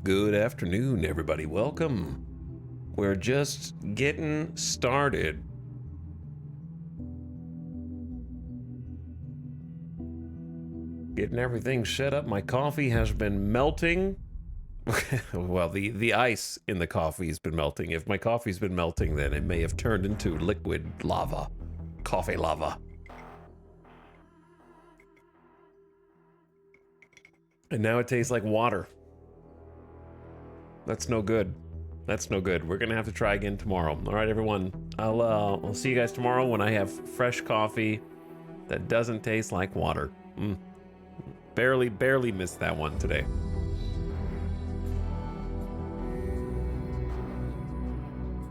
Good afternoon, everybody. Welcome. We're just getting started. Getting everything set up. My coffee has been melting. Well, the ice in the coffee has been melting. If my coffee's been melting, then it may have turned into liquid lava. Coffee lava. And now it tastes like water. That's no good. That's no good. We're gonna have to try again tomorrow. All right, everyone. I'll see you guys tomorrow when I have fresh coffee that doesn't taste like water. Barely missed that one today.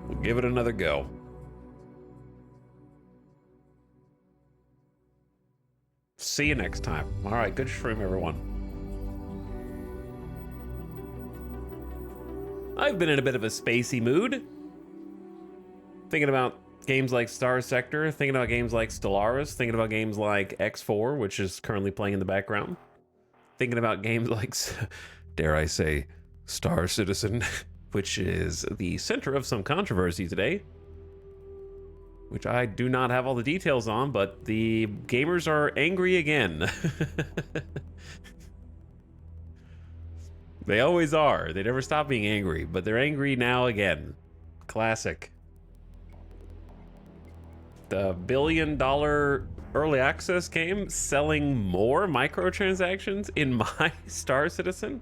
We'll give it another go. See you next time. All right, good stream, everyone. I've been in a bit of a spacey mood. Thinking about games like Starsector, thinking about games like Stellaris, thinking about games like X4, which is currently playing in the background. Thinking about games like, dare I say, Star Citizen, which is the center of some controversy today. Which I do not have all the details on, but the gamers are angry again. They always are. They never stop being angry, but they're angry now again. Classic. The billion-dollar early access game selling more microtransactions in my Star Citizen?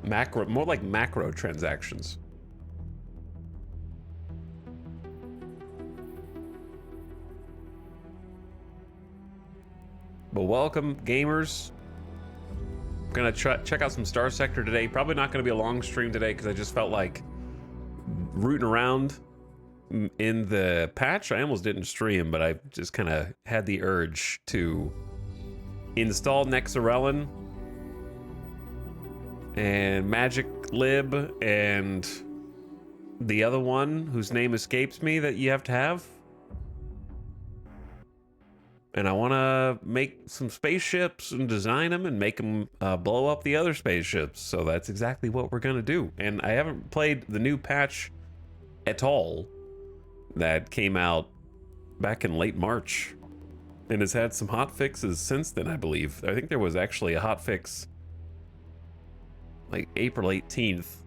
More like macro transactions. But welcome, gamers. I'm gonna check out some Starsector today. Probably not gonna be a long stream today because I just felt like rooting around in the patch. I almost didn't stream, but I just kind of had the urge to install Nexarellan and Magic Lib and the other one whose name escapes me that you have to have. And I want to make some spaceships and design them and make them blow up the other spaceships. So that's exactly what we're going to do. And I haven't played the new patch at all that came out back in late March. And has had some hot fixes since then, I believe. I think there was actually a hot fix like April 18th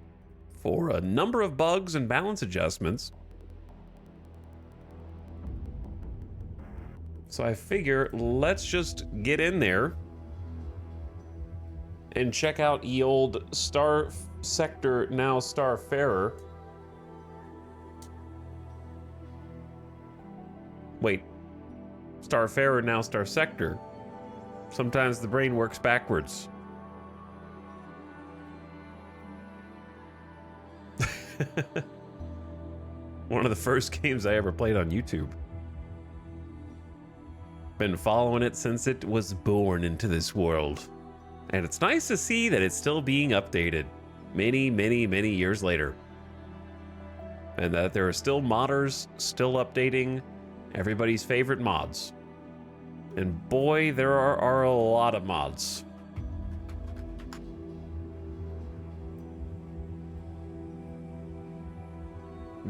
for a number of bugs and balance adjustments. So I figure let's just get in there and check out ye old Starsector, now Starfarer. Wait, Starfarer, now Starsector. Sometimes the brain works backwards. One of the first games I ever played on YouTube. Been following it since it was born into this world. And it's nice to see that it's still being updated many years later. And that there are still modders still updating everybody's favorite mods. And boy, there are a lot of mods.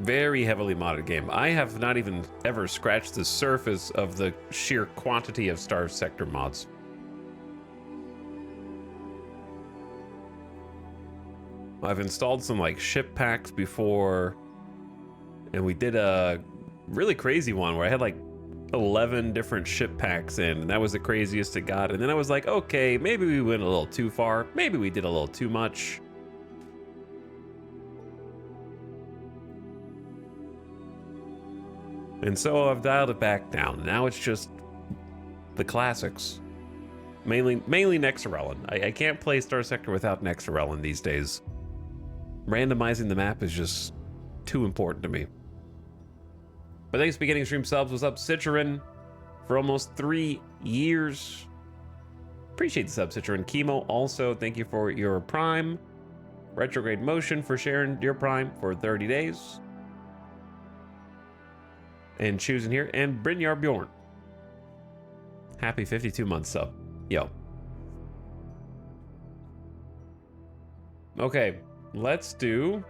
Very heavily modded game. I have not even ever scratched the surface of the sheer quantity of Starsector mods. I've installed some like ship packs before, and we did a really crazy one where I had like 11 different ship packs in, and that was the craziest it got. And then I was like, okay, maybe we went a little too far. Maybe we did a little too much. And so I've dialed it back down. Now it's just the classics. Mainly Nexarellan. I can't play Starsector without Nexarellan these days. Randomizing the map is just too important to me. But thanks for getting stream subs. What's up, Citroen? For almost 3 years. Appreciate the sub, Citroen. Chemo, also, thank you for your Prime. Retrograde Motion for sharing your Prime for 30 days. And choosing here, and Brynjar Bjorn. Happy 52 month sub. Yo. Okay, let's do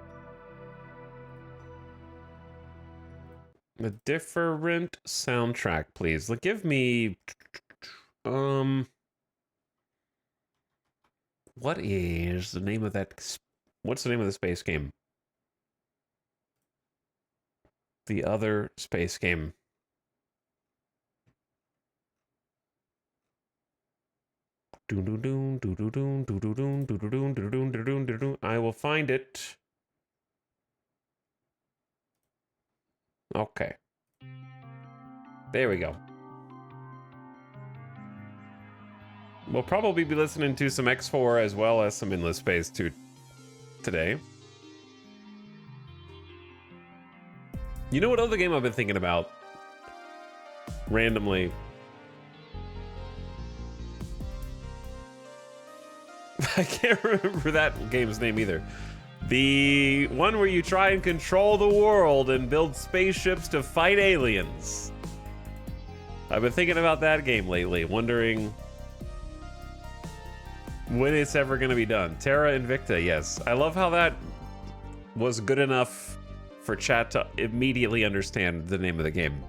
a different soundtrack, please. Like, give me, what is the name of that? What's the name of the space game? The other space game. I will find it. Okay. There we go. We'll probably be listening to some X4 as well as some Endless Space 2 today. You know what other game I've been thinking about? Randomly. I can't remember that game's name either. The one where you try and control the world and build spaceships to fight aliens. I've been thinking about that game lately, wondering when it's ever going to be done. Terra Invicta, yes. I love how that was good enough for chat to immediately understand the name of the game.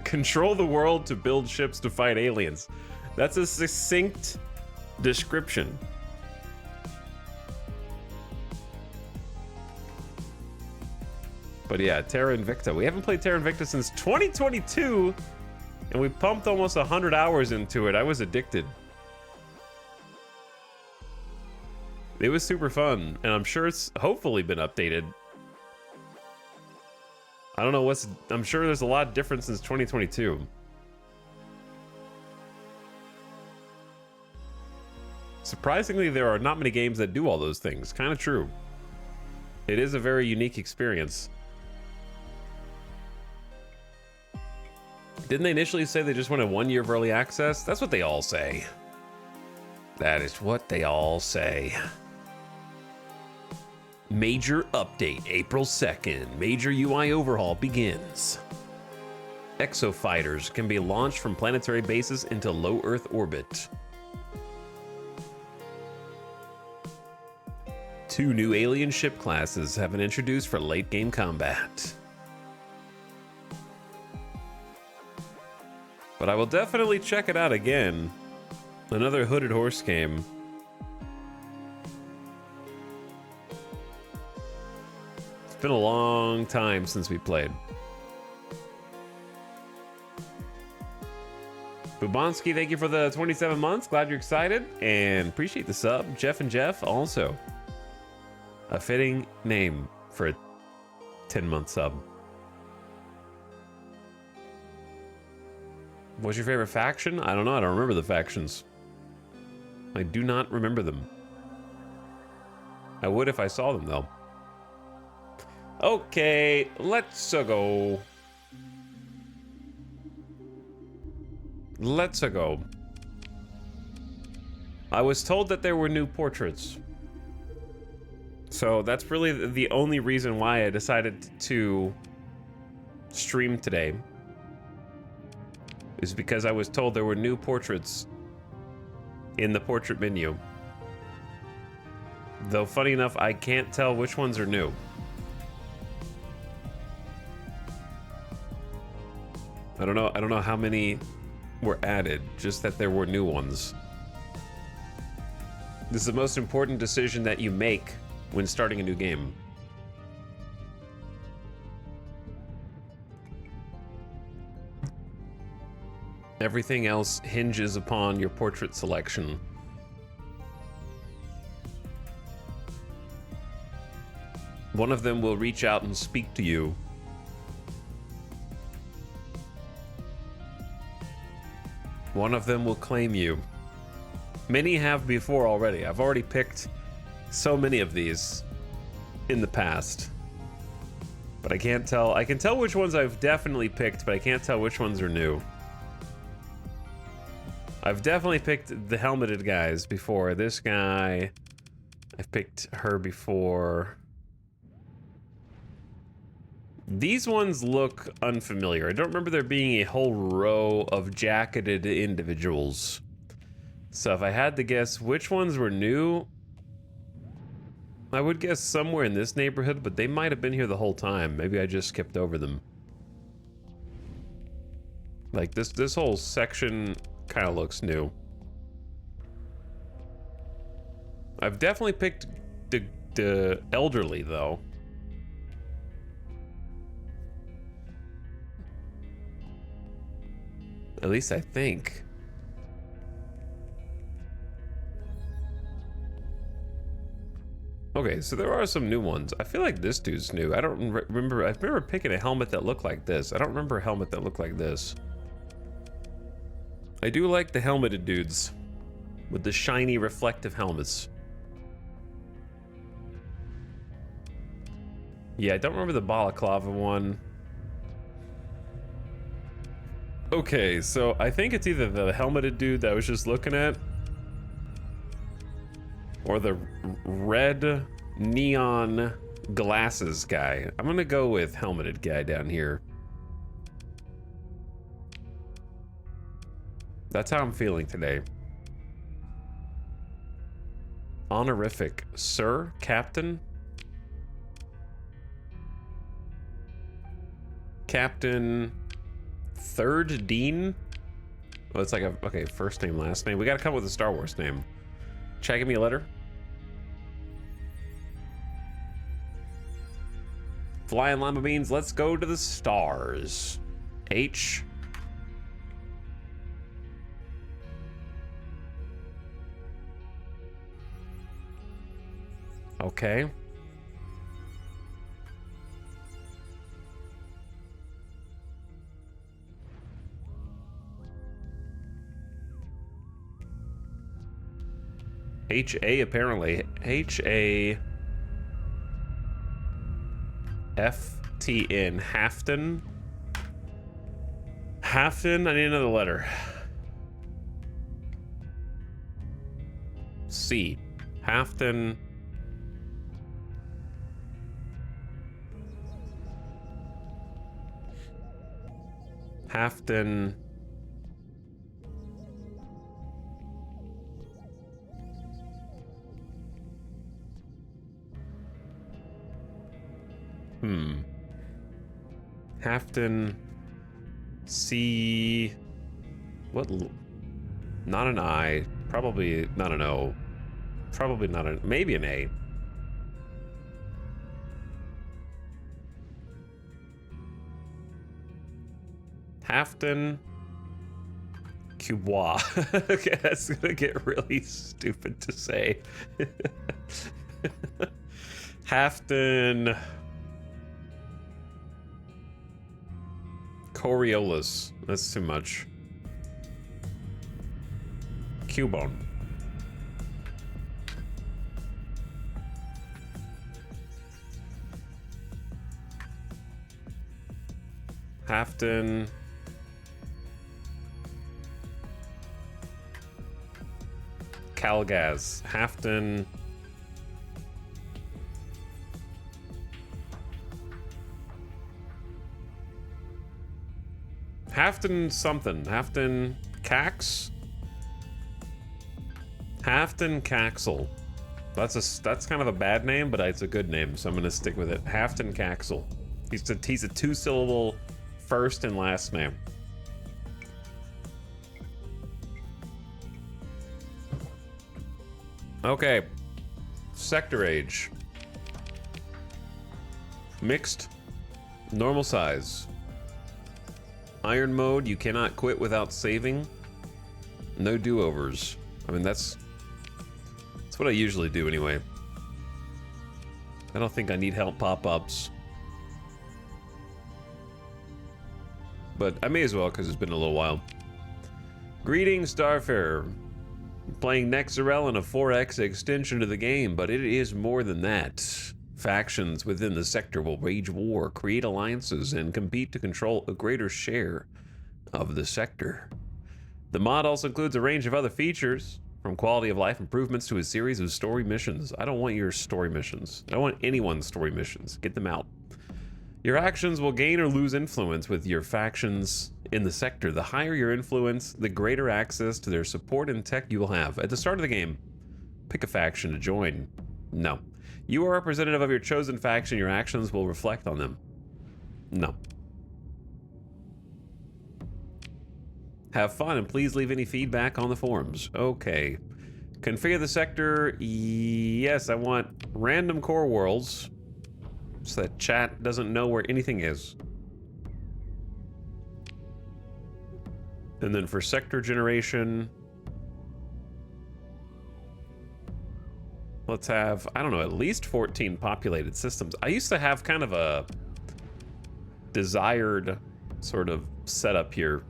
Control the world to build ships to fight aliens. That's a succinct description. But yeah, Terra Invicta. We haven't played Terra Invicta since 2022, and we pumped almost 100 hours into it. I was addicted. It was super fun, and I'm sure it's hopefully been updated. I don't know I'm sure there's a lot different since 2022. Surprisingly, there are not many games that do all those things. Kind of true. It is a very unique experience. Didn't they initially say they just wanted 1 year of early access? That's what they all say. That is what they all say. Major update, April 2nd. Major UI overhaul begins. Exofighters can be launched from planetary bases into low Earth orbit. 2 new alien ship classes have been introduced for late game combat. But I will definitely check it out again. Another Hooded Horse game. It's been a long time since we played. Bubonsky, thank you for the 27 months. Glad you're excited and appreciate the sub. Jeff and Jeff also. A fitting name for a 10-month sub. What's your favorite faction? I don't know. I don't remember the factions. I do not remember them. I would if I saw them, though. Okay, let's go. Let's go. I was told that there were new portraits. So that's really the only reason why I decided to stream today. Is because I was told there were new portraits in the portrait menu. Though funny enough, I can't tell which ones are new. I don't know how many were added, just that there were new ones. This is the most important decision that you make when starting a new game. Everything else hinges upon your portrait selection. One of them will reach out and speak to you. One of them will claim you. Many have before already. I've already picked so many of these in the past. But I can't tell. I can tell which ones I've definitely picked, but I can't tell which ones are new. I've definitely picked the helmeted guys before. This guy, I've picked her before. These ones look unfamiliar. I don't remember there being a whole row of jacketed individuals. So if I had to guess which ones were new, I would guess somewhere in this neighborhood, but they might have been here the whole time. Maybe I just skipped over them. Like this whole section kind of looks new. I've definitely picked the elderly though. At least I think. Okay, so there are some new ones. I feel like this dude's new. I don't remember. I remember picking a helmet that looked like this. I don't remember a helmet that looked like this. I do like the helmeted dudes with the shiny reflective helmets. Yeah, I don't remember the balaclava one. Okay, so I think it's either the helmeted dude that I was just looking at or the red neon glasses guy. I'm gonna go with helmeted guy down here. That's how I'm feeling today. Honorific. Sir? Captain? Captain... Third Dean? Oh, it's like a... Okay, first name, last name. We gotta come up with a Star Wars name. Chad, give me a letter. Flying lima beans, let's go to the stars. H. Okay. H-A, apparently. H-A... F-T-N. Hafton? Hafton? I need another letter. C. Hafton... Hafton... Hafton... C... What? Not an I. Probably not an O. Probably not an... Maybe an A. Hafton... Cubois. Okay, that's gonna get really stupid to say. Hafton... Coriolis. That's too much. Cubone. Hafton. Calgaz. Hafton. Hafton something. Hafton Cax? Hafton Caxel. That's kind of a bad name, but it's a good name, so I'm gonna stick with it. Hafton Caxel. He's a two-syllable first and last name. Okay. Sector age. Mixed. Normal size. Iron mode, you cannot quit without saving. No do-overs. I mean, that's what I usually do anyway. I don't think I need help pop-ups. But I may as well, because it's been a little while. Greetings, Starfarer. Playing Nexarel in a 4X extension to the game, but it is more than that. Factions within the sector will wage war, create alliances, and compete to control a greater share of the sector. The mod also includes a range of other features, from quality of life improvements to a series of story missions. I don't want your story missions. I don't want anyone's story missions. Get them out. Your actions will gain or lose influence with your factions in the sector. The higher your influence, the greater access to their support and tech you will have. At the start of the game, pick a faction to join. No. You are representative of your chosen faction. Your actions will reflect on them. No. Have fun and please leave any feedback on the forums. Okay. Configure the sector. Yes, I want random core worlds so that chat doesn't know where anything is. And then for sector generation, let's have, I don't know, at least 14 populated systems. I used to have kind of a desired sort of setup here.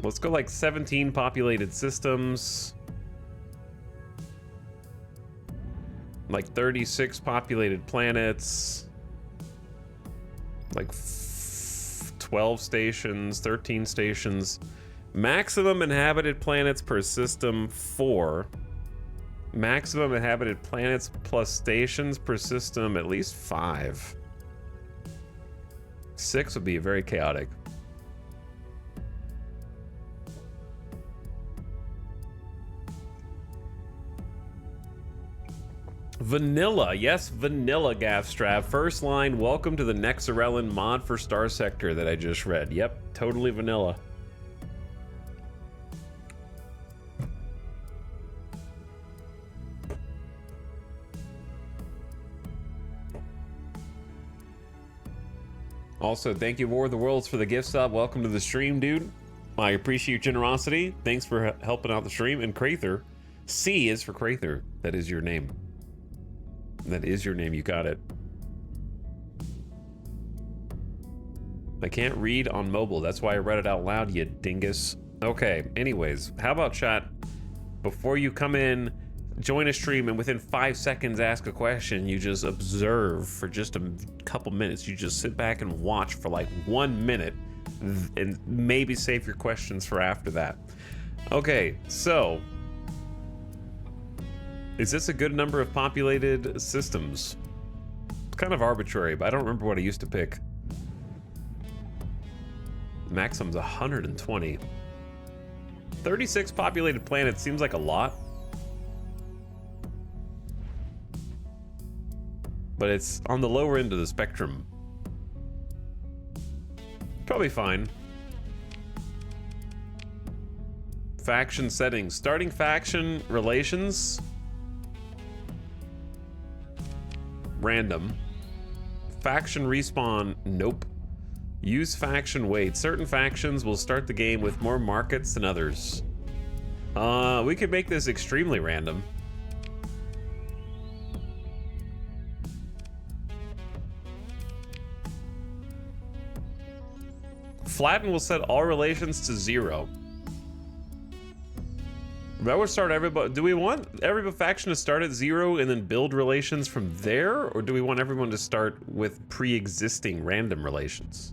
Let's go like 17 populated systems. Like 36 populated planets. Like 12 stations, 13 stations. Maximum inhabited planets per system, 4. Maximum inhabited planets plus stations per system, at least 5. 6 would be very chaotic. Vanilla, yes, vanilla, Gaffstrap. First line, welcome to the Nexarellan mod for Starsector that I just read. Yep, totally vanilla. Also, thank you, War of the Worlds, for the gift sub. Welcome to the stream, dude. I appreciate your generosity. Thanks for helping out the stream. And Crather, C is for Crather. That is your name. That is your name, you got it. I can't read on mobile, that's why I read it out loud, you dingus. Okay, anyways, how about chat? Before you come in, join a stream, and within 5 seconds ask a question, you just observe for just a couple minutes. You just sit back and watch for like 1 minute, and maybe save your questions for after that. Okay, so is this a good number of populated systems? It's kind of arbitrary, but I don't remember what I used to pick. Maximum's 120. 36 populated planets seems like a lot. But it's on the lower end of the spectrum. Probably fine. Faction settings. Starting faction relations. Random. Faction respawn, nope. Use faction weight. Certain factions will start the game with more markets than others. We could make this extremely random. Flatten will set all relations to 0. That would start everybody. Do we want every faction to start at 0 and then build relations from there? Or do we want everyone to start with pre-existing random relations?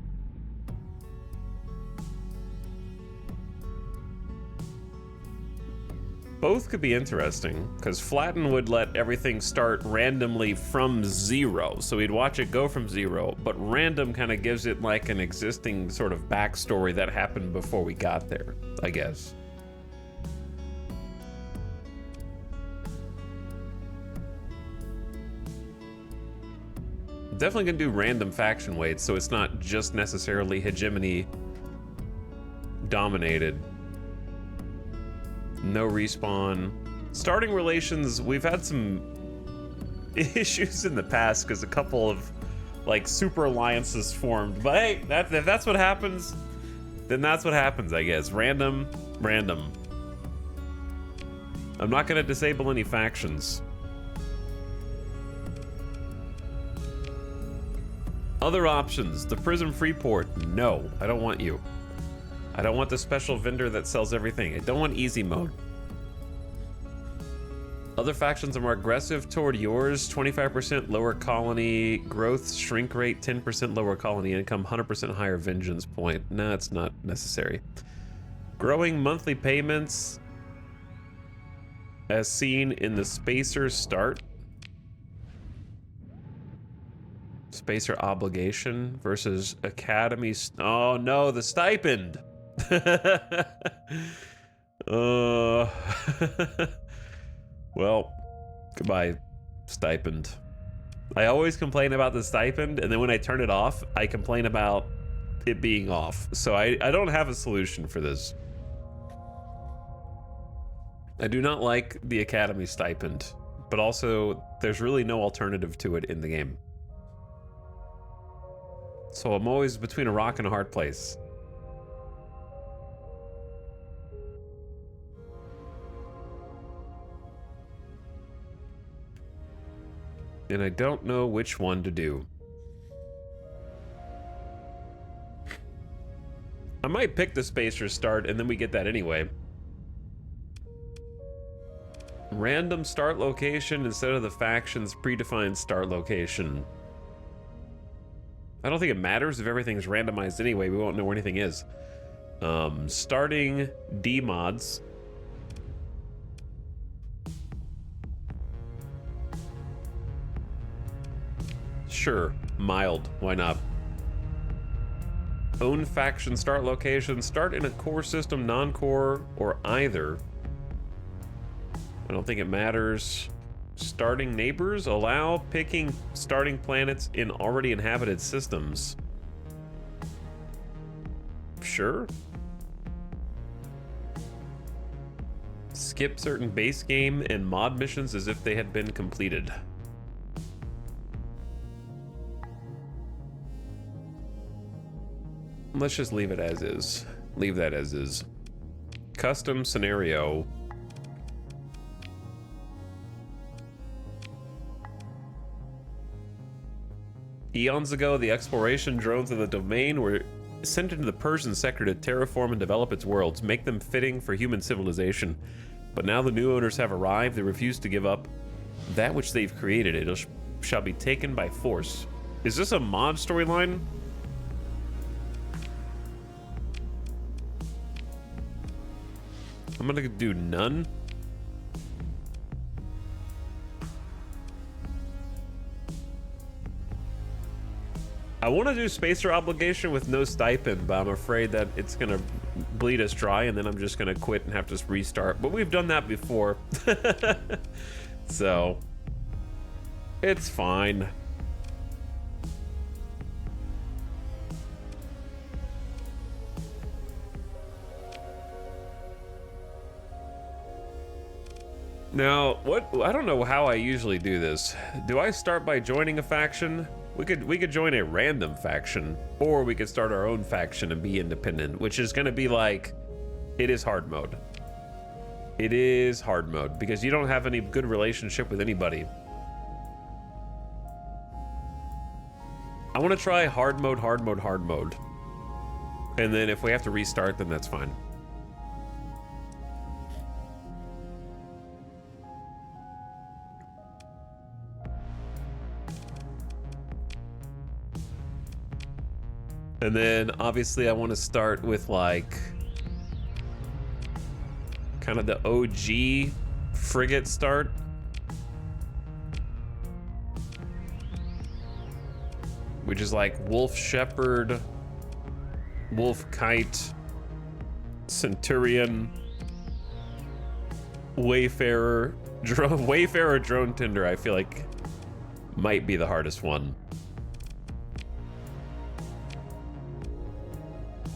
Both could be interesting, because Flatten would let everything start randomly from 0. So we'd watch it go from 0, but random kind of gives it like an existing sort of backstory that happened before we got there, I guess. Definitely gonna do random faction weights, so it's not just necessarily hegemony dominated. No respawn. Starting relations, we've had some issues in the past because a couple of like super alliances formed. But hey, if that's what happens, then that's what happens, I guess. Random. I'm not gonna disable any factions. Other options, the Prism Freeport. No, I don't want you. I don't want the special vendor that sells everything. I don't want easy mode. Other factions are more aggressive toward yours. 25% lower colony growth, shrink rate, 10% lower colony income, 100% higher vengeance point. No, it's not necessary. Growing monthly payments as seen in the Spacer start. Spacer obligation versus academy. Oh no, the stipend. uh, well, goodbye, stipend. I always complain about the stipend, and then when I turn it off, I complain about it being off. So I don't have a solution for this. I do not like the academy stipend, but also there's really no alternative to it in the game. So I'm always between a rock and a hard place. And I don't know which one to do. I might pick the Spacer start and then we get that anyway. Random start location instead of the faction's predefined start location. I don't think it matters if everything's randomized anyway. We won't know where anything is. Starting D mods. Sure, mild. Why not? Own faction start location. Start in a core system, non-core, or either. I don't think it matters. Starting neighbors. Allow picking starting planets in already inhabited systems. Sure. Skip certain base game and mod missions as if they had been completed. Let's just leave it as is. Leave that as is. Custom scenario. Eons ago, the exploration drones of the domain were sent into the Persian sector to terraform and develop its worlds, make them fitting for human civilization. But now the new owners have arrived, they refuse to give up that which they've created. It shall be taken by force. Is this a mod storyline? I'm gonna do none. I want to do Spacer obligation with no stipend, but I'm afraid that it's gonna bleed us dry and then I'm just gonna quit and have to restart. But we've done that before. So it's fine. Now, I don't know how I usually do this. Do I start by joining a faction? We could join a random faction, or we could start our own faction and be independent, which is gonna be like, it is hard mode. It is hard mode, because you don't have any good relationship with anybody. I wanna try hard mode, hard mode, hard mode. And then if we have to restart, then that's fine. And then obviously I want to start with like kind of the OG frigate start. Which is like Wolf Shepherd, Wolf Kite, Centurion, Wayfarer, Drone Tender, I feel like might be the hardest one.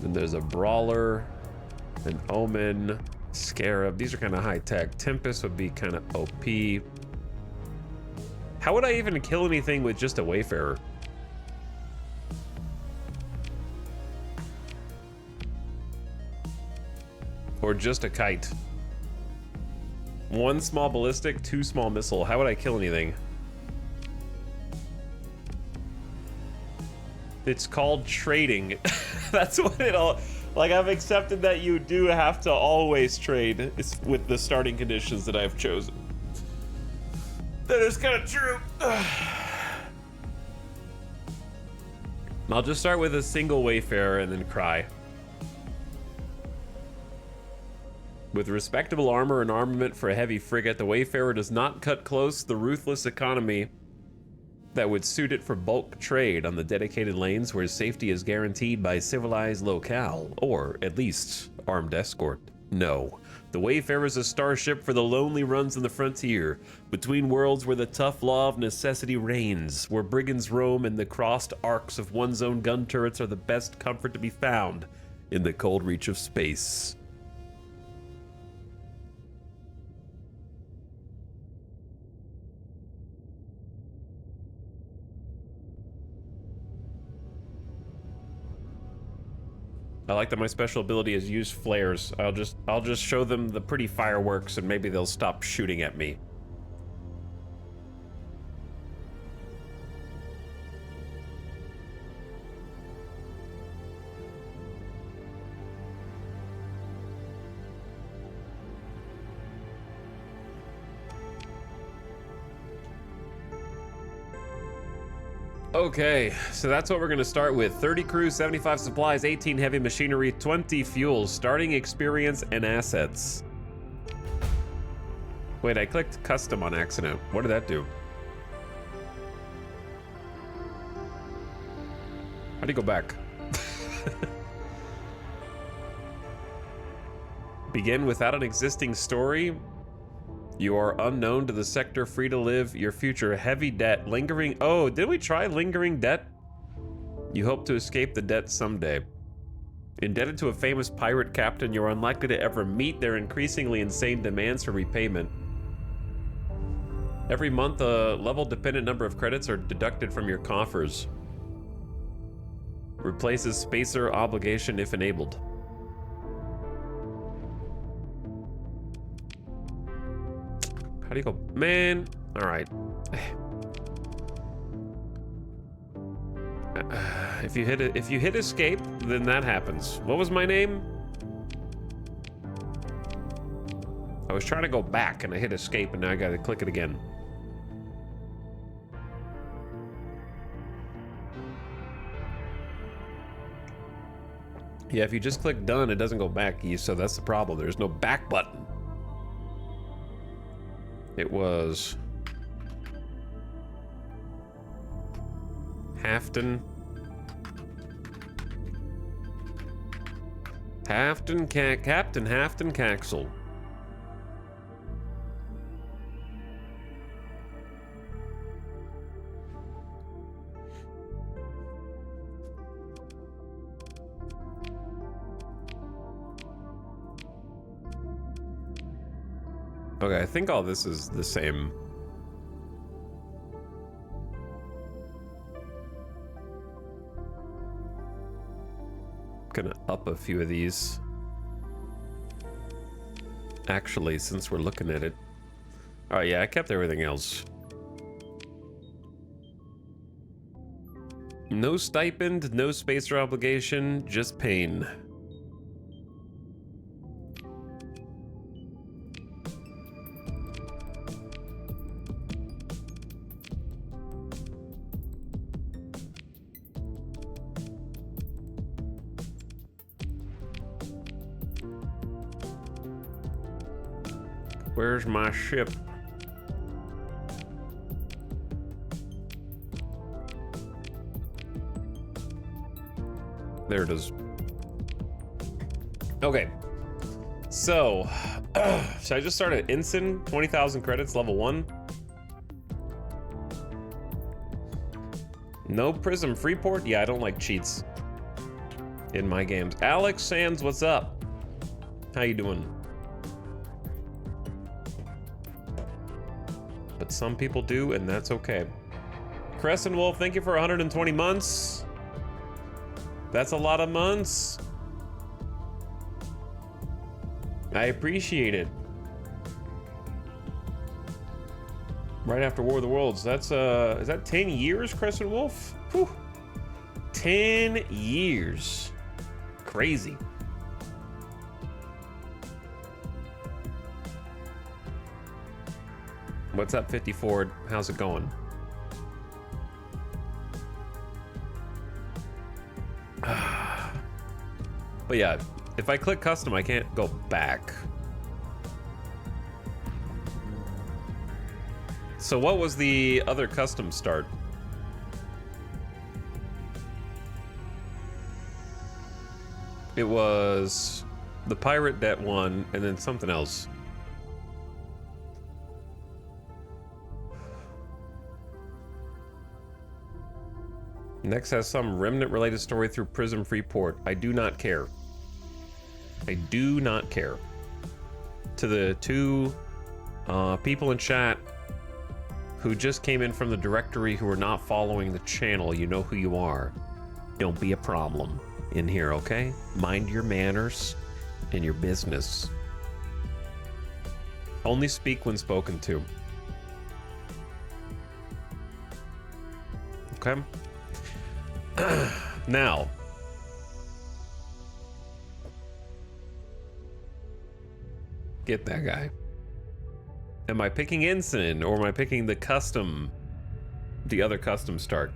Then there's a Brawler, an Omen, Scarab. These are kind of high tech. Tempest would be kind of OP. How would I even kill anything with just a Wayfarer? Or just a kite? One small ballistic, two small missile. How would I kill anything? It's called trading. That's what it all... Like, I've accepted that you do have to always trade with the starting conditions that I've chosen. That is kind of true. I'll just start with a single Wayfarer and then cry. With respectable armor and armament for a heavy frigate, the Wayfarer does not cut close the ruthless economy that would suit it for bulk trade on the dedicated lanes where safety is guaranteed by civilized locale, or at least armed escort. No. The Wayfarer's a starship for the lonely runs on the frontier, between worlds where the tough law of necessity reigns, where brigands roam and the crossed arcs of one's own gun turrets are the best comfort to be found in the cold reach of space. I like that my special ability is use flares. I'll just show them the pretty fireworks and maybe they'll stop shooting at me. Okay, so that's what we're gonna start with. 30 crew, 75 supplies, 18 heavy machinery, 20 fuels, starting experience and assets. Wait, I clicked custom on accident. What did that do? How do you go back? Begin without an existing story. You are unknown to the sector, free to live your future. Heavy debt, lingering. Oh, did we try lingering debt? You hope to escape the debt someday. Indebted to a famous pirate captain you're unlikely to ever meet, their increasingly insane demands for repayment. Every month, a level-dependent number of credits are deducted from your coffers. Replaces spacer obligation if enabled. How do you go? Man, all right. If you hit escape, then that happens. What was my name? I was trying to go back and I hit escape and now I gotta click it again. Yeah, if you just click done, it doesn't go back, so that's the problem. There's no back button. It was Captain Hafton Caxel. Okay, I think all this is the same. Gonna up a few of these. Actually, since we're looking at it. Oh yeah, I kept everything else. No stipend, no spacer obligation, just pain. Where's my ship? There it is. Okay. So, should I just start at Ensign? 20,000 credits, level 1? No Prism Freeport? Yeah, I don't like cheats in my games. Alex Sands, what's up? How you doing? But some people do, and that's okay. Crescent Wolf, thank you for 120 months. That's a lot of months. I appreciate it. Right after War of the Worlds. That's, is that 10 years, Crescent Wolf? Whew. 10 years. Crazy. What's up, 54? How's it going? But yeah, if I click custom, I can't go back. So what was the other custom start? It was the pirate debt one, and then something else. Next has some remnant-related story through Prism Freeport. I do not care. I do not care. To the two people in chat who just came in from the directory who are not following the channel, you know who you are. Don't be a problem in here, okay? Mind your manners and your business. Only speak when spoken to. Okay? Now. Get that guy. Am I picking Ensign or am I picking the custom, the other custom start?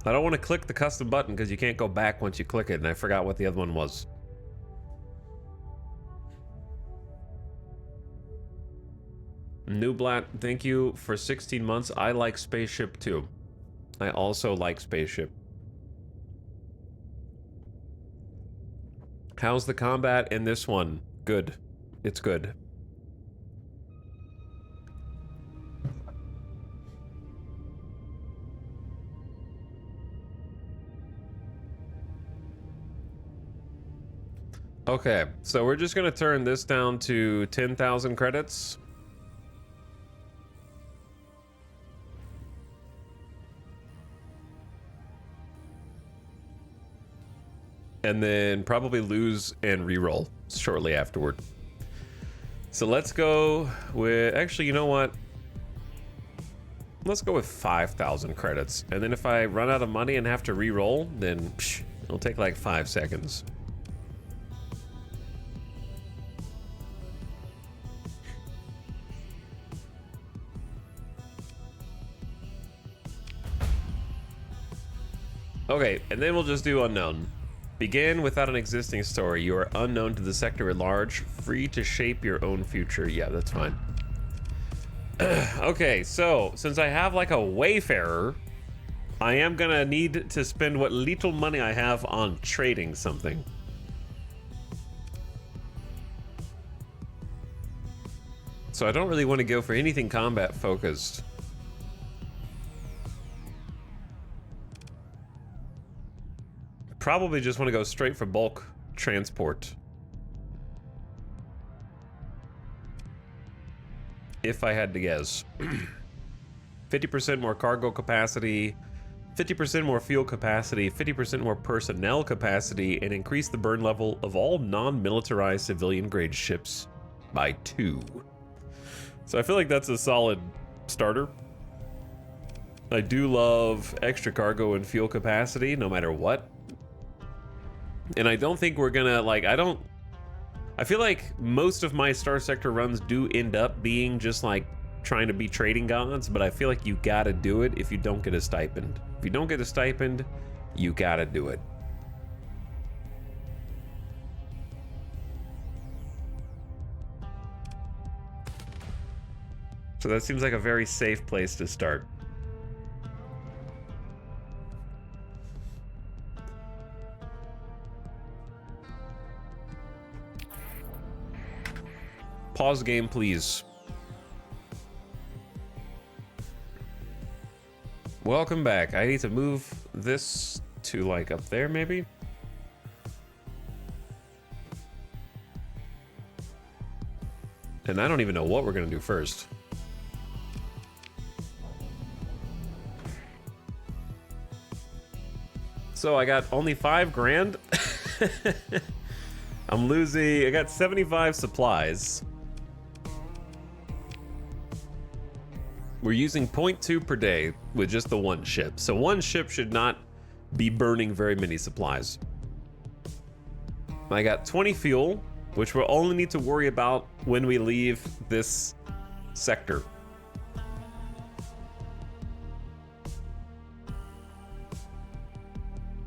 I don't want to click the custom button because you can't go back once you click it, and I forgot what the other one was. Newblat, thank you for 16 months. I like Spaceship too. I also like Spaceship. How's the combat in this one? Good. It's good. Okay, so we're just gonna turn this down to 10,000 credits. And then probably lose and reroll shortly afterward. So let's go with, actually, you know what? Let's go with 5,000 credits. And then if I run out of money and have to reroll, then it'll take like 5 seconds. Okay, and then we'll just do unknown. Begin without an existing story. You are unknown to the sector at large, free to shape your own future. Yeah, that's fine. Okay, so since I have like a wayfarer, I am gonna need to spend what little money I have on trading something. So I don't really want to go for anything combat focused. Probably just want to go straight for bulk transport. If I had to guess. 50% more cargo capacity, 50% more fuel capacity, 50% more personnel capacity, and increase the burn level of all non-militarized civilian-grade ships by 2. So I feel like that's a solid starter. I do love extra cargo and fuel capacity, no matter what. And I don't think we're gonna, like, I feel like most of my Starsector runs do end up being just like trying to be trading gods, but I feel like you gotta do it if you don't get a stipend. If you don't get a stipend, you gotta do it. So that seems like a very safe place to start. Pause game, please. Welcome back. I need to move this to like up there, maybe? And I don't even know what we're gonna do first. So I got only 5 grand. I'm losing, I got 75 supplies. We're using 0.2 per day with just the one ship. So one ship should not be burning very many supplies. I got 20 fuel, which we'll only need to worry about when we leave this sector.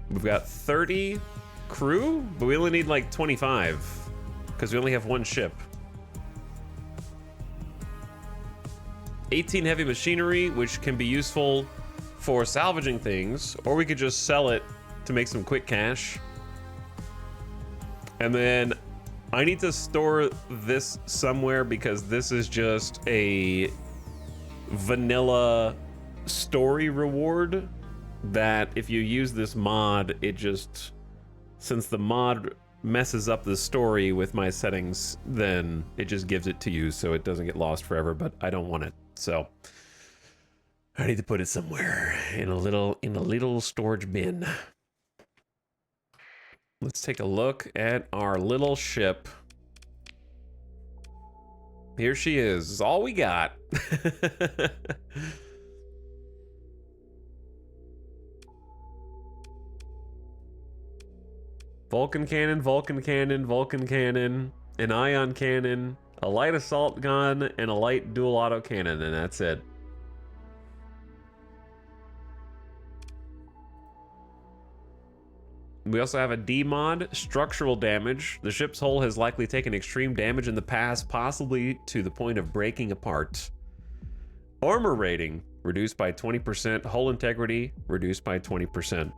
We've got 30 crew, but we only need like 25 because we only have one ship. 18 heavy machinery, which can be useful for salvaging things, or we could just sell it to make some quick cash. And then I need to store this somewhere because this is just a vanilla story reward that if you use this mod, it just, since the mod messes up the story with my settings, then it just gives it to you so it doesn't get lost forever, but I don't want it. So I need to put it somewhere in a little storage bin. Let's take a look at our little ship. Here she is. This is all we got. Vulcan cannon, Vulcan cannon, Vulcan cannon, an ion cannon, a light assault gun, and a light dual auto cannon, and that's it. We also have a D mod, structural damage. The ship's hull has likely taken extreme damage in the past, possibly to the point of breaking apart. Armor rating, reduced by 20%. Hull integrity, reduced by 20%.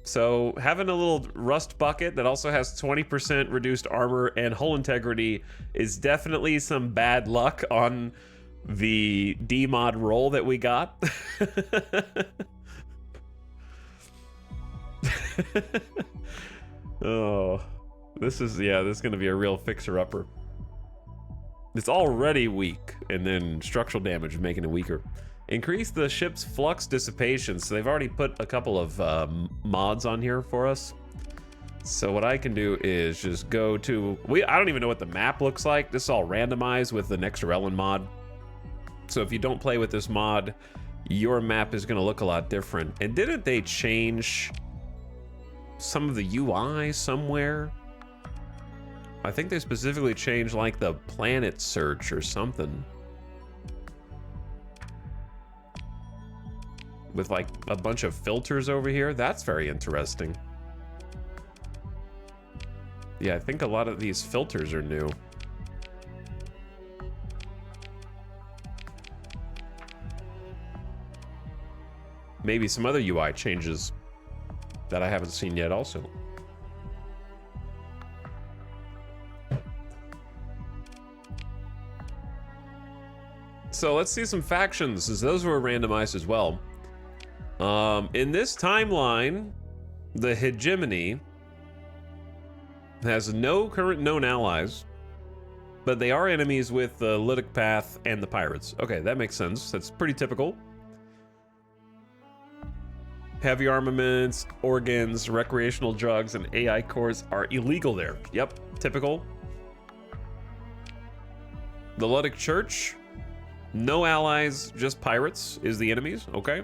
So having a little rust bucket that also has 20% reduced armor and hull integrity is definitely some bad luck on the D mod roll that we got. Oh, this is gonna be a real fixer-upper. It's already weak, and then structural damage is making it weaker. Increase the ship's flux dissipation. So they've already put a couple of mods on here for us. So what I can do is just go to, I don't even know what the map looks like. This is all randomized with the Nexarellan mod. So if you don't play with this mod, your map is gonna look a lot different. And didn't they change some of the UI somewhere? I think they specifically changed like the planet search or something. With like a bunch of filters over here. That's very interesting. Yeah, I think a lot of these filters are new. Maybe some other UI changes that I haven't seen yet also. So let's see some factions, as those were randomized as well. In this timeline, the hegemony has no current known allies, but they are enemies with the Lytic Path and the pirates. Okay, that makes sense. That's pretty typical. Heavy armaments, organs, recreational drugs, and AI cores are illegal there. Yep, typical. The Lytic Church, no allies, just pirates is the enemies. Okay.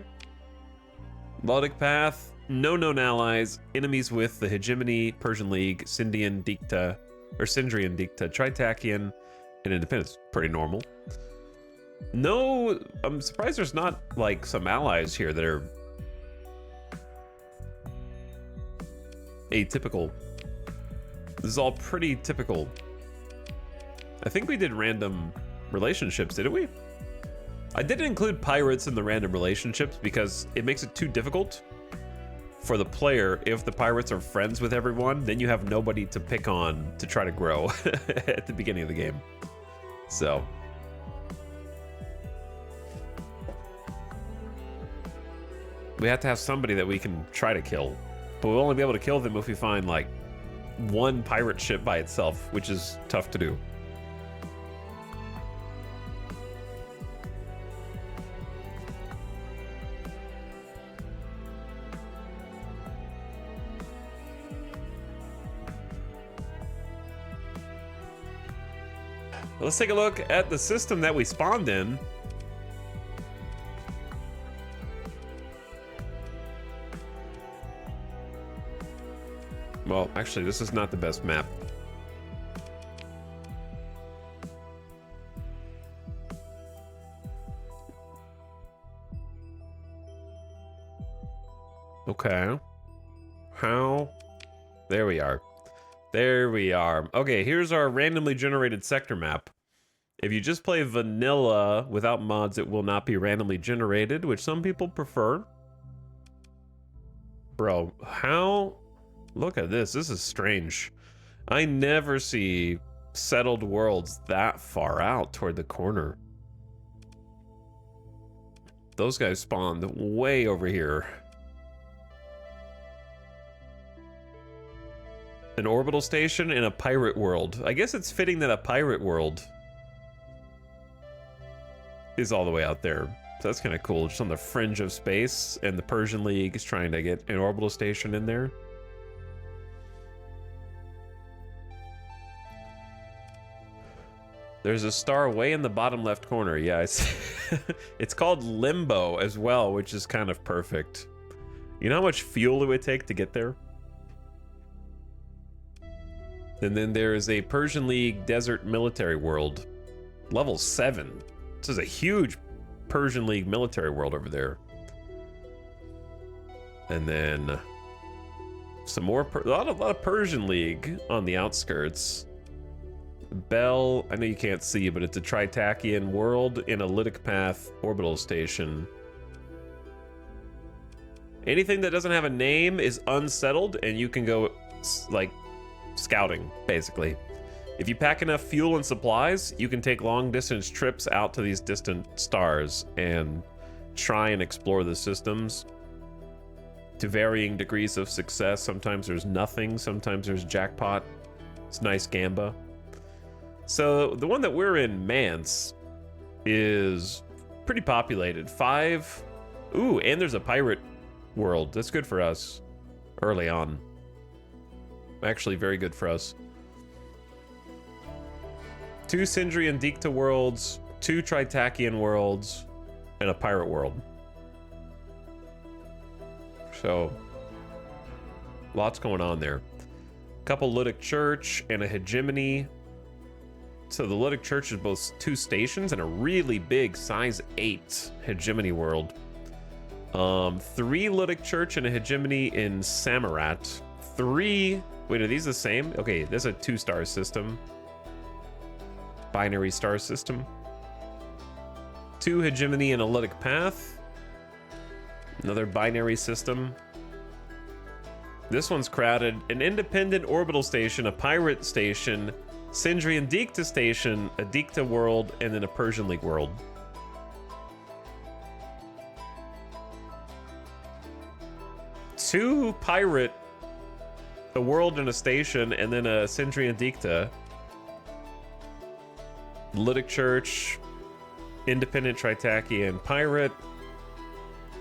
Lytic Path, no known allies, enemies with the Hegemony, Persian League, Sindrian Dicta, Tritakian, and Independence. Pretty normal. No, I'm surprised there's not like some allies here that are atypical. This is all pretty typical. I think we did random relationships, didn't we? I didn't include pirates in the random relationships because it makes it too difficult for the player. If the pirates are friends with everyone, then you have nobody to pick on to try to grow at the beginning of the game. So we have to have somebody that we can try to kill, but we'll only be able to kill them if we find like one pirate ship by itself, which is tough to do. Let's take a look at the system that we spawned in. Well, actually, this is not the best map. Okay. How? There we are. There we are. Okay, here's our randomly generated sector map. If you just play vanilla without mods, it will not be randomly generated, which some people prefer. Bro, how? Look at this. This is strange. I never see settled worlds that far out toward the corner. Those guys spawned way over here. An orbital station in a pirate world. I guess it's fitting that a pirate world is all the way out there. So that's kind of cool. Just on the fringe of space, and the Persian League is trying to get an orbital station in there. There's a star way in the bottom left corner. Yeah, it's called Limbo as well, which is kind of perfect. You know how much fuel it would take to get there? And then there is a Persian League Desert Military World. Level 7. This is a huge Persian League military world over there. And then some more, a lot of Persian League on the outskirts. Bell, I know you can't see, but it's a Tritachian world in a Lytic Path orbital station. Anything that doesn't have a name is unsettled, and you can go, like, scouting, basically. If you pack enough fuel and supplies, you can take long-distance trips out to these distant stars and try and explore the systems to varying degrees of success. Sometimes there's nothing, sometimes there's jackpot. It's nice gamba. So the one that we're in, Mance, is pretty populated. 5. Ooh, and there's a pirate world. That's good for us early on. Actually, very good for us. 2 Sindri and Dikta worlds, 2 Tritachian worlds, and a pirate world. So, lots going on there. Couple Lytic Church and a hegemony. So the Lytic Church is both 2 stations and a really big size 8 hegemony world. 3 Lytic Church and a hegemony in Samarat. 3. Wait, are these the same? Okay, there's a 2-star system. Binary star system. 2 hegemony and a Lytic Path. Another binary system. This one's crowded. An independent orbital station, a pirate station, Sindri and Dikta station, a Dikta world, and then a Persian League world. Two pirate, a world and a station, and then a Sindri and Dikta. Lytic Church, independent Tritachian pirate,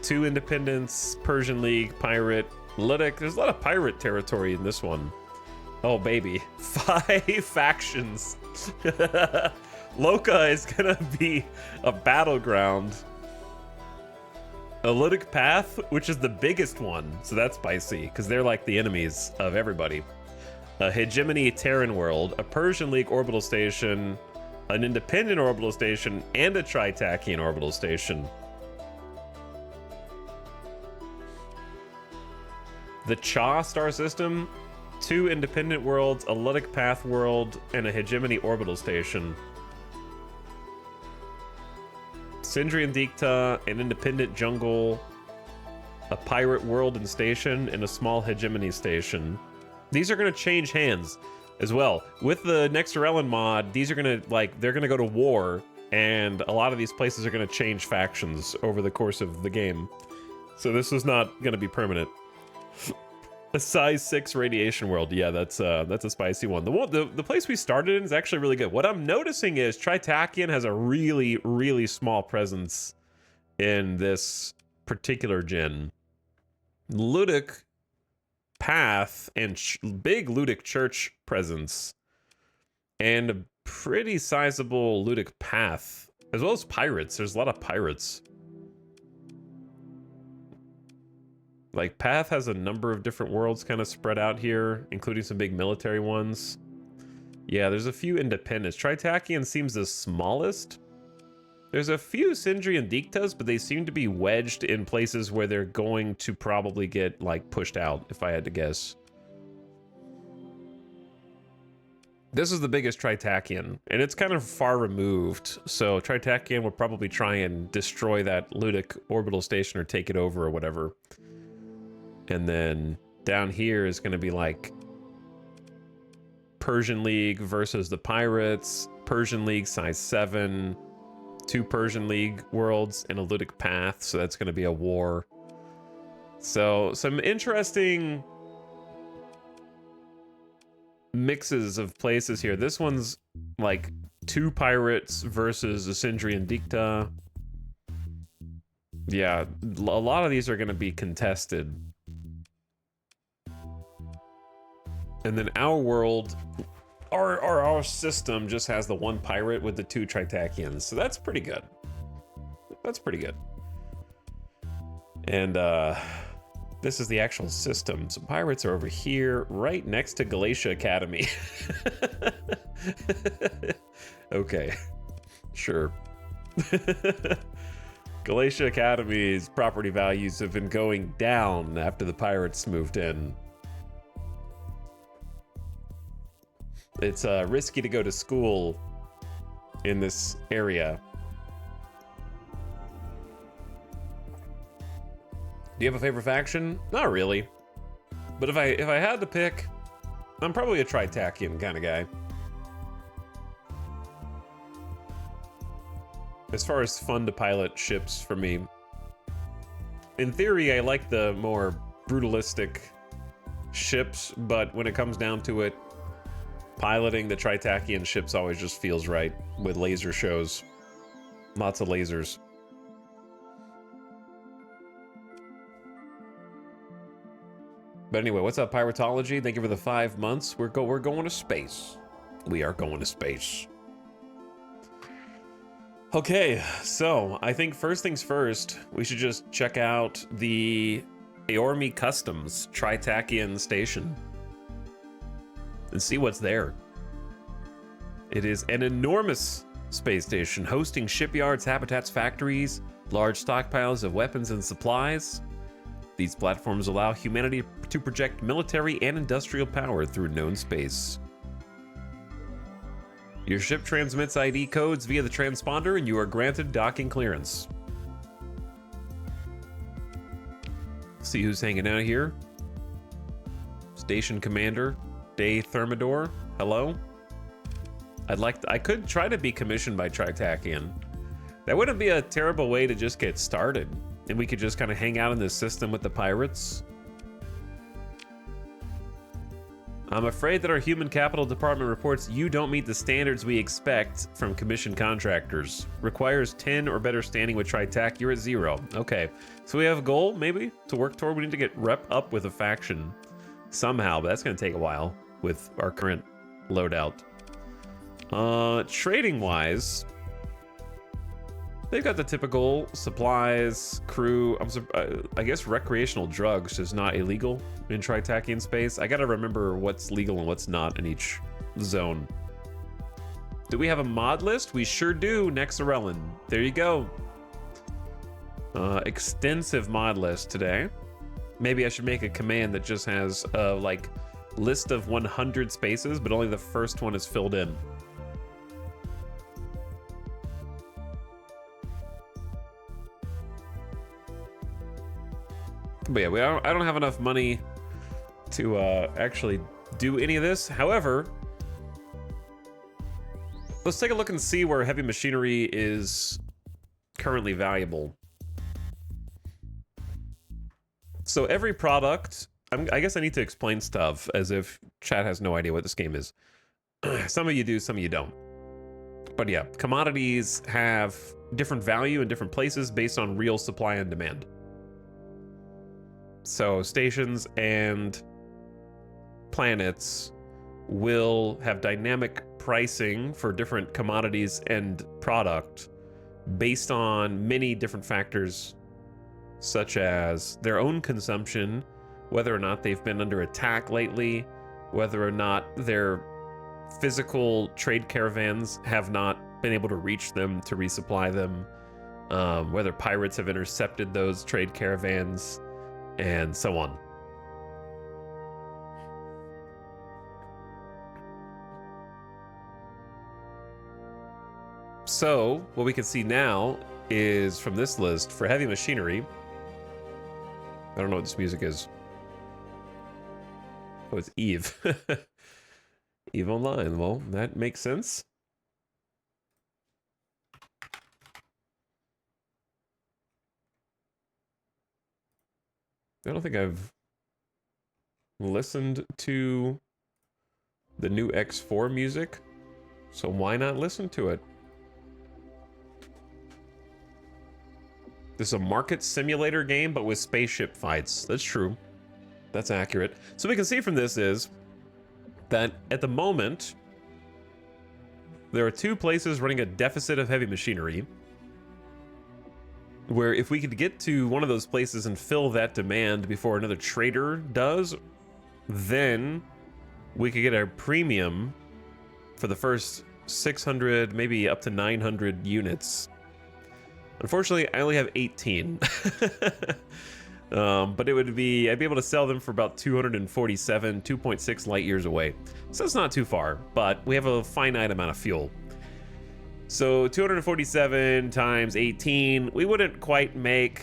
2 independents, Persian League pirate, Lytic. There's a lot of pirate territory in this one. Oh baby, 5 factions. Loka is gonna be a battleground. A Lytic Path, which is the biggest one, so that's spicy, because they're like the enemies of everybody. A hegemony Terran world, a Persian League orbital station, an independent orbital station, and a Tritachian orbital station. The Cha star system, 2 independent worlds, a Lytic Path world, and a hegemony orbital station. Sindri and Dikta, an independent jungle, a pirate world and station, and a small hegemony station. These are going to change hands as well. With the Nexarellan mod, these are going to, like, they're going to go to war, and a lot of these places are going to change factions over the course of the game. So this is not going to be permanent. A size 6 radiation world. Yeah, that's a spicy one. The place we started in is actually really good. What I'm noticing is Tritachian has a really, really small presence in this particular gen. Lytic Path and big Lytic Church presence, and a pretty sizable Lytic Path, as well as pirates. There's a lot of pirates. Like, Path has a number of different worlds kind of spread out here, including some big military ones. Yeah, there's a few independents. Tritachian seems the smallest. There's a few Sindri and Diktas, but they seem to be wedged in places where they're going to probably get, like, pushed out, if I had to guess. This is the biggest Tritakian, and it's kind of far removed, so Tritakian will probably try and destroy that Ludic orbital station or take it over or whatever. And then down here is going to be like Persian League versus the Pirates, Persian League size 7, 2 Persian League worlds, and a Ludic path, so that's going to be a war. So some interesting mixes of places here. This one's like 2 pirates versus a Sindrian Dicta. Yeah, a lot of these are going to be contested. And then our world, our system just has the 1 pirate with the 2 Tritakians, so that's pretty good. That's pretty good. And this is the actual system. So pirates are over here, right next to Galatia Academy. Okay, sure. Galatia Academy's property values have been going down after the pirates moved in. It's risky to go to school in this area. Do you have a favorite faction? Not really. But if I had to pick, I'm probably a Tritakian kind of guy. As far as fun to pilot ships for me. In theory, I like the more brutalistic ships, but when it comes down to it, piloting the Tritakian ships always just feels right with laser shows. Lots of lasers. But anyway, what's up, Piratology? Thank you for the 5 months. We're going to space. We are going to space. Okay, so I think first things first, we should just check out the Aormi Customs Tritakian station and see what's there. It is an enormous space station hosting shipyards, habitats, factories, large stockpiles of weapons and supplies. These platforms allow humanity to project military and industrial power through known space. Your ship transmits ID codes via the transponder and you are granted docking clearance. See who's hanging out here. Station Commander, Day Thermidor, hello. I could try to be commissioned by Tritakian. That wouldn't be a terrible way to just get started. And we could just kind of hang out in this system with the pirates. I'm afraid that our human capital department reports you don't meet the standards we expect from commissioned contractors. Requires 10 or better standing with Tritac. You're at 0. Okay, so we have a goal, maybe, to work toward. We need to get rep up with a faction somehow, but that's going to take a while with our current loadout. Trading-wise, they've got the typical supplies, crew. I guess recreational drugs is not illegal in Tritakian space. I gotta remember what's legal and what's not in each zone. Do we have a mod list? We sure do, Nexarellan. There you go. Extensive mod list today. Maybe I should make a command that just has a like list of 100 spaces, but only the first one is filled in. But yeah, I don't have enough money to actually do any of this. However, let's take a look and see where heavy machinery is currently valuable. So every product, I guess I need to explain stuff as if chat has no idea what this game is. Some of you do, some of you don't. But yeah, commodities have different value in different places based on real supply and demand. So stations and planets will have dynamic pricing for different commodities and product based on many different factors, such as their own consumption, whether or not they've been under attack lately, whether or not their physical trade caravans have not been able to reach them to resupply them, whether pirates have intercepted those trade caravans, and so on. So what we can see now is from this list for heavy machinery. I don't know what this music is. Oh, it's Eve. Eve Online. Well, that makes sense. I don't think I've listened to the new X4 music, so why not listen to it? This is a market simulator game, but with spaceship fights. That's true. That's accurate. So we can see from this is that at the moment, there are 2 places running a deficit of heavy machinery, where if we could get to one of those places and fill that demand before another trader does, then we could get our premium for the first 600, maybe up to 900 units. Unfortunately, I only have 18. But it would be, I'd be able to sell them for about 247, 2.6 light years away. So it's not too far, but we have a finite amount of fuel. So 247 times 18, we wouldn't quite make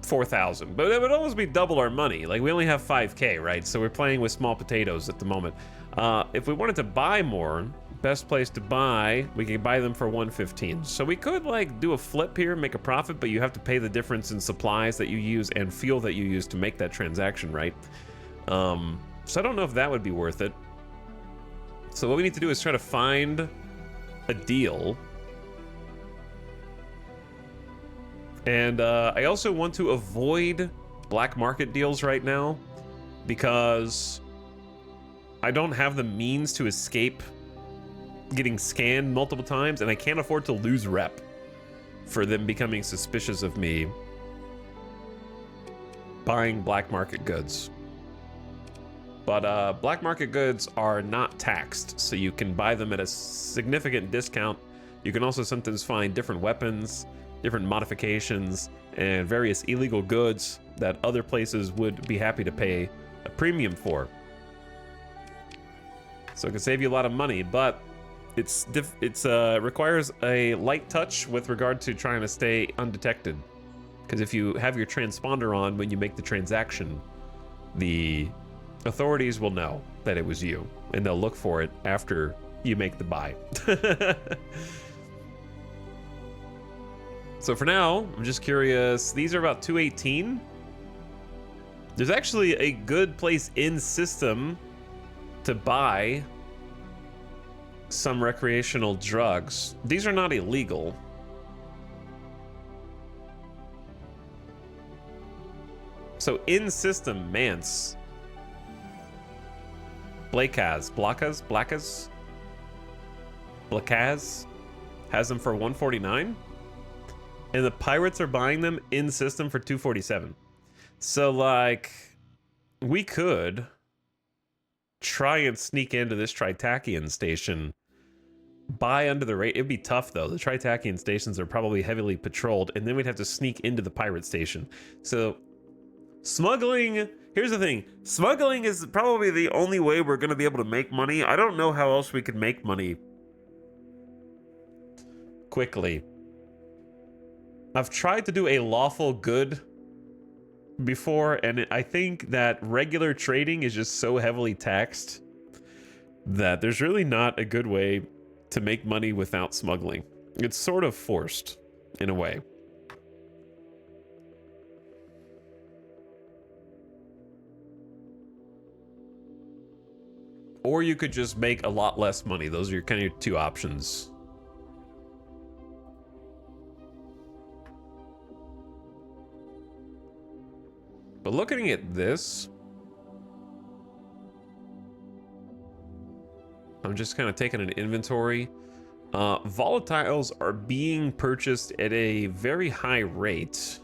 4,000, but it would almost be double our money. Like, we only have 5K, right? So we're playing with small potatoes at the moment. If we wanted to buy more, best place to buy, we can buy them for 115. So we could like do a flip here, make a profit, but you have to pay the difference in supplies that you use and fuel that you use to make that transaction, right? So I don't know if that would be worth it. So what we need to do is try to find a deal. And I also want to avoid black market deals right now because I don't have the means to escape getting scanned multiple times, and I can't afford to lose rep for them becoming suspicious of me buying black market goods. But black market goods are not taxed, so you can buy them at a significant discount. You can also sometimes find different weapons, different modifications, and various illegal goods that other places would be happy to pay a premium for. So it can save you a lot of money, but it's requires a light touch with regard to trying to stay undetected. Because if you have your transponder on when you make the transaction, the authorities will know that it was you, and they'll look for it after you make the buy. So for now, I'm just curious. These are about 218. There's actually a good place in system to buy some recreational drugs. These are not illegal. So in system, Mance, Blakaz has them for 149, and the pirates are buying them in system for 247. So like, we could try and sneak into this Tritachian station, buy under the rate. It'd be tough though. The Tritachian stations are probably heavily patrolled, and then we'd have to sneak into the pirate station. So smuggling, here's the thing. Smuggling is probably the only way we're going to be able to make money. I don't know how else we could make money quickly. I've tried to do a lawful good before, and I think that regular trading is just so heavily taxed that there's really not a good way to make money without smuggling. It's sort of forced in a way. Or you could just make a lot less money. Those are your kind of your two options. But looking at this, I'm just kind of taking an inventory. Volatiles are being purchased at a very high rate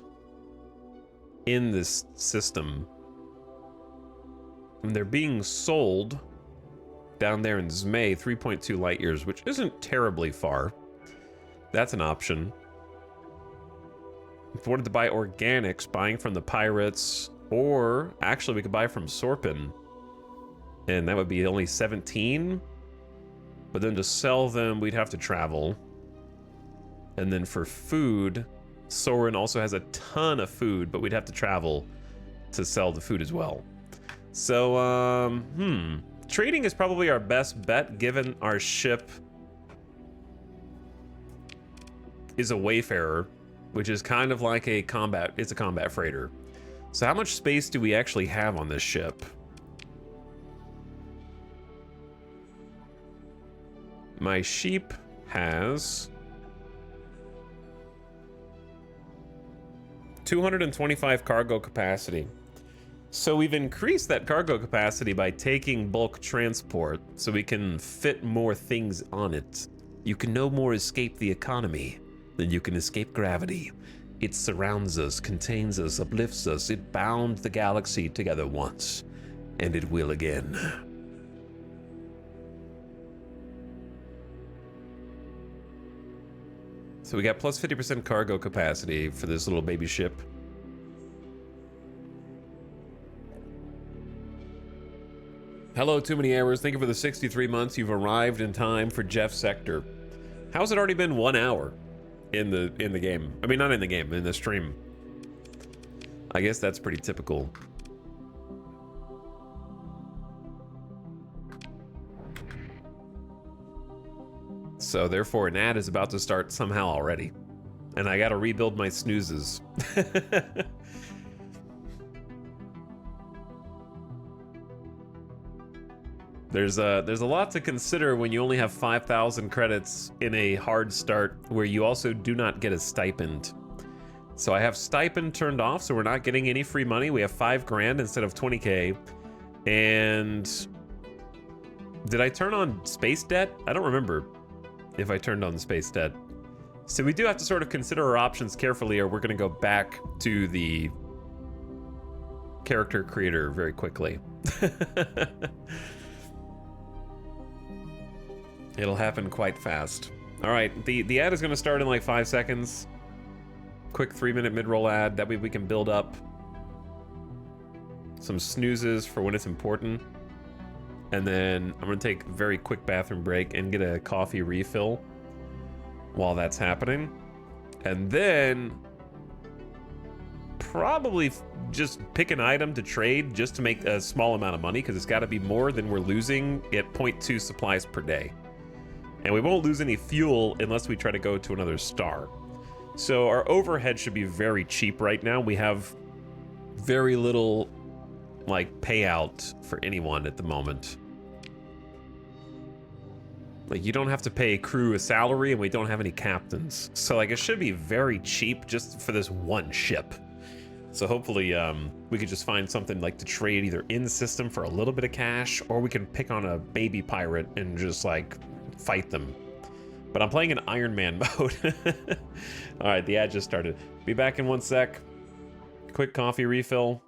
in this system. And they're being sold down there in Zmei, 3.2 light years, which isn't terribly far. That's an option. If we wanted to buy organics, buying from the pirates, or actually we could buy from Sorpin, and that would be only 17. But then to sell them, we'd have to travel. And then for food, Soren also has a ton of food, but we'd have to travel to sell the food as well. So, trading is probably our best bet, given our ship is a wayfarer, which is kind of like a combat, it's a combat freighter. So how much space do we actually have on this ship? My sheep has 225 cargo capacity. So we've increased that cargo capacity by taking bulk transport so we can fit more things on it. You can no more escape the economy than you can escape gravity. It surrounds us, contains us, uplifts us. It bound the galaxy together once, and it will again. So we got plus 50% cargo capacity for this little baby ship. Hello, Too Many Errors. Thank you for the 63 months. You've arrived in time for Jeff's sector. How's it already been 1 hour in the game? I mean, not in the game, in the stream. I guess that's pretty typical. So therefore, an ad is about to start somehow already. And I gotta rebuild my snoozes. There's a lot to consider when you only have 5,000 credits in a hard start where you also do not get a stipend. So I have stipend turned off, so we're not getting any free money. We have 5 grand instead of 20K. And did I turn on space debt? I don't remember if I turned on the space debt. So we do have to sort of consider our options carefully, or we're gonna go back to the character creator very quickly. It'll happen quite fast. All right, the ad is gonna start in like 5 seconds. Quick 3-minute mid-roll ad, that way we can build up some snoozes for when it's important. And then I'm gonna take a very quick bathroom break and get a coffee refill while that's happening. And then probably just pick an item to trade just to make a small amount of money, because it's gotta be more than we're losing at 0.2 supplies per day. And we won't lose any fuel unless we try to go to another star. So our overhead should be very cheap right now. We have very little like payout for anyone at the moment. Like, you don't have to pay crew a salary, and we don't have any captains. So like, it should be very cheap just for this one ship. So hopefully we could just find something like to trade either in system for a little bit of cash, or we can pick on a baby pirate and just like fight them. But I'm playing in Iron Man mode. All right, the ad just started. Be back in 1 sec. Quick coffee refill.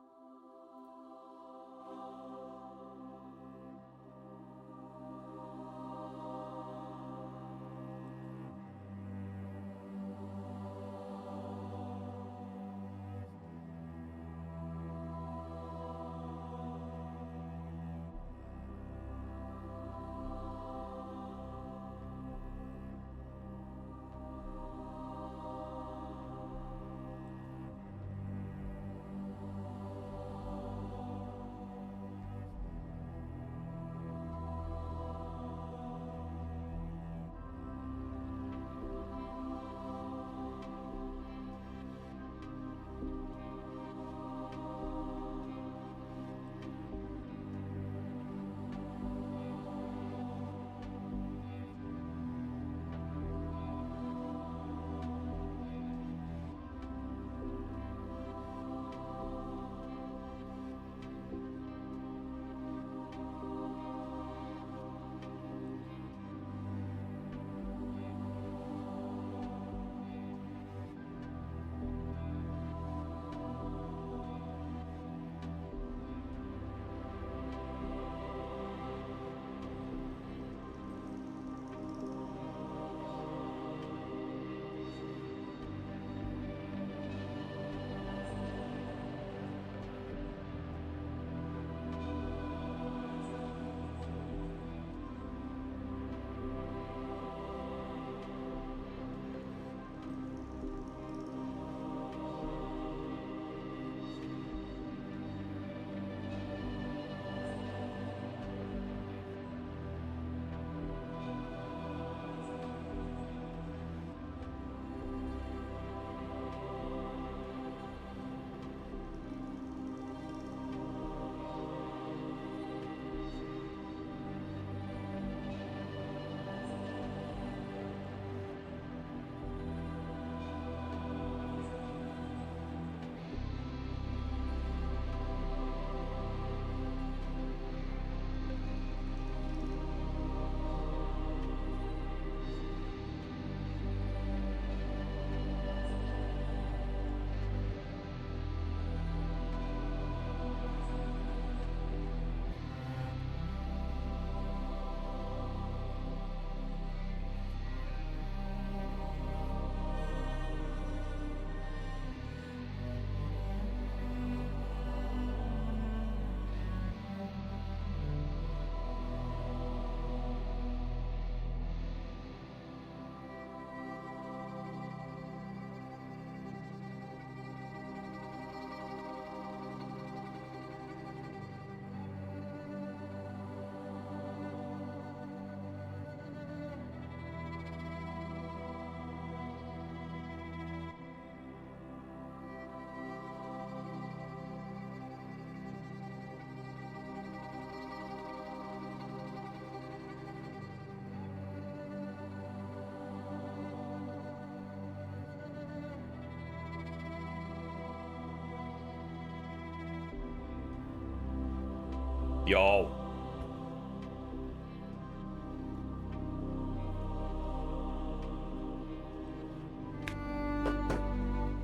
Y'all.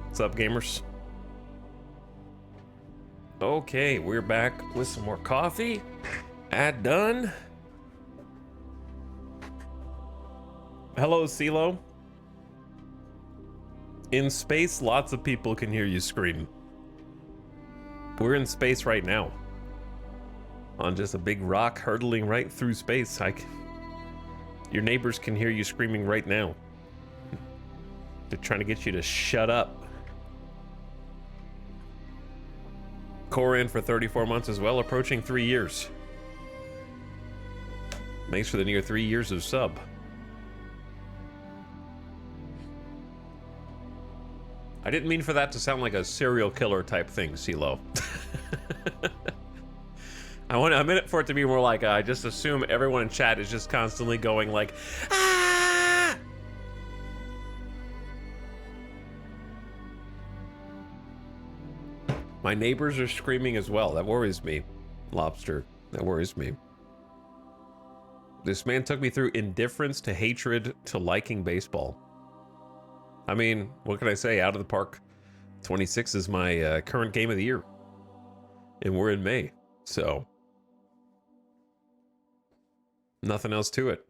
What's up, gamers? Okay, we're back with some more coffee. Ad done. Hello, CeeLo. In space, lots of people can hear you scream. We're in space right now. On just a big rock hurtling right through space. Your neighbors can hear you screaming right now. They're trying to get you to shut up. Corin for 34 months as well, approaching 3 years. Thanks for the near 3 years of sub. I didn't mean for that to sound like a serial killer type thing, CeeLo. I meant it for it to be more like I just assume everyone in chat is just constantly going like, ah! My neighbors are screaming as well. That worries me, Lobster. That worries me. This man took me through indifference to hatred to liking baseball. I mean, what can I say? Out of the park. 26 is my current game of the year. And we're in May, so nothing else to it.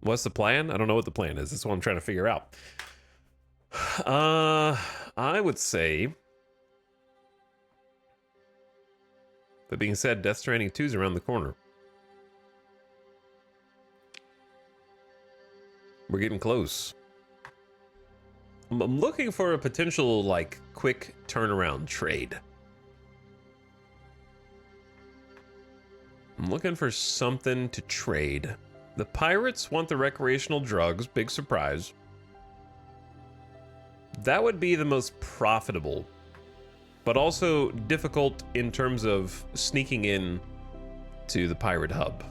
What's the plan? I don't know what the plan is. That's what I'm trying to figure out. I would say, that being said, Death Stranding 2 is around the corner. We're getting close. I'm looking for a potential, like, quick turnaround trade. I'm looking for something to trade. The pirates want the recreational drugs, big surprise. That would be the most profitable, but also difficult in terms of sneaking in to the pirate hub.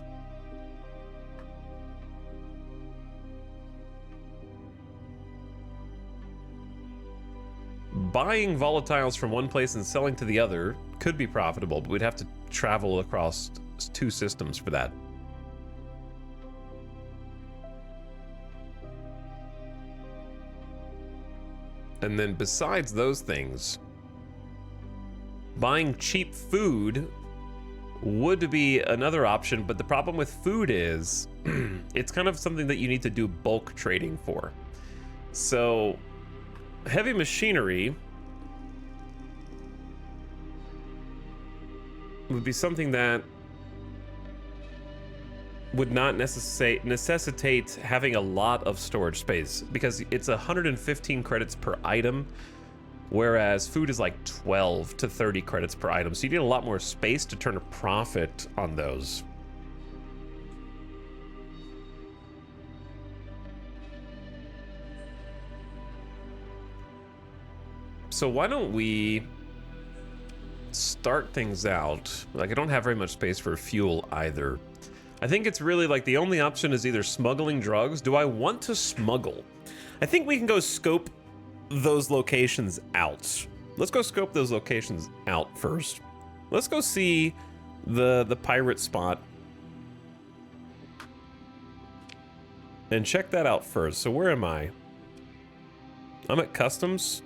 Buying volatiles from one place and selling to the other could be profitable, but we'd have to travel across 2 systems for that. And then besides those things, buying cheap food would be another option, but the problem with food is it's kind of something that you need to do bulk trading for. So heavy machinery would be something that would not necessitate having a lot of storage space, because it's 115 credits per item, whereas food is like 12 to 30 credits per item. So you need a lot more space to turn a profit on those. So why don't we start things out? Like, I don't have very much space for fuel either. I think it's really like the only option is either smuggling drugs. Do I want to smuggle? I think we can go scope those locations out. Let's go scope those locations out first. Let's go see the pirate spot and check that out first. So where am I? I'm at customs.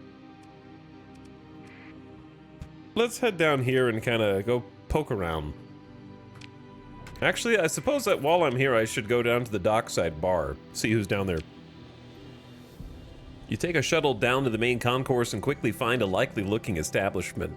Let's head down here and kind of go poke around. Actually, I suppose that while I'm here, I should go down to the dockside bar, see who's down there. You take a shuttle down to the main concourse and quickly find a likely-looking establishment.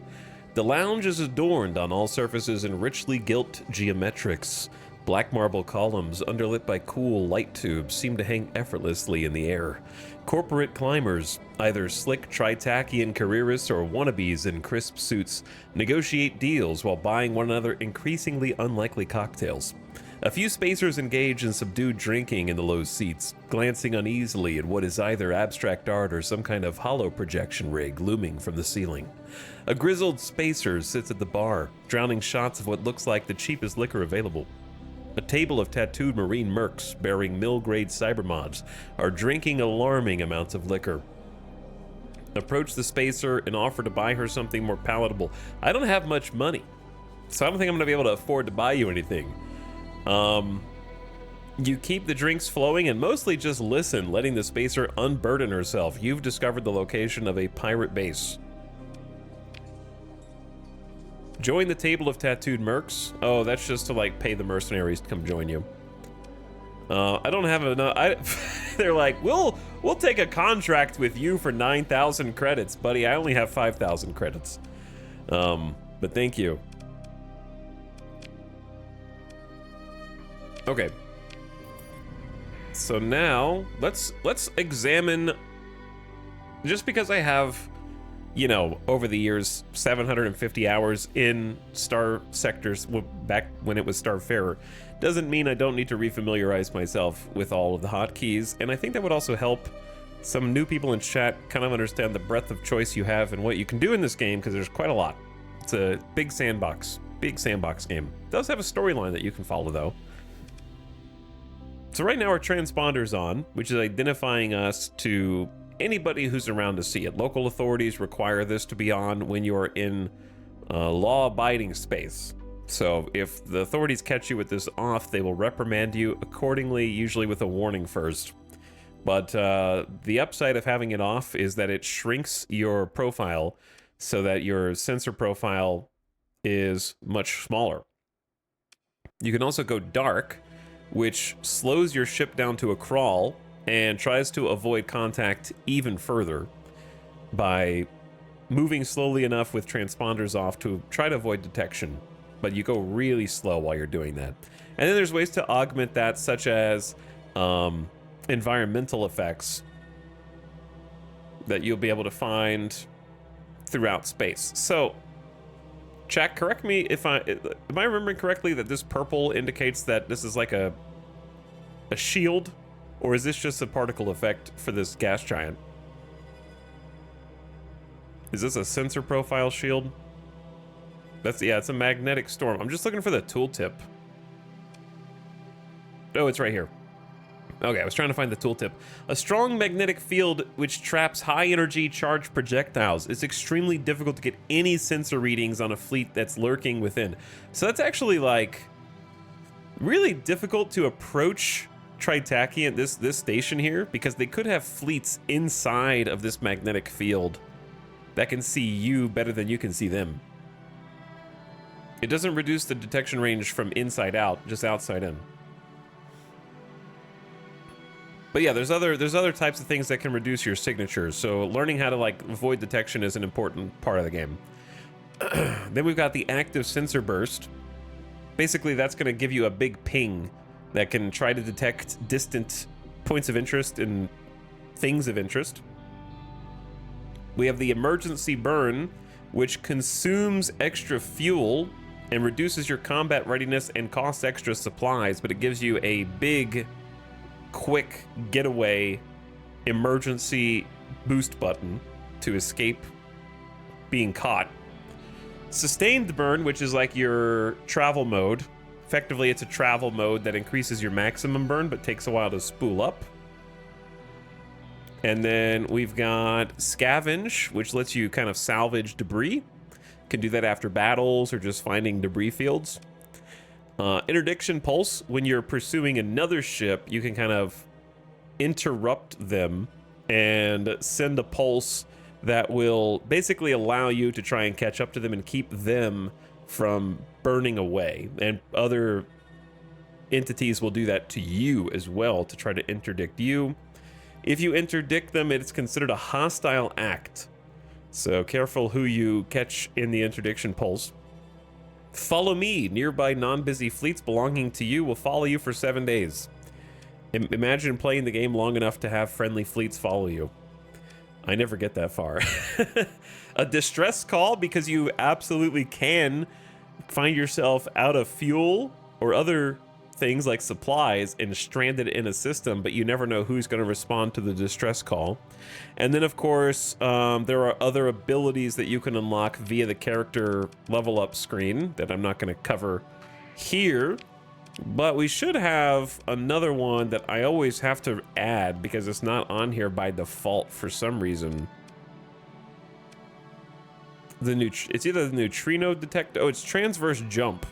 The lounge is adorned on all surfaces in richly gilt geometrics. Black marble columns, underlit by cool light tubes, seem to hang effortlessly in the air. Corporate climbers, either slick Tritakian careerists or wannabes in crisp suits, negotiate deals while buying one another increasingly unlikely cocktails. A few spacers engage in subdued drinking in the low seats, glancing uneasily at what is either abstract art or some kind of hollow projection rig looming from the ceiling. A grizzled spacer sits at the bar, drowning shots of what looks like the cheapest liquor available. A table of tattooed marine mercs bearing mill-grade cybermods are drinking alarming amounts of liquor. Approach the spacer and offer to buy her something more palatable. I don't have much money. So I don't think I'm gonna be able to afford to buy you anything. You keep the drinks flowing and mostly just listen, letting the spacer unburden herself. You've discovered the location of a pirate base. Join the table of tattooed mercs. Oh, that's just to like pay the mercenaries to come join you. I don't have enough. They're like, we'll take a contract with you for 9,000 credits, buddy. I only have 5,000 credits. But thank you. Okay. So now let's examine. Just because I have, you know, over the years 750 hours in Starsector back when it was Starfarer, doesn't mean I don't need to refamiliarize myself with all of the hotkeys. And I think that would also help some new people in chat kind of understand the breadth of choice you have and what you can do in this game, because there's quite a lot. It's a big sandbox game. It does have a storyline that you can follow though. So right now our transponder's on, which is identifying us to anybody who's around to see it. Local authorities require this to be on when you are in law-abiding space. So if the authorities catch you with this off, they will reprimand you accordingly, usually with a warning first. But the upside of having it off is that it shrinks your profile so that your sensor profile is much smaller. You can also go dark, which slows your ship down to a crawl and tries to avoid contact even further by moving slowly enough with transponders off to try to avoid detection. But you go really slow while you're doing that. And then there's ways to augment that, such as environmental effects that you'll be able to find throughout space. So, chat, correct me if am I remembering correctly that this purple indicates that this is like a shield, or is this just a particle effect for this gas giant? Is this a sensor profile shield? Yeah, it's a magnetic storm. I'm just looking for the tooltip. Oh, it's right here. Okay, I was trying to find the tooltip. A strong magnetic field which traps high-energy charged projectiles. It's extremely difficult to get any sensor readings on a fleet that's lurking within. So that's actually, like, really difficult to approach Tritakian, this station here, because they could have fleets inside of this magnetic field that can see you better than you can see them. It doesn't reduce the detection range from inside out, just outside in. But yeah, there's other types of things that can reduce your signatures. So learning how to like avoid detection is an important part of the game. Then we've got the active sensor burst. Basically, that's going to give you a big ping that can try to detect distant points of interest and things of interest. We have the emergency burn, which consumes extra fuel and reduces your combat readiness and costs extra supplies, but it gives you a big, quick getaway emergency boost button to escape being caught. Sustained burn, which is like your travel mode. Effectively, it's a travel mode that increases your maximum burn, but takes a while to spool up. And then we've got scavenge, which lets you kind of salvage debris. Can do that after battles or just finding debris fields. Interdiction pulse, when you're pursuing another ship, you can kind of interrupt them and send a pulse that will basically allow you to try and catch up to them and keep them from burning away. And other entities will do that to you as well to try to interdict you. If you interdict them, it's considered a hostile act. So careful who you catch in the interdiction pulse. Follow me. Nearby non-busy fleets belonging to you will follow you for 7 days. Imagine playing the game long enough to have friendly fleets follow you. I never get that far. A distress call, because you absolutely can find yourself out of fuel or other things like supplies and stranded in a system, but you never know who's going to respond to the distress call. And then, of course, there are other abilities that you can unlock via the character level up screen that I'm not going to cover here. But we should have another one that I always have to add because it's not on here by default for some reason. it's either the neutrino detector. Oh, it's transverse jump,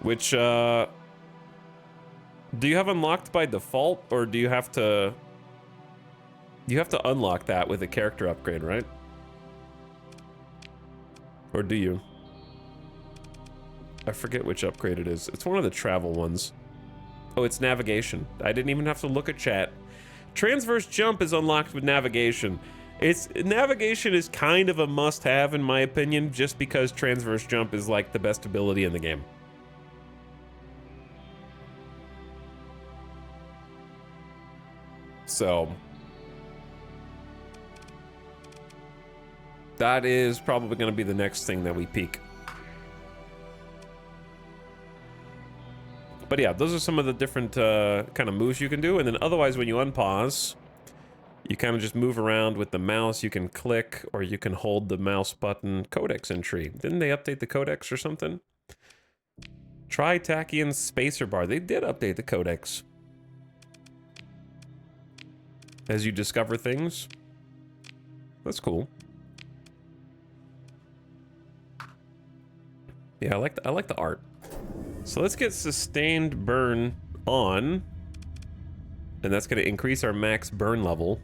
which do you have unlocked by default, or do you have to unlock that with a character upgrade, right? Or do you? I forget which upgrade it is. It's one of the travel ones. Oh, it's navigation. I didn't even have to look at chat. Transverse jump is unlocked with navigation. Navigation is kind of a must-have in my opinion, just because transverse jump is like the best ability in the game. So that is probably going to be the next thing that we peak. But yeah, those are some of the different kind of moves you can do. And then otherwise, when you unpause, you kind of just move around with the mouse. You can click, or you can hold the mouse button. Codex entry. Didn't they update the codex or something? Try Tachyon spacer bar. They did update the codex. As you discover things. That's cool. Yeah, I like the art. So let's get sustained burn on, and that's going to increase our max burn level.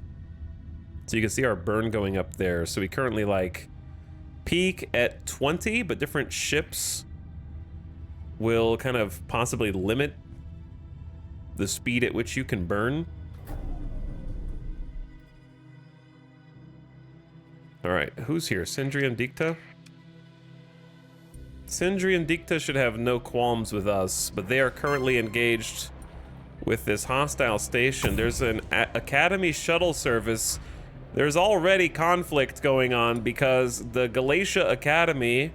So you can see our burn going up there. So we currently like peak at 20, but different ships will kind of possibly limit the speed at which you can burn. All right, who's here? Sindri and Dicta? Sindri and Dicta should have no qualms with us, but they are currently engaged with this hostile station. There's an Academy shuttle service. There's already conflict going on because the Galatia Academy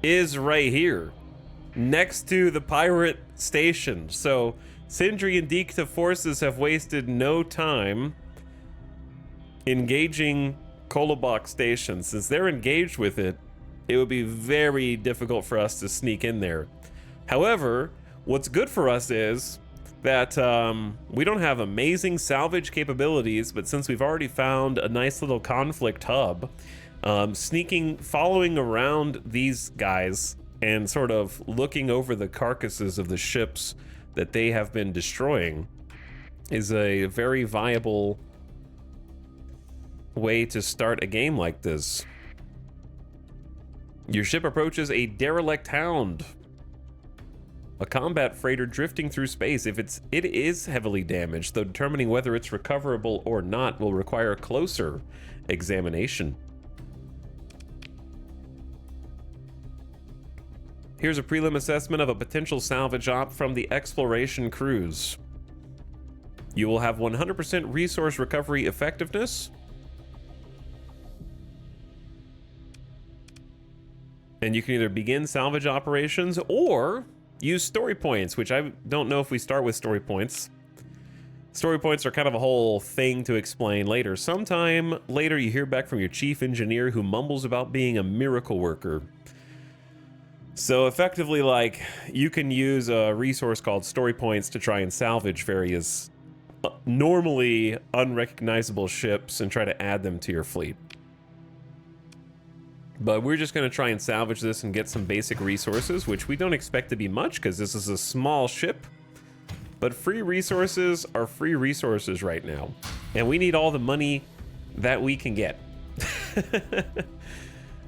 is right here, next to the pirate station. So Sindri and Dicta forces have wasted no time engaging Kolobok station. Since they're engaged with it, it would be very difficult for us to sneak in there. However, what's good for us is that we don't have amazing salvage capabilities, but since we've already found a nice little conflict hub, following around these guys and sort of looking over the carcasses of the ships that they have been destroying is a very viable way to start a game like this. Your ship approaches a derelict hound, a combat freighter drifting through space. If it is heavily damaged, though determining whether it's recoverable or not will require closer examination. Here's a prelim assessment of a potential salvage op from the exploration cruise. You will have 100% resource recovery effectiveness. And you can either begin salvage operations or use story points, which I don't know if we start with story points. Story points are kind of a whole thing to explain later. Sometime later you hear back from your chief engineer who mumbles about being a miracle worker. So effectively, like, you can use a resource called story points to try and salvage various normally unrecognizable ships and try to add them to your fleet. But we're just going to try and salvage this and get some basic resources, which we don't expect to be much because this is a small ship. But free resources are free resources right now. And we need all the money that we can get.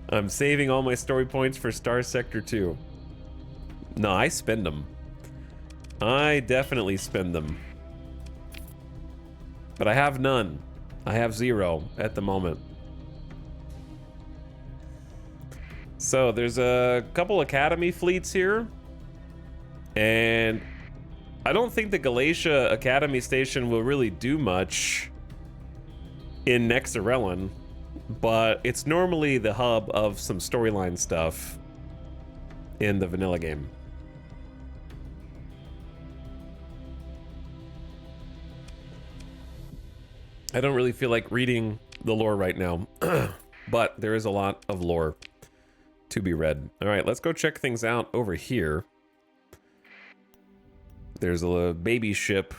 I'm saving all my story points for Starsector 2. No, I spend them. I definitely spend them. But I have none. I have 0 at the moment. So there's a couple Academy fleets here, and I don't think the Galatia Academy station will really do much in Nexarellan, but it's normally the hub of some storyline stuff in the vanilla game. I don't really feel like reading the lore right now, but there is a lot of lore to be read. All right, let's go check things out over here. There's a baby ship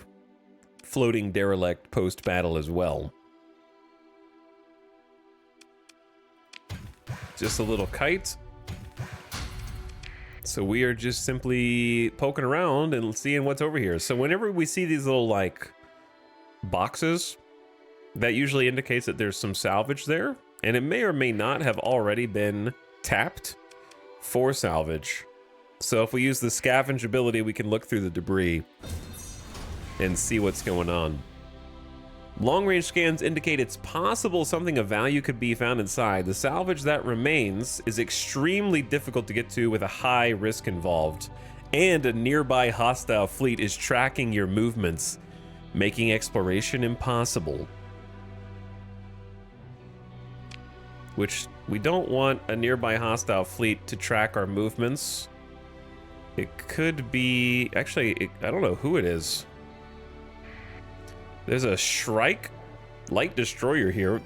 floating derelict post-battle as well. Just a little kite. So we are just simply poking around and seeing what's over here. So whenever we see these little like boxes, that usually indicates that there's some salvage there, and it may or may not have already been tapped for salvage. So if we use the scavenge ability, we can look through the debris and see what's going on. Long-range scans indicate it's possible something of value could be found inside. The salvage that remains is extremely difficult to get to with a high risk involved, and a nearby hostile fleet is tracking your movements, making exploration impossible. Which, we don't want a nearby hostile fleet to track our movements. It could be... Actually, I don't know who it is. There's a Shrike light destroyer here.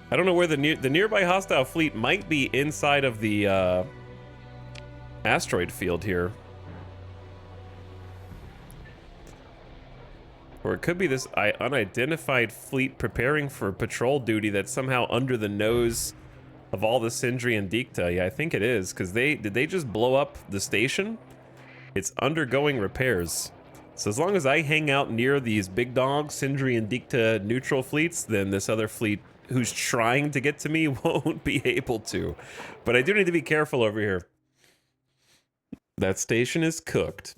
I don't know where the nearby hostile fleet might be inside of the asteroid field here. Or it could be this unidentified fleet preparing for patrol duty that's somehow under the nose of all the Sindri and Dikta. Yeah, I think it is, because did they just blow up the station? It's undergoing repairs. So as long as I hang out near these big dogs, Sindri and Dikta neutral fleets, then this other fleet who's trying to get to me won't be able to. But I do need to be careful over here. That station is cooked.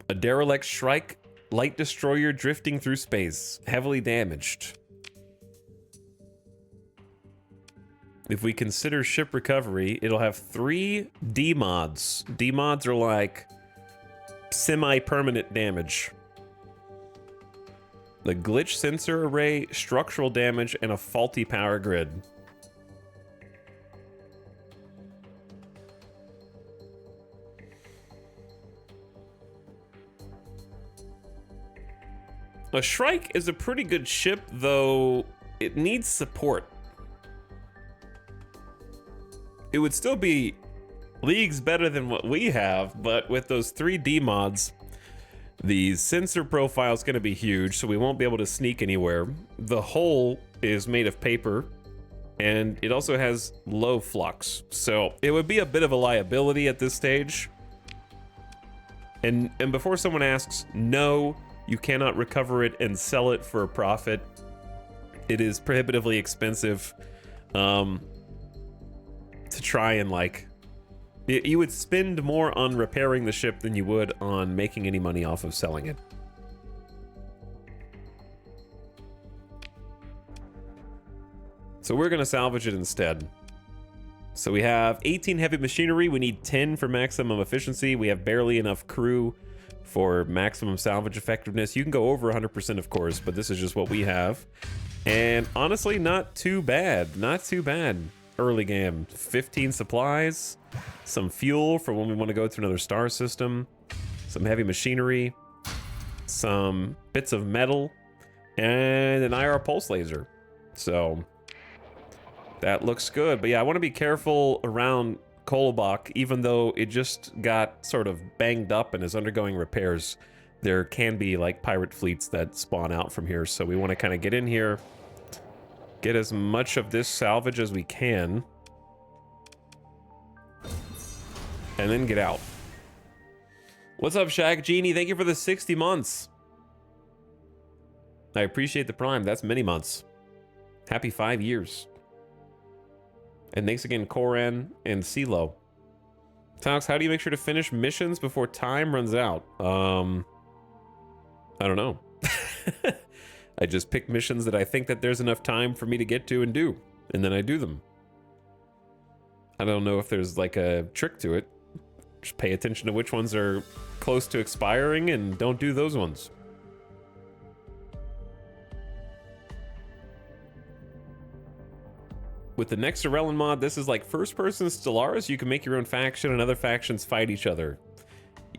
A derelict Shrike light destroyer drifting through space, heavily damaged. If we consider ship recovery, it'll have 3 D-mods. D-mods are like semi-permanent damage. The glitch sensor array, structural damage, and a faulty power grid. A Shrike is a pretty good ship, though it needs support. It would still be leagues better than what we have, but with those 3D mods, the sensor profile is going to be huge, so we won't be able to sneak anywhere. The hull is made of paper, and it also has low flux, so it would be a bit of a liability at this stage. And before someone asks, no, you cannot recover it and sell it for a profit. It is prohibitively expensive to try and like... You would spend more on repairing the ship than you would on making any money off of selling it. So we're going to salvage it instead. So we have 18 heavy machinery. We need 10 for maximum efficiency. We have barely enough crew for maximum salvage effectiveness. You can go over 100%, of course, but this is just what we have. And honestly, not too bad. Not too bad. Early game. 15 supplies, some fuel for when we want to go to another star system, some heavy machinery, some bits of metal, and an IR pulse laser. So that looks good. But yeah, I want to be careful around Kolobok, even though it just got sort of banged up and is undergoing repairs. There can be like pirate fleets that spawn out from here, so we want to kind of get in here, get as much of this salvage as we can, and then get out. What's up, Shaq Genie? Thank you for the 60 months. I appreciate the prime. That's many months. Happy 5 years. And thanks again, Koran and CeeLo. Tox, how do you make sure to finish missions before time runs out? I don't know. I just pick missions that I think that there's enough time for me to get to and do, and then I do them. I don't know if there's like a trick to it. Just pay attention to which ones are close to expiring and don't do those ones. With the Nexarellan mod, this is like first-person Stellaris. You can make your own faction and other factions fight each other.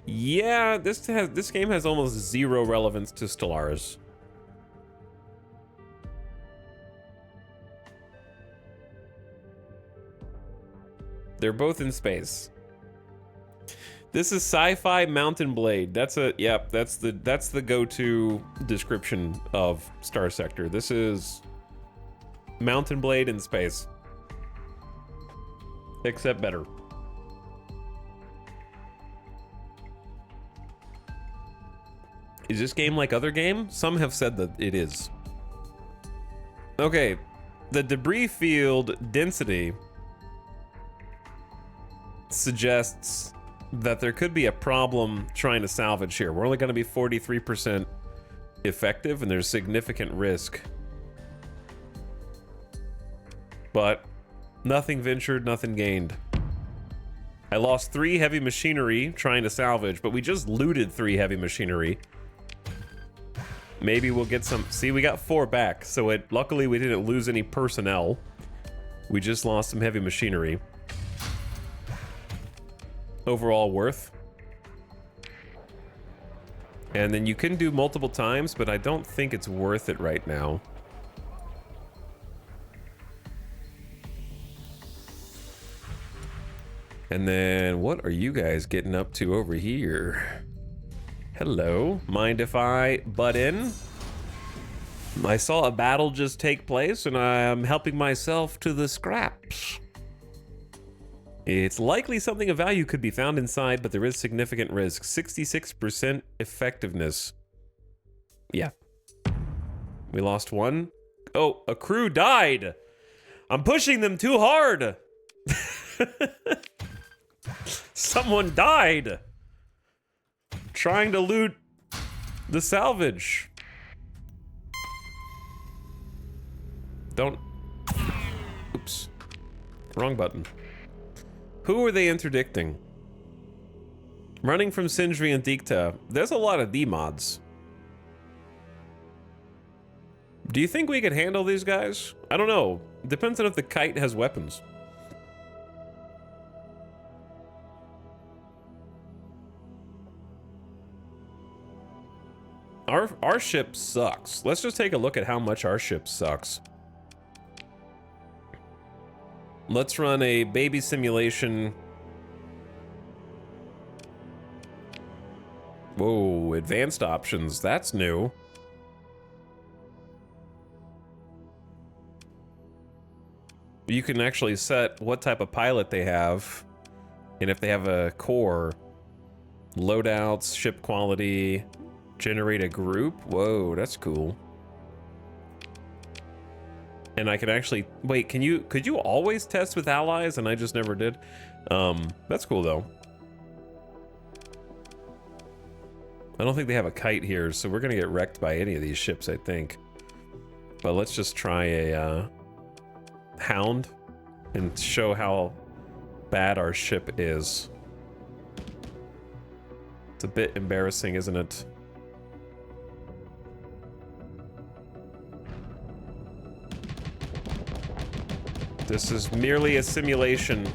Yeah, this game has almost zero relevance to Stellaris. They're both in space. This is sci-fi Mountain Blade. That's the go-to description of Starsector. This is Mountain Blade in space. Except better. Is this game like other games? Some have said that it is. Okay, the debris field density suggests that there could be a problem trying to salvage here. We're only going to be 43% effective, and there's significant risk. But nothing ventured, nothing gained. I lost 3 heavy machinery trying to salvage, but we just looted 3 heavy machinery. Maybe we'll get some... See, we got 4 back, so luckily we didn't lose any personnel. We just lost some heavy machinery. Overall worth. And then you can do multiple times, but I don't think it's worth it right now. And then, what are you guys getting up to over here? Hello, mind if I butt in? I saw a battle just take place and I'm helping myself to the scraps. It's likely something of value could be found inside, but there is significant risk. 66% effectiveness. Yeah. We lost 1. Oh, a crew died! I'm pushing them too hard! Someone died! Trying to loot the salvage. Don't... Oops. Wrong button. Who are they interdicting? Running from Sindri and Dikta. There's a lot of D-mods. Do you think we could handle these guys? I don't know. Depends on if the kite has weapons. Our ship sucks. Let's just take a look at how much our ship sucks. Let's run a baby simulation. Whoa, advanced options. That's new. You can actually set what type of pilot they have, and if they have a core, loadouts, ship quality, generate a group. Whoa, that's cool. And I can actually wait. Could you always test with allies? And I just never did. That's cool though. I don't think they have a kite here, so we're gonna get wrecked by any of these ships, I think. But let's just try a hound and show how bad our ship is. It's a bit embarrassing, isn't it? This is merely a simulation.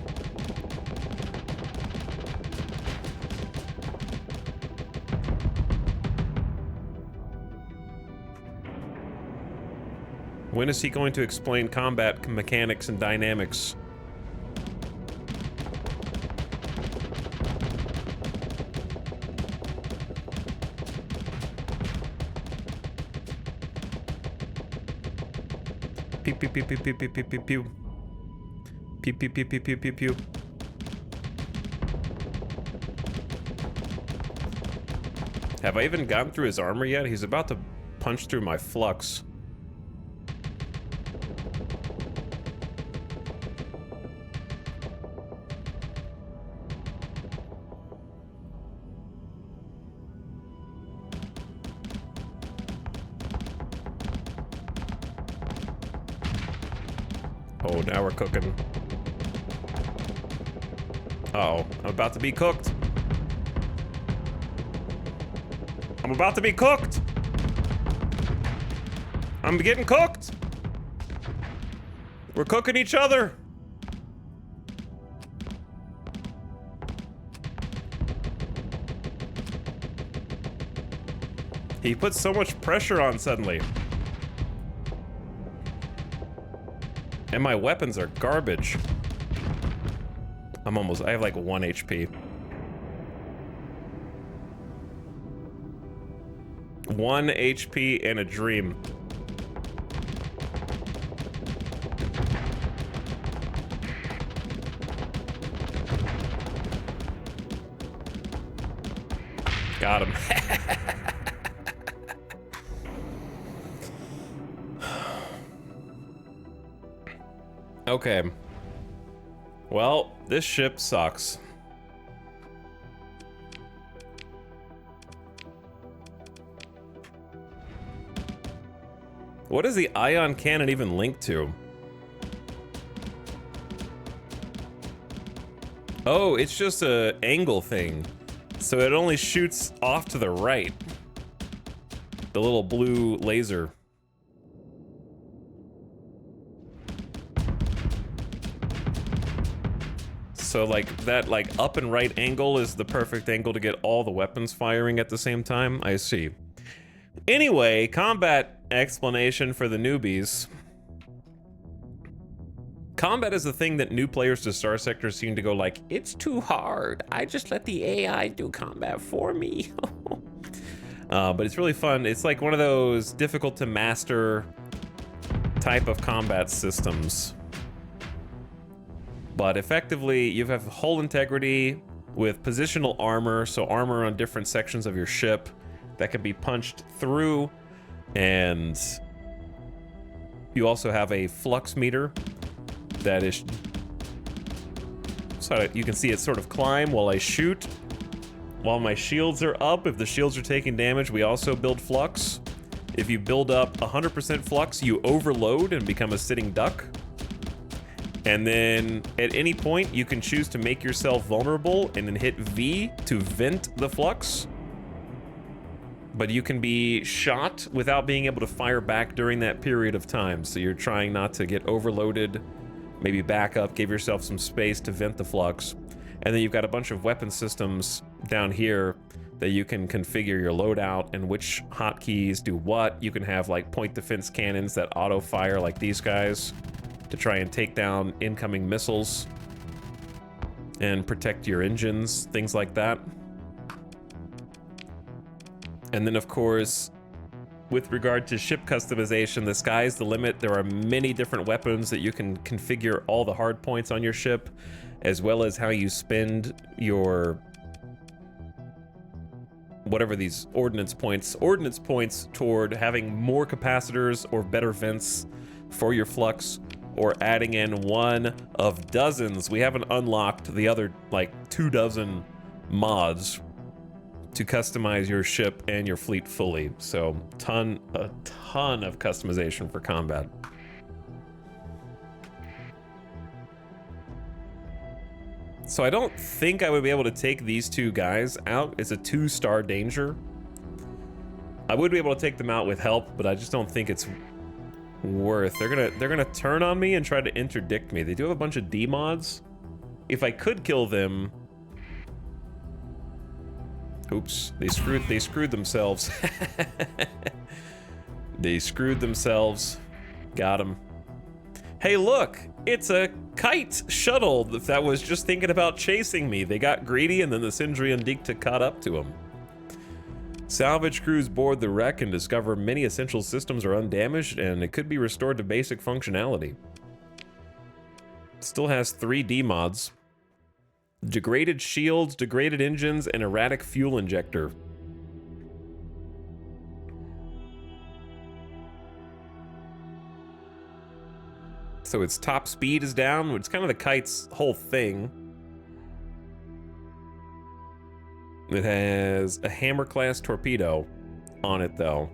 When is he going to explain combat mechanics and dynamics? Pew pew pew pew pew pew pew pew pew. Pew pew pew pew pew pew pew. Have I even gotten through his armor yet? He's about to punch through my flux. Oh, now we're cooking. Uh-oh, I'm about to be cooked. I'm about to be cooked. I'm getting cooked. We're cooking each other. He puts so much pressure on suddenly. And my weapons are garbage. I have like 1 HP. 1 HP and a dream. Got him. Okay. Well, this ship sucks. What is the ion cannon even linked to? Oh, it's just a angle thing. So it only shoots off to the right. The little blue laser. So like that like up and right angle is the perfect angle to get all the weapons firing at the same time? I see. Anyway, combat explanation for the newbies. Combat is a thing that new players to Starsector seem to go like, it's too hard. I just let the AI do combat for me. But it's really fun. It's like one of those difficult to master type of combat systems. But effectively, you have hull integrity with positional armor, so armor on different sections of your ship that can be punched through, and you also have a flux meter that is, so you can see it sort of climb while I shoot. While my shields are up, if the shields are taking damage, we also build flux. If you build up 100% flux, you overload and become a sitting duck. And then at any point, you can choose to make yourself vulnerable and then hit V to vent the flux. But you can be shot without being able to fire back during that period of time. So you're trying not to get overloaded, maybe back up, give yourself some space to vent the flux. And then you've got a bunch of weapon systems down here that you can configure your loadout and which hotkeys do what. You can have like point defense cannons that auto fire like these guys to try and take down incoming missiles and protect your engines, things like that. And then of course, with regard to ship customization, the sky's the limit. There are many different weapons that you can configure all the hard points on your ship, as well as how you spend your whatever these ordnance points toward having more capacitors or better vents for your flux, or adding in one of dozens. We haven't unlocked the other like 24 mods to customize your ship and your fleet fully. So a ton of customization for combat. So I don't think I would be able to take these two guys out. It's a 2-star danger. I would be able to take them out with help, but I just don't think it's worth. They're gonna turn on me and try to interdict me. They do have a bunch of D mods. If I could kill them. Oops, they screwed themselves. They screwed themselves. Got them. Hey, look, it's a kite shuttle that was just thinking about chasing me. They got greedy, and then the Sindrian Dicta caught up to them. Salvage crews board the wreck and discover many essential systems are undamaged, and it could be restored to basic functionality. Still has 3 D mods. Degraded shields, degraded engines, and erratic fuel injector. So its top speed is down. It's kind of the kite's whole thing. It has a Hammer-class torpedo on it, though.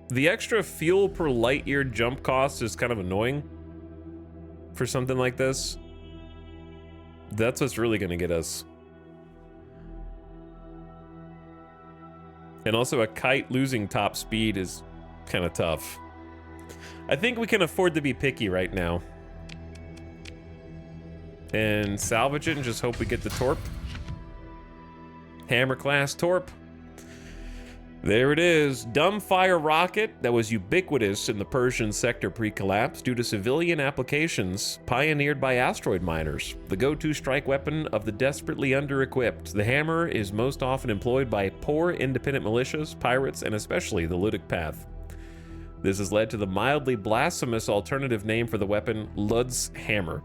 The extra fuel per light year jump cost is kind of annoying for something like this. That's what's really going to get us. And also a kite losing top speed is kind of tough. I think we can afford to be picky right now. And salvage it and just hope we get the torp. Hammer class torp. There it is. Dumbfire rocket that was ubiquitous in the Persian sector pre-collapse due to civilian applications pioneered by asteroid miners. The go-to strike weapon of the desperately under-equipped. The hammer is most often employed by poor independent militias, pirates, and especially the Ludic Path. This has led to the mildly blasphemous alternative name for the weapon, Lud's Hammer.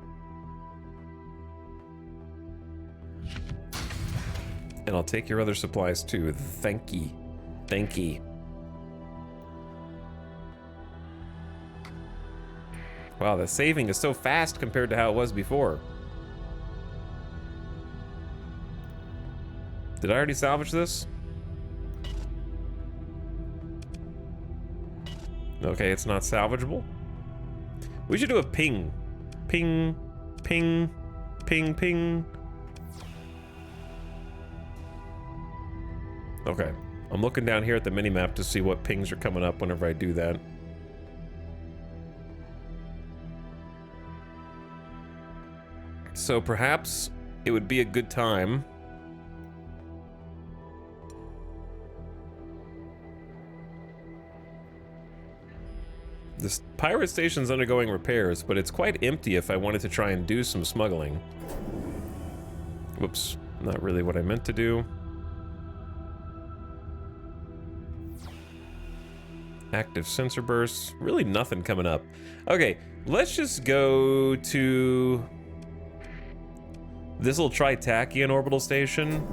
And I'll take your other supplies too. Thank ye. Thank ye. Wow, the saving is so fast compared to how it was before. Did I already salvage this? Okay, it's not salvageable. We should do a ping. Ping, ping, ping, ping. Okay. I'm looking down here at the minimap to see what pings are coming up whenever I do that. So perhaps it would be a good time this pirate station's undergoing repairs, but it's quite empty if I wanted to try and do some smuggling. Whoops, not really what I meant to do. Active sensor bursts. Really nothing coming up. Okay, let's just go to this little Tritachyon orbital station.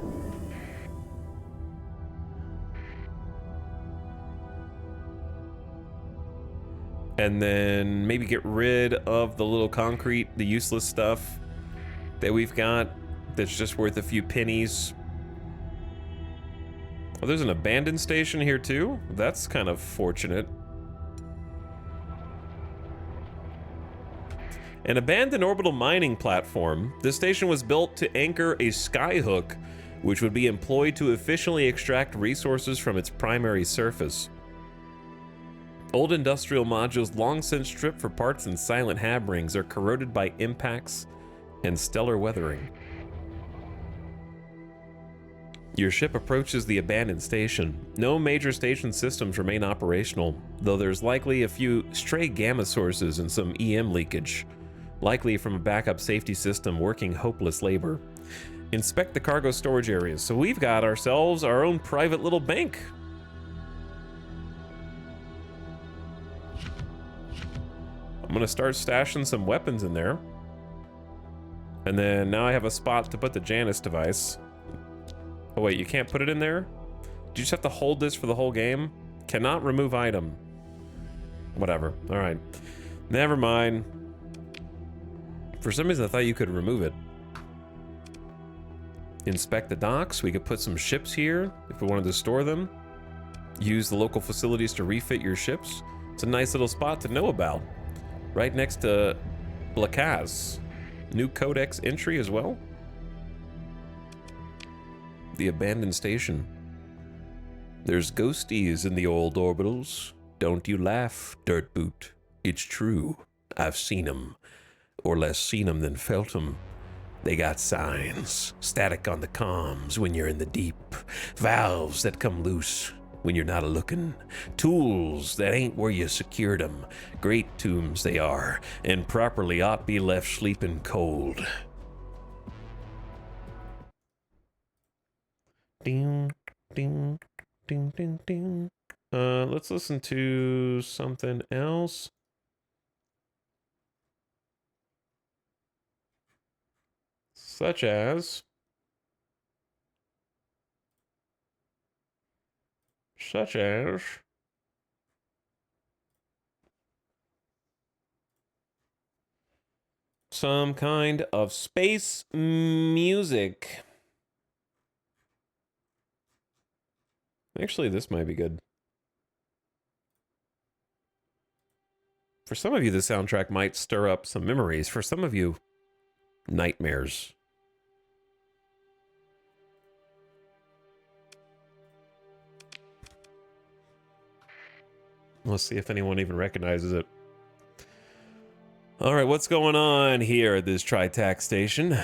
And then maybe get rid of the little concrete, the useless stuff that we've got that's just worth a few pennies. Oh, there's an abandoned station here too? That's kind of fortunate. An abandoned orbital mining platform. This station was built to anchor a skyhook, which would be employed to efficiently extract resources from its primary surface. Old industrial modules long since stripped for parts and silent hab rings are corroded by impacts and stellar weathering. Your ship approaches the abandoned station. No major station systems remain operational, though there's likely a few stray gamma sources and some EM leakage, likely from a backup safety system working hopeless labor. Inspect the cargo storage areas. So we've got ourselves our own private little bank. I'm gonna start stashing some weapons in there. And then now I have a spot to put the Janus device. Oh wait, you can't put it in there? Do you just have to hold this for the whole game? Cannot remove item. Whatever, all right. Never mind. For some reason I thought you could remove it. Inspect the docks. We could put some ships here if we wanted to store them. Use the local facilities to refit your ships. It's a nice little spot to know about. Right next to Blakaz. New codex entry as well. The abandoned station. There's ghosties in the old orbitals. Don't you laugh, dirt boot. It's true. I've seen 'em. Or less seen 'em than felt 'em. They got signs. Static on the comms when you're in the deep. Valves that come loose when you're not a-looking. Tools that ain't where you secured 'em. Great tombs they are, and properly ought be left sleeping cold. Ding, ding, ding, ding, ding. Let's listen to something else. Such as some kind of space music. Actually, this might be good. For some of you, the soundtrack might stir up some memories. For some of you, nightmares. Let's see if anyone even recognizes it. All right, what's going on here at this Tritach station?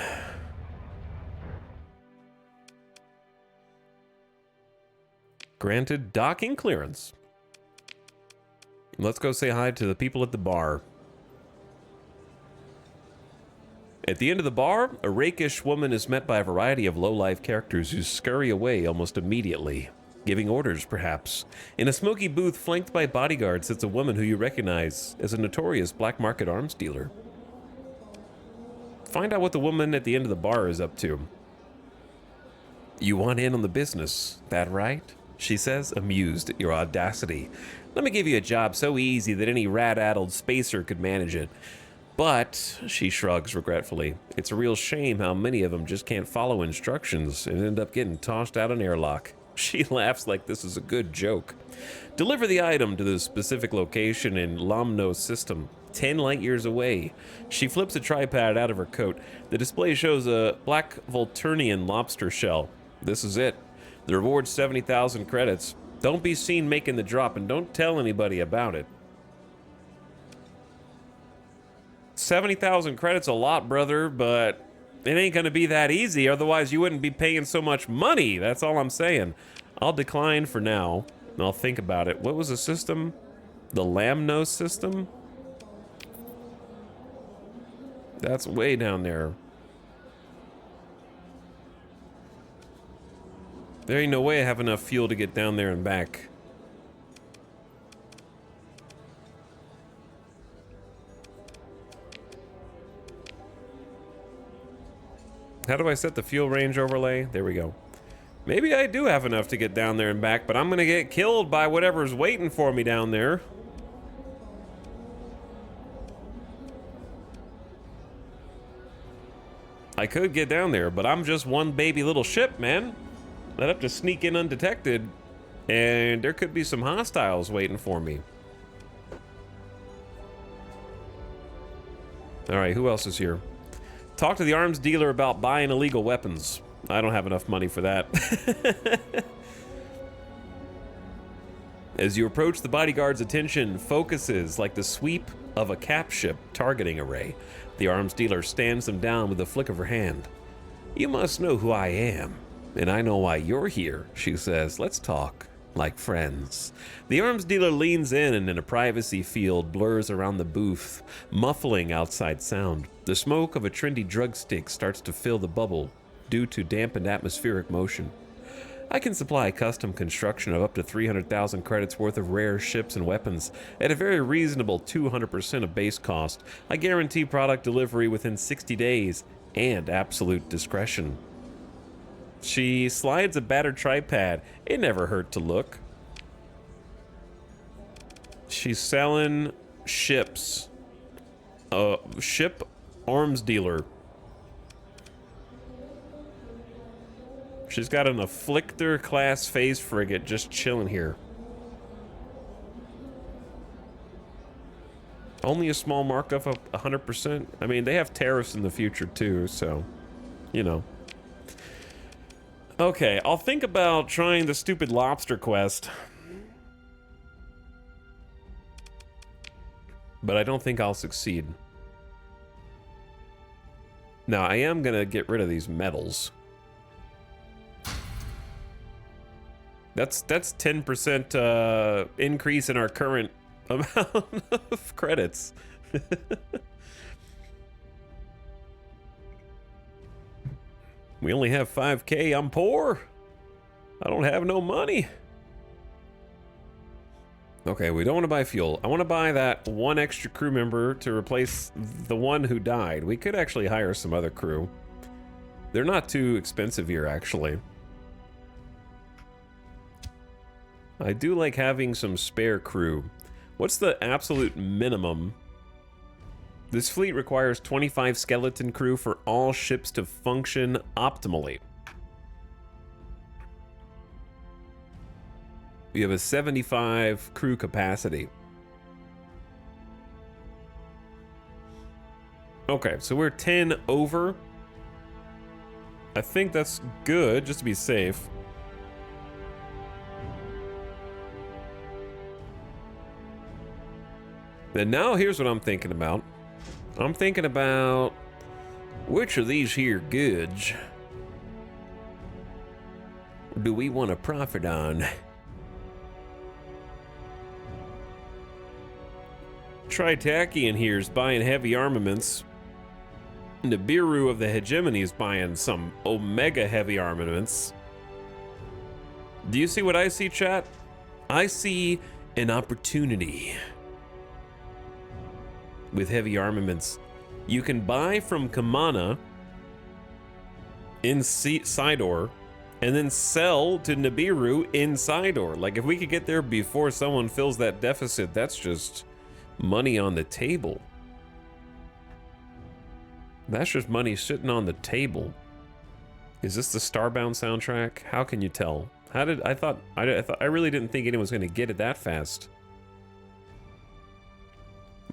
Granted docking clearance. Let's go say hi to the people at the bar. At the end of the bar, a rakish woman is met by a variety of low-life characters who scurry away almost immediately, giving orders, perhaps. In a smoky booth flanked by bodyguards sits a woman who you recognize as a notorious black market arms dealer. Find out what the woman at the end of the bar is up to. You want in on the business, that right? She says, amused at your audacity. Let me give you a job so easy that any rat-addled spacer could manage it. But, she shrugs regretfully, it's a real shame how many of them just can't follow instructions and end up getting tossed out an airlock. She laughs like this is a good joke. Deliver the item to the specific location in Lomno's system, 10 light years away. She flips a tripod out of her coat. The display shows a black Volturnian lobster shell. This is it. The reward's 70,000 credits. Don't be seen making the drop and don't tell anybody about it. 70,000 credits a lot, brother, but it ain't gonna be that easy, otherwise you wouldn't be paying so much money. That's all I'm saying. I'll decline for now, and I'll think about it. What was the system? The Lomno system? That's way down there. There ain't no way I have enough fuel to get down there and back. How do I set the fuel range overlay? There we go. Maybe I do have enough to get down there and back, but I'm gonna get killed by whatever's waiting for me down there. I could get down there, but I'm just one baby little ship, man. I'd have to sneak in undetected, and there could be some hostiles waiting for me. All right, who else is here? Talk to the arms dealer about buying illegal weapons. I don't have enough money for that. As you approach, the bodyguard's attention focuses like the sweep of a cap ship targeting array. The arms dealer stands them down with a flick of her hand. You must know who I am, and I know why you're here, she says. Let's talk like friends. The arms dealer leans in and in a privacy field blurs around the booth, muffling outside sound. The smoke of a trendy drug stick starts to fill the bubble due to dampened atmospheric motion. I can supply custom construction of up to 300,000 credits worth of rare ships and weapons at a very reasonable 200% of base cost. I guarantee product delivery within 60 days and absolute discretion. She slides a battered tripod. It never hurt to look. She's selling ships. Ship arms dealer. She's got an Afflictor class phase frigate just chilling here. Only a small markup of 100%. I mean, they have tariffs in the future too, so, you know. Okay, I'll think about trying the stupid lobster quest. But I don't think I'll succeed. Now, I am gonna get rid of these metals. That's 10% increase in our current amount of credits. We only have 5K. I'm poor. I don't have no money. Okay, we don't want to buy fuel. I want to buy that one extra crew member to replace the one who died. We could actually hire some other crew. They're not too expensive here, actually. I do like having some spare crew. What's the absolute minimum? This fleet requires 25 skeleton crew for all ships to function optimally. We have a 75 crew capacity. Okay, so we're 10 over. I think that's good, just to be safe. And now here's what I'm thinking about. I'm thinking about which of these here goods do we want to profit on? Tritaki in here is buying heavy armaments. Nibiru of the Hegemony is buying some Omega heavy armaments. Do you see what I see, chat? I see an opportunity with heavy armaments. You can buy from Kamana in Sidor and then sell to Nibiru in Sidor. Like, if we could get there before someone fills that deficit, that's just money on the table. That's just money sitting on the table. Is this the Starbound soundtrack? How can you tell? How did I thought I really didn't think anyone was going to get it that fast.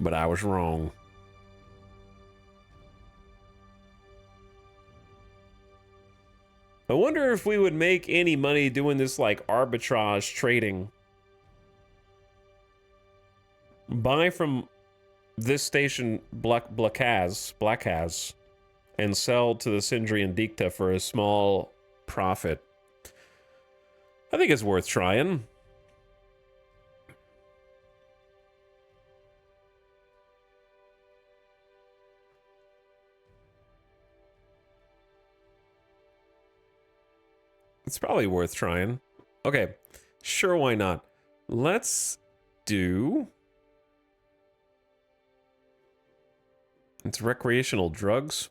But I was wrong. I wonder if we would make any money doing this like arbitrage trading. Buy from this station Blackaz and sell to the Sindrian Dicta for a small profit. I think it's worth trying. It's probably worth trying. Okay, sure, why not? Let's do... It's recreational drugs.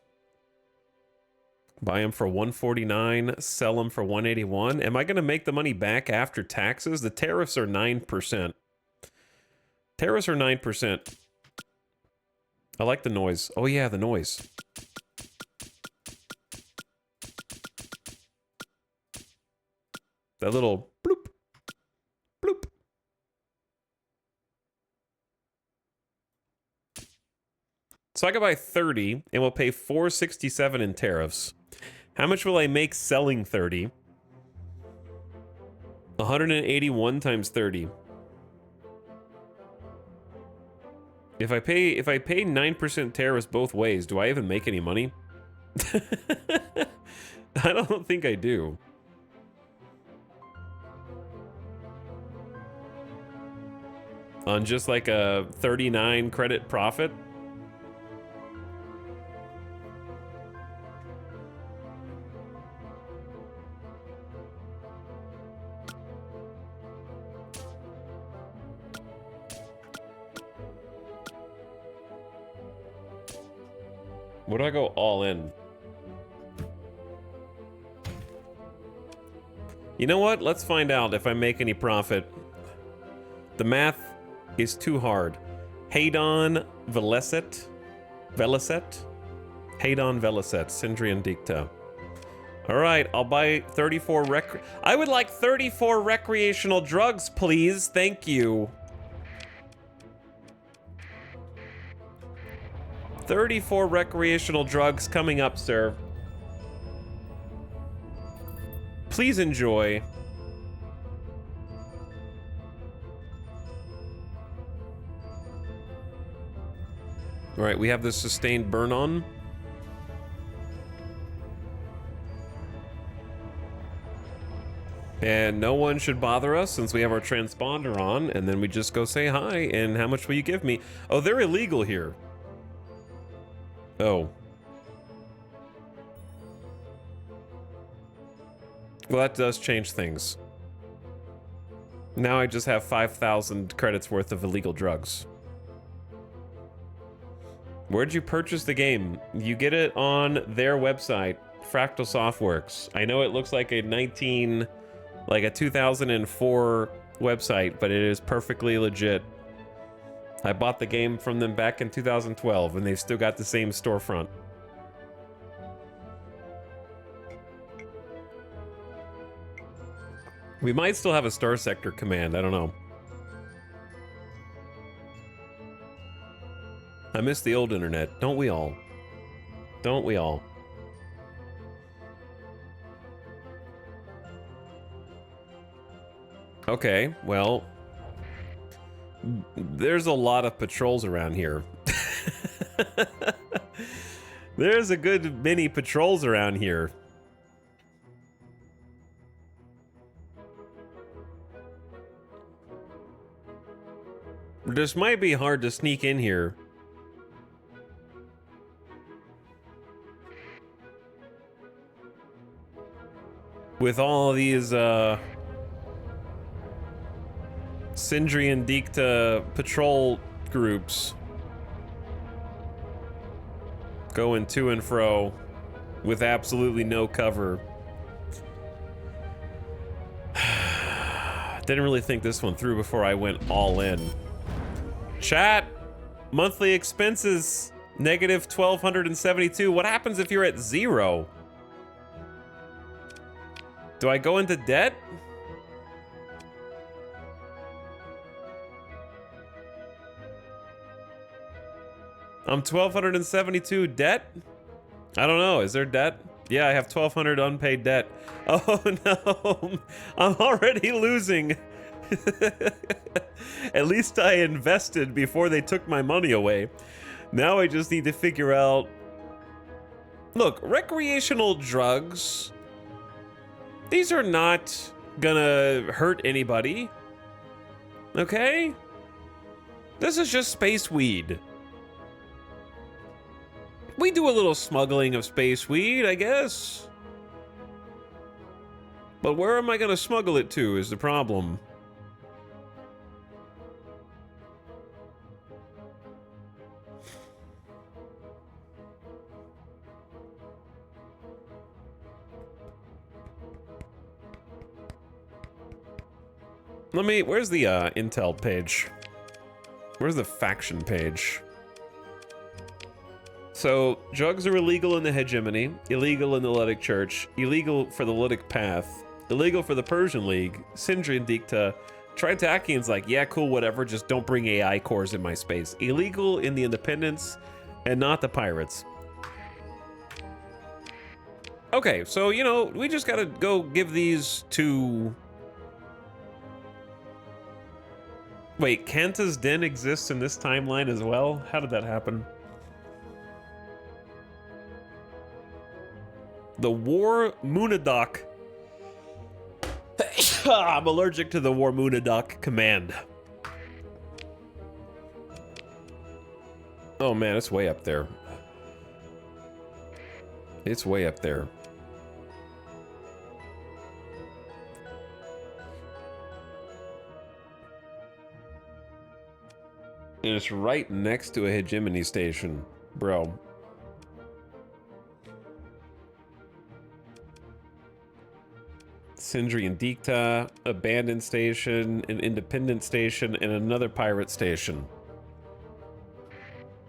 Buy them for $149, sell them for $181. Am I going to make the money back after taxes? The tariffs are 9%. Tariffs are 9%. I like the noise. Oh yeah, the noise. That little bloop, bloop. So I can buy 30 and we'll pay $467 in tariffs. How much will I make selling 30? 181 times 30. If I pay 9% tariffs both ways, do I even make any money? I don't think I do. On just like a 39 credit profit? What do I go all in? You know what? Let's find out if I make any profit. The math is too hard. Hadon Veleset. Hadon Veleset, Sindrian Dicta. All right, I'll buy 34 I would like 34 recreational drugs, please. Thank you. 34 recreational drugs coming up, sir. Please enjoy. All right, we have the sustained burn on. And no one should bother us since we have our transponder on, and then we just go say hi, and how much will you give me? Oh, they're illegal here. Oh. Well, that does change things. Now I just have 5,000 credits worth of illegal drugs. Where'd you purchase the game? You get it on their website, Fractal Softworks. I know it looks like a 2004 website, but it is perfectly legit. I bought the game from them back in 2012, and they've still got the same storefront. We might still have a Starsector command, I don't know. I miss the old internet, don't we all? Don't we all? Okay, well, there's a lot of patrols around here. There's a good many patrols around here. This might be hard to sneak in here. With all these, Sindri and Dikta patrol groups going to and fro with absolutely no cover. Didn't really think this one through before I went all in. Chat, monthly expenses, negative 1,272. What happens if you're at 0? Do I go into debt? I'm 1,272 debt? I don't know, is there debt? Yeah, I have 1,200 unpaid debt. Oh no, I'm already losing. At least I invested before they took my money away. Now I just need to figure out... Look, recreational drugs, these are not gonna hurt anybody. Okay? This is just space weed. We do a little smuggling of space weed, I guess. But where am I gonna smuggle it to is the problem. Where's the intel page? Where's the faction page? So, drugs are illegal in the hegemony, illegal in the Ludic Church, illegal for the Ludic Path, illegal for the Persian League, Sindri and Dikta. Tritakian's like, yeah, cool, whatever, just don't bring AI cores in my space. Illegal in the Independents, and not the Pirates. Okay, so, you know, we just gotta go give these to... Wait, Kanta's Den exists in this timeline as well? How did that happen? The War Munadoc. I'm allergic to the War Munadoc command. Oh man, it's way up there. It's way up there. And it's right next to a hegemony station, bro. Sindri and Dikta, abandoned station, an independent station, and another pirate station.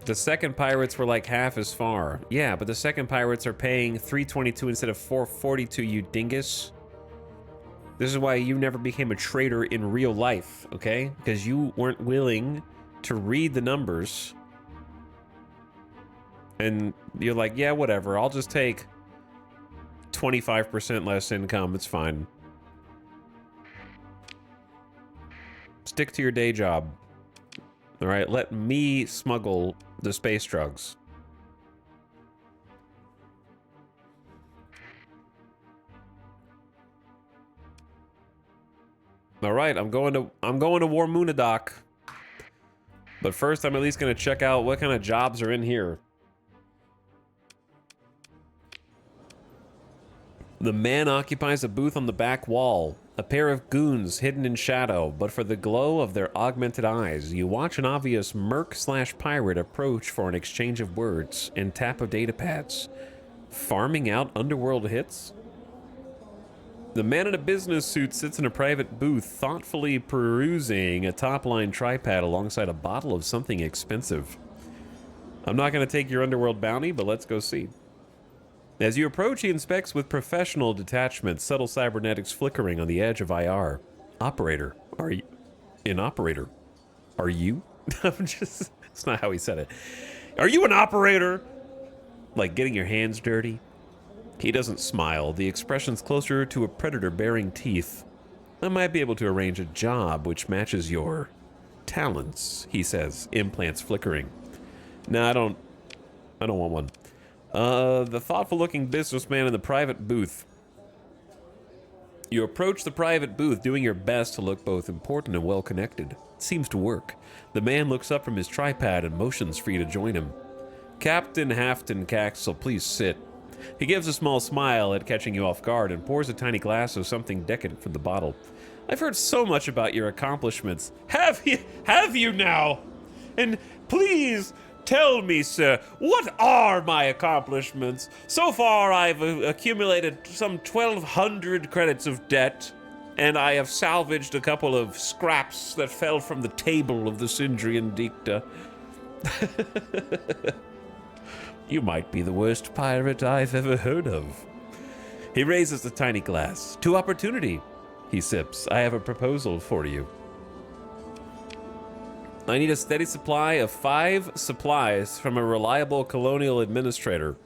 The second pirates were like half as far. Yeah, but the second pirates are paying 322 instead of 442, you dingus. This is why you never became a trader in real life, okay? Because you weren't willing to read the numbers. And you're like, yeah, whatever, I'll just take 25% less income, it's fine. Stick to your day job. All right, let me smuggle the space drugs. All right, I'm going to War Munadoc. But first, I'm at least going to check out what kind of jobs are in here. The man occupies a booth on the back wall. A pair of goons hidden in shadow, but for the glow of their augmented eyes, you watch an obvious merc/pirate approach for an exchange of words and tap of data pads. Farming out underworld hits? The man in a business suit sits in a private booth, thoughtfully perusing a top-line tripod alongside a bottle of something expensive. I'm not going to take your underworld bounty, but let's go see. As you approach, he inspects with professional detachment, subtle cybernetics flickering on the edge of IR. Operator, are you... An operator? Are you? I'm just... It's not how he said it. Are you an operator? Like getting your hands dirty? He doesn't smile. The expression's closer to a predator baring teeth. I might be able to arrange a job which matches your talents, he says, implants flickering. No, I don't want one. The thoughtful-looking businessman in the private booth. You approach the private booth, doing your best to look both important and well-connected. seems to work. The man looks up from his tripod and motions for you to join him. Captain Hafton Caxel, please sit. He gives a small smile at catching you off guard and pours a tiny glass of something decadent from the bottle. I've heard so much about your accomplishments. Have you now? And please tell me, sir, what are my accomplishments? So far, I've accumulated some 1,200 credits of debt, and I have salvaged a couple of scraps that fell from the table of the Sindrian Dicta. You might be the worst pirate I've ever heard of. He raises the tiny glass. To opportunity, he sips. I have a proposal for you. I need a steady supply of 5 supplies from a reliable colonial administrator.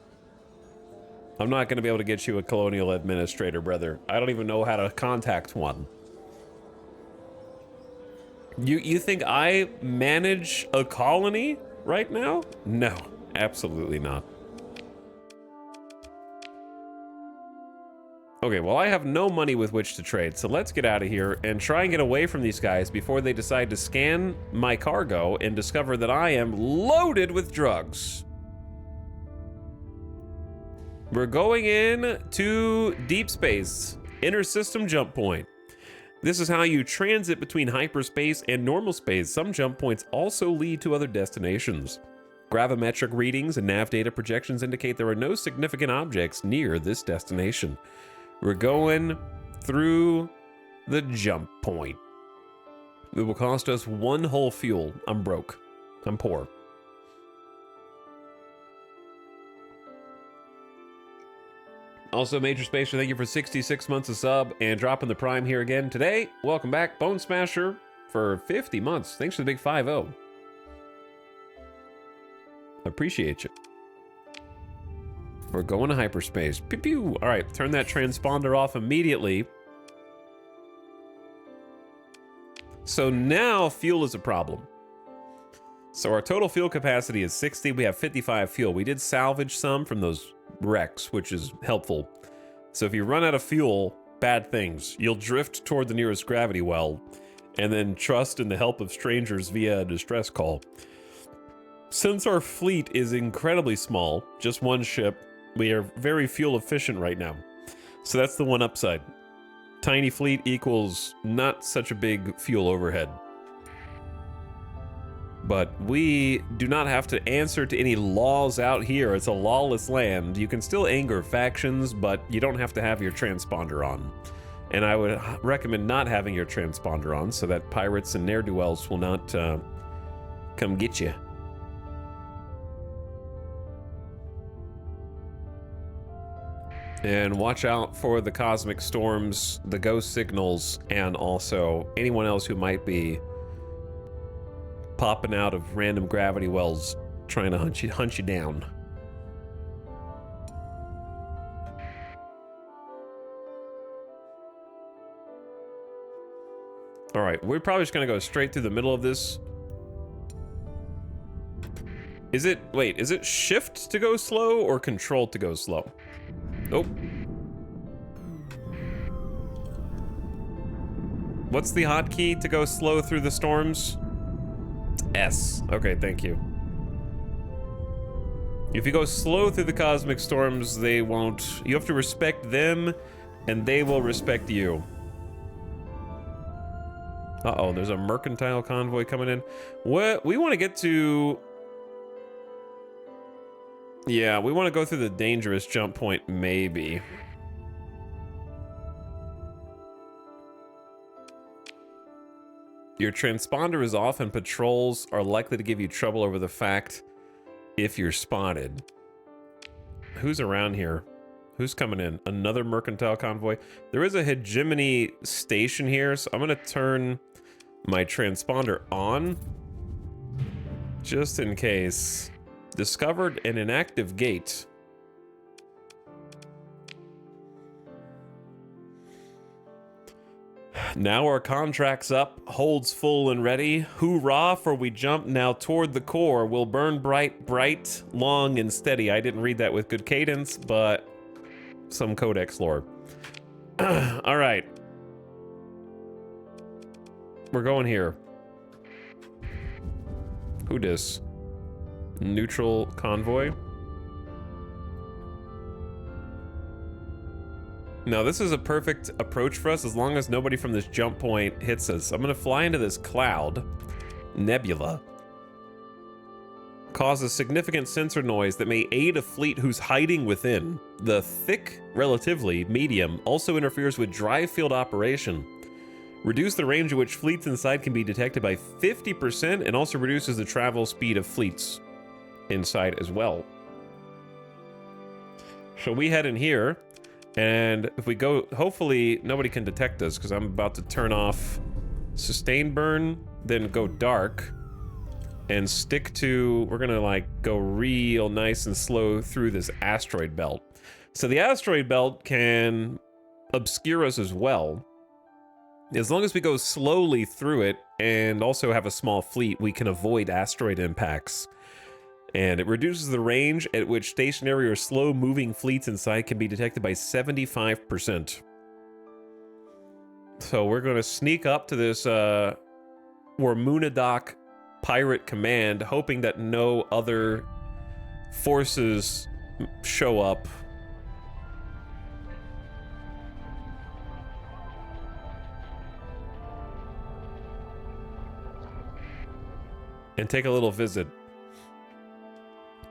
I'm not going to be able to get you a colonial administrator, brother. I don't even know how to contact one. You think I manage a colony right now? No, absolutely not. Okay, well, I have no money with which to trade, so let's get out of here and try and get away from these guys before they decide to scan my cargo and discover that I am loaded with drugs. We're going in to deep space, inner system jump point. This is how you transit between hyperspace and normal space. Some jump points also lead to other destinations. Gravimetric readings and nav data projections indicate there are no significant objects near this destination. We're going through the jump point. It will cost us 1 whole fuel. I'm broke. I'm poor. Also, Major Spacer, thank you for 66 months of sub and dropping the prime here again today. Welcome back, Bone Smasher, for 50 months. Thanks for the big 5-0. Appreciate you. We're going to hyperspace. Pew pew. All right, turn that transponder off immediately. So now fuel is a problem. So our total fuel capacity is 60. We have 55 fuel. We did salvage some from those wrecks, which is helpful. So if you run out of fuel, bad things. You'll drift toward the nearest gravity well and then trust in the help of strangers via a distress call. Since our fleet is incredibly small, just 1 ship, we are very fuel efficient right now. So that's the one upside. Tiny fleet equals not such a big fuel overhead. But we do not have to answer to any laws out here. It's a lawless land. You can still anger factions, but you don't have to have your transponder on. And I would recommend not having your transponder on so that pirates and ne'er-do-wells will not come get you. And watch out for the cosmic storms, the ghost signals, and also anyone else who might be popping out of random gravity wells trying to hunt you down. All right, we're probably just gonna go straight through the middle of this. Is it shift to go slow or control to go slow? Nope. What's the hotkey to go slow through the storms? S. Okay, thank you. If you go slow through the cosmic storms, they won't. You have to respect them, and they will respect you. Uh-oh, there's a mercantile convoy coming in. What? We want to get to... Yeah, we want to go through the dangerous jump point, maybe. Your transponder is off and patrols are likely to give you trouble over the fact if you're spotted. Who's around here? Who's coming in? Another mercantile convoy. There is a hegemony station here, so I'm gonna turn my transponder on just in case. Discovered an inactive gate. Now our contract's up, holds full and ready. Hoorah, for we jump now toward the core. Will burn bright, bright, long, and steady. I didn't read that with good cadence, but some codex lore. All right. We're going here. Who dis? Neutral convoy. Now, this is a perfect approach for us as long as nobody from this jump point hits us. I'm going to fly into this cloud, nebula. Causes significant sensor noise that may aid a fleet who's hiding within. The thick, relatively, medium also interferes with drive field operation. Reduce the range at which fleets inside can be detected by 50% and also reduces the travel speed of fleets inside as well. So we head in here. And if we go, hopefully nobody can detect us because I'm about to turn off sustain burn, then go dark and stick to, we're gonna like go real nice and slow through this asteroid belt. So the asteroid belt can obscure us as well. As long as we go slowly through it and also have a small fleet, we can avoid asteroid impacts. And it reduces the range at which stationary or slow-moving fleets inside can be detected by 75%. So we're going to sneak up to this Wormunadoc pirate command, hoping that no other forces show up. And take a little visit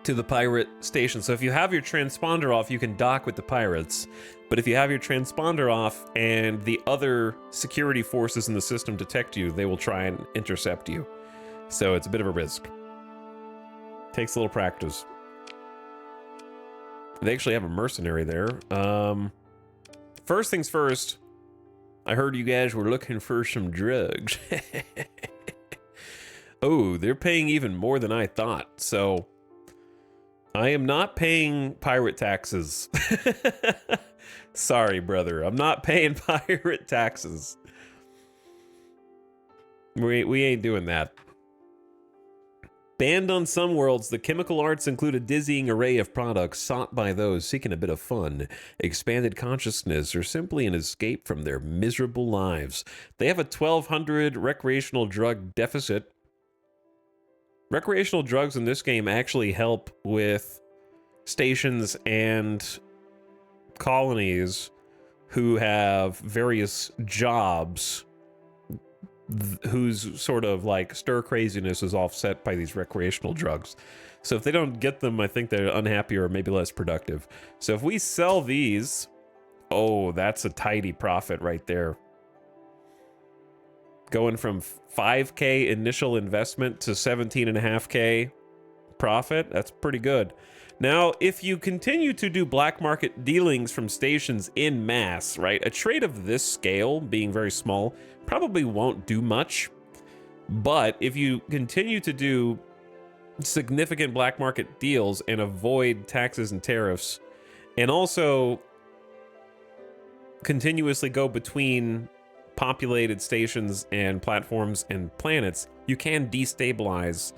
to the pirate station. So if you have your transponder off, you can dock with the pirates. But if you have your transponder off and the other security forces in the system detect you, they will try and intercept you. So it's a bit of a risk. Takes a little practice. They actually have a mercenary there. First things first, I heard you guys were looking for some drugs. Oh, they're paying even more than I thought. So I am not paying pirate taxes. Sorry, brother. I'm not paying pirate taxes. We ain't doing that. Banned on some worlds, the chemical arts include a dizzying array of products sought by those seeking a bit of fun, expanded consciousness, or simply an escape from their miserable lives. They have a 1,200 recreational drug deficit. Recreational drugs in this game actually help with stations and colonies who have various jobs whose sort of like stir craziness is offset by these recreational drugs. So if they don't get them, I think they're unhappy or maybe less productive. So if we sell these, oh, that's a tidy profit right there. Going from 5K initial investment to 17.5K profit, that's pretty good. Now, if you continue to do black market dealings from stations in mass, right, a trade of this scale, being very small, probably won't do much. But if you continue to do significant black market deals and avoid taxes and tariffs, and also continuously go between populated stations and platforms and planets, you can destabilize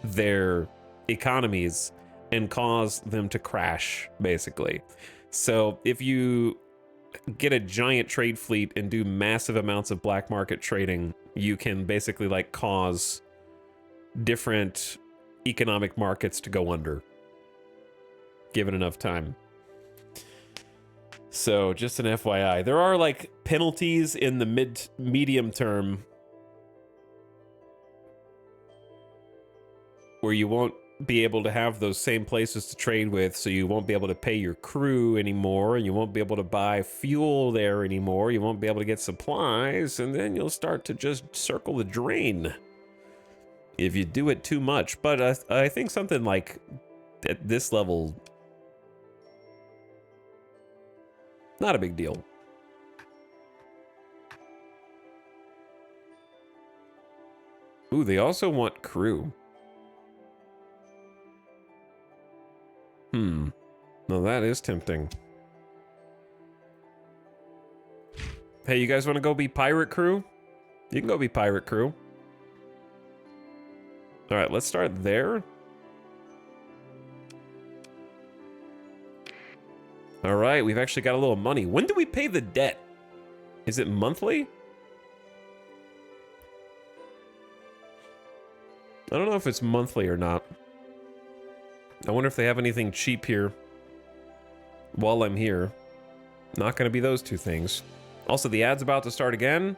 their economies and cause them to crash, basically. So if you get a giant trade fleet and do massive amounts of black market trading, you can basically like cause different economic markets to go under, given enough time. So just an FYI, there are like penalties in the medium term where you won't be able to have those same places to trade with, so you won't be able to pay your crew anymore, and you won't be able to buy fuel there anymore, you won't be able to get supplies, and then you'll start to just circle the drain if you do it too much. But I think something like at this level, not a big deal. Ooh, they also want crew. No, that is tempting. Hey, you guys want to go be pirate crew? You can go be pirate crew. All right, let's start there. All right, we've actually got a little money. When do we pay the debt? Is it monthly? I don't know if it's monthly or not. I wonder if they have anything cheap here while I'm here. Not going to be those two things. Also, the ad's about to start again.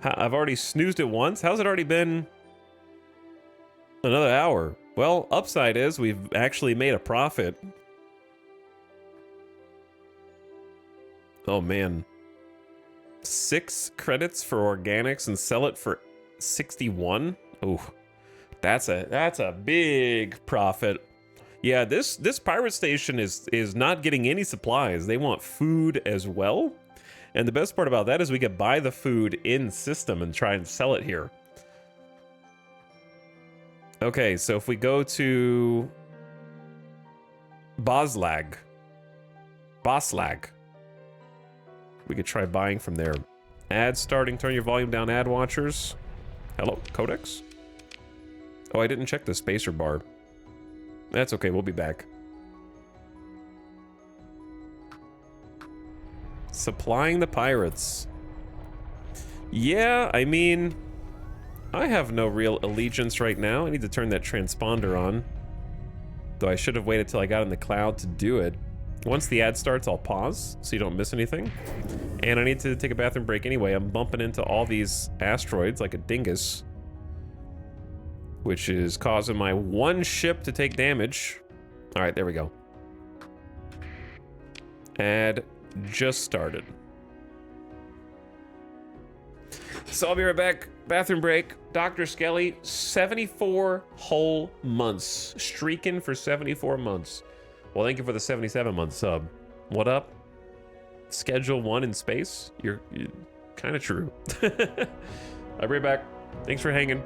I've already snoozed it once. How's it already been another hour? Well, upside is we've actually made a profit. Oh, man. 6 credits for organics and sell it for 61? Ooh, that's a big profit. Yeah, this pirate station is not getting any supplies. They want food as well. And the best part about that is we could buy the food in system and try and sell it here. Okay, so if we go to Boslag, we could try buying from there. Ad starting, turn your volume down, ad watchers. Hello, Codex? Oh, I didn't check the spacer bar. That's okay, we'll be back. Supplying the pirates. Yeah, I mean, I have no real allegiance right now. I need to turn that transponder on. Though I should have waited till I got in the cloud to do it. Once the ad starts, I'll pause so you don't miss anything. And I need to take a bathroom break anyway. I'm bumping into all these asteroids like a dingus, which is causing my one ship to take damage. All right, there we go. Ad just started. So I'll be right back. Bathroom break. Dr. Skelly, 74 whole months. Streaking for 74 months. Well, thank you for the 77-month sub. What up? Schedule 1 in space? You're kind of true. I'll be right back. Thanks for hanging.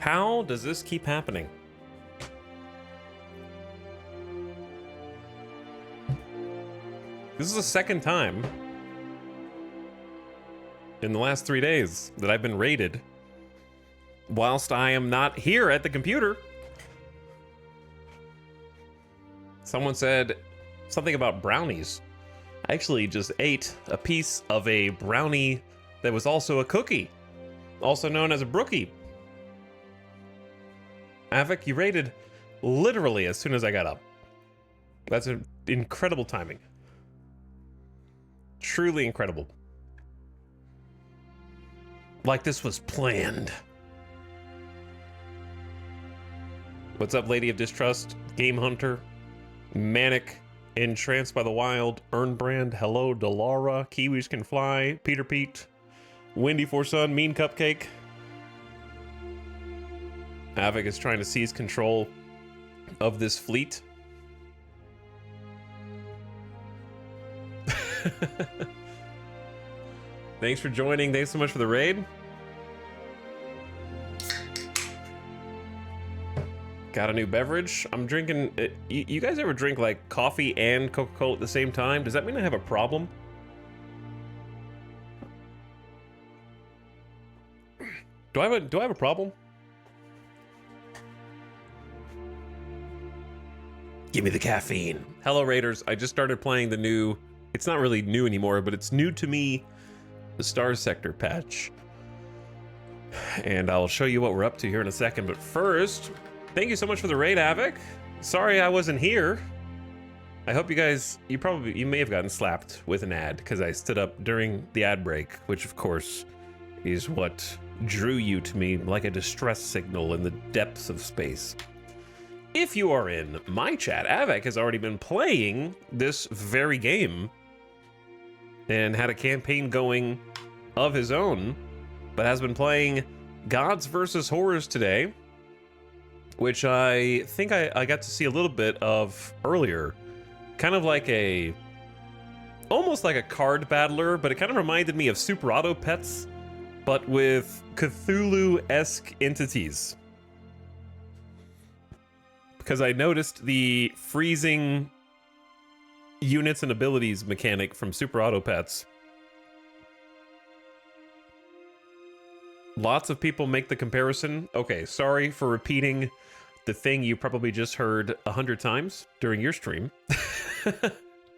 How does this keep happening? This is the second time in the last 3 days that I've been raided whilst I am not here at the computer. Someone said something about brownies. I actually just ate a piece of a brownie that was also a cookie, also known as a brookie. Avic, you raided literally as soon as I got up. That's an incredible timing. Truly incredible. Like this was planned. What's up, Lady of Distrust, Game Hunter, Manic, Entranced by the Wild, Earnbrand, Hello, Delara, Kiwis Can Fly, Peter Pete, Windy for Sun, Mean Cupcake. Avic is trying to seize control of this fleet. Thanks for joining. Thanks so much for the raid. Got a new beverage. I'm drinking. You guys ever drink like coffee and Coca-Cola at the same time? Does that mean I have a problem? Do I have a problem? Give me the caffeine. Hello, Raiders. I just started playing the new. It's not really new anymore, but it's new to me. The Starsector patch. And I'll show you what we're up to here in a second. But first, thank you so much for the raid, Avic. Sorry I wasn't here. I hope you guys, you may have gotten slapped with an ad because I stood up during the ad break, which of course is what drew you to me like a distress signal in the depths of space. If you are in my chat, Avic has already been playing this very game and had a campaign going of his own, but has been playing Gods vs. Horrors today, which I think I got to see a little bit of earlier. Kind of like almost like a card battler, but it kind of reminded me of Super Auto Pets, but with Cthulhu-esque entities. Because I noticed the freezing units and abilities mechanic from Super Auto Pets. Lots of people make the comparison. Okay, sorry for repeating the thing you probably just heard 100 times during your stream.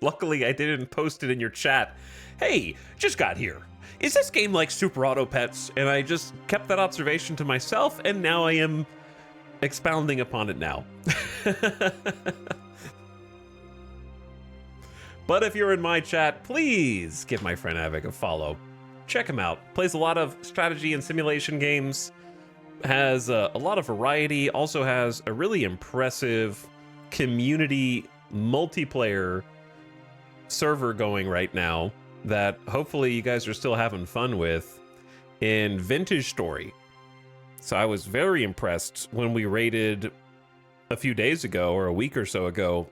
Luckily, I didn't post it in your chat. Hey, just got here. Is this game like Super Auto Pets? And I just kept that observation to myself, and now I am expounding upon it now. But if you're in my chat, please give my friend Avic a follow. Check him out. Plays a lot of strategy and simulation games. Has a lot of variety. Also has a really impressive community multiplayer server going right now that hopefully you guys are still having fun with in Vintage Story. So I was very impressed when we raided a few days ago or a week or so ago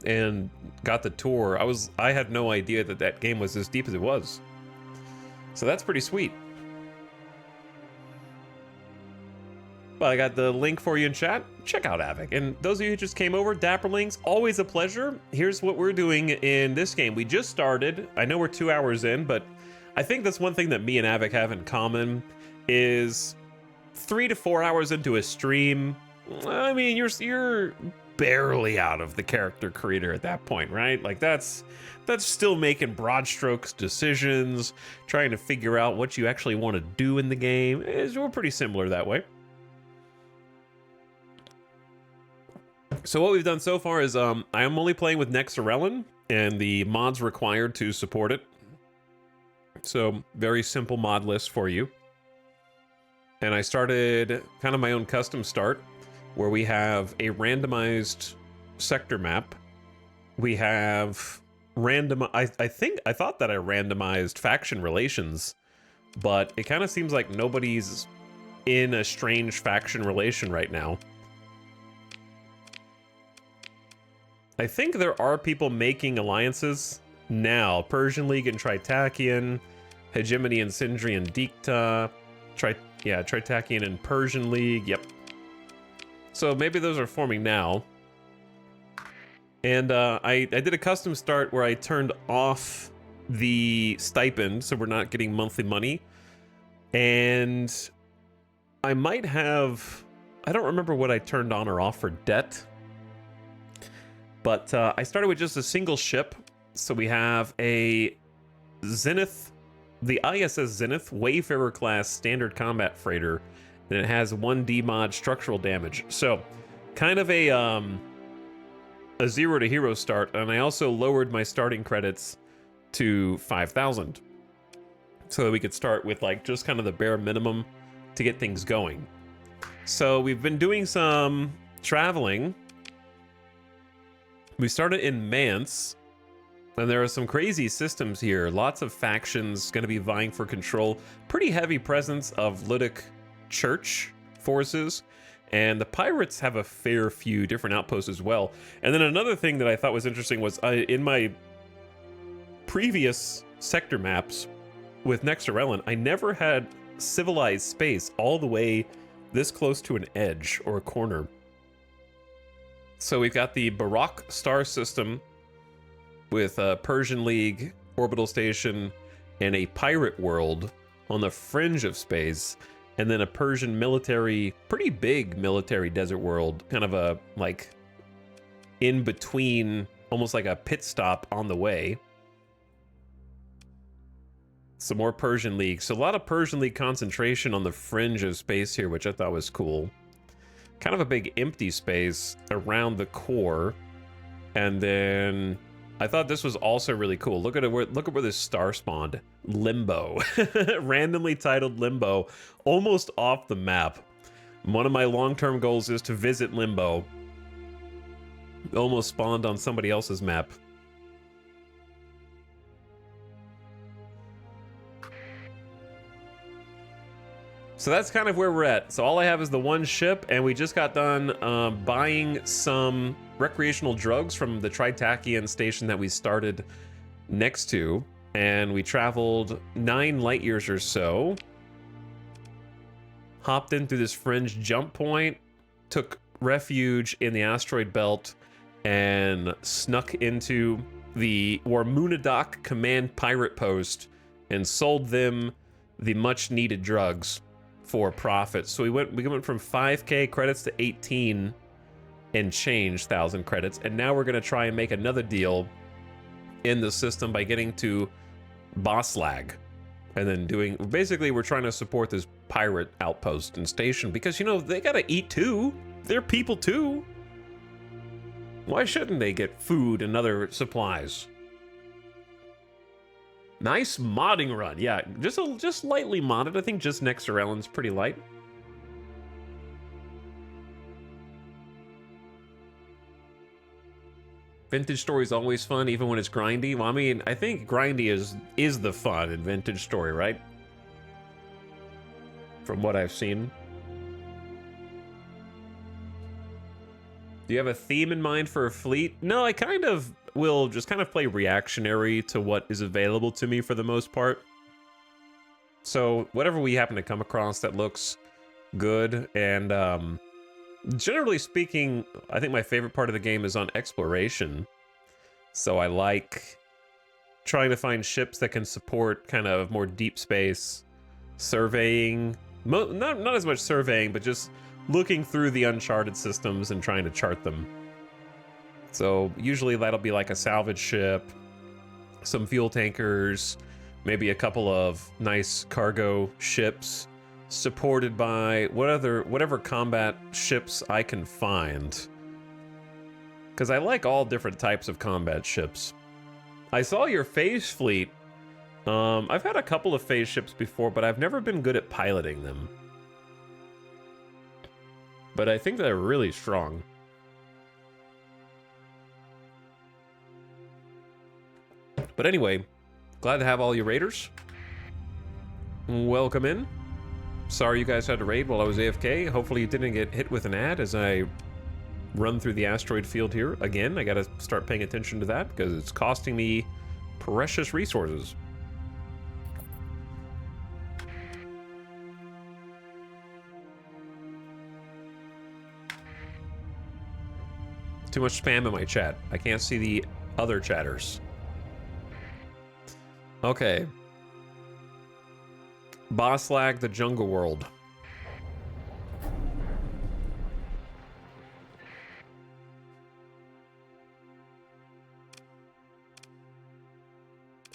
and got the tour. I had no idea that that game was as deep as it was. So that's pretty sweet. But I got the link for you in chat. Check out Avic. And those of you who just came over, Dapperlings, always a pleasure. Here's what we're doing in this game. We just started. I know we're 2 hours in, but I think that's one thing that me and Avic have in common is 3 to 4 hours into a stream. I mean, you're barely out of the character creator at that point, right? Like that's still making broad strokes decisions, trying to figure out what you actually want to do in the game. We're pretty similar that way. So what we've done so far is I am only playing with Nexarellan and the mods required to support it. So very simple mod list for you. And I started kind of my own custom start where we have a randomized sector map. We have I thought that I randomized faction relations, but it kind of seems like nobody's in a strange faction relation right now. I think there are people making alliances now. Persian League and Tritakian, Hegemony and Sindri and Dikta, Tritakian and Persian League. Yep. So maybe those are forming now. And I did a custom start where I turned off the stipend, so we're not getting monthly money. And I might have... I don't remember what I turned on or off for debt. But I started with just a single ship. So we have a Zenith, the ISS Zenith Wayfarer class standard combat freighter, and it has 1D mod structural damage. So kind of a 0 to hero start, and I also lowered my starting credits to 5,000 so that we could start with like just kind of the bare minimum to get things going. So we've been doing some traveling. We started in Mance, and there are some crazy systems here. Lots of factions going to be vying for control. Pretty heavy presence of Ludic Church forces, and the pirates have a fair few different outposts as well. And then another thing that I thought was interesting was in my previous sector maps with Nexarellan, I never had civilized space all the way this close to an edge or a corner. So we've got the Baroque star system with a Persian League orbital station and a pirate world on the fringe of space, and then a Persian military, pretty big military desert world, kind of a like in between, almost like a pit stop on the way. Some more Persian League. So a lot of Persian League concentration on the fringe of space here, which I thought was cool. Kind of a big empty space around the core. And then I thought this was also really cool. Look at where this star spawned. Limbo. Randomly titled Limbo. Almost off the map. One of my long-term goals is to visit Limbo. Almost spawned on somebody else's map. So that's kind of where we're at. So all I have is the one ship, and we just got done buying some recreational drugs from the Tritakian station that we started next to, and we traveled 9 light years or so, hopped in through this fringe jump point, took refuge in the asteroid belt, and snuck into the Warmunadoc command pirate post and sold them the much needed drugs for profit. So we went from 5k credits to 18 and change thousand credits, and now we're going to try and make another deal in the system by getting to boss lag, and then doing, basically we're trying to support this pirate outpost and station, because you know they gotta eat too, they're people too. Why shouldn't they get food and other supplies? Nice modding run. Yeah, just lightly modded. I think just Nexarellan's pretty light. Vintage Story is always fun, even when it's grindy. Well, I mean, I think grindy is the fun in Vintage Story, right? From what I've seen. Do you have a theme in mind for a fleet? No, I kind of will just kind of play reactionary to what is available to me for the most part. So whatever we happen to come across that looks good, and generally speaking, I think my favorite part of the game is on exploration. So I like trying to find ships that can support kind of more deep space surveying. Not as much surveying, but just looking through the uncharted systems and trying to chart them. So usually that'll be like a salvage ship, some fuel tankers, maybe a couple of nice cargo ships, supported by whatever combat ships I can find. Because I like all different types of combat ships. I saw your phase fleet. I've had a couple of phase ships before, but I've never been good at piloting them. But I think they're really strong. But anyway, glad to have all you raiders. Welcome in. Sorry you guys had to raid while I was AFK. Hopefully you didn't get hit with an ad as I run through the asteroid field here. Again, I gotta start paying attention to that because it's costing me precious resources. Too much spam in my chat. I can't see the other chatters. Okay. Boslag, the Jungle World.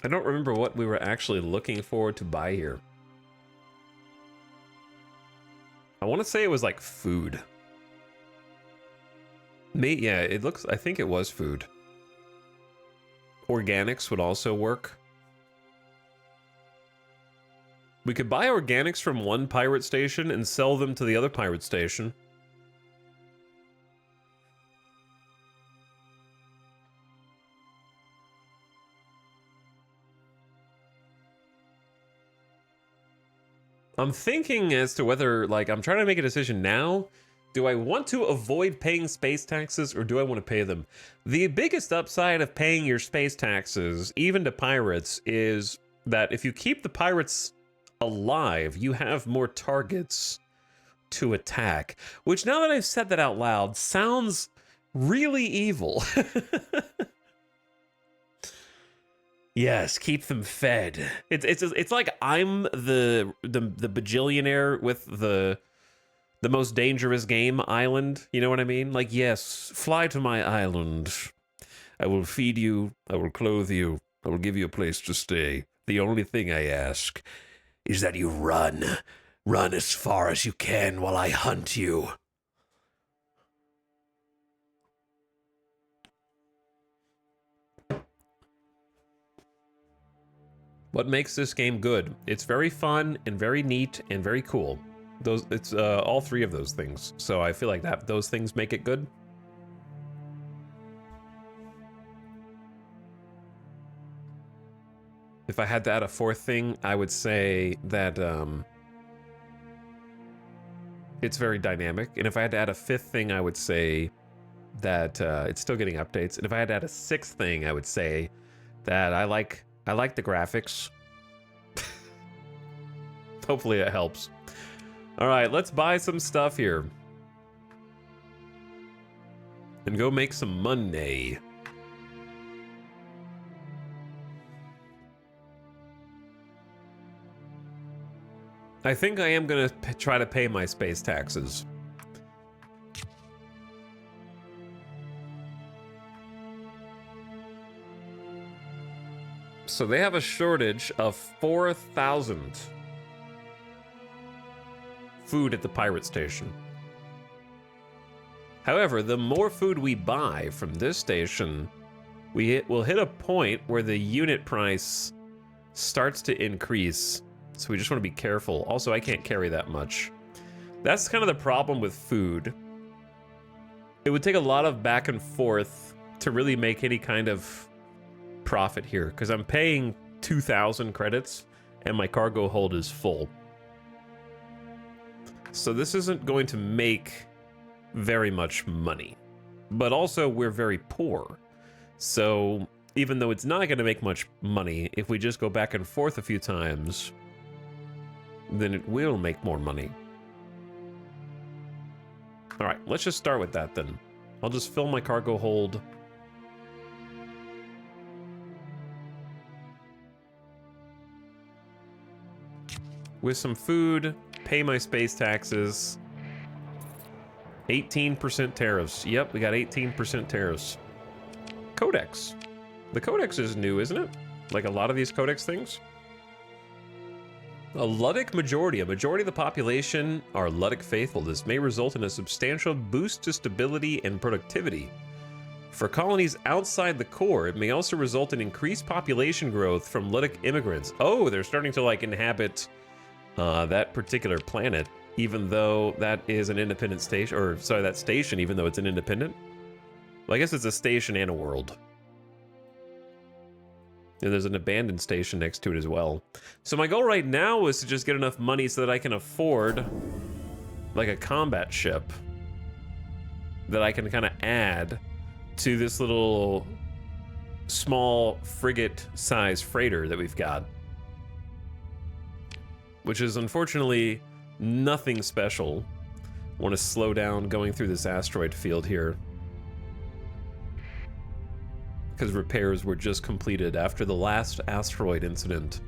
I don't remember what we were actually looking for to buy here. I want to say it was like food. Yeah, it looks, I think it was food. Organics would also work. We could buy organics from one pirate station and sell them to the other pirate station. I'm thinking as to whether, like, I'm trying to make a decision now. Do I want to avoid paying space taxes or do I want to pay them? The biggest upside of paying your space taxes, even to pirates, is that if you keep the pirates alive, you have more targets to attack. Which, now that I've said that out loud, sounds really evil. Yes, keep them fed. It's like I'm the bajillionaire with the most dangerous game island. You know what I mean? Like, yes, fly to my island. I will feed you. I will clothe you. I will give you a place to stay. The only thing I ask is that you run. Run as far as you can while I hunt you. What makes this game good? It's very fun and very neat and very cool. It's all three of those things. So I feel like those things make it good. If I had to add a fourth thing, I would say that it's very dynamic. And if I had to add a fifth thing, I would say that it's still getting updates. And if I had to add a sixth thing, I would say that I like the graphics. Hopefully it helps. All right, let's buy some stuff here. And go make some money. I think I am gonna try to pay my space taxes. So they have a shortage of 4,000 food at the pirate station. However, the more food we buy from this station, we'll hit a point where the unit price starts to increase. So we just want to be careful. Also, I can't carry that much. That's kind of the problem with food. It would take a lot of back and forth to really make any kind of profit here, because I'm paying 2,000 credits and my cargo hold is full. So this isn't going to make very much money. But also, we're very poor. So even though it's not going to make much money, if we just go back and forth a few times, then it will make more money. All right, let's just start with that then. I'll just fill my cargo hold. With some food, pay my space taxes. 18% tariffs. Yep, we got 18% tariffs. Codex. The codex is new, isn't it? Like a lot of these codex things. A Ludic majority. A majority of the population are Ludic faithful. This may result in a substantial boost to stability and productivity. For colonies outside the core, it may also result in increased population growth from Ludic immigrants. Oh, they're starting to like inhabit that particular planet, even though that is an independent station, or sorry, that station, even though it's an independent. Well, I guess it's a station and a world. And there's an abandoned station next to it as well. So my goal right now is to just get enough money so that I can afford like a combat ship that I can kind of add to this little small frigate-sized freighter that we've got. Which is unfortunately nothing special. I want to slow down going through this asteroid field here. because repairs were just completed after the last asteroid incident.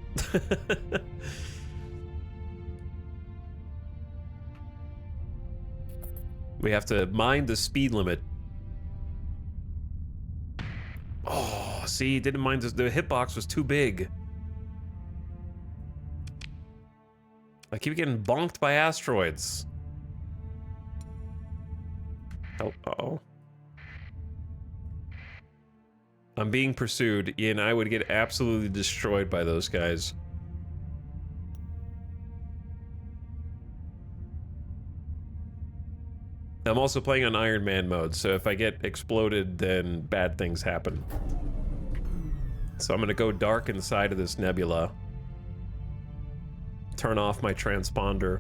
We have to mind the speed limit. Oh, see, didn't mind this. The hitbox was too big. I keep getting bonked by asteroids. Oh, uh-oh. I'm being pursued, and I would get absolutely destroyed by those guys. I'm also playing on Iron Man mode, so if I get exploded, then bad things happen. So I'm gonna go dark inside of this nebula. Turn off my transponder.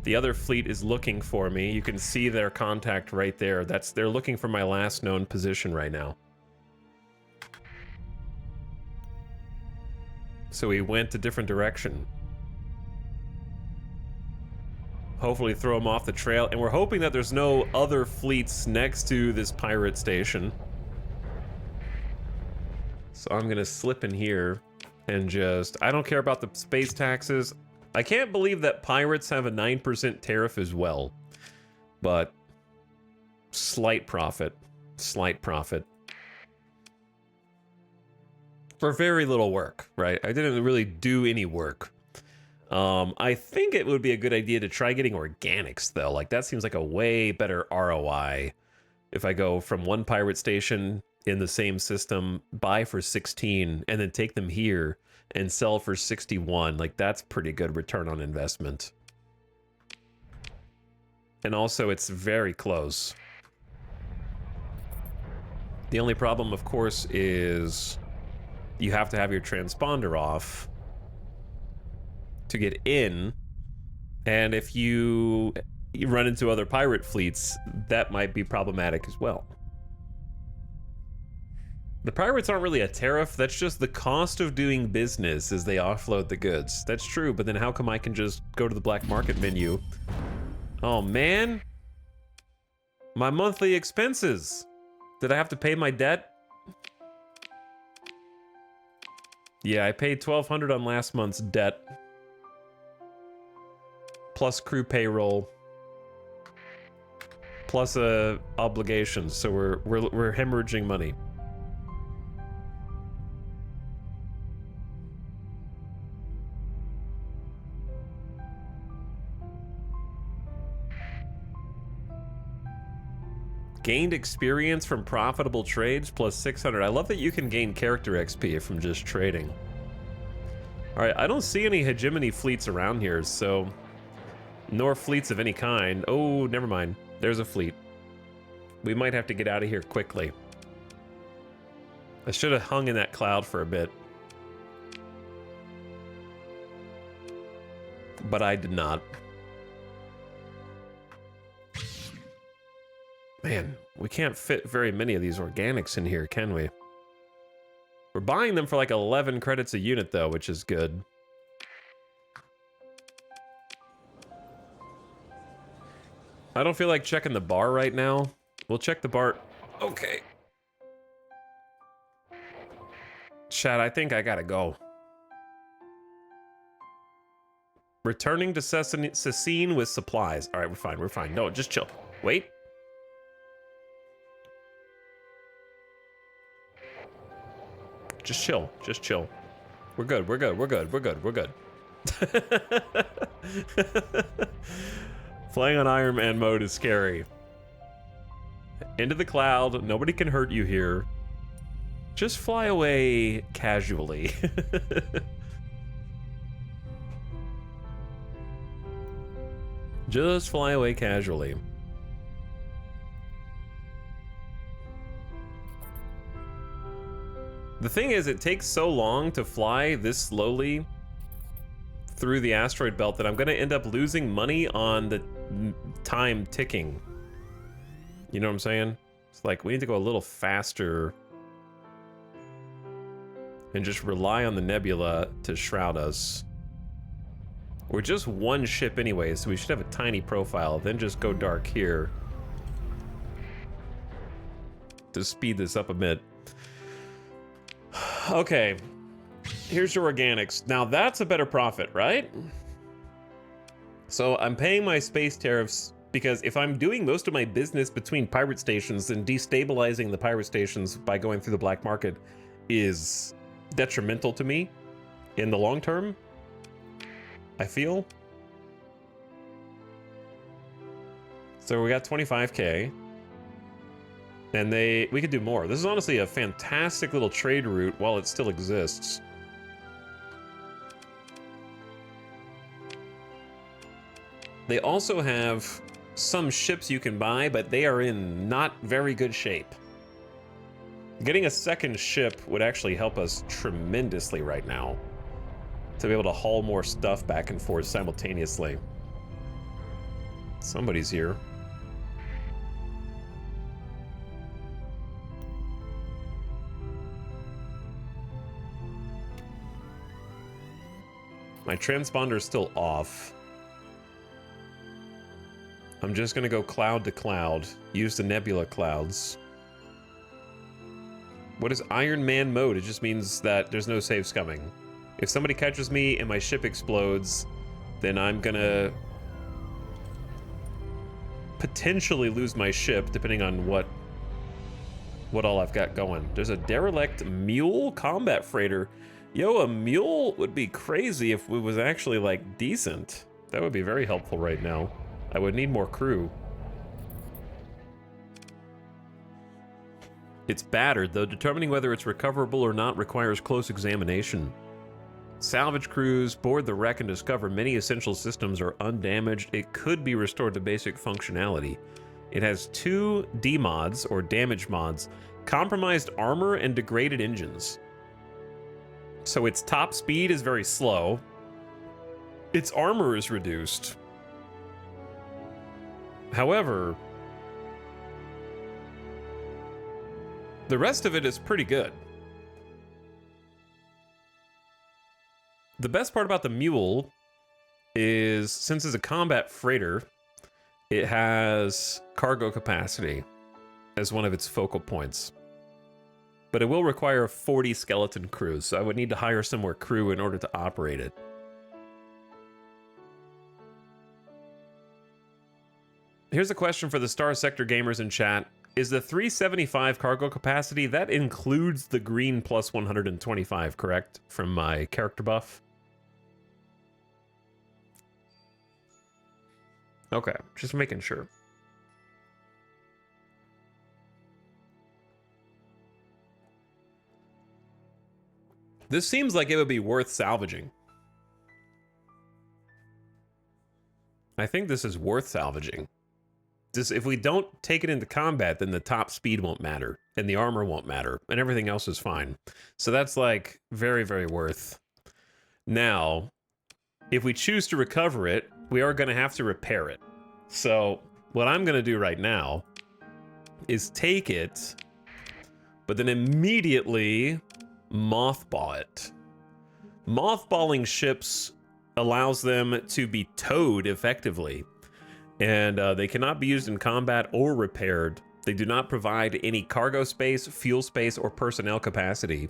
The other fleet is looking for me. You can see their contact right there. They're looking for my last known position right now. So we went a different direction. Hopefully throw them off the trail, and we're hoping that there's no other fleets next to this pirate station. So I'm gonna slip in here and just... I don't care about the space taxes. I can't believe that pirates have a 9% tariff as well. But slight profit. Slight profit. For very little work, right? I didn't really do any work. I think it would be a good idea to try getting organics, though. Like, that seems like a way better ROI. If I go from one pirate station in the same system, buy for 16, and then take them here and sell for 61. Like, that's pretty good return on investment. And also, it's very close. The only problem, of course, is you have to have your transponder off to get in, and if you run into other pirate fleets, that might be problematic as well. The pirates aren't really a tariff, that's just the cost of doing business as they offload the goods. That's true, but then how come I can just go to the black market menu? Oh man, my monthly expenses. Did I have to pay my debt? Yeah, I paid $1,200 on last month's debt. Plus crew payroll, plus obligations, so we're hemorrhaging money. Gained experience from profitable trades plus 600. I love that you can gain character XP from just trading. All right, I don't see any hegemony fleets around here, so. Nor fleets of any kind. Oh, never mind. There's a fleet. We might have to get out of here quickly. I should have hung in that cloud for a bit. But I did not. Man, we can't fit very many of these organics in here, can we? We're buying them for like 11 credits a unit, though, which is good. I don't feel like checking the bar right now. We'll check the bar. Okay. Chat, I think I gotta go. Returning to Cecine with supplies. All right, we're fine, we're fine. No, just chill. Wait. Just chill, just chill. We're good, we're good, we're good, we're good, we're good. Playing on Iron Man mode is scary. Into the cloud, nobody can hurt you here. Just fly away casually. Just fly away casually. The thing is, it takes so long to fly this slowly through the asteroid belt that I'm gonna end up losing money on the time ticking. You know what I'm saying? It's like we need to go a little faster and just rely on the nebula to shroud us. We're just one ship anyway, so we should have a tiny profile, then just go dark here to speed this up a bit. Okay, here's your organics. Now that's a better profit, right? So I'm paying my space tariffs because if I'm doing most of my business between pirate stations, then destabilizing the pirate stations by going through the black market is detrimental to me in the long term, I feel. So we got 25K. And we could do more. This is honestly a fantastic little trade route while it still exists. They also have some ships you can buy, but they are in not very good shape. Getting a second ship would actually help us tremendously right now to be able to haul more stuff back and forth simultaneously. Somebody's here. My transponder's still off. I'm just gonna go cloud to cloud. Use the nebula clouds. What is Iron Man mode? It just means that there's no saves coming. If somebody catches me and my ship explodes, then I'm gonna potentially lose my ship, depending on what all I've got going. There's a derelict mule combat freighter. Yo, a mule would be crazy if it was actually, like, decent. That would be very helpful right now. I would need more crew. It's battered, though determining whether it's recoverable or not requires close examination. Salvage crews board the wreck and discover many essential systems are undamaged. It could be restored to basic functionality. It has 2 D-mods, or damage mods, compromised armor and degraded engines. So its top speed is very slow. Its armor is reduced. However, the rest of it is pretty good. The best part about the mule is, since it's a combat freighter, it has cargo capacity as one of its focal points. But it will require 40 skeleton crews, so I would need to hire some more crew in order to operate it. Here's a question for the Starsector gamers in chat. Is the 375 cargo capacity, that includes the green plus 125, correct? From my character buff? Okay, just making sure. This seems like it would be worth salvaging. I think this is worth salvaging. Just, if we don't take it into combat, then the top speed won't matter, and the armor won't matter, and everything else is fine. So that's, like, very, very worth. Now, if we choose to recover it, we are going to have to repair it. So what I'm going to do right now is take it, but then immediately mothball it. Mothballing ships allows them to be towed effectively, and they cannot be used in combat or repaired. They do not provide any cargo space, fuel space, or personnel capacity,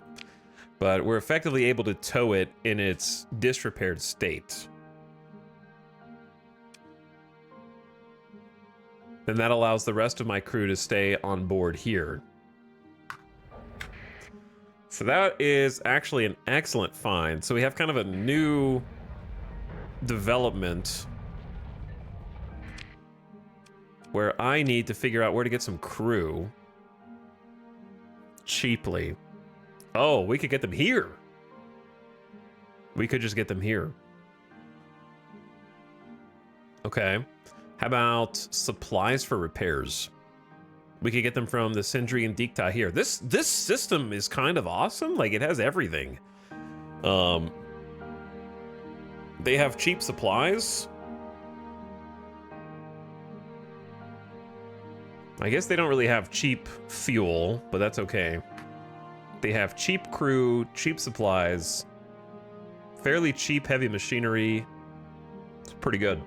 but we're effectively able to tow it in its disrepaired state. And that allows the rest of my crew to stay on board here. So that is actually an excellent find. So we have kind of a new development where I need to figure out where to get some crew cheaply. Oh, we could get them here. We could just get them here. Okay. How about supplies for repairs? We could get them from the Sindri and Dikta here. This system is kind of awesome. Like, it has everything. They have cheap supplies. I guess they don't really have cheap fuel, but that's okay. They have cheap crew, cheap supplies, fairly cheap heavy machinery. It's pretty good.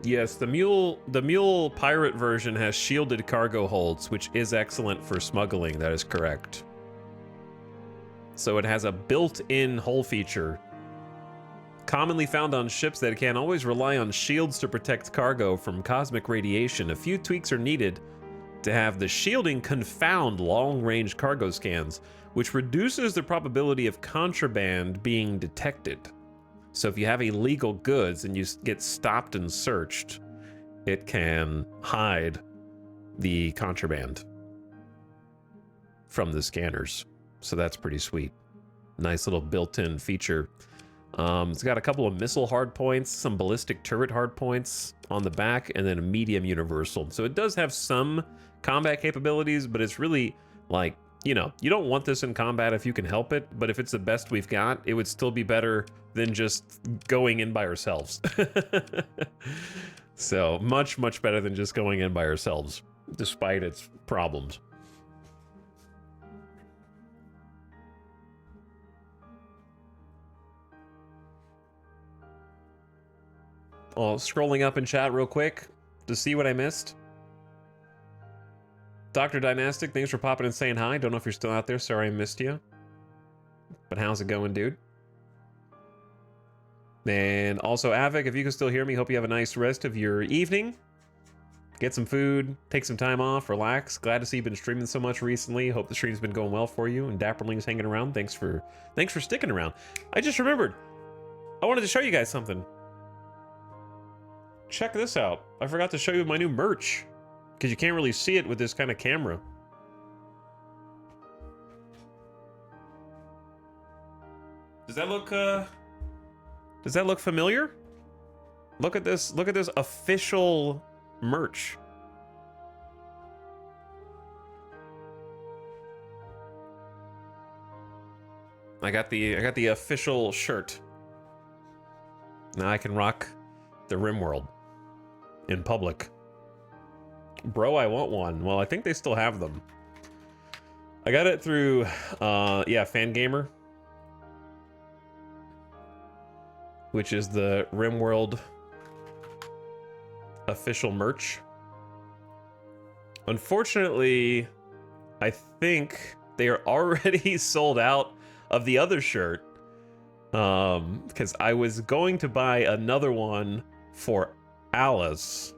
Yes, the mule pirate version has shielded cargo holds, which is excellent for smuggling. That is correct. So it has a built-in hull feature, commonly found on ships that can always rely on shields to protect cargo from cosmic radiation. A few tweaks are needed to have the shielding confound long-range cargo scans, which reduces the probability of contraband being detected. So if you have illegal goods and you get stopped and searched, it can hide the contraband from the scanners. So that's pretty sweet. Nice little built-in feature. It's got a couple of missile hardpoints, some ballistic turret hardpoints on the back, and then a medium universal. So it does have some combat capabilities, but it's really like, you know, you don't want this in combat if you can help it, but if it's the best we've got, it would still be better than just going in by ourselves. So much, much better than just going in by ourselves, despite its problems. Oh, scrolling up in chat real quick to see what I missed. Dr. Dynastic, thanks for popping and saying hi. Don't know if you're still out there. Sorry I missed you. But how's it going, dude? And also, Avik, if you can still hear me, hope you have a nice rest of your evening. Get some food, take some time off, relax. Glad to see you've been streaming so much recently. Hope the stream's been going well for you. And Dapperling's hanging around. Thanks for sticking around. I just remembered. I wanted to show you guys something. Check this out. I forgot to show you my new merch, because you can't really see it with this kind of camera. Does that look familiar? Look at this official merch. I got the official shirt. Now I can rock the RimWorld in public. Bro, I want one. Well, I think they still have them. I got it through Fangamer, which is the RimWorld official merch. Unfortunately, I think they are already sold out of the other shirt, because I was going to buy another one for Alice,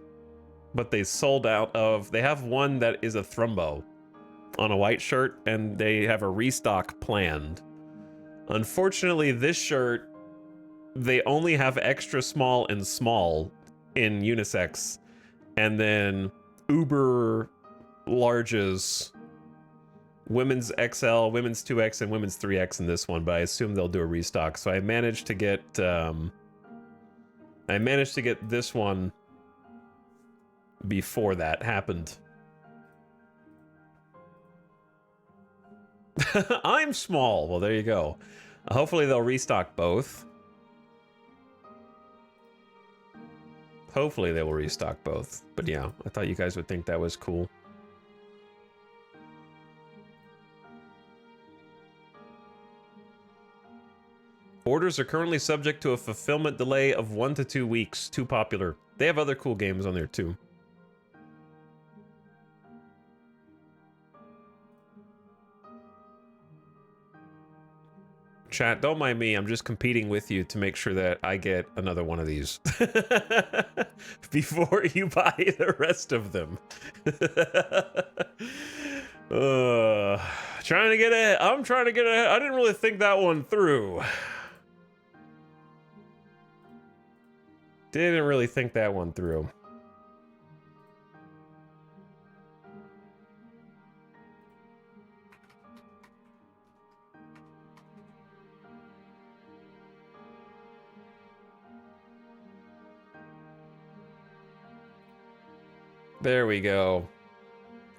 but they sold out of, they have one that is a Thrumbo on a white shirt, and they have a restock planned. Unfortunately, this shirt, they only have extra small and small in unisex, and then uber larges, women's XL, women's 2X, and women's 3X in this one, but I assume they'll do a restock. So I managed to get this one before that happened. I'm small. Well, there you go. Hopefully they'll restock both. Hopefully they will restock both. But yeah, I thought you guys would think that was cool. Orders are currently subject to a fulfillment delay of 1 to 2 weeks. Too popular. They have other cool games on there too. Chat, don't mind me. I'm just competing with you to make sure that I get another one of these before you buy the rest of them. I'm trying to get ahead. I didn't really think that one through. Didn't really think that one through. There we go.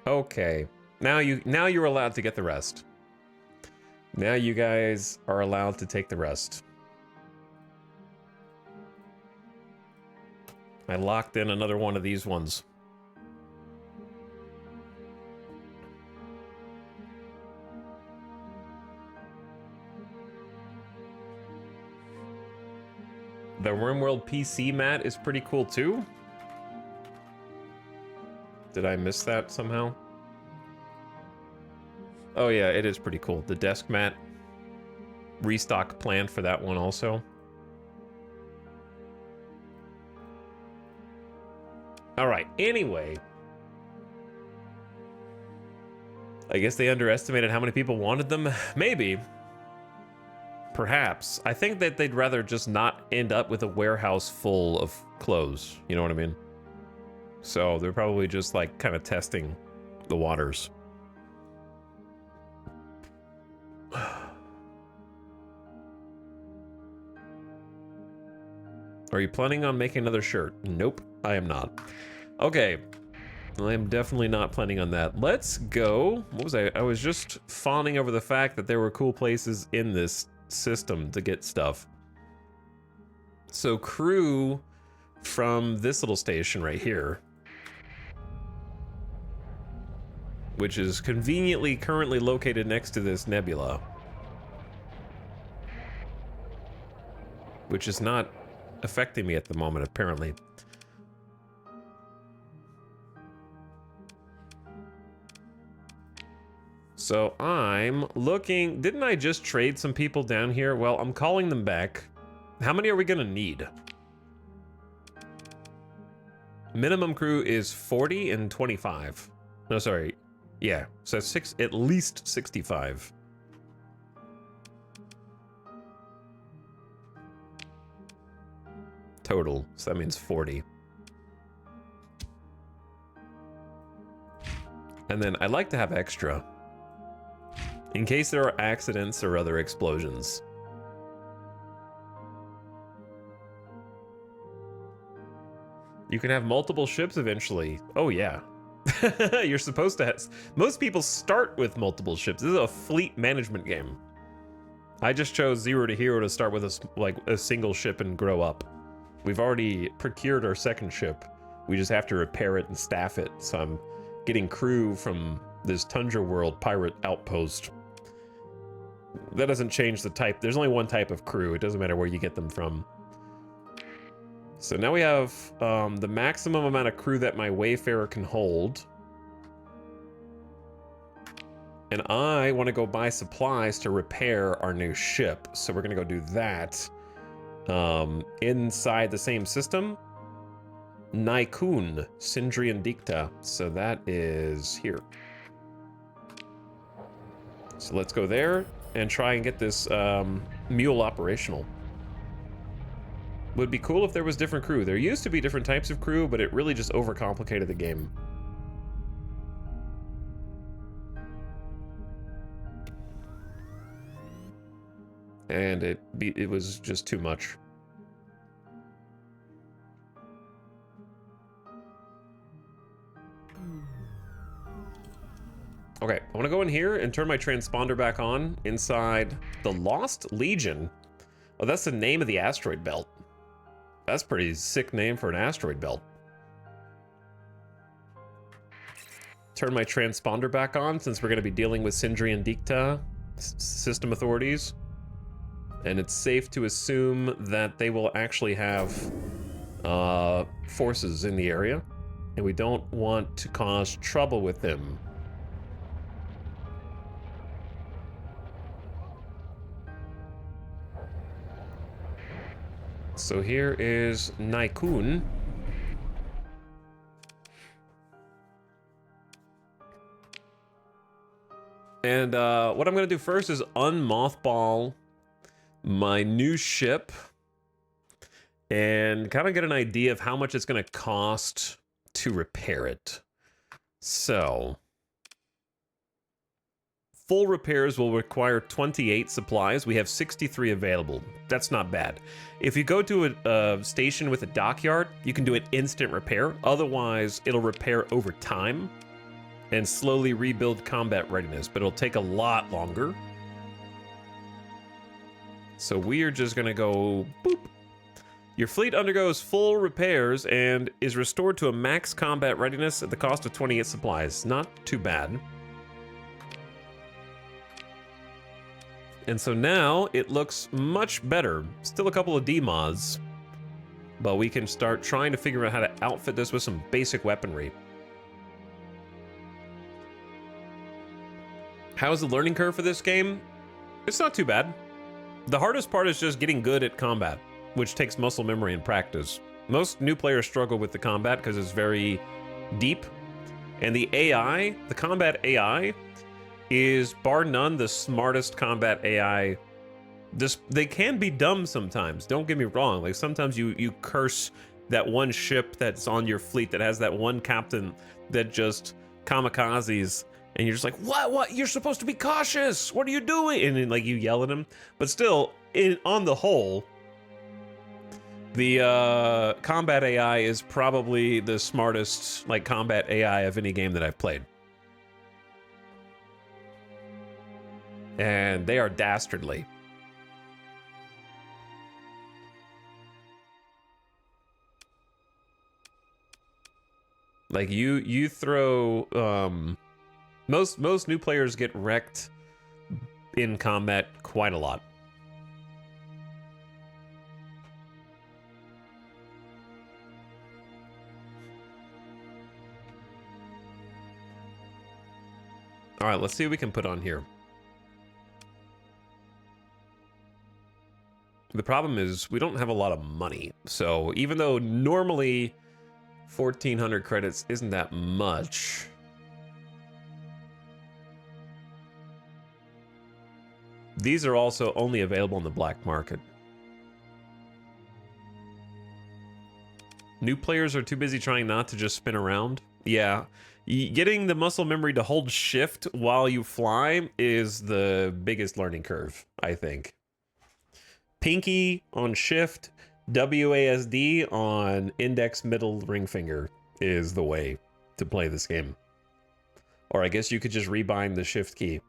Okay. Now you're allowed to get the rest. Now you guys are allowed to take the rest. I locked in another one of these ones. The RimWorld PC mat is pretty cool too. Did I miss that somehow? Oh yeah, it is pretty cool. The desk mat restock planned for that one also. All right, anyway. I guess they underestimated how many people wanted them. Maybe. Perhaps. I think that they'd rather just not end up with a warehouse full of clothes. You know what I mean? So they're probably just like kind of testing the waters. Are you planning on making another shirt? Nope, I am not. Okay. I am definitely not planning on that. Let's go. What was I? I was just fawning over the fact that there were cool places in this system to get stuff. So crew from this little station right here, which is conveniently currently located next to this nebula, which is not affecting me at the moment, apparently. So I'm looking, didn't I just trade some people down here? Well, I'm calling them back. How many are we gonna need? Minimum crew is 40 and 25. No, sorry. Yeah, so that's at least 65. Total, so that means 40. And then I'd like to have extra, in case there are accidents or other explosions. You can have multiple ships eventually. Oh yeah. You're supposed to have... Most people start with multiple ships. This is a fleet management game. I just chose 0 to Hero to start with a single ship and grow up. We've already procured our second ship. We just have to repair it and staff it. So I'm getting crew from this Tundra World pirate outpost. That doesn't change the type. There's only one type of crew. It doesn't matter where you get them from. So now we have the maximum amount of crew that my Wayfarer can hold. And I want to go buy supplies to repair our new ship. So we're going to go do that. Inside the same system. Naikun, Sindrian Dicta. So that is here. So let's go there and try and get this mule operational. Would be cool if there was different crew. There used to be different types of crew, but it really just overcomplicated the game. And it was just too much. Okay, I want to go in here and turn my transponder back on inside the Lost Legion. Oh, that's the name of the asteroid belt. That's a pretty sick name for an asteroid belt. Turn my transponder back on since we're going to be dealing with Sindrian Dicta system authorities. And it's safe to assume that they will actually have forces in the area. And we don't want to cause trouble with them. So here is Naikun. And what I'm going to do first is unmothball my new ship and kind of get an idea of how much it's going to cost to repair it. So full repairs will require 28 supplies. We have 63 available. That's not bad. If you go to a station with a dockyard, you can do an instant repair. Otherwise, it'll repair over time and slowly rebuild combat readiness, but it'll take a lot longer. So we are just gonna go boop. Your fleet undergoes full repairs and is restored to a max combat readiness at the cost of 28 supplies. Not too bad. And so now it looks much better. Still a couple of demods, but we can start trying to figure out how to outfit this with some basic weaponry. How's the learning curve for this game? It's not too bad. The hardest part is just getting good at combat, which takes muscle memory and practice. Most new players struggle with the combat because it's very deep. And the AI, the combat AI, is bar none the smartest combat AI. They can be dumb sometimes, don't get me wrong. Like sometimes you curse that one ship that's on your fleet that has that one captain that just kamikazes, and you're just like, what? You're supposed to be cautious. What are you doing? And then like you yell at him. But still, on the whole, the combat AI is probably the smartest like combat AI of any game that I've played. And they are dastardly. Like you throw most new players get wrecked in combat quite a lot. All right, let's see what we can put on here. The problem is we don't have a lot of money. So even though normally 1,400 credits isn't that much, these are also only available in the black market. New players are too busy trying not to just spin around. Yeah, getting the muscle memory to hold shift while you fly is the biggest learning curve, I think. Pinky on shift, WASD on index middle ring finger is the way to play this game. Or I guess you could just rebind the shift key.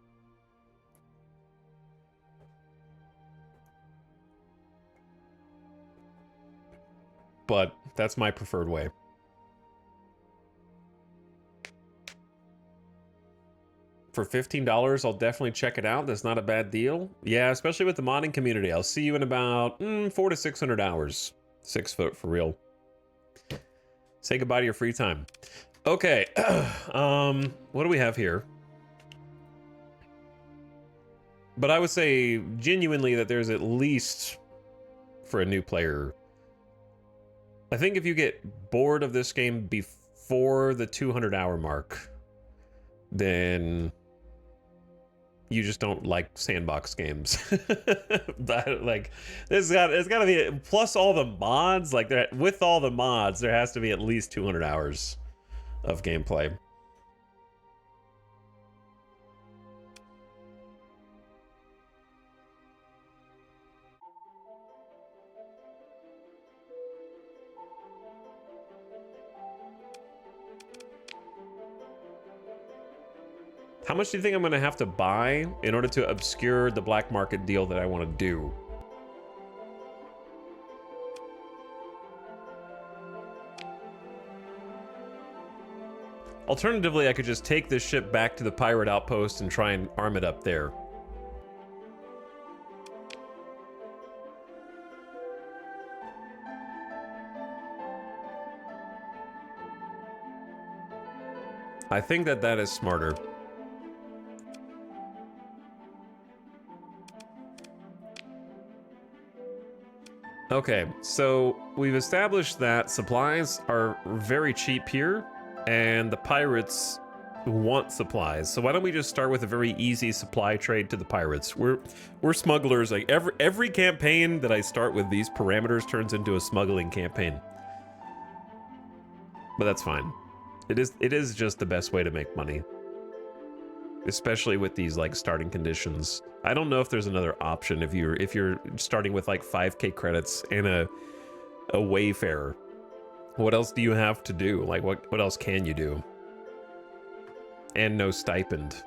But that's my preferred way. For $15, I'll definitely check it out. That's not a bad deal. Yeah, especially with the modding community. I'll see you in about 400 to 600 hours. 6 foot for real. Say goodbye to your free time. Okay. What do we have here? But I would say genuinely that there's at least, for a new player, I think if you get bored of this game before the 200-hour mark, then you just don't like sandbox games. That, like, it's got to be, plus all the mods, like with all the mods, there has to be at least 200 hours of gameplay. How much do you think I'm going to have to buy in order to obscure the black market deal that I want to do? Alternatively, I could just take this ship back to the pirate outpost and try and arm it up there. I think that is smarter. Okay, so we've established that supplies are very cheap here, and the pirates want supplies. So why don't we just start with a very easy supply trade to the pirates? We're smugglers. Like every campaign that I start with these parameters turns into a smuggling campaign. But that's fine. It is just the best way to make money. Especially with these like starting conditions. I don't know if there's another option if you're starting with like 5k credits and a wayfarer. What else do you have to do? Like what else can you do? And no stipend.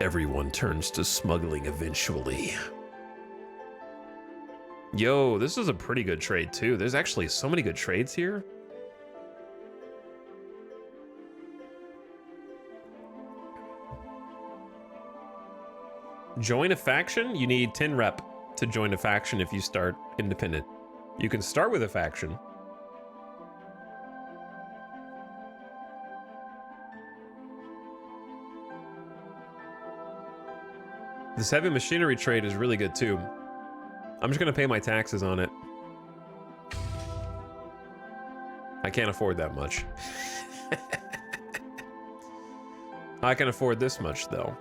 Everyone turns to smuggling eventually. Yo, this is a pretty good trade too. There's actually so many good trades here. Join a faction? You need 10 rep to join a faction if you start independent. You can start with a faction. This heavy machinery trade is really good too. I'm just gonna pay my taxes on it. I can't afford that much. I can afford this much though.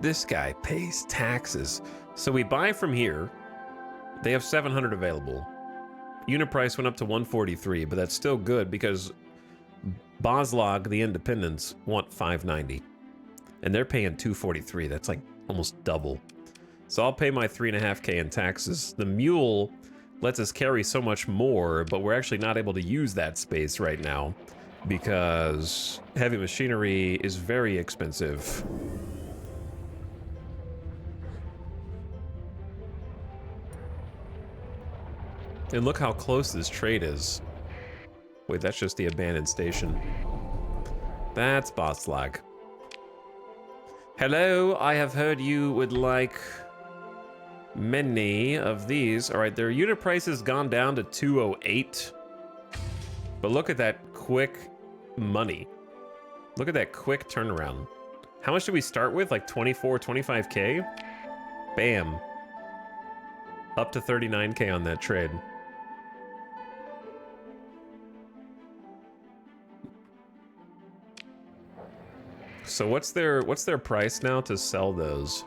This guy pays taxes. So we buy from here. They have 700 available. Unit price went up to 143, but that's still good because Boslog, the Independents, want 590. And they're paying 243. That's like almost double. So I'll pay my 3.5K in taxes. The Mule lets us carry so much more, but we're actually not able to use that space right now because heavy machinery is very expensive. And look how close this trade is. Wait, that's just the abandoned station. That's Boslag. Hello, I have heard you would like many of these. All right, their unit price has gone down to 208. But look at that quick money. Look at that quick turnaround. How much did we start with? Like 24, 25K? Bam. Up to 39K on that trade. So what's their price now to sell those?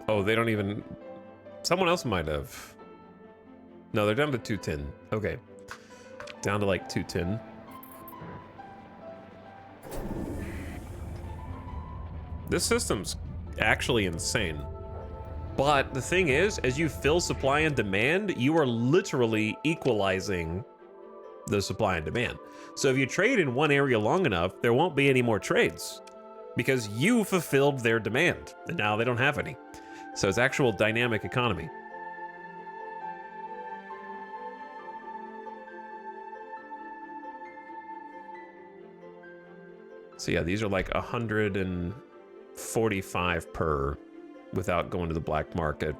Oh, they don't even... Someone else might have. No, they're down to 210. Okay. Down to like 210. This system's actually insane. But the thing is, as you fill supply and demand, you are literally equalizing the supply and demand. So if you trade in one area long enough, there won't be any more trades because you fulfilled their demand and now they don't have any. So it's actual dynamic economy. So yeah, these are like 145 per without going to the black market.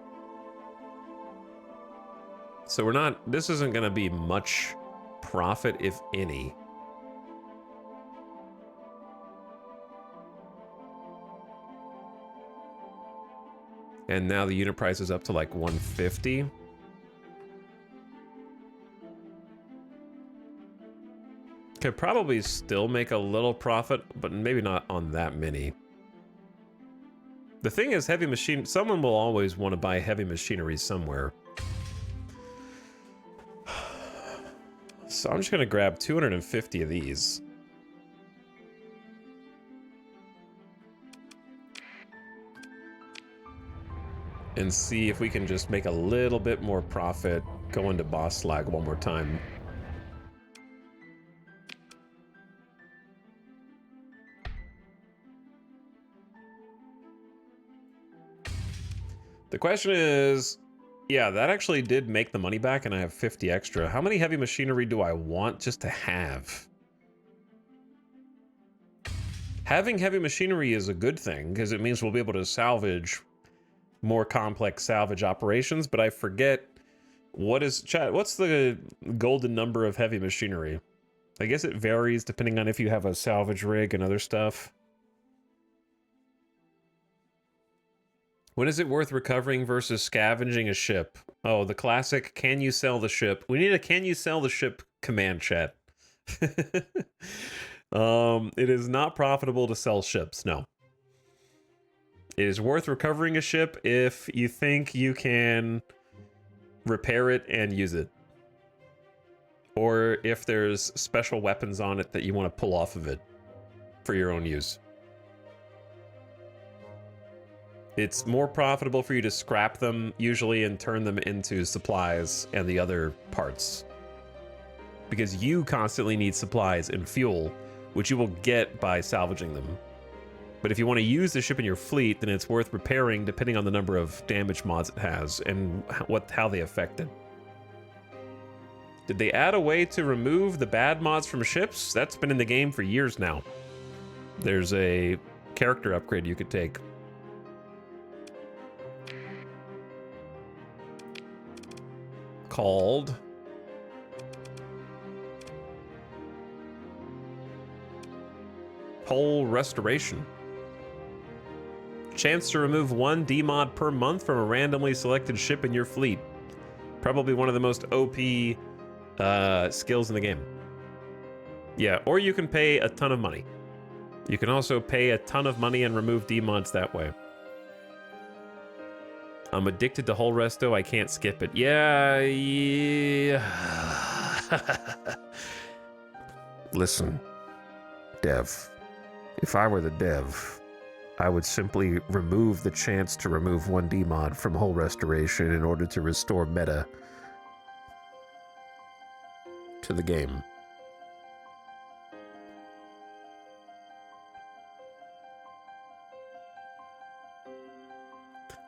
So we're not, this isn't going to be much profit, if any. And now the unit price is up to like 150. Could probably still make a little profit, but maybe not on that many. The thing is, heavy machine, someone will always want to buy heavy machinery somewhere. So I'm just going to grab 250 of these. And see if we can just make a little bit more profit going to Boss Slag one more time. The question is, yeah, that actually did make the money back and I have 50 extra. How many heavy machinery do I want just to have? Having heavy machinery is a good thing because it means we'll be able to salvage more complex salvage operations, but I forget what's the golden number of heavy machinery? I guess it varies depending on if you have a salvage rig and other stuff. When is it worth recovering versus scavenging a ship? Oh, the classic, can you sell the ship? We need a can you sell the ship command chat. It is not profitable to sell ships, no. It is worth recovering a ship if you think you can repair it and use it. Or if there's special weapons on it that you want to pull off of it for your own use. It's more profitable for you to scrap them, usually, and turn them into supplies and the other parts. Because you constantly need supplies and fuel, which you will get by salvaging them. But if you want to use the ship in your fleet, then it's worth repairing depending on the number of damage mods it has and how they affect it. Did they add a way to remove the bad mods from ships? That's been in the game for years now. There's a character upgrade you could take. Called Hull restoration. Chance to remove 1 D-mod per month from a randomly selected ship in your fleet. Probably one of the most OP skills in the game. Yeah, or you can pay a ton of money. You can also pay a ton of money and remove D-mods that way. I'm addicted to Hull Resto, I can't skip it. Yeah. Listen, Dev. If I were the Dev, I would simply remove the chance to remove 1 D-mod from Hull Restoration in order to restore meta to the game.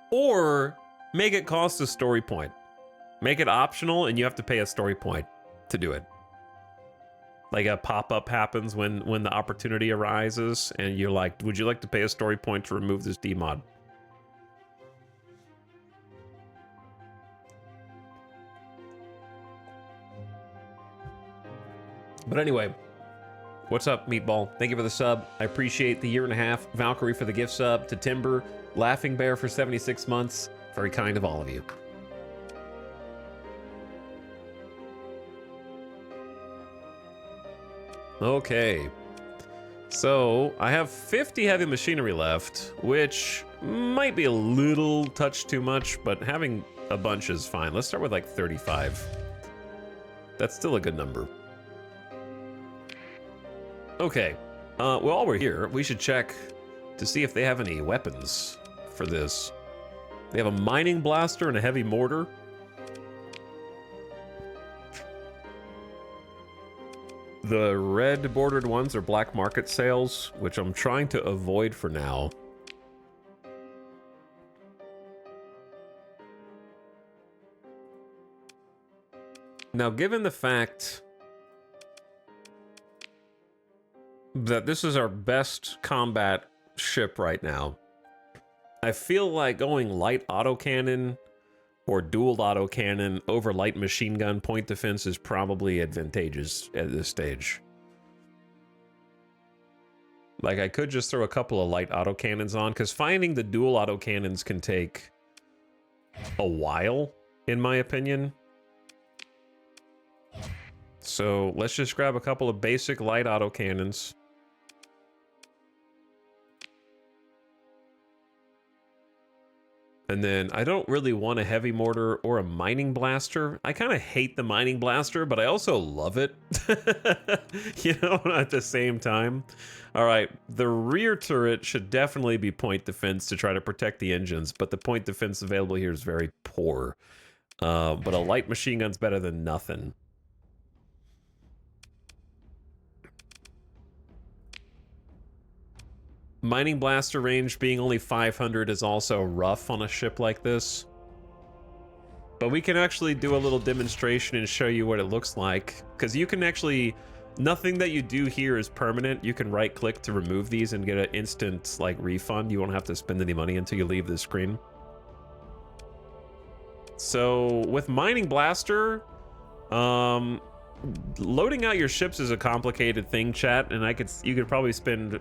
Or make it cost a story point. Make it optional and you have to pay a story point to do it. Like a pop-up happens when the opportunity arises and you're like, would you like to pay a story point to remove this D-mod? But anyway, what's up, Meatball? Thank you for the sub. I appreciate the 1.5 years. Valkyrie for the gift sub. To Timber, Laughing Bear for 76 months. Very kind of all of you. Okay. So, I have 50 heavy machinery left, which might be a little touch too much, but having a bunch is fine. Let's start with like 35. That's still a good number. Okay. While we're here, we should check to see if they have any weapons for this. They have a mining blaster and a heavy mortar. The red bordered ones are black market sales, which I'm trying to avoid for now. Now, given the fact that this is our best combat ship right now, I feel like going light autocannon or dual autocannon over light machine gun point defense is probably advantageous at this stage. Like, I could just throw a couple of light autocannons on, because finding the dual autocannons can take a while, in my opinion. So let's just grab a couple of basic light autocannons. And then I don't really want a heavy mortar or a mining blaster. I kind of hate the mining blaster, but I also love it. You know, at the same time. All right, the rear turret should definitely be point defense to try to protect the engines, but the point defense available here is very poor. But a light machine gun's better than nothing. Mining blaster range being only 500 is also rough on a ship like this. But we can actually do a little demonstration and show you what it looks like. Because you can actually... Nothing that you do here is permanent. You can right-click to remove these and get an instant, like, refund. You won't have to spend any money until you leave the screen. So, with Mining Blaster... loading out your ships is a complicated thing, chat, and you could probably spend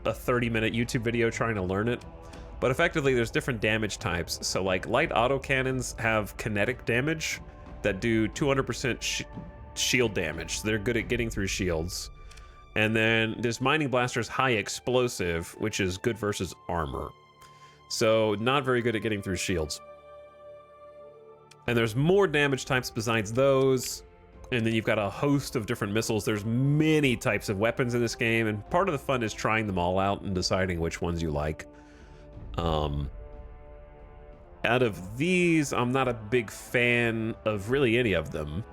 a 30-minute YouTube video trying to learn it. But effectively, there's different damage types. So, like, light autocannons have kinetic damage that do 200% shield damage. So they're good at getting through shields. And then there's Mining Blaster's high explosive, which is good versus armor. So, not very good at getting through shields. And there's more damage types besides those. And then you've got a host of different missiles. There's many types of weapons in this game, and part of the fun is trying them all out and deciding which ones you like. Out of these, I'm not a big fan of really any of them.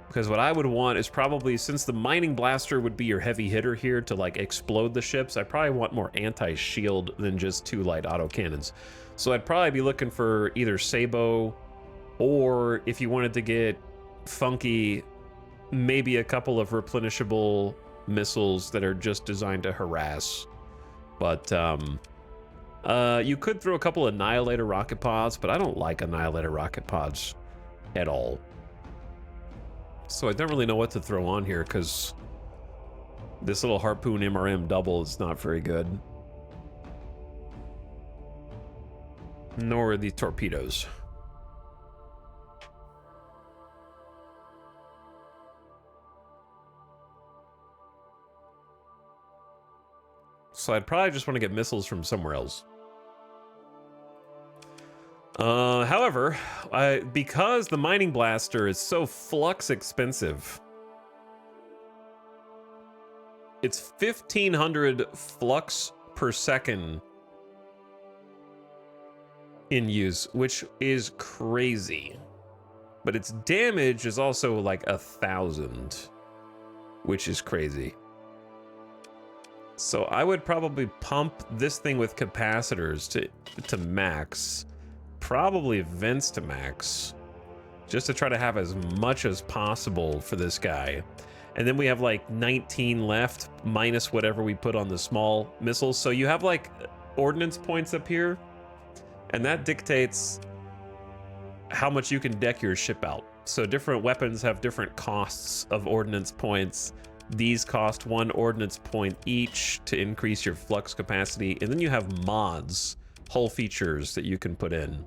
Because what I would want is probably, since the Mining Blaster would be your heavy hitter here to like explode the ships, I probably want more anti-shield than just 2 light autocannons. So I'd probably be looking for either Sabo, or if you wanted to get funky, maybe a couple of replenishable missiles that are just designed to harass. But you could throw a couple of Annihilator rocket pods, but I don't like Annihilator rocket pods at all. So I don't really know what to throw on here, because This little harpoon MRM double is not very good. Nor are the torpedoes. So I'd probably just want to get missiles from somewhere else. However, because the mining blaster is so flux expensive, it's 1,500 flux per second in use, which is crazy. But its damage is also like 1,000, which is crazy. So I would probably pump this thing with capacitors to max, probably vents to max, just to try to have as much as possible for this guy. And then we have like 19 left, minus whatever we put on the small missiles. So you have like ordnance points up here, and that dictates how much you can deck your ship out. So different weapons have different costs of ordnance points. These cost 1 ordnance point each to increase your flux capacity. And then you have mods, hull features that you can put in.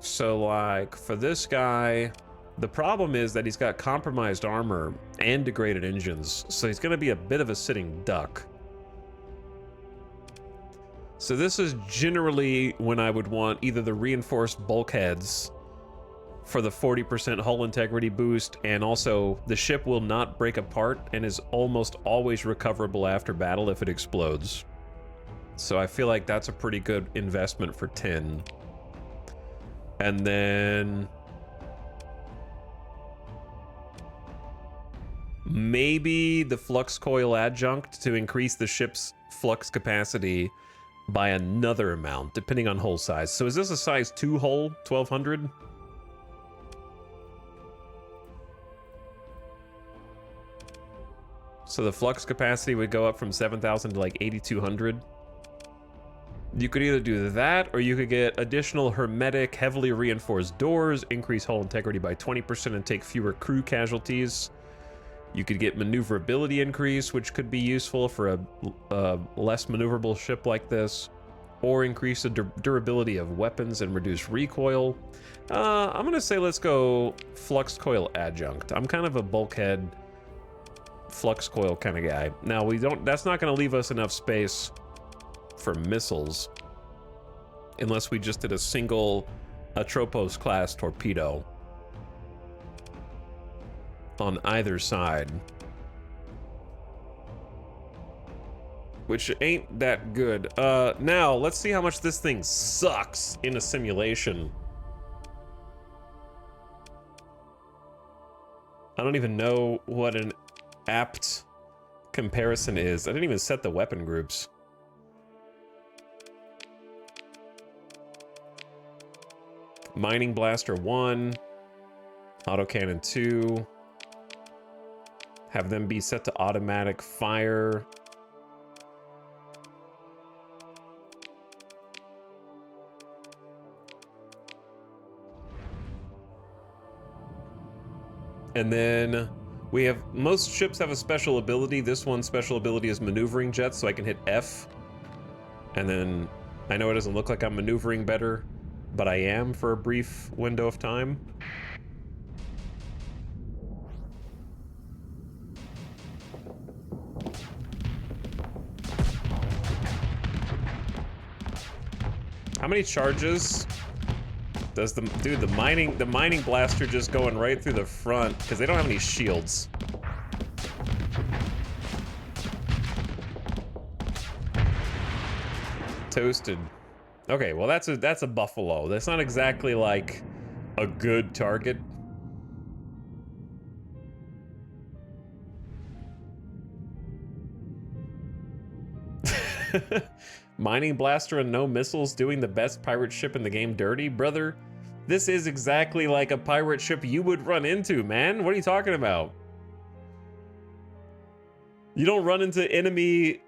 So like for this guy, the problem is that he's got compromised armor and degraded engines. So he's gonna be a bit of a sitting duck. So this is generally when I would want either the reinforced bulkheads for the 40% hull integrity boost, and also the ship will not break apart and is almost always recoverable after battle if it explodes. So I feel like that's a pretty good investment for 10. And then maybe the flux coil adjunct to increase the ship's flux capacity by another amount, depending on hull size. So is this a size 2 hull, 1200? So the flux capacity would go up from 7,000 to like 8,200. You could either do that, or you could get additional hermetic, heavily reinforced doors, increase hull integrity by 20% and take fewer crew casualties. You could get maneuverability increase, which could be useful for a less maneuverable ship like this, or increase the durability of weapons and reduce recoil. I'm gonna say let's go flux coil adjunct. I'm kind of a bulkhead flux coil kind of guy. Now that's not gonna leave us enough space for missiles unless we just did a single Atropos class torpedo on either side, which ain't that good. Now let's see how much this thing sucks in a simulation. I don't even know what an apt comparison is. I didn't even set the weapon groups. Mining Blaster 1, Autocannon 2. Have them be set to automatic fire. And then we have, most ships have a special ability. This one's special ability is maneuvering jets, so I can hit F. And then I know it doesn't look like I'm maneuvering better, but I am for a brief window of time. How many charges does the mining blaster just going right through the front because they don't have any shields. Toasted. Okay, well that's a buffalo. That's not exactly like a good target. Mining blaster and no missiles doing the best pirate ship in the game dirty, brother. This is exactly like a pirate ship you would run into, man. What are you talking about? You don't run into enemy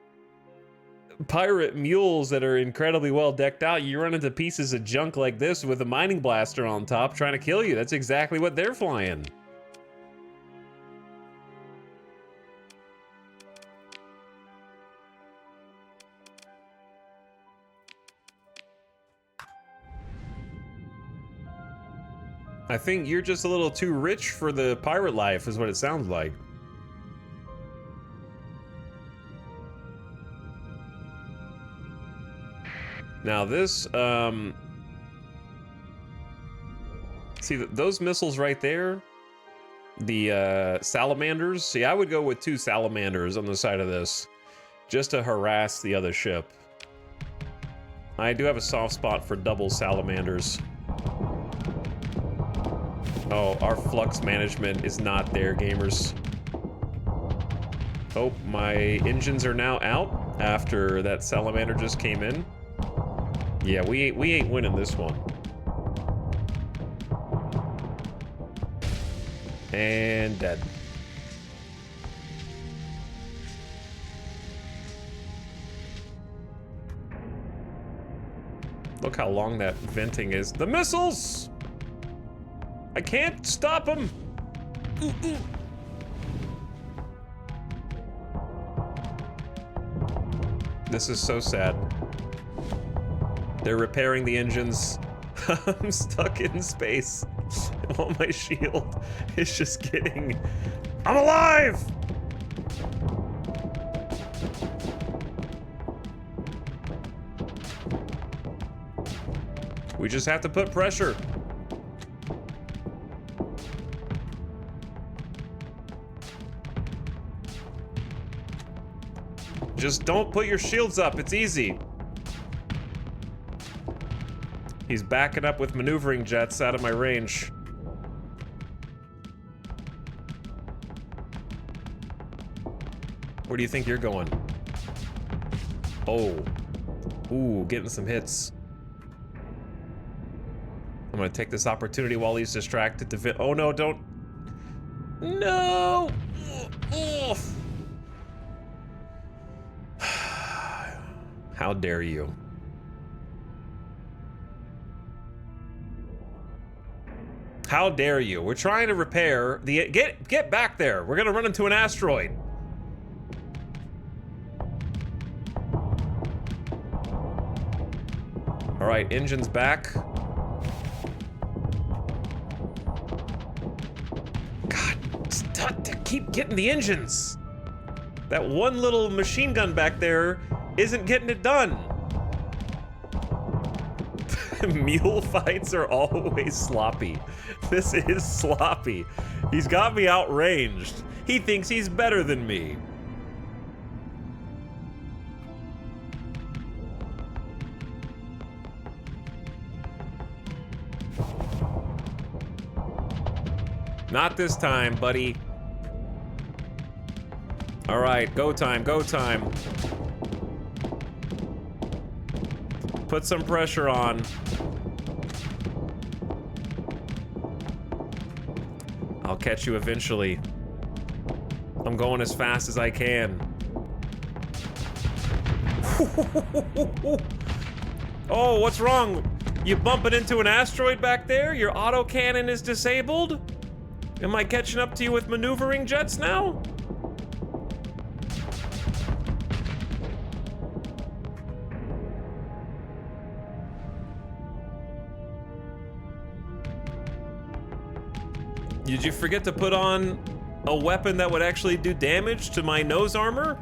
pirate mules that are incredibly well decked out. You run into pieces of junk like this with a mining blaster on top trying to kill you. That's exactly what they're flying. I think you're just a little too rich for the pirate life, is what it sounds like. Now this, see those missiles right there? The salamanders? See, I would go with 2 salamanders on the side of this, just to harass the other ship. I do have a soft spot for double salamanders. Oh, our flux management is not there, gamers. Oh, my engines are now out after that salamander just came in. Yeah, we ain't winning this one. And dead. Look how long that venting is. The missiles! I can't stop them! This is so sad. They're repairing the engines. I'm stuck in space. Oh, my shield is just kidding. I'm alive! We just have to put pressure. Just don't put your shields up, it's easy. He's backing up with maneuvering jets out of my range. Where do you think you're going? Oh. Ooh, getting some hits. I'm gonna take this opportunity while he's distracted to oh no, don't. No! Ugh. How dare you? How dare you? We're trying to repair the get back there. We're gonna run into an asteroid. All right, engines back. God, stop to keep getting the engines. That one little machine gun back there isn't getting it done. Mule fights are always sloppy. This is sloppy. He's got me outranged. He thinks he's better than me. Not this time, buddy. All right, go time, go time. Put some pressure on. I'll catch you eventually. I'm going as fast as I can. Oh, what's wrong? You bumping into an asteroid back there? Your autocannon is disabled? Am I catching up to you with maneuvering jets now? Did you forget to put on a weapon that would actually do damage to my nose armor?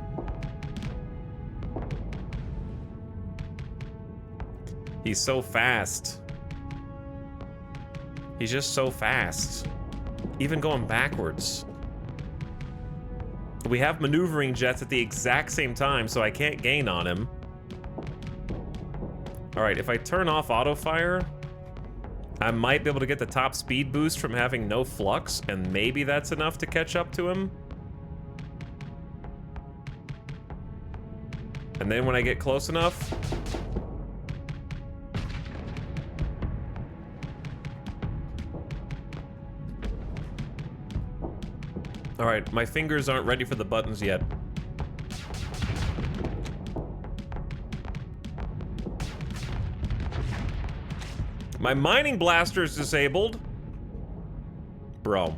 He's so fast. He's just so fast. Even going backwards. We have maneuvering jets at the exact same time, so I can't gain on him. All right, if I turn off auto fire, I might be able to get the top speed boost from having no flux, and maybe that's enough to catch up to him. And then when I get close enough... All right, my fingers aren't ready for the buttons yet. My mining blaster is disabled. Bro,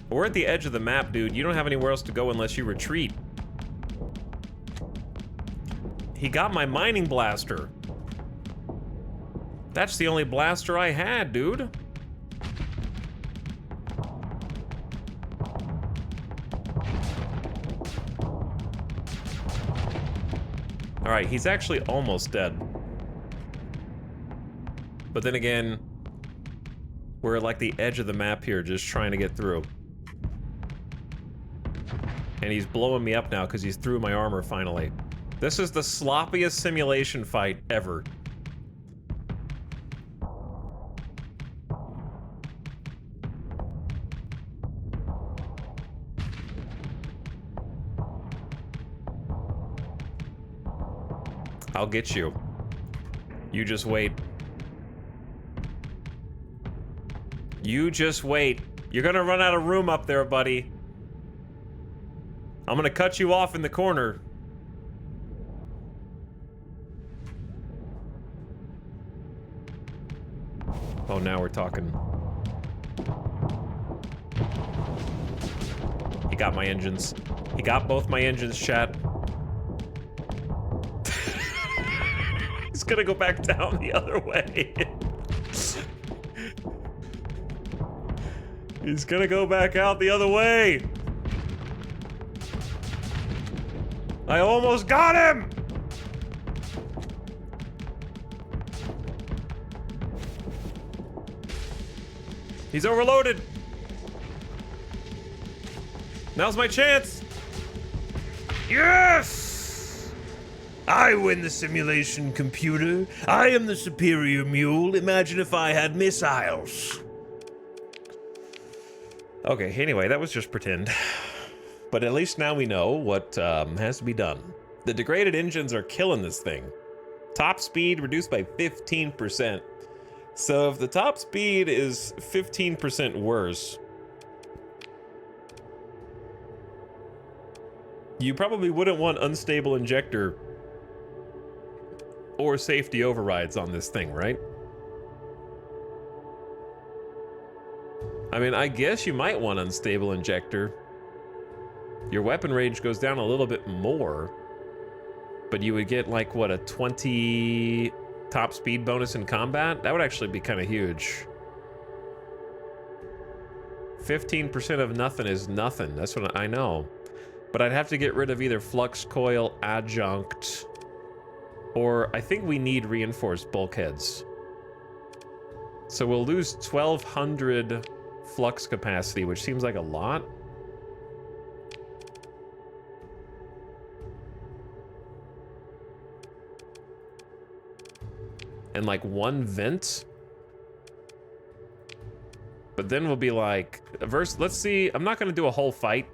we're at the edge of the map, dude. You don't have anywhere else to go unless you retreat. He got my mining blaster. That's the only blaster I had, dude. Alright, he's actually almost dead. But then again, we're at like the edge of the map here, just trying to get through. And he's blowing me up now because he's through my armor finally. This is the sloppiest simulation fight ever. I'll get you. You just wait. You just wait. You're gonna run out of room up there, buddy. I'm gonna cut you off in the corner. Oh, now we're talking. He got my engines. He got both my engines, chat. He's gonna go back down the other way. He's gonna go back out the other way. I almost got him! He's overloaded. Now's my chance. Yes! I win the simulation, computer. I am the superior mule. Imagine if I had missiles. Okay, anyway, that was just pretend. But at least now we know what has to be done. The degraded engines are killing this thing. Top speed reduced by 15%. So if the top speed is 15% worse, you probably wouldn't want unstable injector or safety overrides on this thing, right? I mean, I guess you might want unstable injector. Your weapon range goes down a little bit more, but you would get like, what, a 20 top speed bonus in combat? That would actually be kind of huge. 15% of nothing is nothing. That's what I know. But I'd have to get rid of either flux coil, adjunct, or I think we need reinforced bulkheads. So we'll lose 1,200 flux capacity, which seems like a lot. And like one vent. But then we'll be like, let's see, I'm not gonna do a whole fight,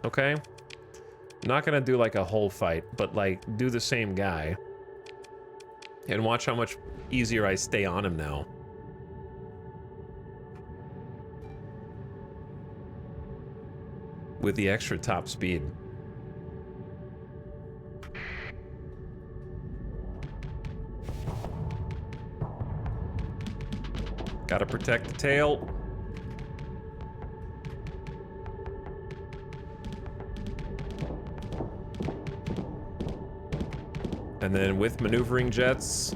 okay? I'm not gonna do like a whole fight, but like do the same guy. And watch how much easier I stay on him now. With the extra top speed. Gotta protect the tail. And then with maneuvering jets.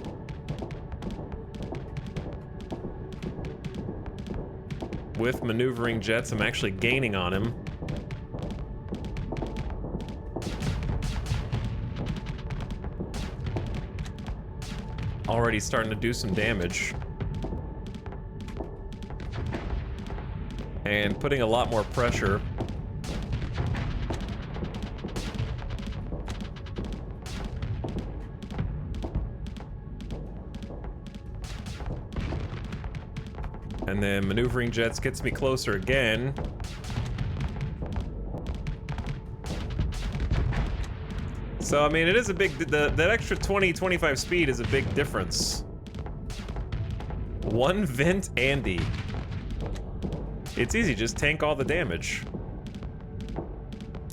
With maneuvering jets, I'm actually gaining on him. Already starting to do some damage. And putting a lot more pressure. And then maneuvering jets gets me closer again. So, I mean, it is a big, that extra 20-25 speed is a big difference. One vent Andy. It's easy, just tank all the damage.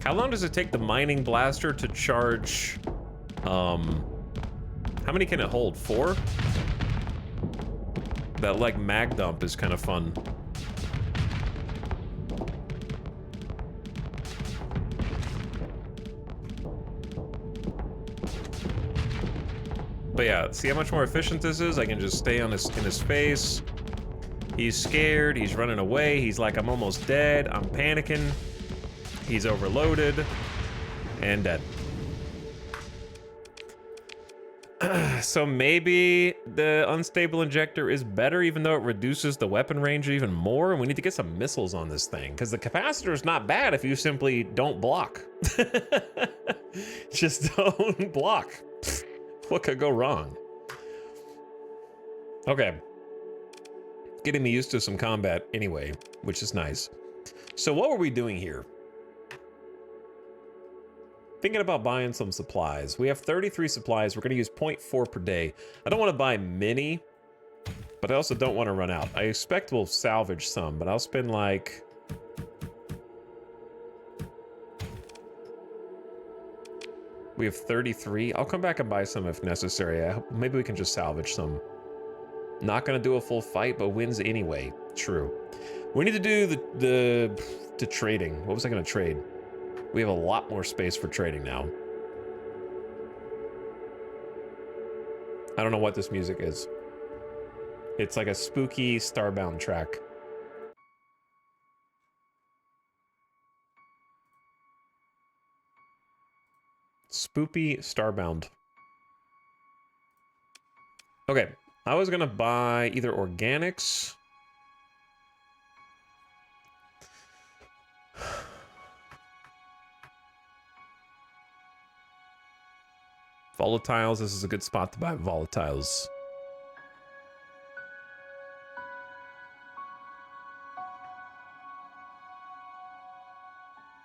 How long does it take the mining blaster to charge? How many can it hold? 4? That, like, mag dump is kind of fun. But yeah, see how much more efficient this is? I can just stay on in his face. He's scared, he's running away, he's like, I'm almost dead, I'm panicking. He's overloaded, and dead. So maybe the unstable injector is better, even though it reduces the weapon range even more. And we need to get some missiles on this thing, because the capacitor is not bad if you simply don't block. Just don't block. What could go wrong? Okay. Getting me used to some combat anyway, which is nice. So what were we doing here? Thinking about buying some supplies. We have 33 supplies. We're going to use 0.4 per day. I don't want to buy many, but I also don't want to run out. I expect we'll salvage some, but I'll spend like... We have 33. I'll come back and buy some if necessary. Maybe we can just salvage some. Not going to do a full fight, but wins anyway. True. We need to do the trading. What was I going to trade? We have a lot more space for trading now. I don't know what this music is. It's like a spooky Starbound track. Spoopy Starbound. Okay, I was gonna buy either organics. Volatiles, this is a good spot to buy volatiles.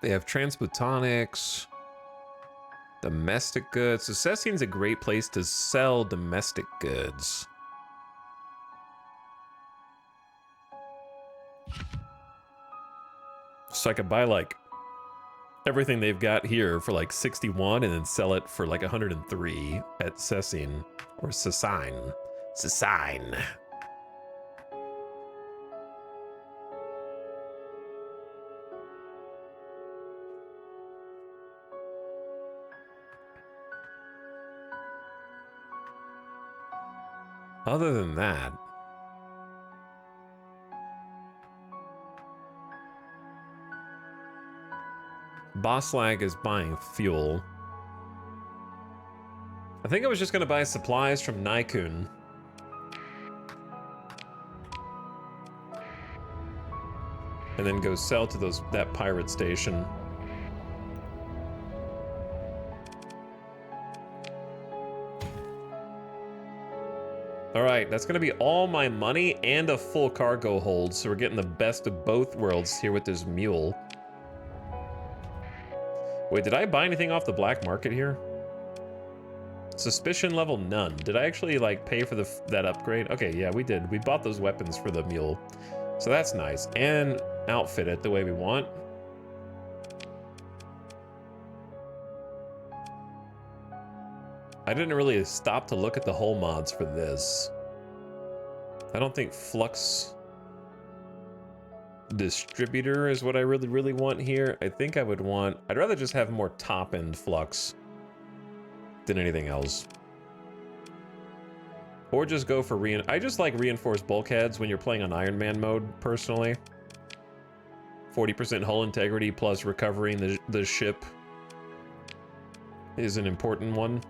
They have transbotonics, domestic goods. So Cessine's a great place to sell domestic goods. So I could buy like everything they've got here for like 61 and then sell it for like 103 at Cessine or Cessine. Cessine. Other than that, Bosslag is buying fuel. I think I was just gonna buy supplies from Nikun. And then go sell to that pirate station. All right, that's gonna be all my money and a full cargo hold, so we're getting the best of both worlds here with this mule. Wait, did I buy anything off the black market here? Suspicion level none. Did I actually like pay for that upgrade? Okay, yeah, we did. We bought those weapons for the mule. So that's nice. And outfit it the way we want. I didn't really stop to look at the hull mods for this. I don't think Flux Distributor is what I really want here. I think I would want... I'd rather just have more top-end Flux than anything else. Or just go for I just like reinforced bulkheads when you're playing on Iron Man mode, personally. 40% hull integrity plus recovering the ship is an important one.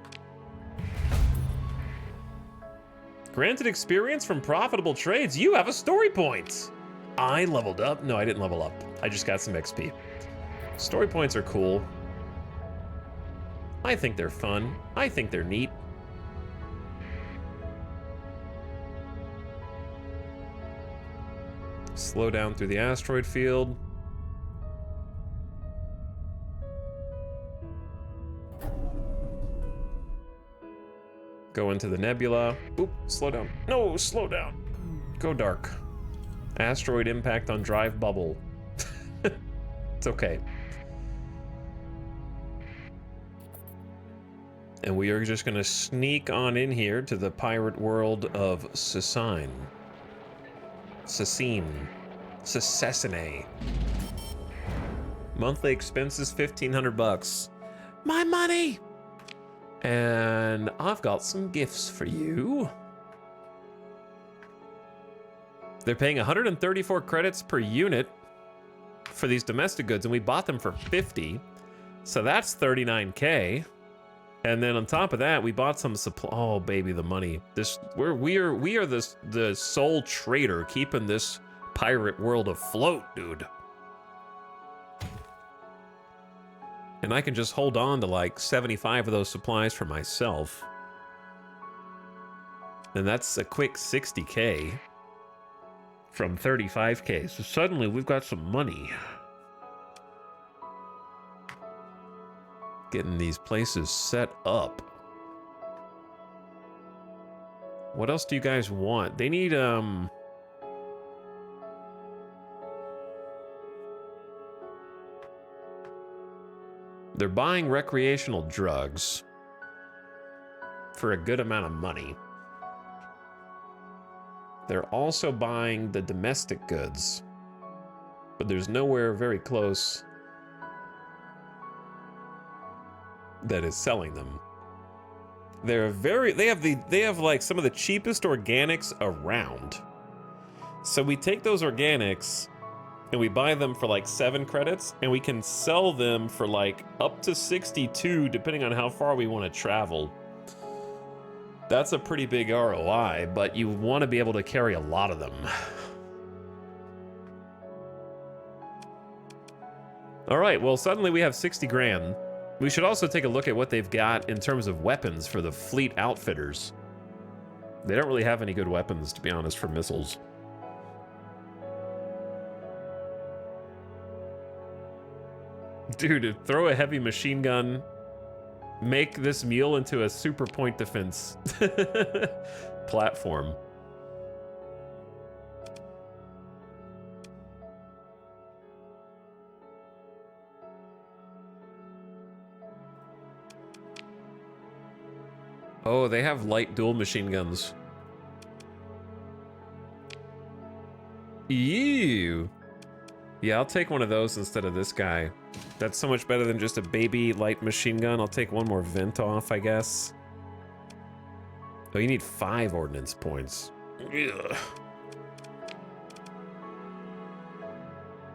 Granted experience from profitable trades. You have a story point. I leveled up. No, I didn't level up. I just got some XP. Story points are cool. I think they're fun. I think they're neat. Slow down through the asteroid field. Go into the nebula. Oop, slow down. No, slow down. Go dark. Asteroid impact on drive bubble. It's okay. And we are just gonna sneak on in here to the pirate world of Cessine. Cessine. Monthly expenses, 1,500 bucks. My money! And I've got some gifts for you. They're paying 134 credits per unit for these domestic goods, and we bought them for 50. So that's 39K. And then on top of that, we bought some supply. Oh baby, the money. We are the sole trader keeping this pirate world afloat, dude. And I can just hold on to like 75 of those supplies for myself. And that's a quick 60K from 35K. So suddenly we've got some money. Getting these places set up. What else do you guys want? They need, they're buying recreational drugs for a good amount of money. They're also buying the domestic goods, but there's nowhere very close that is selling them. They have like some of the cheapest organics around. So we take those organics and we buy them for like 7 credits, and we can sell them for like up to 62 depending on how far we want to travel. That's a pretty big ROI, but you want to be able to carry a lot of them. All right, well, suddenly we have 60 grand. We should also take a look at what they've got in terms of weapons for the fleet outfitters. They don't really have any good weapons, to be honest, for missiles. Dude, throw a heavy machine gun. Make this mule into a super point defense platform. Oh, they have light dual machine guns. Ew. Yeah, I'll take one of those instead of this guy. That's so much better than just a baby light machine gun. I'll take one more vent off, I guess. Oh, you need 5 ordnance points. Ugh.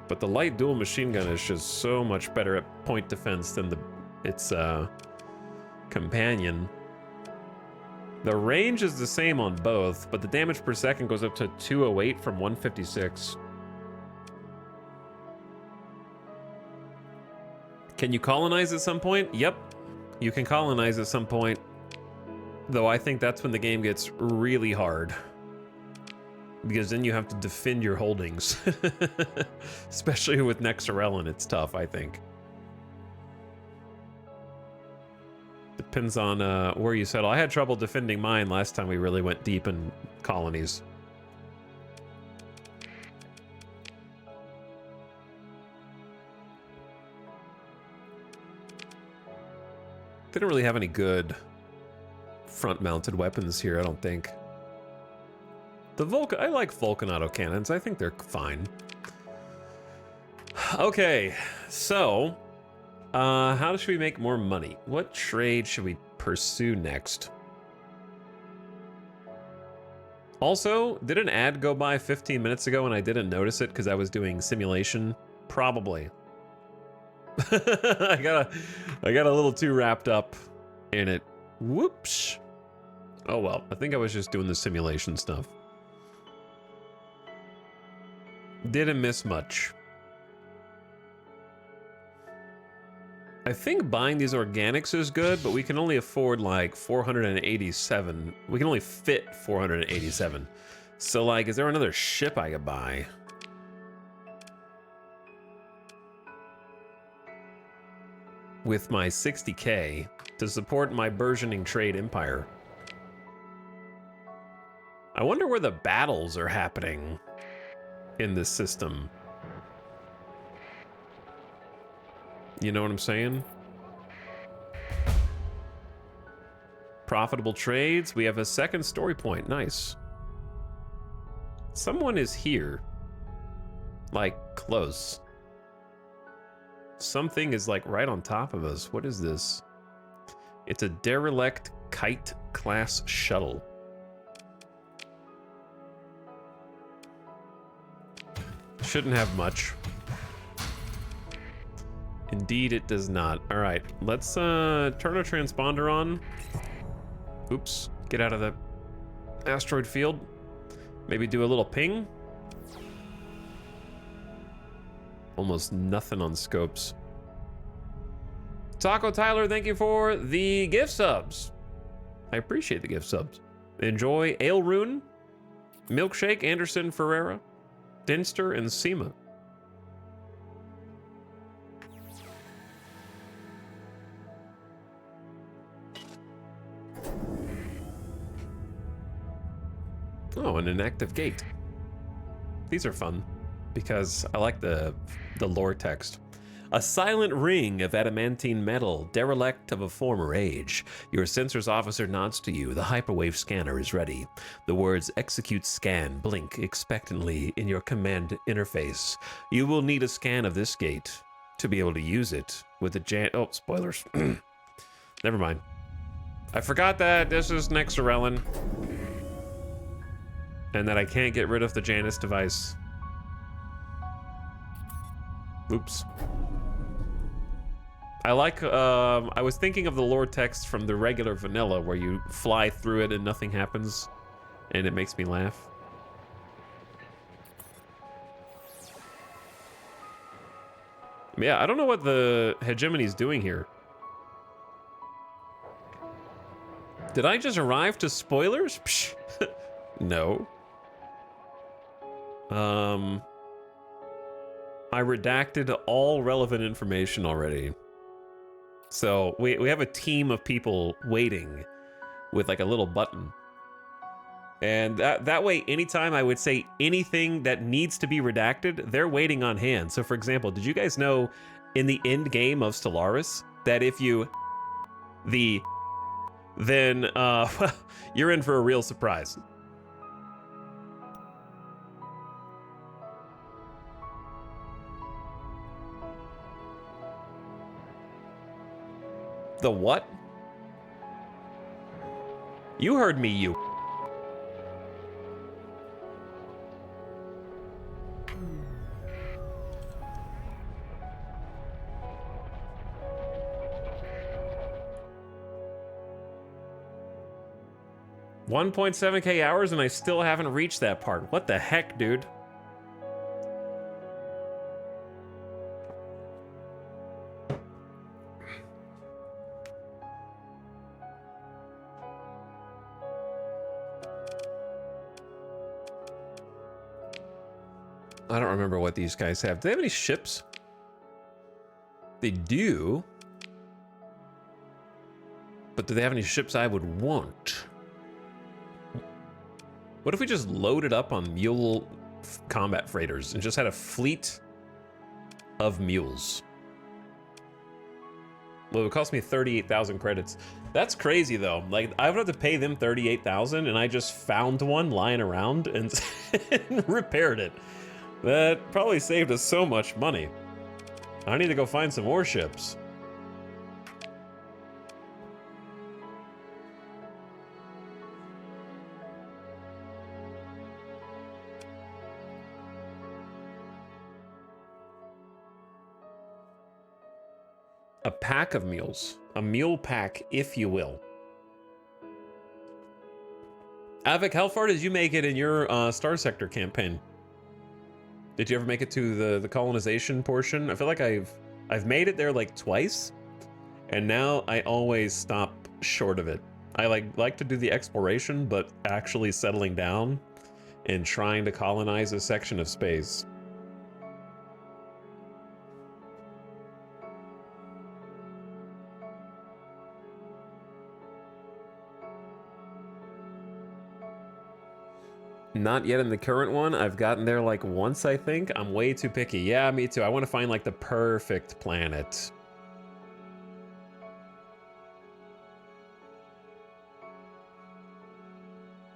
But the light dual machine gun is just so much better at point defense than its companion. The range is the same on both, but the damage per second goes up to 208 from 156. Can you colonize at some point? Yep, you can colonize at some point. Though I think that's when the game gets really hard. Because then you have to defend your holdings. Especially with Nexarellan, it's tough, I think. Depends on where you settle. I had trouble defending mine last time we really went deep in colonies. They don't really have any good front-mounted weapons here, I don't think. I like Vulcan autocannons. I think they're fine. Okay, so how should we make more money? What trade should we pursue next? Also, did an ad go by 15 minutes ago and I didn't notice it because I was doing simulation? Probably. I got a little too wrapped up in it. Whoops. Oh well, I think I was just doing the simulation stuff. Didn't miss much. I think buying these organics is good, but we can only afford like 487. We can only fit 487. So like, is there another ship I could buy? With my 60K to support my burgeoning trade empire. I wonder where the battles are happening in this system. You know what I'm saying? Profitable trades. We have a second story point. Nice. Someone is here. Like, close. Something is like right on top of us. What is this? It's a derelict kite class shuttle. Shouldn't have much. Indeed, it does not. All right, let's turn our transponder on. Oops, get out of the asteroid field. Maybe do a little ping. Almost nothing on scopes. Taco Tyler, thank you for the gift subs. I appreciate the gift subs. Enjoy Ale Rune, Milkshake, Anderson Ferreira, Dinster, and Seema. Oh, an inactive gate. These are fun because I like the lore text. A silent ring of adamantine metal, derelict of a former age. Your sensors officer nods to you. The hyperwave scanner is ready. The words execute scan blink expectantly in your command interface. You will need a scan of this gate to be able to use it with the oh, spoilers. Never mind. I forgot that this is Nexarellan. And that I can't get rid of the Janus device. Oops. I like, I was thinking of the lore text from the regular vanilla where you fly through it and nothing happens. And it makes me laugh. Yeah, I don't know what the hegemony's doing here. Did I just arrive to spoilers? Psh. No. I redacted all relevant information already. So we have a team of people waiting with like a little button. And that way, anytime I would say anything that needs to be redacted, they're waiting on hand. So for example, did you guys know in the end game of Stellaris that if you then you're in for a real surprise. The what? You heard me, you. $1.7K hours and I still haven't reached that part. What the heck, dude? I don't remember what these guys have. Do they have any ships? They do. But do they have any ships I would want? What if we just loaded up on mule combat freighters and just had a fleet of mules? Well, it would cost me 38,000 credits. That's crazy though. Like I would have to pay them 38,000 and I just found one lying around and, and repaired it. That probably saved us so much money. I need to go find some more ships. A pack of mules. A mule pack, if you will. Avik, how far did you make it in your Starsector campaign? Did you ever make it to the colonization portion? I feel like I've made it there like twice, and now I always stop short of it. I like to do the exploration, but actually settling down and trying to colonize a section of space. Not yet in the current one. I've gotten there like once, I think. I'm way too picky. Yeah, me too. I want to find like the perfect planet.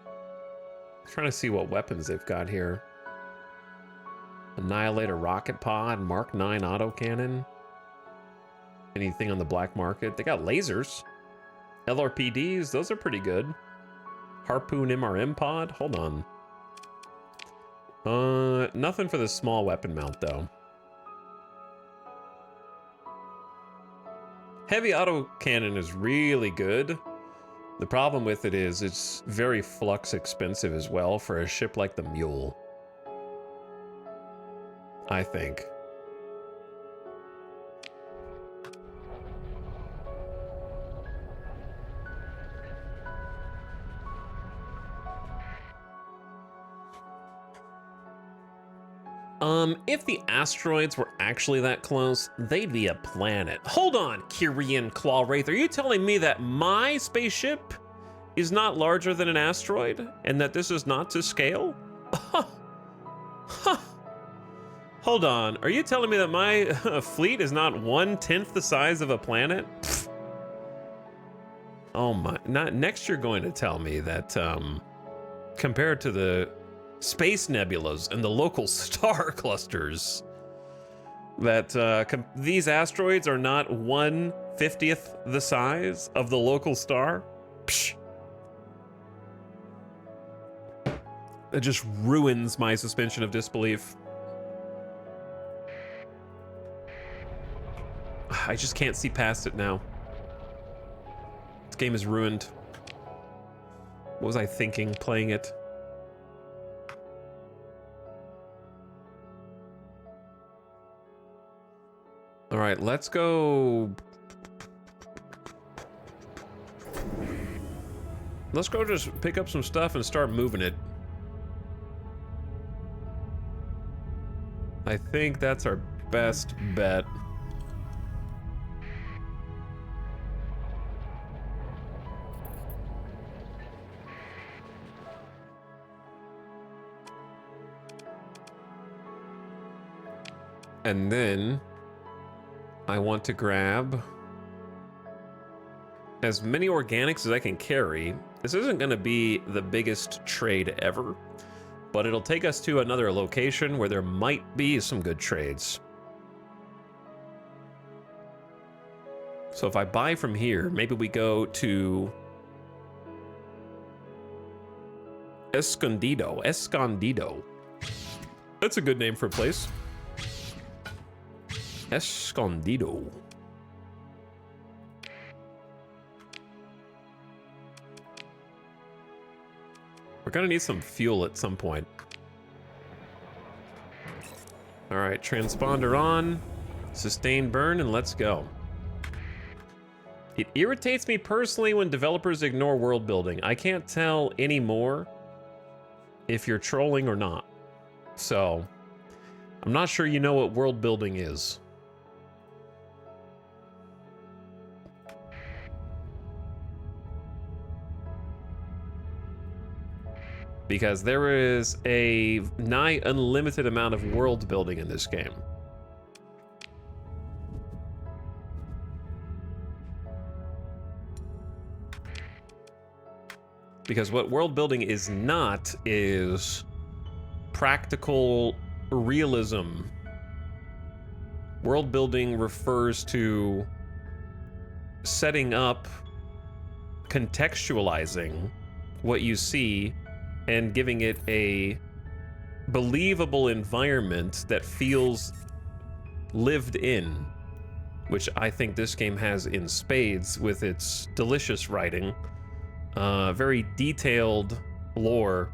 I'm trying to see what weapons they've got here. Annihilator rocket pod, Mark 9 autocannon. Anything on the black market? They got lasers. LRPDs, those are pretty good. Harpoon MRM pod, hold on. Nothing for the small weapon mount though. Heavy autocannon is really good. The problem with it is it's very flux expensive as well for a ship like the Mule, I think. If the asteroids were actually that close, they'd be a planet. Hold on, Kyrian Clawwraith, are you telling me that my spaceship is not larger than an asteroid, and that this is not to scale? Hold on, are you telling me that my fleet is not 1/10 the size of a planet? Oh my, next you're going to tell me that compared to the space nebulas and the local star clusters, that these asteroids are not 1/50th the size of the local star? Psh. It just ruins my suspension of disbelief. I just can't see past it now. This game is ruined. What was I thinking playing it? All right, let's go. Let's go just pick up some stuff and start moving it. I think that's our best bet. And then I want to grab as many organics as I can carry. This isn't going to be the biggest trade ever, but it'll take us to another location where there might be some good trades. So if I buy from here, maybe we go to Escondido. That's a good name for a place. Escondido. We're gonna need some fuel at some point. All right, transponder on, sustain burn, and let's go. It irritates me personally when developers ignore world building. I can't tell anymore if you're trolling or not. So, I'm not sure you know what world building is. Because there is a nigh unlimited amount of world building in this game. Because what world building is not is practical realism. World building refers to setting up, contextualizing what you see, and giving it a believable environment that feels lived in, which I think this game has in spades with its delicious writing, very detailed lore,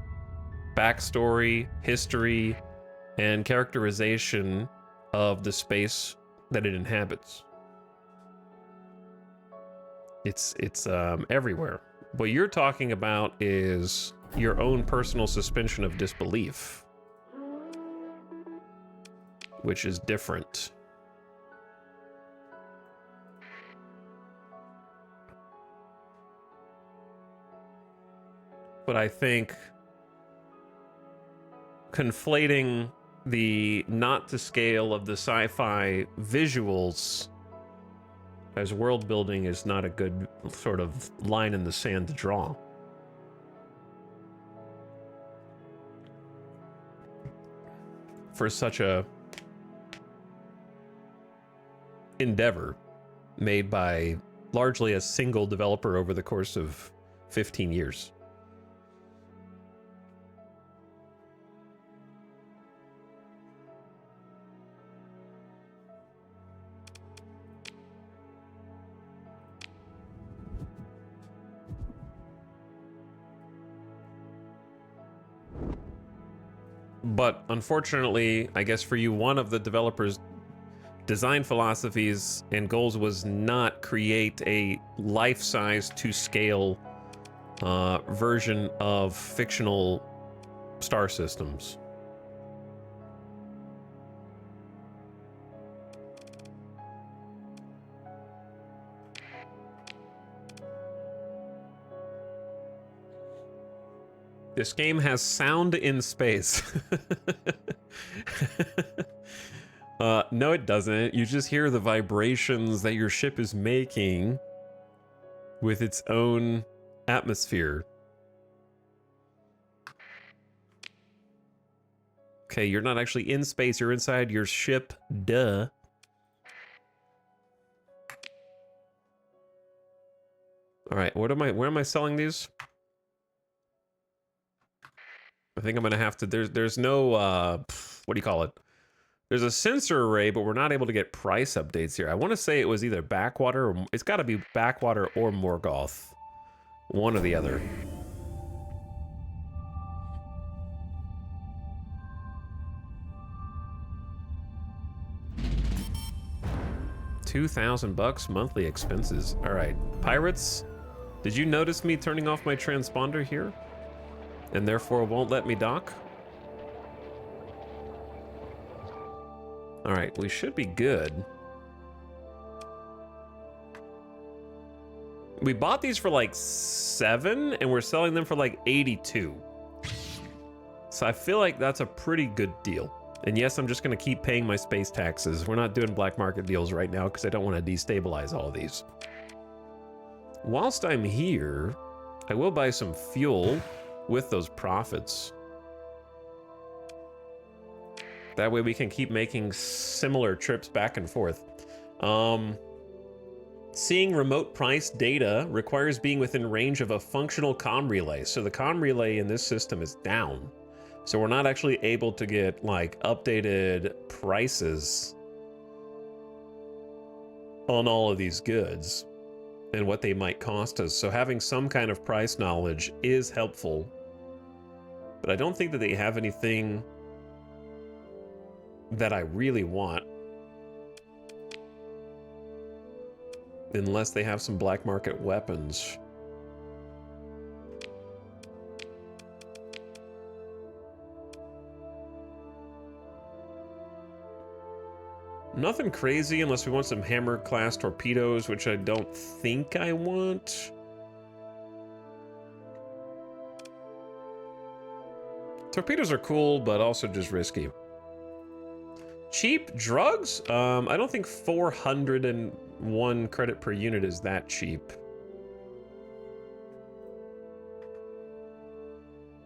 backstory, history, and characterization of the space that it inhabits. It's everywhere. What you're talking about is your own personal suspension of disbelief, which is different. But I think conflating the not to scale of the sci-fi visuals as world building is not a good sort of line in the sand to draw. For such a endeavor made by largely a single developer over the course of 15 years. But unfortunately, I guess for you, one of the developers' design philosophies and goals was not create a life-size to scale version of fictional star systems. This game has sound in space. No, it doesn't. You just hear the vibrations that your ship is making with its own atmosphere. Okay, you're not actually in space. You're inside your ship. Duh. All right, where am I selling these? I think I'm gonna have to, there's no, what do you call it? There's a sensor array, but we're not able to get price updates here. I want to say it was either Backwater or, it's gotta be Backwater or Morgoth. One or the other. $2,000 monthly expenses. All right, pirates, did you notice me turning off my transponder here? And therefore won't let me dock? All right, we should be good. We bought these for like 7 and we're selling them for like 82. So I feel like that's a pretty good deal. And yes, I'm just gonna keep paying my space taxes. We're not doing black market deals right now because I don't want to destabilize all of these. Whilst I'm here, I will buy some fuel with those profits. That way we can keep making similar trips back and forth. Seeing remote price data requires being within range of a functional comm relay. So the comm relay in this system is down. So we're not actually able to get like updated prices on all of these goods and what they might cost us. So having some kind of price knowledge is helpful. But I don't think that they have anything that I really want. Unless they have some black market weapons. Nothing crazy unless we want some hammer class torpedoes, which I don't think I want. Torpedoes are cool, but also just risky. Cheap drugs? I don't think 401 credit per unit is that cheap.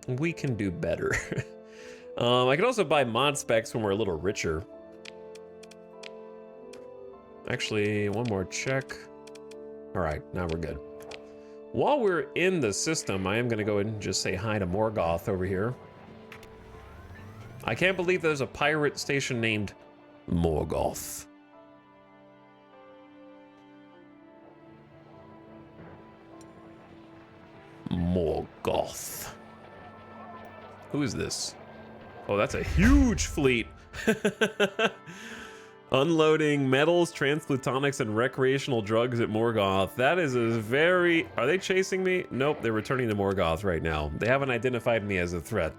We can do better. I could also buy mod specs when we're a little richer. Actually, one more check. All right, now we're good. While we're in the system, I am gonna go ahead and just say hi to Morgoth over here. I can't believe there's a pirate station named Morgoth. Morgoth. Who is this? Oh, that's a huge fleet. Unloading metals, transplutonics, and recreational drugs at Morgoth. That is a very... Are they chasing me? Nope, they're returning to Morgoth right now. They haven't identified me as a threat.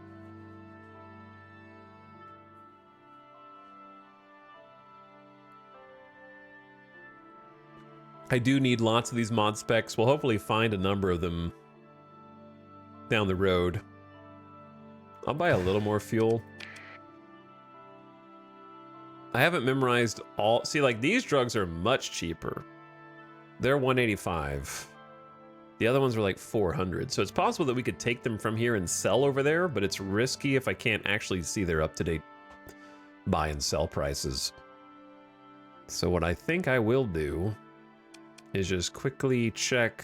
I do need lots of these mod specs. We'll hopefully find a number of them down the road. I'll buy a little more fuel. I haven't memorized all... See, like, these drugs are much cheaper. They're 185. The other ones were like 400. So it's possible that we could take them from here and sell over there, but it's risky if I can't actually see their up-to-date buy and sell prices. So what I think I will do is just quickly check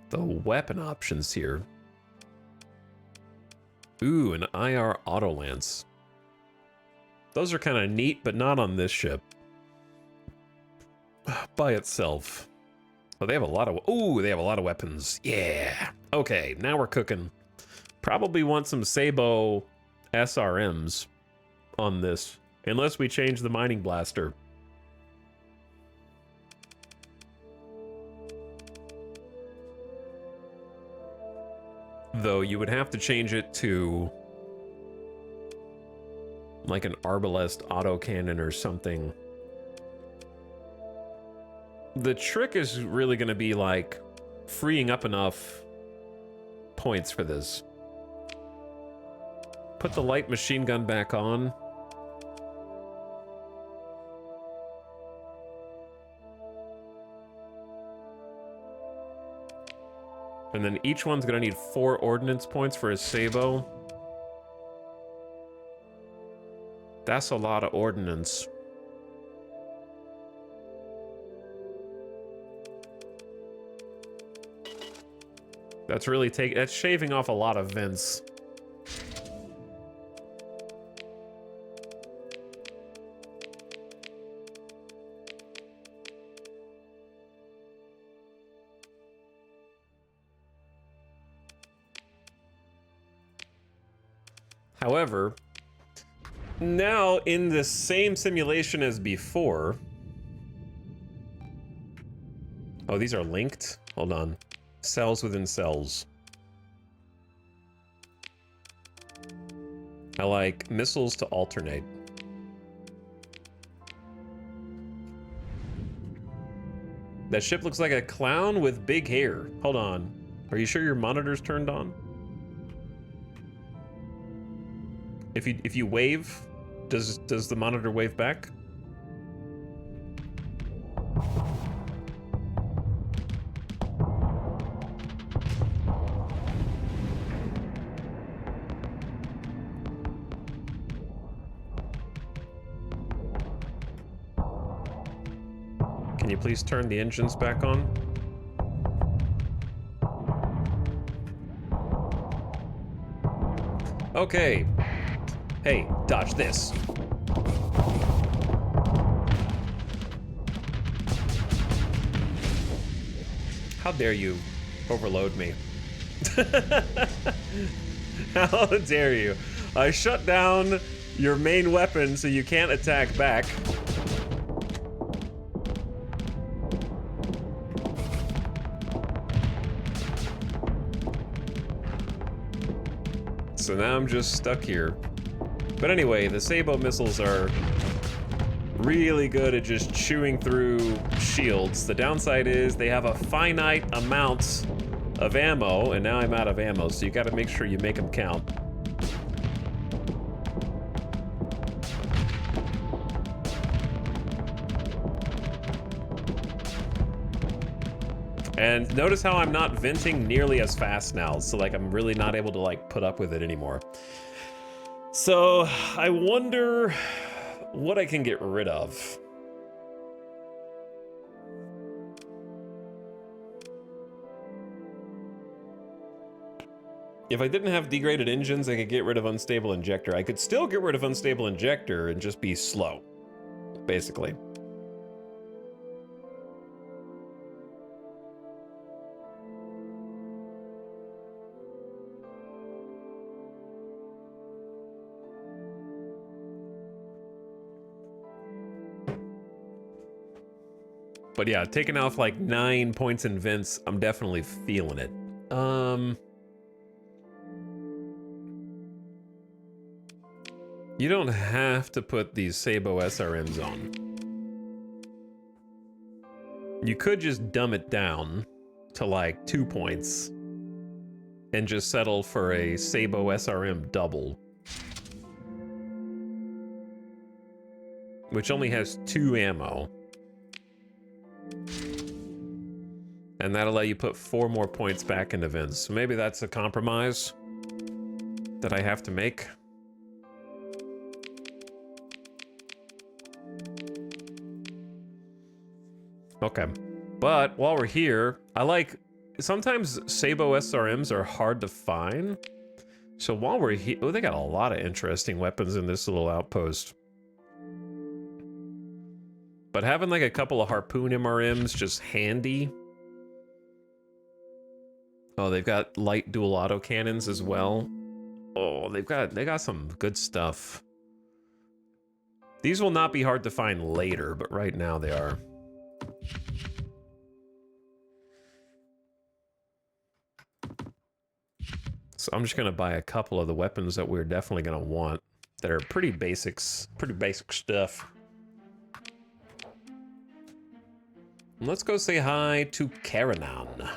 the weapon options here. Ooh, an IR auto lance. Those are kind of neat, but not on this ship. By itself. Oh, they have a lot of... Ooh, they have a lot of weapons. Yeah. Okay, now we're cooking. Probably want some Sabo SRMs on this, unless we change the mining blaster. Though you would have to change it to like an Arbalest autocannon or something. The trick is really going to be like freeing up enough points for this. Put the light machine gun back on. And then each one's gonna need 4 ordnance points for a Sabo. That's a lot of ordnance. That's shaving off a lot of vents. However, now in the same simulation as before... Oh, these are linked? Hold on. Cells within cells. I like missiles to alternate. That ship looks like a clown with big hair. Hold on. Are you sure your monitor's turned on? If you wave, does the monitor wave back? Can you please turn the engines back on? Okay. Hey, dodge this. How dare you overload me? How dare you? I shut down your main weapon so you can't attack back. So now I'm just stuck here. But anyway, the Sabo missiles are really good at just chewing through shields. The downside is they have a finite amount of ammo, and now I'm out of ammo, so you gotta make sure you make them count. And notice how I'm not venting nearly as fast now, so like I'm really not able to like put up with it anymore. So I wonder what I can get rid of. If I didn't have degraded engines, I could get rid of unstable injector. I could still get rid of unstable injector and just be slow, basically. But yeah, taking off like 9 points in vents, I'm definitely feeling it. You don't have to put these Sabo SRMs on. You could just dumb it down to like 2 points and just settle for a Sabo SRM double, which only has 2 ammo. And that'll let you put 4 more points back into vents. So maybe that's a compromise that I have to make. Okay. But while we're here, I like... Sometimes Sabo SRMs are hard to find. So while we're here... Oh, they got a lot of interesting weapons in this little outpost. But having like a couple of harpoon MRMs just handy... Oh, they've got light dual auto cannons as well. Oh, they got some good stuff. These will not be hard to find later, but right now they are. So I'm just gonna buy a couple of the weapons that we're definitely gonna want. That are pretty basic stuff. Let's go say hi to Karanan.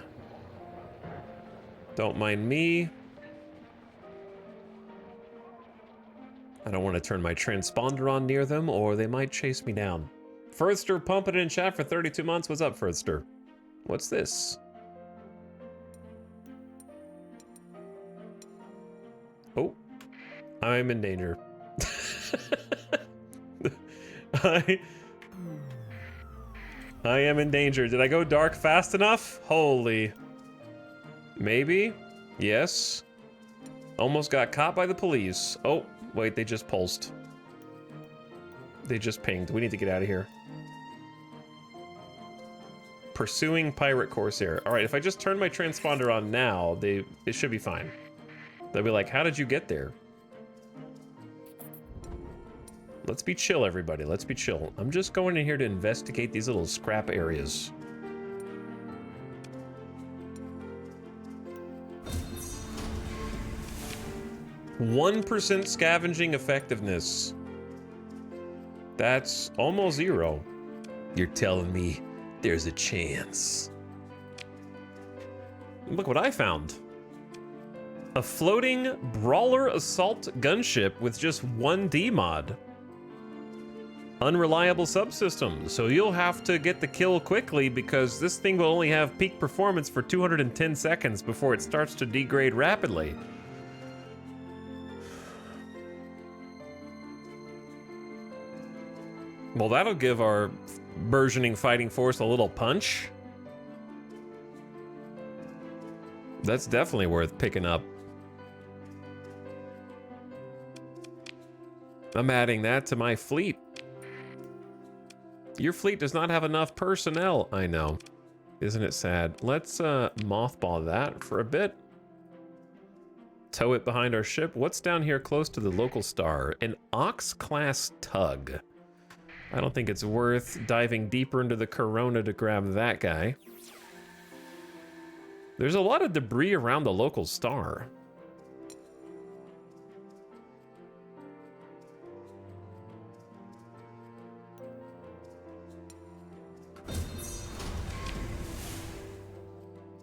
Don't mind me. I don't want to turn my transponder on near them, or they might chase me down. Furthster pumping in chat for 32 months. What's up, Furthster? What's this? Oh, I'm in danger. I am in danger. Did I go dark fast enough? Holy. Maybe? Yes. Almost got caught by the police. Oh, wait, they just pulsed. They just pinged. We need to get out of here. Pursuing pirate corsair. All right, if I just turn my transponder on now, it should be fine. They'll be like, how did you get there? Let's be chill, everybody. Let's be chill. I'm just going in here to investigate these little scrap areas. %1 scavenging effectiveness. That's almost 0. You're telling me there's a chance. Look what I found. A floating brawler assault gunship with just 1 D mod. Unreliable subsystem, so you'll have to get the kill quickly because this thing will only have peak performance for 210 seconds before it starts to degrade rapidly. Well, that'll give our burgeoning fighting force a little punch. That's definitely worth picking up. I'm adding that to my fleet. Your fleet does not have enough personnel. I know. Isn't it sad? Let's mothball that for a bit. Tow it behind our ship. What's down here close to the local star? An Ox-class tug. I don't think it's worth diving deeper into the Corona to grab that guy. There's a lot of debris around the local star.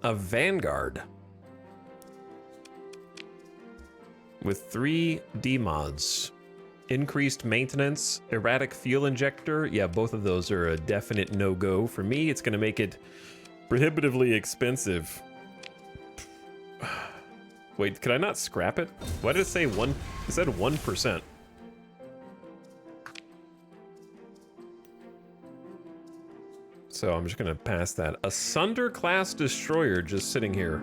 A Vanguard. With 3 D mods. Increased maintenance, erratic fuel injector. Yeah, both of those are a definite no-go. For me, it's gonna make it prohibitively expensive. Wait, could I not scrap it? Why did it say 1? It said 1%. So I'm just gonna pass that. A Sunder class destroyer just sitting here.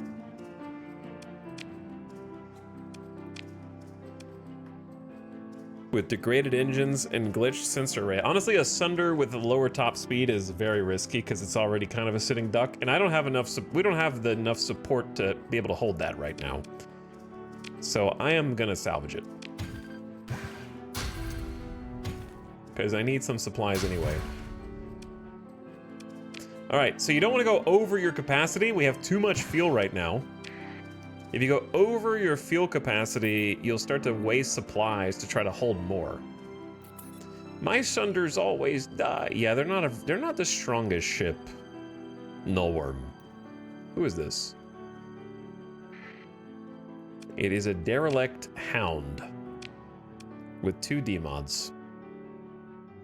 With degraded engines and glitched sensor array. Honestly, a Sunder with a lower top speed is very risky because it's already kind of a sitting duck, and I don't have enough. We don't have enough support to be able to hold that right now. So I am gonna salvage it because I need some supplies anyway. All right, so you don't want to go over your capacity. We have too much fuel right now. If you go over your fuel capacity, you'll start to waste supplies to try to hold more. My Sunders always die. Yeah, they're not the strongest ship. Nullworm. Who is this? It is a derelict Hound with 2 D mods.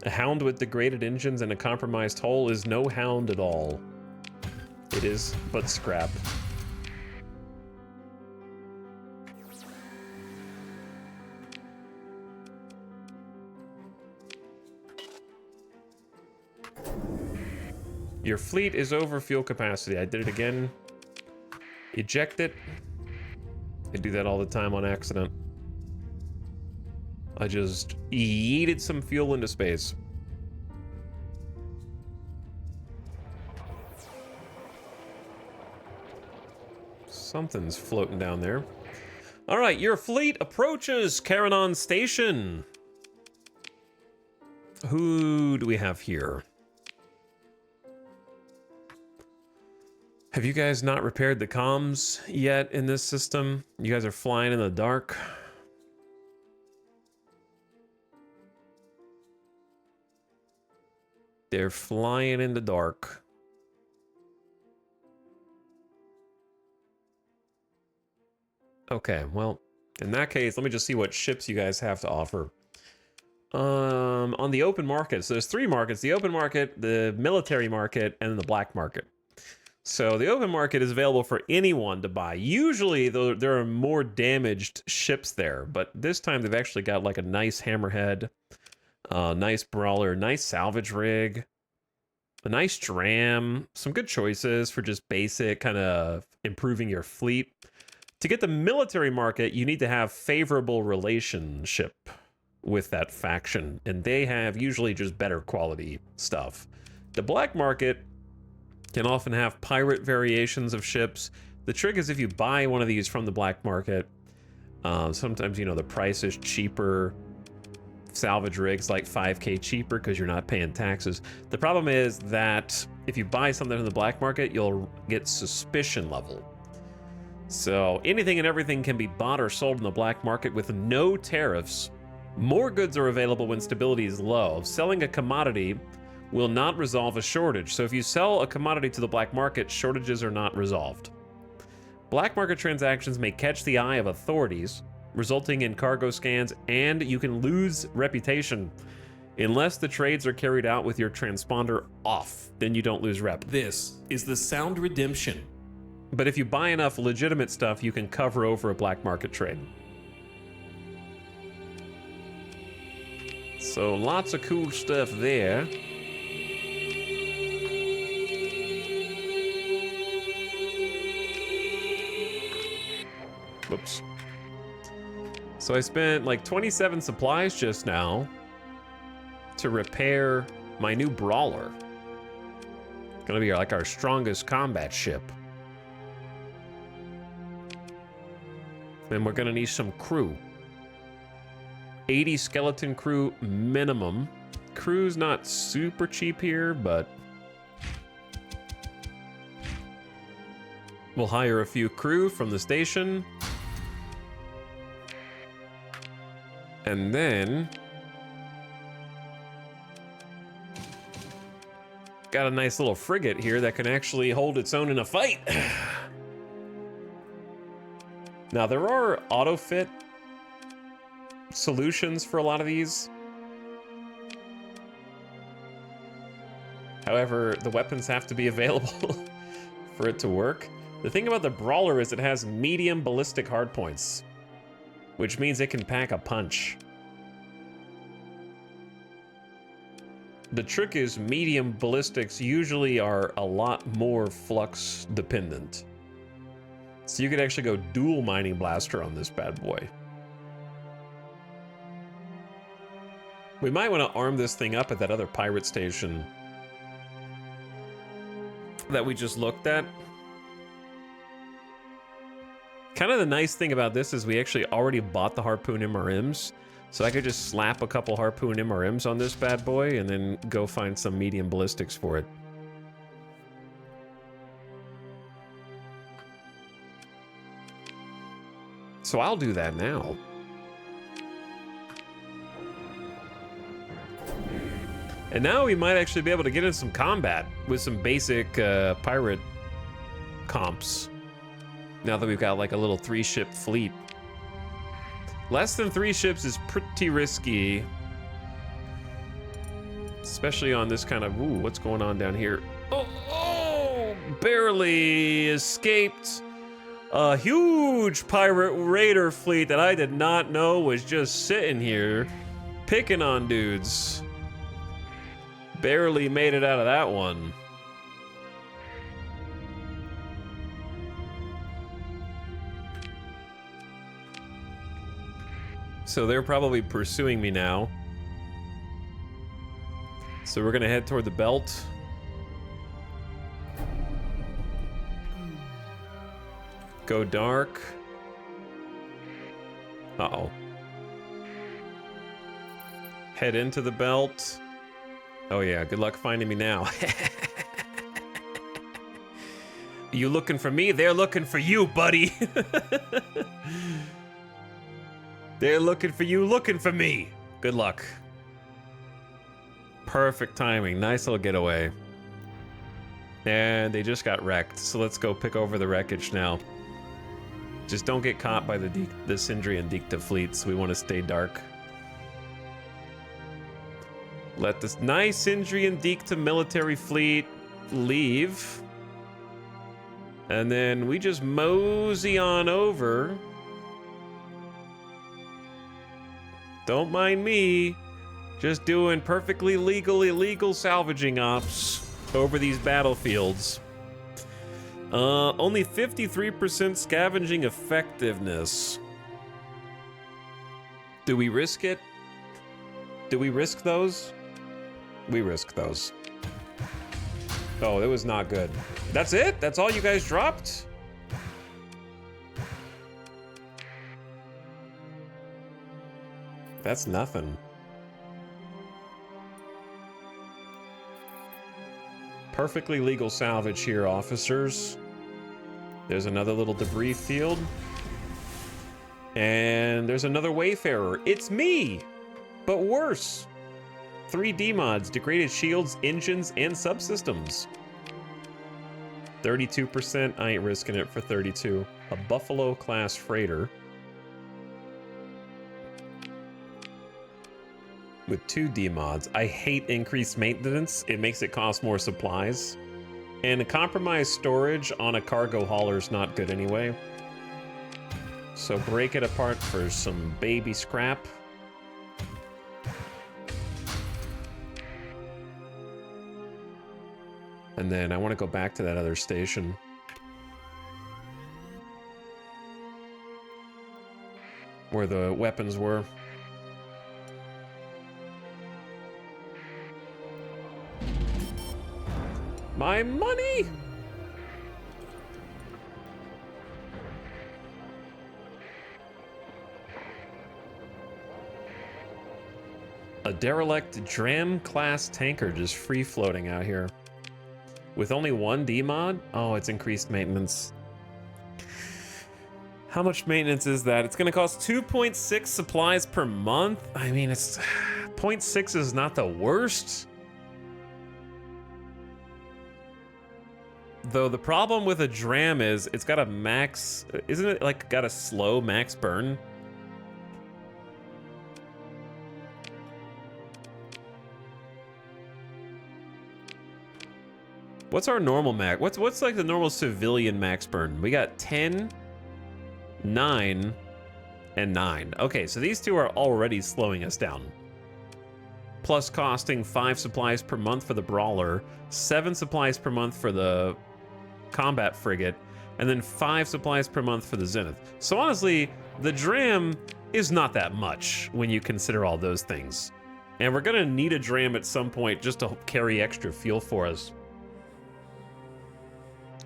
A Hound with degraded engines and a compromised hull is no Hound at all. It is but scrap. Your fleet is over fuel capacity. I did it again. Eject it. I do that all the time on accident. I just yeeted some fuel into space. Something's floating down there. All right, your fleet approaches Karanon Station. Who do we have here? Have you guys not repaired the comms yet in this system? You guys are flying in the dark. They're flying in the dark. Okay, well, in that case, let me just see what ships you guys have to offer. On the open market, so there's 3 markets: the open market, the military market, and the black market. So the open market is available for anyone to buy. Usually, though, there are more damaged ships there, but this time they've actually got like a nice hammerhead, nice brawler, nice salvage rig, a nice dram, some good choices for just basic kind of improving your fleet. To get the military market, you need to have favorable relationship with that faction, and they have usually just better quality stuff. The black market can often have pirate variations of ships. The trick is if you buy one of these from the black market, sometimes, you know, the price is cheaper. Salvage rigs like 5K cheaper because you're not paying taxes. The problem is that if you buy something in the black market, you'll get suspicion level. So anything and everything can be bought or sold in the black market with no tariffs. More goods are available when stability is low. Selling a commodity will not resolve a shortage. So if you sell a commodity to the black market, shortages are not resolved. Black market transactions may catch the eye of authorities, resulting in cargo scans, and you can lose reputation unless the trades are carried out with your transponder off. Then you don't lose rep. This is the Sound Redemption. But if you buy enough legitimate stuff, you can cover over a black market trade. So lots of cool stuff there. Whoops. So I spent like 27 supplies just now to repair my new brawler. Gonna be like our strongest combat ship. And we're gonna need some crew. 80 skeleton crew minimum. Crew's not super cheap here, but we'll hire a few crew from the station. And then got a nice little frigate here that can actually hold its own in a fight. Now, there are auto-fit solutions for a lot of these. However, the weapons have to be available for it to work. The thing about the Brawler is it has medium ballistic hardpoints, which means it can pack a punch. The trick is medium ballistics usually are a lot more flux dependent. So you could actually go dual mining blaster on this bad boy. We might want to arm this thing up at that other pirate station that we just looked at. Kind of the nice thing about this is we actually already bought the Harpoon MRMs, so I could just slap a couple Harpoon MRMs on this bad boy and then go find some medium ballistics for it. So I'll do that now. And now we might actually be able to get in some combat with some basic pirate comps. Now that we've got like a little 3-ship fleet. Less than 3 ships is pretty risky. Especially on this kind of, ooh, what's going on down here? Oh, barely escaped a huge pirate raider fleet that I did not know was just sitting here picking on dudes. Barely made it out of that one. So they're probably pursuing me now. So we're gonna head toward the belt. Go dark. Uh-oh. Head into the belt. Oh yeah, good luck finding me now. You looking for me? They're looking for you, buddy. They're looking for you, looking for me. Good luck. Perfect timing. Nice little getaway. And they just got wrecked, so let's go pick over the wreckage now. Just don't get caught by the Sindri and Dikta fleets. We want to stay dark. Let this nice Sindri and Dikta military fleet leave. And then we just mosey on over. Don't mind me. Just doing perfectly legal, illegal salvaging ops over these battlefields. Only 53% scavenging effectiveness. Do we risk it? Do we risk those? We risk those. Oh, that was not good. That's it? That's all you guys dropped? That's nothing. Perfectly legal salvage here, officers. There's another little debris field. And there's another Wayfarer. It's me! But worse. 3D mods, degraded shields, engines, and subsystems. 32%, I ain't risking it for 32. A Buffalo class freighter. With 2D mods. I hate increased maintenance. It makes it cost more supplies. And a compromised storage on a cargo hauler is not good anyway. So break it apart for some baby scrap. And then I want to go back to that other station. Where the weapons were. My money! A derelict Dram-class tanker just free-floating out here. With only one D-mod? Oh, it's increased maintenance. How much maintenance is that? It's gonna cost 2.6 supplies per month? I mean, it's... 0.6 is not the worst. Though the problem with a Dram is it's got a max... Isn't it like got a slow max burn? What's our normal max? What's like the normal civilian max burn? We got 10, 9, and 9. Okay, so these two are already slowing us down. Plus costing 5 supplies per month for the Brawler, 7 supplies per month for the Combat Frigate, and then 5 supplies per month for the Zenith. So honestly, the Dram is not that much when you consider all those things. And we're gonna need a Dram at some point just to carry extra fuel for us.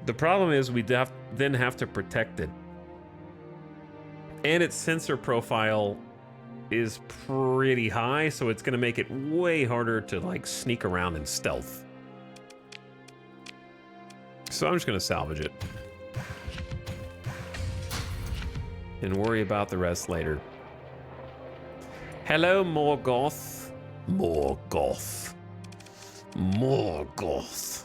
The problem is we then have to protect it. And its sensor profile is pretty high, so it's gonna make it way harder to like sneak around in stealth. So I'm just gonna salvage it. And worry about the rest later. Hello, Morgoth. Morgoth. Morgoth.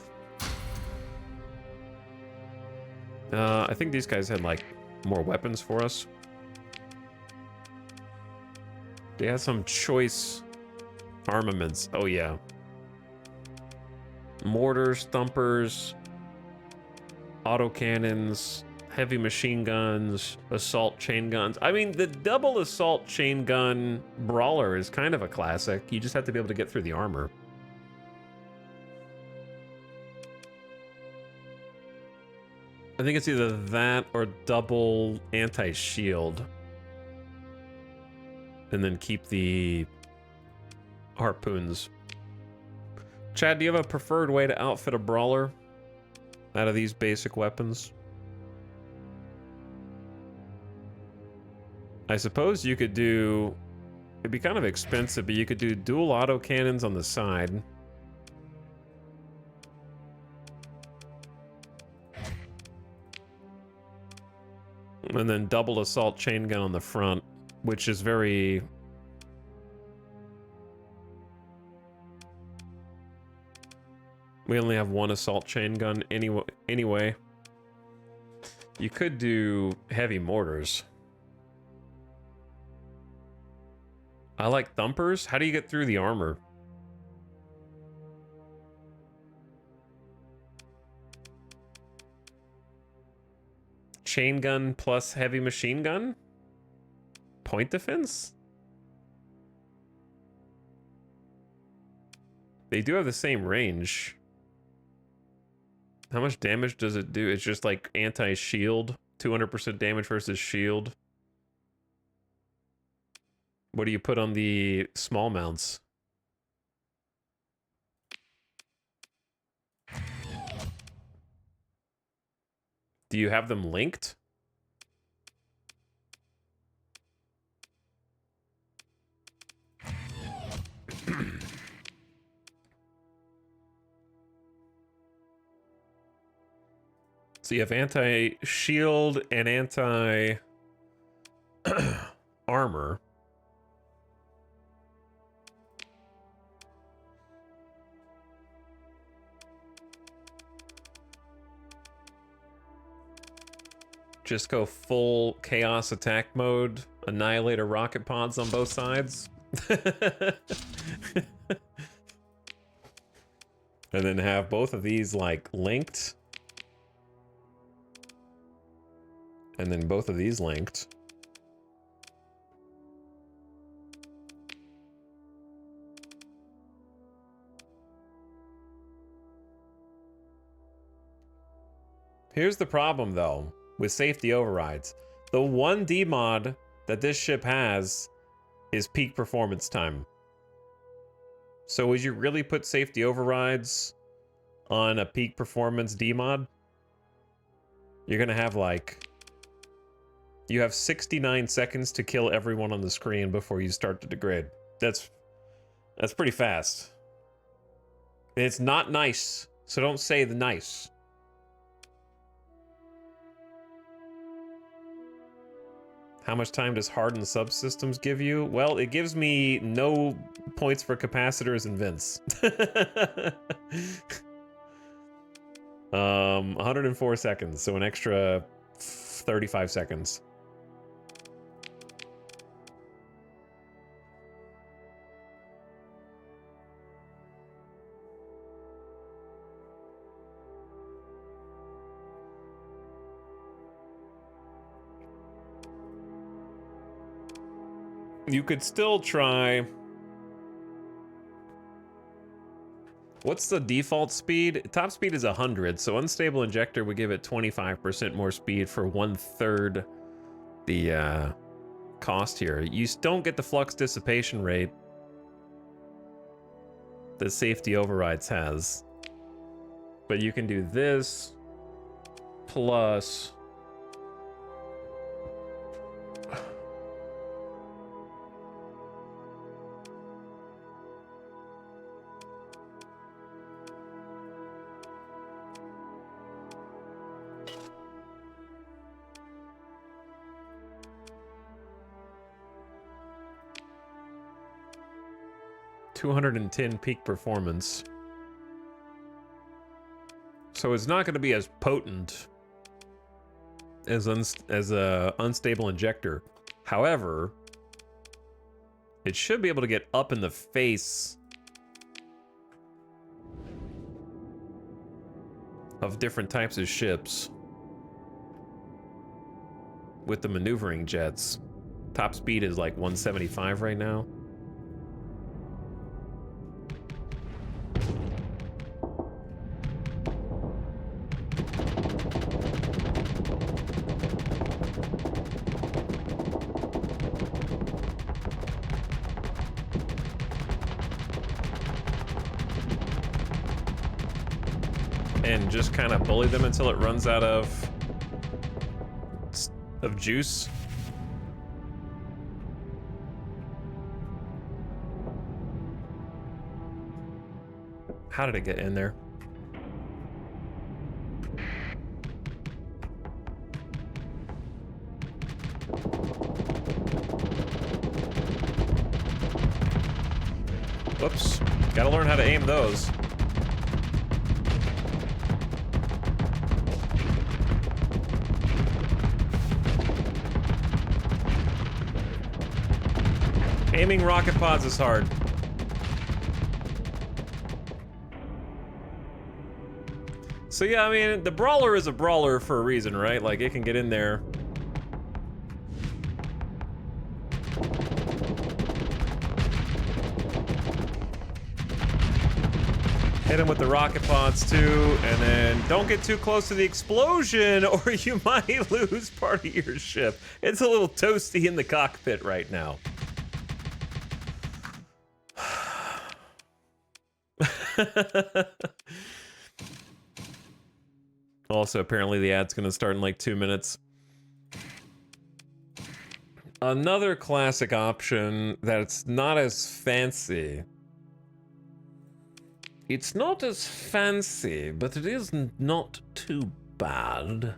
I think these guys had like more weapons for us. They had some choice armaments. Oh yeah. Mortars, thumpers, autocannons, heavy machine guns, assault chain guns. I mean, the double assault chain gun Brawler is kind of a classic. You just have to be able to get through the armor. I think it's either that or double anti-shield. And then keep the harpoons. Chad, do you have a preferred way to outfit a Brawler out of these basic weapons? I suppose you could do... It'd be kind of expensive, but you could do dual autocannons on the side. And then double assault chain gun on the front, which is very... We only have one assault chain gun anyway. You could do heavy mortars. I like thumpers. How do you get through the armor? Chain gun plus heavy machine gun? Point defense? They do have the same range. How much damage does it do? It's just like anti-shield. 200% damage versus shield. What do you put on the small mounts? Do you have them linked? So you have anti-shield and anti-armor. Just go full chaos attack mode, annihilator rocket pods on both sides. And then have both of these like linked. And then both of these linked. Here's the problem though. With safety overrides. The one demod that this ship has is peak performance time. So would you really put safety overrides on a peak performance demod? You're gonna have like... You have 69 seconds to kill everyone on the screen before you start to degrade. That's pretty fast. And it's not nice, so don't say the nice. How much time does hardened subsystems give you? Well, it gives me no points for capacitors and vents. 104 seconds, so an extra 35 seconds. You could still try... What's the default speed? Top speed is 100, so unstable injector would give it 25% more speed for 1/3 the cost here. You don't get the flux dissipation rate that safety overrides has. But you can do this plus... 210 peak performance. So it's not going to be as potent as a unstable injector. However, it should be able to get up in the face of different types of ships with the maneuvering jets. Top speed is like 175 right now. And just kind of bully them until it runs out of juice. how did it get in there? Whoops. Gotta learn how to aim those. Aiming rocket pods is hard. So yeah, I mean, the brawler is a brawler for a reason, right? Like, it can get in there. Hit him with the rocket pods too, and then don't get too close to the explosion or you might lose part of your ship. It's a little toasty in the cockpit right now. Also, apparently the ad's gonna start in like 2 minutes. Another classic option that's not as fancy. It's not as fancy, but it is not too bad.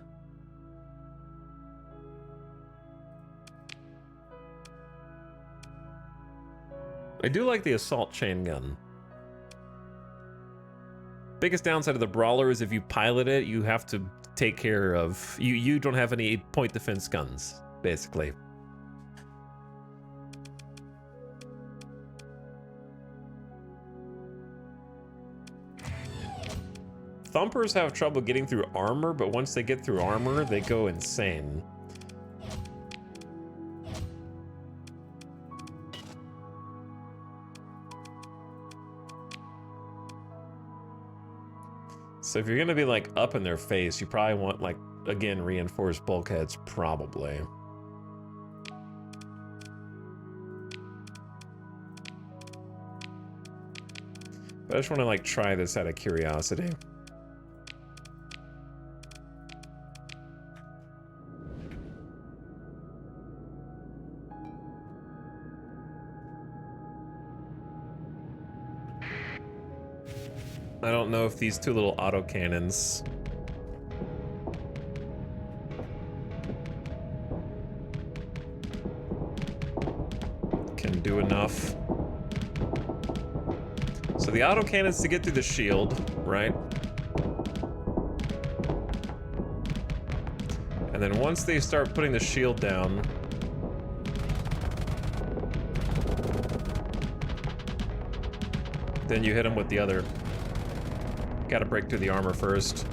I do like the assault chain gun. Biggest downside of the brawler is if you pilot it, you have to take care of... You don't have any point defense guns, basically. Thumpers have trouble getting through armor, but once they get through armor, they go insane. So if you're gonna be like up in their face, you probably want like, again, reinforced bulkheads, probably. But I just wanna like try this out of curiosity. I don't know if these two little autocannons can do enough. So the autocannons to get through the shield, right? And then once they start putting the shield down, then you hit them with the other. Gotta break through the armor first.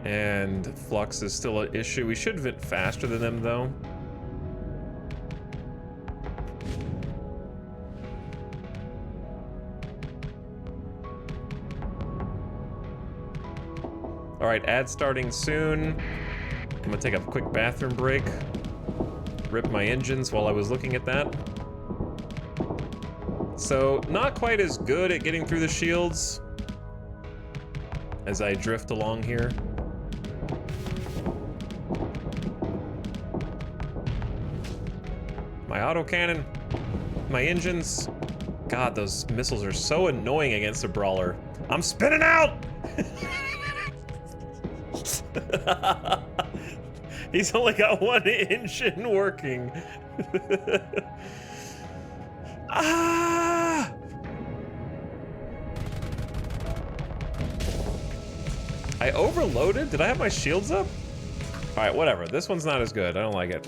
And flux is still an issue. We should vent faster than them, though. All right, ad starting soon. I'm gonna take a quick bathroom break. Rip my engines while I was looking at that. So, not quite as good at getting through the shields as I drift along here. My autocannon, my engines. God, those missiles are so annoying against a brawler. I'm spinning out! He's only got one engine working. Ah! I overloaded? Did I have my shields up? Alright, whatever. This one's not as good. I don't like it.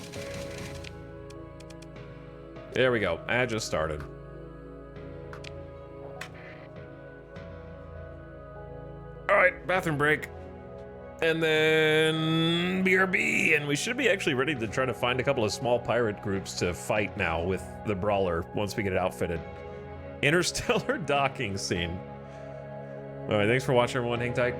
There we go. I just started. Alright, bathroom break. And then BRB, and we should be actually ready to try to find a couple of small pirate groups to fight now with the brawler once we get it outfitted. Interstellar docking scene. All right, thanks for watching, everyone. Hang tight.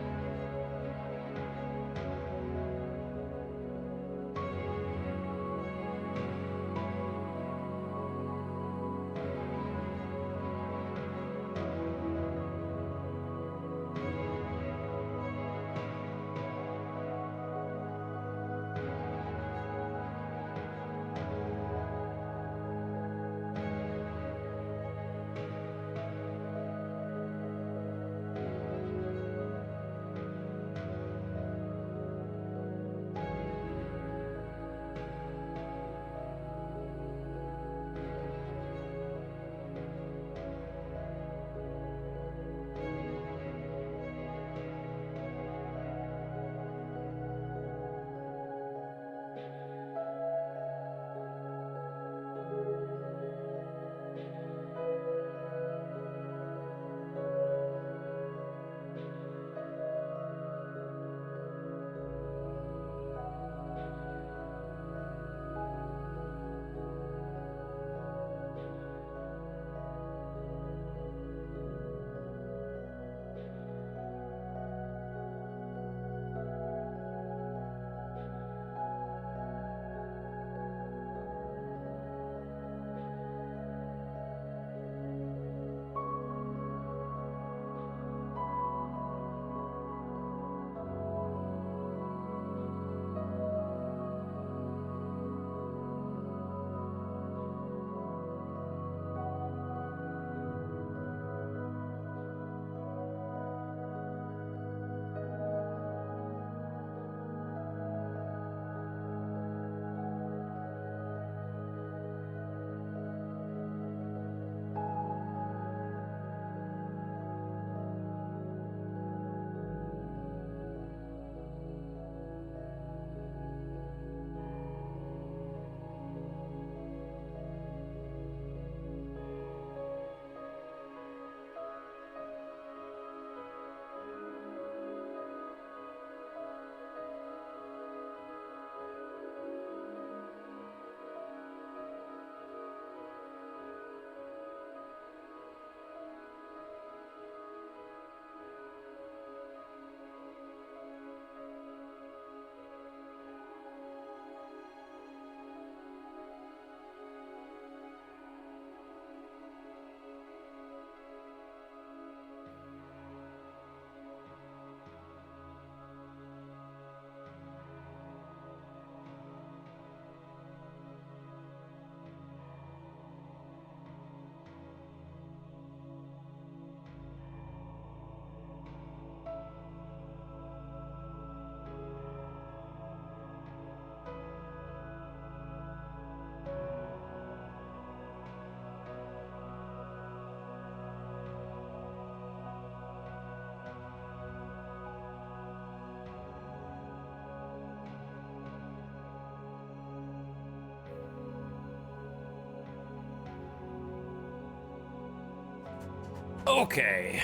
Okay.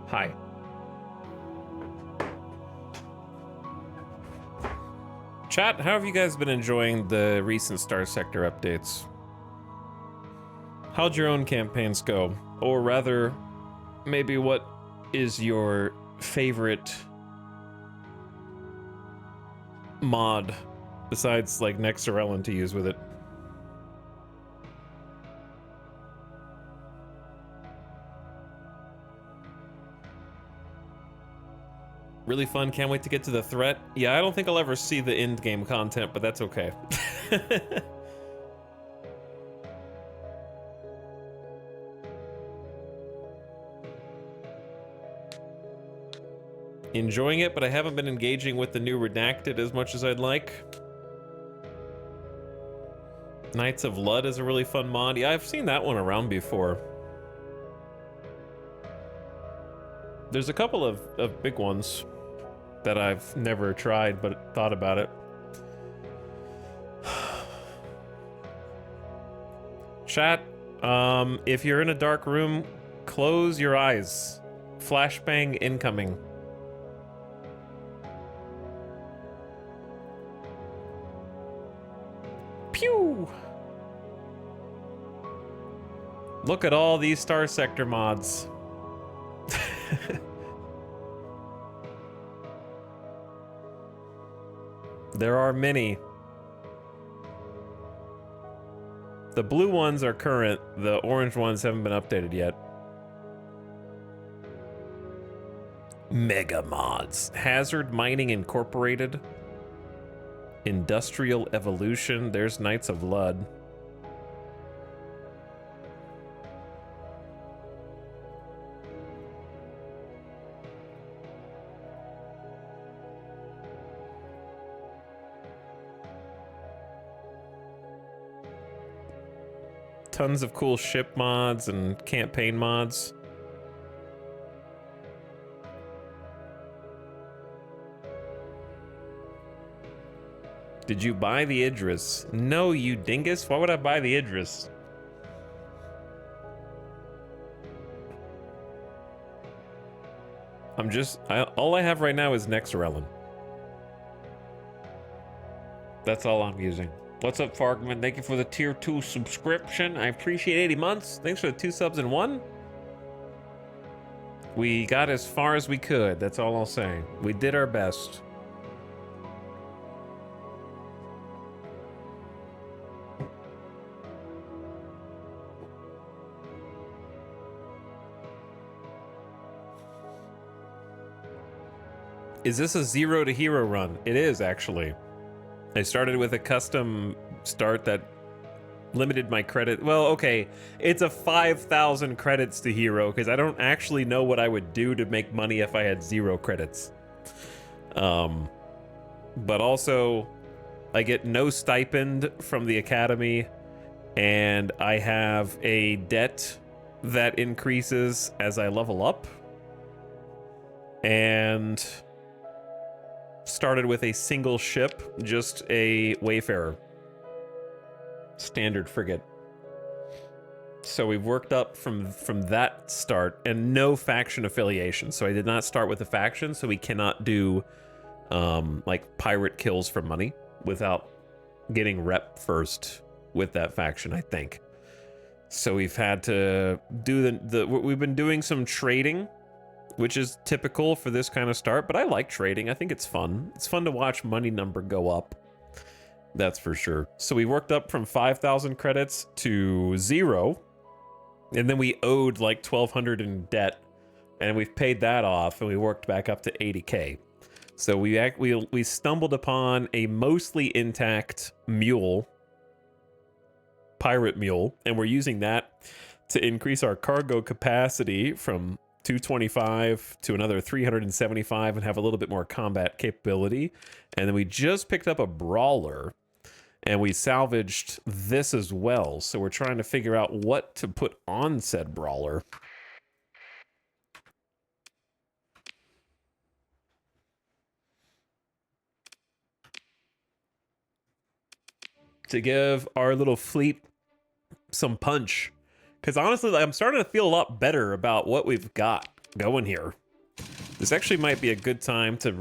Hi. Chat, how have you guys been enjoying the recent Starsector updates? How'd your own campaigns go? Or rather, maybe what is your favorite mod besides like Nexarellan to use with it? Really fun, can't wait to get to the threat. Yeah, I don't think I'll ever see the end game content, but that's okay. Enjoying it, but I haven't been engaging with the new Redacted as much as I'd like. Knights of Lud is a really fun mod. Yeah, I've seen that one around before. There's a couple of big ones that I've never tried, but thought about it. Chat, if you're in a dark room, close your eyes. Flashbang incoming. Pew! Look at all these Starsector mods. There are many. The blue ones are current, the orange ones haven't been updated yet. Mega mods. Hazard Mining Incorporated. Industrial Evolution. There's Knights of Lud. Tons of cool ship mods and campaign mods. Did you buy the Idris? No, you dingus. Why would I buy the Idris? All I have right now is Nexarellan. That's all I'm using. What's up, Fargman? Thank you for the tier 2 subscription. I appreciate 80 months. Thanks for the 2 subs in 1. We got as far as we could. That's all I'll say. We did our best. Is this a 0 to hero run? It is, actually. I started with a custom start that limited my credit. Well, okay, it's a 5,000 credits to hero because I don't actually know what I would do to make money if I had 0 credits. But also, I get no stipend from the academy, and I have a debt that increases as I level up. And started with a single ship, just a Wayfarer. Standard frigate. So we've worked up from that start, and no faction affiliation. So I did not start with a faction, so we cannot do like pirate kills for money without getting rep first with that faction, I think. So we've had to do we've been doing some trading, which is typical for this kind of start, but I like trading. I think it's fun. It's fun to watch money number go up. That's for sure. So we worked up from 5,000 credits to 0, and then we owed like 1,200 in debt, and we've paid that off, and we worked back up to 80K. So we stumbled upon a mostly intact mule, pirate mule, and we're using that to increase our cargo capacity from 225 to another 375 and have a little bit more combat capability. And then we just picked up a brawler, and we salvaged this as well. So we're trying to figure out what to put on said brawler. To give our little fleet some punch. Because honestly, like, I'm starting to feel a lot better about what we've got going here. This actually might be a good time to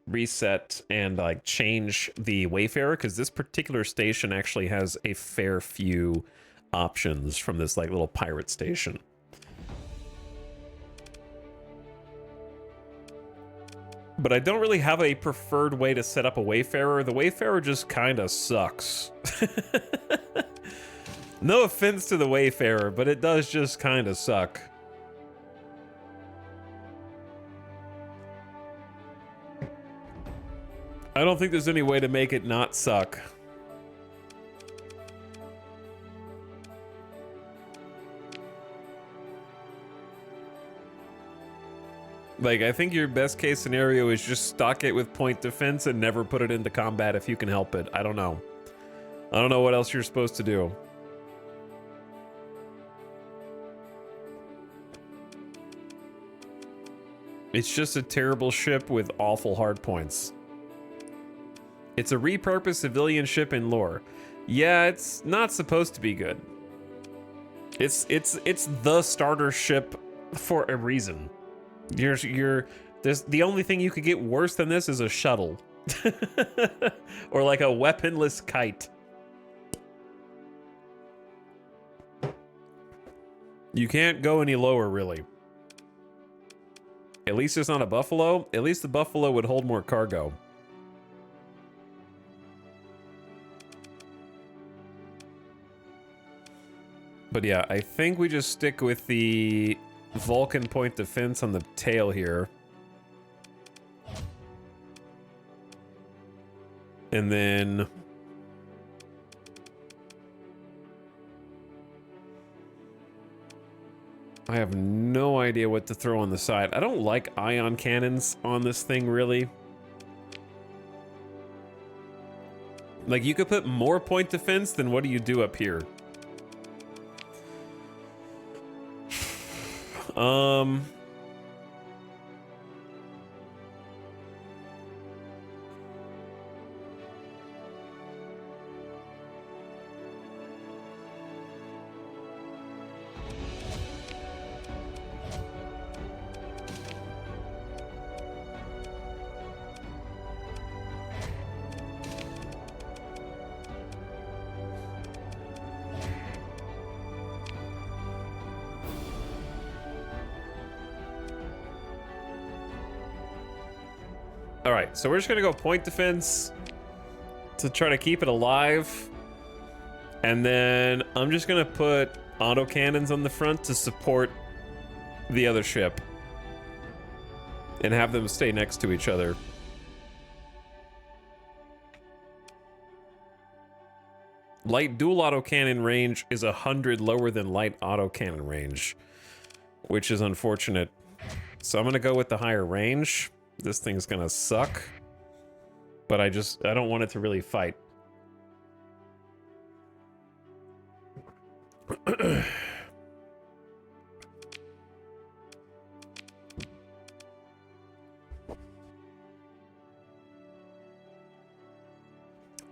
reset and like change the Wayfarer, because this particular station actually has a fair few options from this like little pirate station. But I don't really have a preferred way to set up a Wayfarer. The Wayfarer just kind of sucks. No offense to the Wayfarer, but it does just kind of suck. I don't think there's any way to make it not suck. Like, I think your best case scenario is just stock it with point defense and never put it into combat if you can help it. I don't know. I don't know what else you're supposed to do. It's just a terrible ship with awful hard points. It's a repurposed civilian ship in lore. Yeah, it's not supposed to be good. It's the starter ship for a reason. There's the only thing you could get worse than this is a shuttle. Or like a weaponless kite. You can't go any lower, really. At least it's not a Buffalo. At least the Buffalo would hold more cargo. But yeah, I think we just stick with the Vulcan point defense on the tail here. And then I have no idea what to throw on the side. I don't like ion cannons on this thing, really. Like, you could put more point defense, then what do you do up here? All right, so we're just gonna go point defense to try to keep it alive. And then I'm just gonna put autocannons on the front to support the other ship. And have them stay next to each other. Light dual autocannon range is 100 lower than light autocannon range, which is unfortunate. So I'm gonna go with the higher range. This thing's gonna suck, but I don't want it to really fight.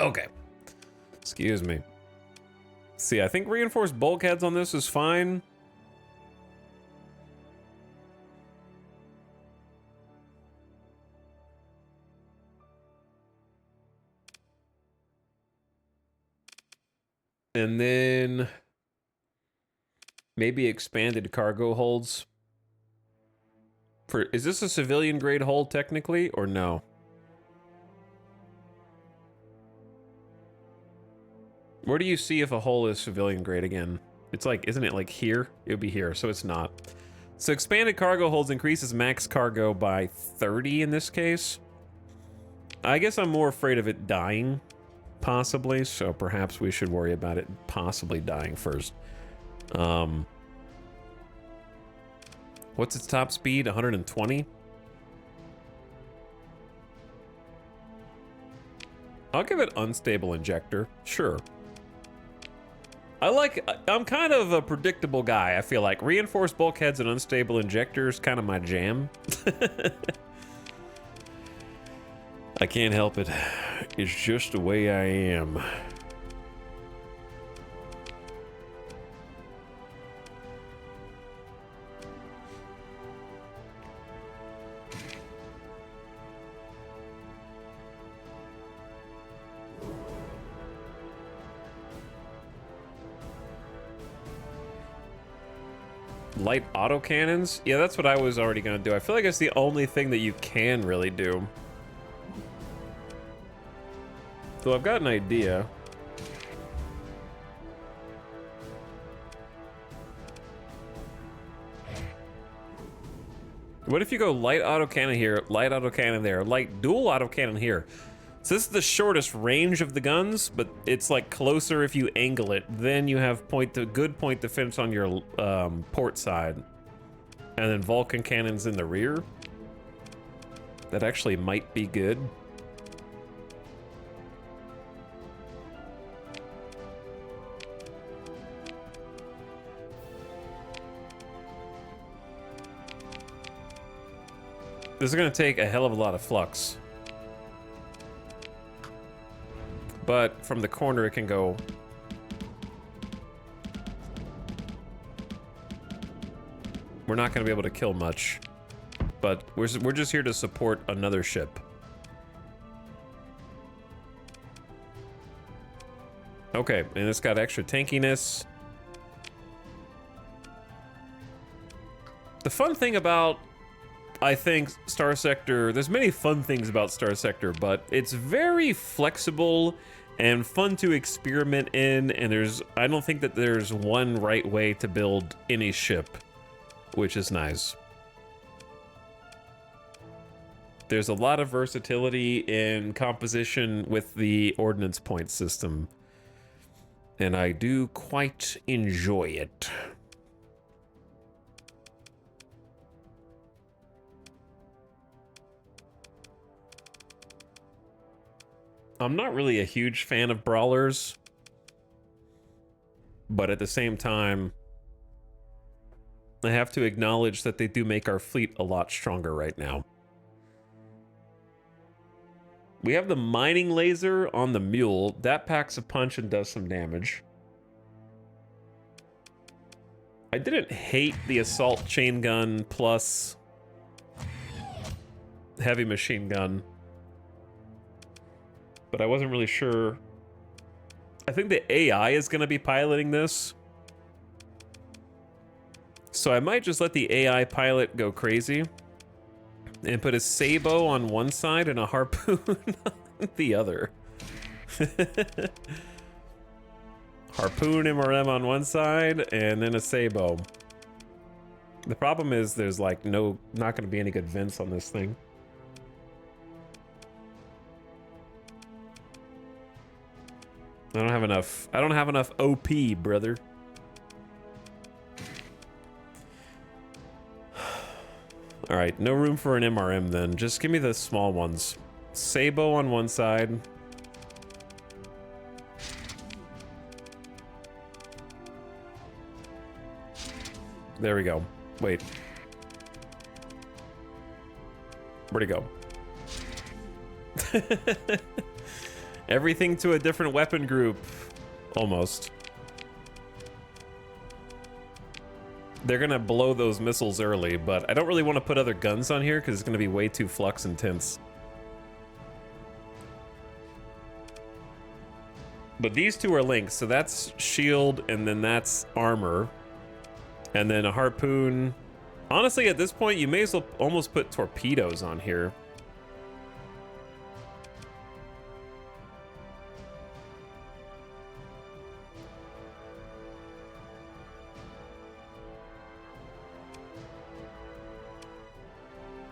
Okay. Excuse me. See, I think reinforced bulkheads on this is fine. And then maybe expanded cargo holds. Is this a civilian grade hold technically, or no? Where do you see if a hull is civilian grade again? It's like, isn't it like here? It would be here, so it's not. So expanded cargo holds increases max cargo by 30 in this case. I guess I'm more afraid of it dying, possibly, so perhaps we should worry about it possibly dying first. What's its top speed? 120? I'll give it unstable injector, sure. I'm kind of a predictable guy, I feel like. Reinforced bulkheads and unstable injectors, kind of my jam. I can't help it. It's just the way I am. Light autocannons? Yeah, that's what I was already gonna do. I feel like it's the only thing that you can really do. So I've got an idea. What if you go light autocannon here, light autocannon there, light dual autocannon here? So this is the shortest range of the guns, but it's like closer if you angle it. Then you have good point defense on your port side. And then Vulcan cannons in the rear. That actually might be good. This is going to take a hell of a lot of flux. But from the corner, it can go. We're not going to be able to kill much. But we're just here to support another ship. Okay, and it's got extra tankiness. The fun thing about, I think, Starsector, there's many fun things about Starsector, but it's very flexible and fun to experiment in, and I don't think that there's one right way to build any ship, which is nice. There's a lot of versatility in composition with the ordnance point system, and I do quite enjoy it. I'm not really a huge fan of brawlers, but at the same time, I have to acknowledge that they do make our fleet a lot stronger right now. We have the mining laser on the mule. That packs a punch and does some damage. I didn't hate the assault chain gun plus heavy machine gun, but I wasn't really sure. I think the AI is going to be piloting this, so I might just let the AI pilot go crazy and put a Sabo on one side and a harpoon on the other. Harpoon MRM on one side and then a Sabo. The problem is there's like not going to be any good vents on this thing. I don't have enough OP, brother. All right, no room for an MRM then. Just give me the small ones. Sabo on one side. There we go. Wait. Where'd he go? Everything to a different weapon group. Almost. They're gonna blow those missiles early, but I don't really want to put other guns on here because it's gonna be way too flux intense. But these two are linked, so that's shield and then that's armor. And then a harpoon. Honestly, at this point, you may as well almost put torpedoes on here.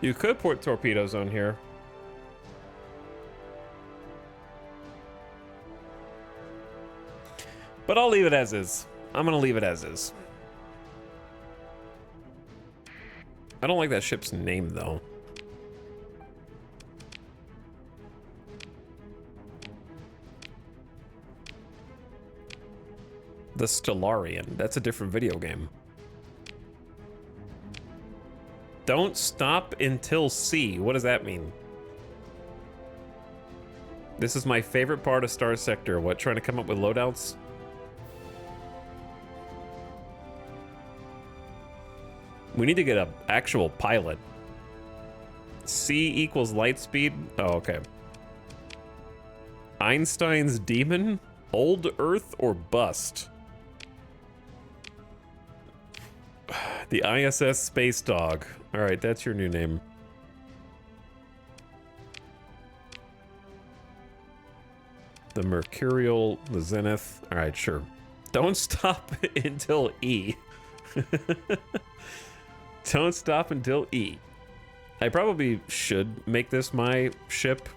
You could put torpedoes on here. But I'll leave it as is. I'm gonna leave it as is. I don't like that ship's name, though. The Stellarian. That's a different video game. Don't stop until C. What does that mean? This is my favorite part of Starsector. What, trying to come up with loadouts? We need to get an actual pilot. C equals light speed? Oh, okay. Einstein's demon? Old Earth or bust? The ISS Space Dog. All right, that's your new name. The Mercurial, the Zenith. All right, sure. Don't stop until E. Don't stop until E. I probably should make this my ship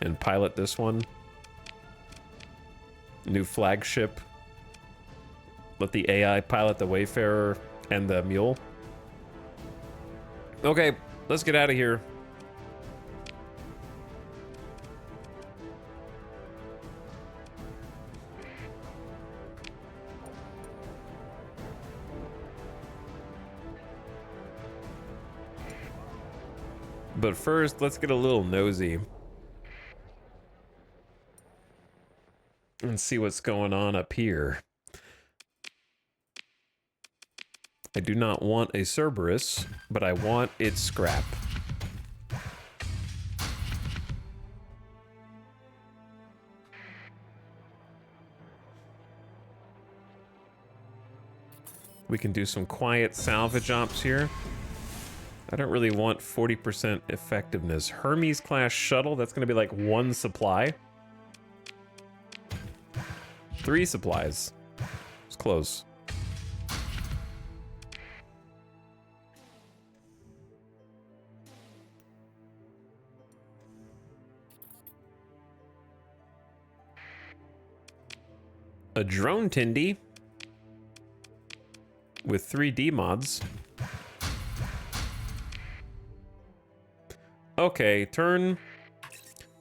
and pilot this one. New flagship. Let the AI pilot the Wayfarer and the Mule. Okay, let's get out of here. But first, let's get a little nosy and see what's going on up here. I do not want a Cerberus, but I want its scrap. We can do some quiet salvage ops here. I don't really want 40% effectiveness. Hermes class shuttle, that's going to be like 1 supply. 3 supplies. It's close. A drone Tindy with 3D mods. Okay, turn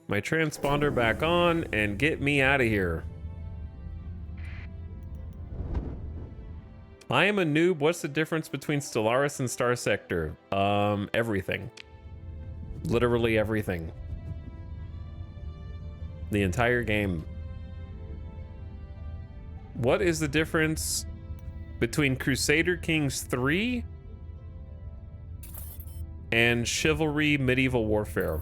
my transponder back on and get me out of here. I am a noob. What's the difference between Stellaris and Starsector? Everything. Literally everything. The entire game. What is the difference between Crusader Kings 3 and Chivalry Medieval Warfare?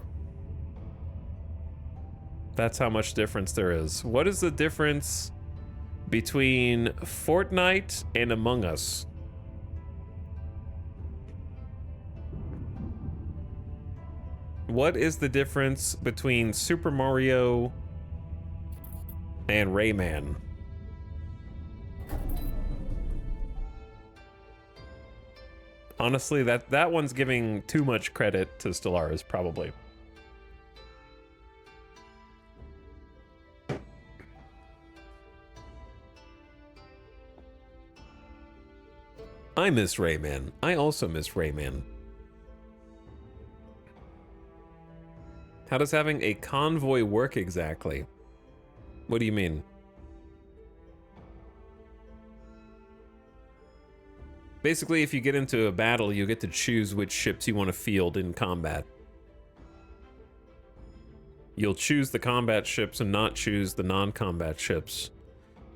That's how much difference there is. What is the difference between Fortnite and Among Us? What is the difference between Super Mario and Rayman? Honestly, that one's giving too much credit to Stellaris, probably. I miss Rayman. I also miss Rayman. How does having a convoy work exactly? What do you mean? Basically, if you get into a battle, you get to choose which ships you want to field in combat. You'll choose the combat ships and not choose the non-combat ships.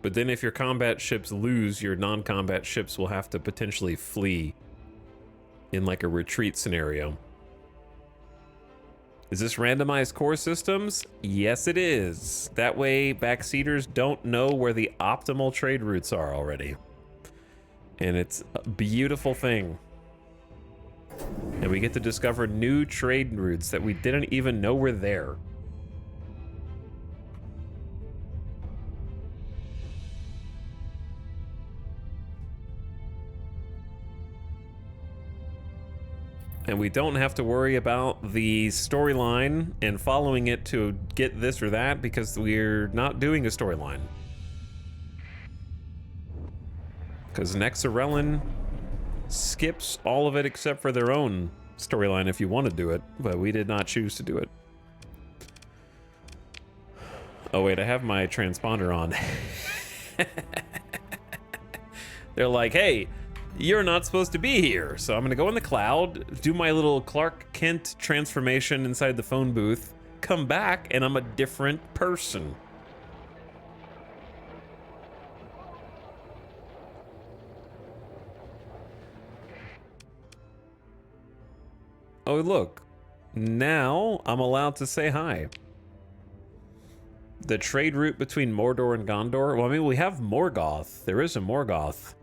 But then if your combat ships lose, your non-combat ships will have to potentially flee in like a retreat scenario. Is this randomized core systems? Yes, it is. That way, backseaters don't know where the optimal trade routes are already. And it's a beautiful thing. And we get to discover new trade routes that we didn't even know were there. And we don't have to worry about the storyline and following it to get this or that because we're not doing a storyline. Because Nexarellan skips all of it except for their own storyline if you want to do it, but we did not choose to do it. Oh wait, I have my transponder on. They're like, hey, you're not supposed to be here. So I'm gonna go in the cloud, do my little Clark Kent transformation inside the phone booth, come back, and I'm a different person. Oh, look. Now I'm allowed to say hi. The trade route between Mordor and Gondor. Well, I mean, we have Morgoth. There is a Morgoth.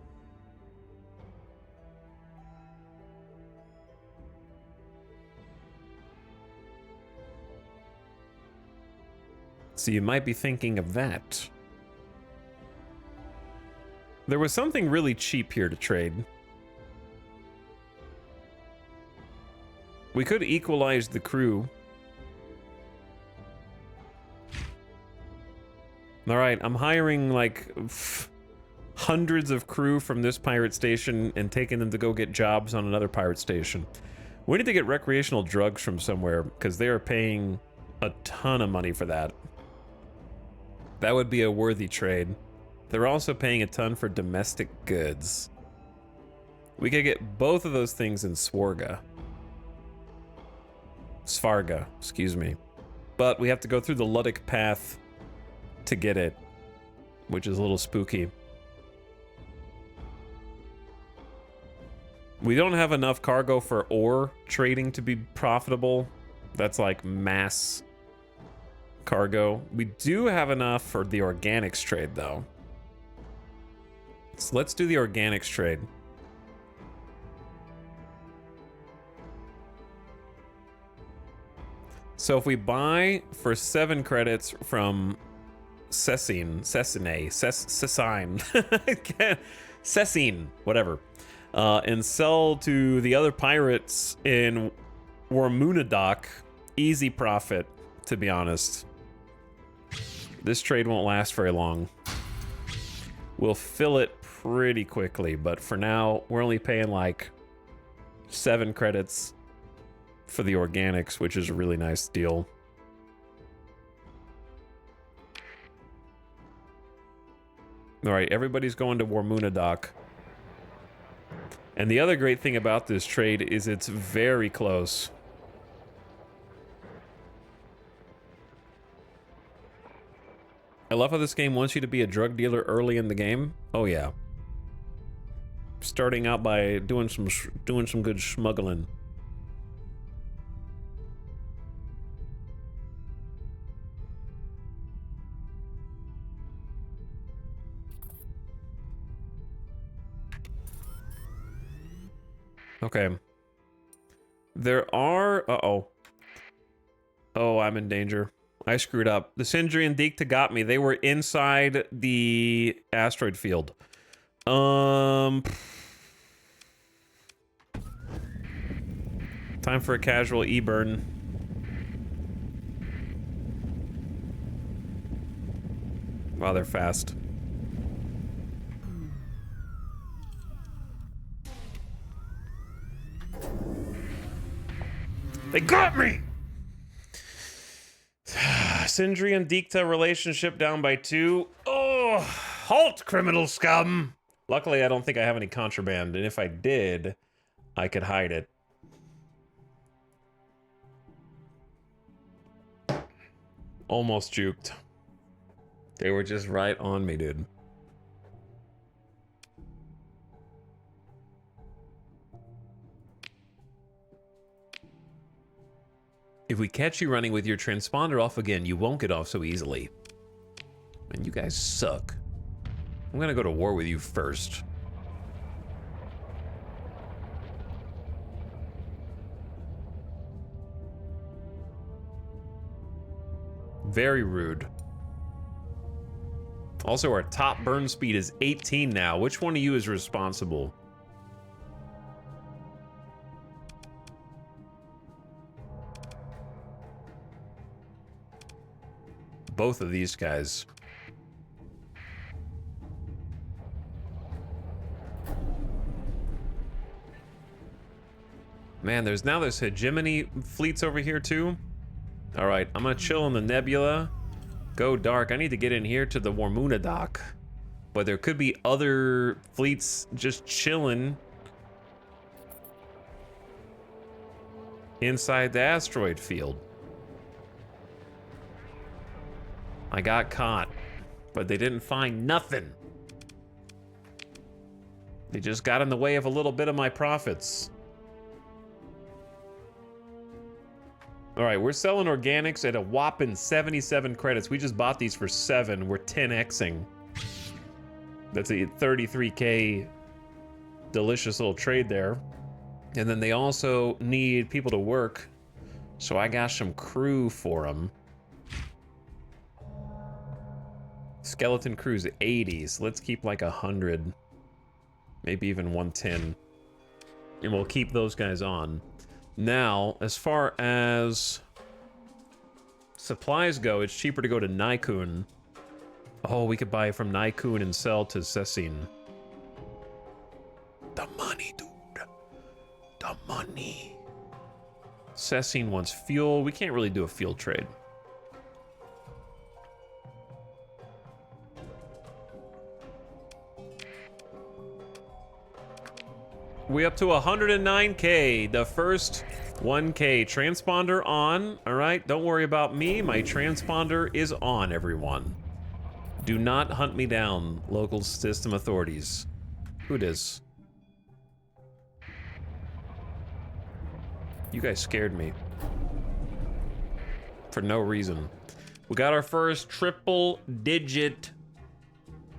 So you might be thinking of that. There was something really cheap here to trade. We could equalize the crew. All right, I'm hiring like hundreds of crew from this pirate station and taking them to go get jobs on another pirate station. We need to get recreational drugs from somewhere because they are paying a ton of money for that. That would be a worthy trade. They're also paying a ton for domestic goods. We could get both of those things in Svarga, excuse me. But we have to go through the Luddic path to get it, which is a little spooky. We don't have enough cargo for ore trading to be profitable. That's like mass cargo. We do have enough for the organics trade though. So let's do the organics trade. So if we buy for 7 credits from Cessine, whatever, and sell to the other pirates in Warmunadoc, easy profit, to be honest. This trade won't last very long. We'll fill it pretty quickly, but for now, we're only paying like 7 credits for the organics, which is a really nice deal. All right, everybody's going to Warmunadoc. And the other great thing about this trade is it's very close. I love how this game wants you to be a drug dealer early in the game. Oh yeah. Starting out by doing some good smuggling. Okay. There are... Uh-oh. Oh, I'm in danger. I screwed up. The Sindri and Dikta got me. They were inside the asteroid field. Time for a casual E-burn. Wow, they're fast. They got me! Sindri and Dikta relationship down by 2. Oh, halt, criminal scum! Luckily, I don't think I have any contraband, and if I did, I could hide it. Almost juked. They were just right on me, dude. If we catch you running with your transponder off again, you won't get off so easily. Man, you guys suck. I'm gonna go to war with you first. Very rude. Also, our top burn speed is 18 now. Which one of you is responsible? Both of these guys. Man, there's hegemony fleets over here too. All right, I'm gonna chill in the nebula. Go dark. I need to get in here to the Warmunadoc. But there could be other fleets just chilling inside the asteroid field. I got caught, but they didn't find nothing. They just got in the way of a little bit of my profits. All right, we're selling organics at a whopping 77 credits. We just bought these for 7. We're 10xing. That's a 33k delicious little trade there. And then they also need people to work, so I got some crew for them. Skeleton crew's 80, so let's keep like 100. Maybe even 110. And we'll keep those guys on. Now, as far as supplies go, it's cheaper to go to Nikun. Oh, we could buy from Nikun and sell to Cecine. The money, dude. The money. Cecine wants fuel. We can't really do a fuel trade. We up to 109K. The first 1K. Transponder on. All right, don't worry about me. My transponder is on, everyone. Do not hunt me down, local system authorities. Who it is? You guys scared me. For no reason. We got our first triple digit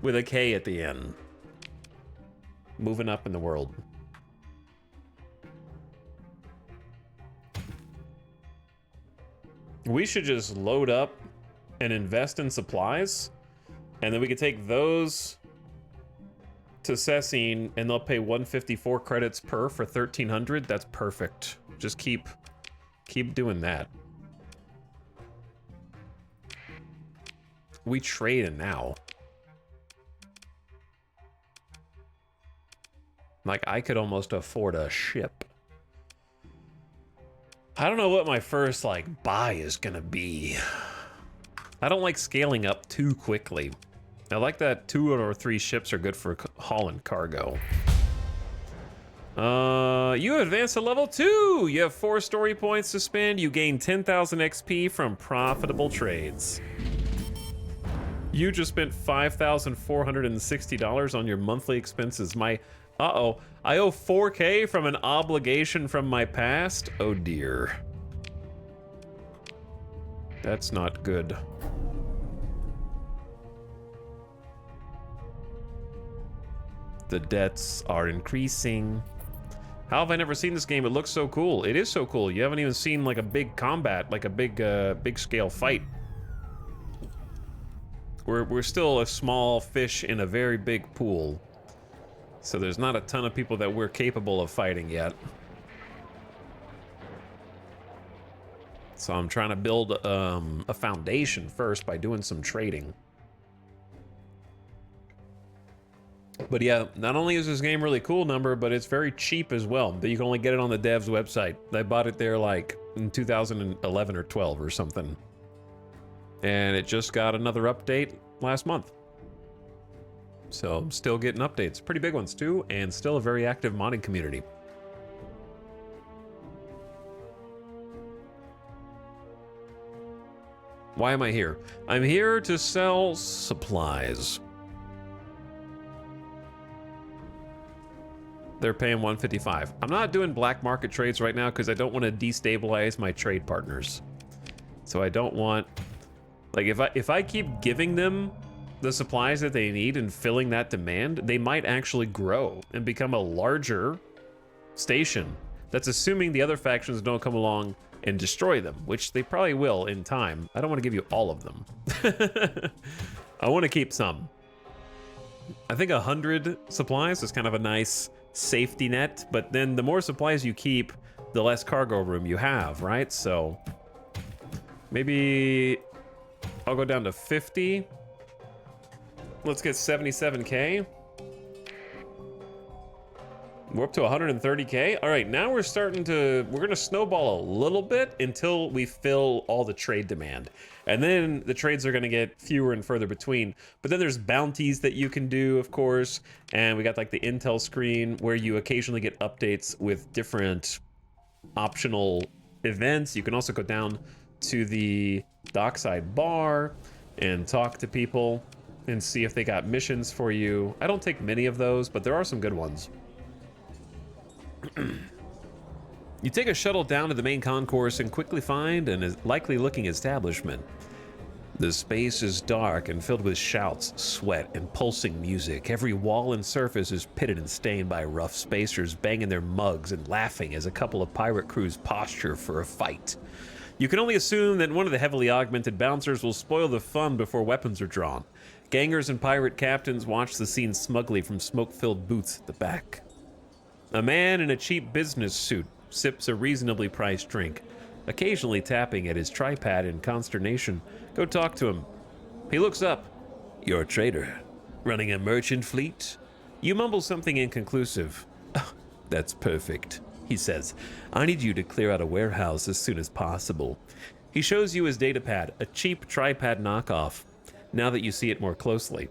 with a K at the end. Moving up in the world. We should just load up and invest in supplies, and then we could take those to Cecine, and they'll pay 154 credits per for 1,300. That's perfect. Just keep doing that. We trade now. Like, I could almost afford a ship. I don't know what my first, like, buy is gonna be. I don't like scaling up too quickly. I like that 2 or 3 ships are good for hauling cargo. You advance to level 2. You have 4 story points to spend. You gain 10,000 XP from profitable trades. You just spent $5,460 on your monthly expenses. Uh-oh, I owe 4K from an obligation from my past? Oh dear. That's not good. The debts are increasing. How have I never seen this game? It looks so cool. It is so cool. You haven't even seen like a big combat, like a big scale fight. We're still a small fish in a very big pool. So there's not a ton of people that we're capable of fighting yet. So I'm trying to build a foundation first by doing some trading. But yeah, not only is this game really cool, but it's very cheap as well. You can only get it on the dev's website. I bought it there like in 2011 or 12 or something. And it just got another update last month. So I'm still getting updates, pretty big ones too, and still a very active modding community. Why am I here? I'm here to sell supplies. They're paying 155. I'm not doing black market trades right now because I don't want to destabilize my trade partners. So I don't want, like, if I keep giving them the supplies that they need and filling that demand, they might actually grow and become a larger station. That's assuming the other factions don't come along and destroy them, which they probably will in time. I don't want to give you all of them. I want to keep some. I think 100 supplies is kind of a nice safety net, but then the more supplies you keep, the less cargo room you have, right? So maybe I'll go down to 50. Let's get 77K. We're up to 130K. All right, now we're gonna snowball a little bit until we fill all the trade demand. And then the trades are gonna get fewer and further between. But then there's bounties that you can do, of course. And we got like the intel screen where you occasionally get updates with different optional events. You can also go down to the dockside bar and talk to people and see if they got missions for you. I don't take many of those, but there are some good ones. You take a shuttle down to the main concourse and quickly find an likely looking establishment. The space is dark and filled with shouts, sweat, and pulsing music. Every wall and surface is pitted and stained by rough spacers banging their mugs and laughing as a couple of pirate crews posture for a fight. You can only assume that one of the heavily augmented bouncers will spoil the fun before weapons are drawn. Gangers and pirate captains watch the scene smugly from smoke-filled booths at the back. A man in a cheap business suit sips a reasonably priced drink, occasionally tapping at his tripod in consternation. Go talk to him. He looks up. You're a trader, running a merchant fleet? You mumble something inconclusive. Oh, that's perfect, he says. I need you to clear out a warehouse as soon as possible. He shows you his datapad, a cheap tripod knockoff, now that you see it more closely.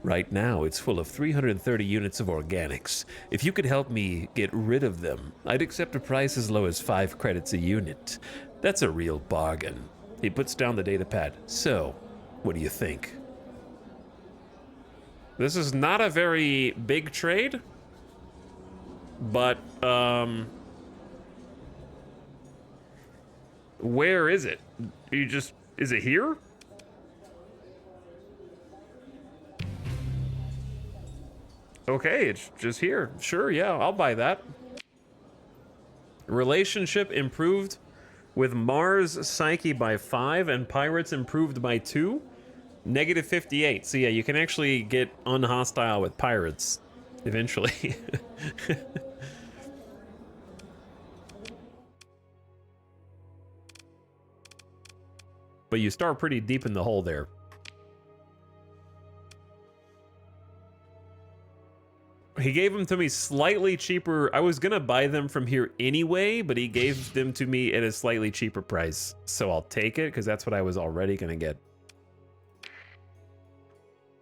Right now, it's full of 330 units of organics. If you could help me get rid of them, I'd accept a price as low as 5 credits a unit. That's a real bargain. He puts down the datapad. So, what do you think? This is not a very big trade, but, where is it? Is it here? Okay, it's just here. Sure, yeah, I'll buy that. Relationship improved with Mars Psyche by 5 and Pirates improved by 2. Negative 58. So yeah, you can actually get unhostile with pirates eventually. But you start pretty deep in the hole there. He gave them to me slightly cheaper. I was gonna buy them from here anyway, but he gave them to me at a slightly cheaper price. So I'll take it, because that's what I was already gonna get.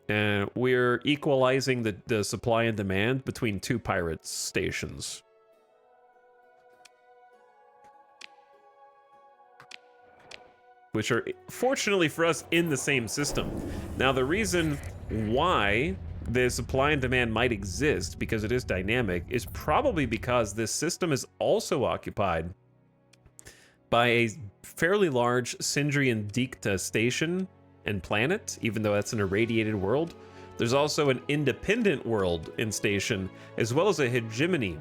And we're equalizing the supply and demand between 2 pirate stations. Which are, fortunately for us, in the same system. Now, the reason why the supply and demand might exist, because it is dynamic, is probably because this system is also occupied by a fairly large Sindrian Dicta station and planet, even though that's an irradiated world. There's also an independent world in station, as well as a hegemony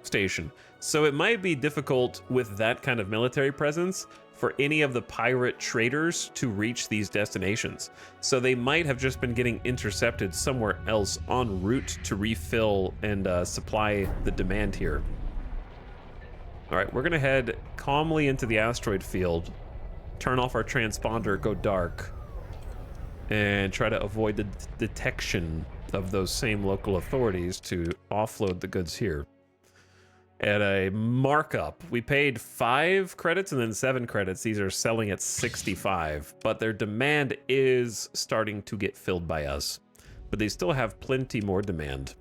station. So it might be difficult with that kind of military presence for any of the pirate traders to reach these destinations. So they might have just been getting intercepted somewhere else en route to refill and supply the demand here. All right, we're gonna head calmly into the asteroid field, turn off our transponder, go dark, and try to avoid the detection of those same local authorities to offload the goods here. At a markup, we paid 5 credits and then 7 credits. These are selling at 65, but their demand is starting to get filled by us. But they still have plenty more demand.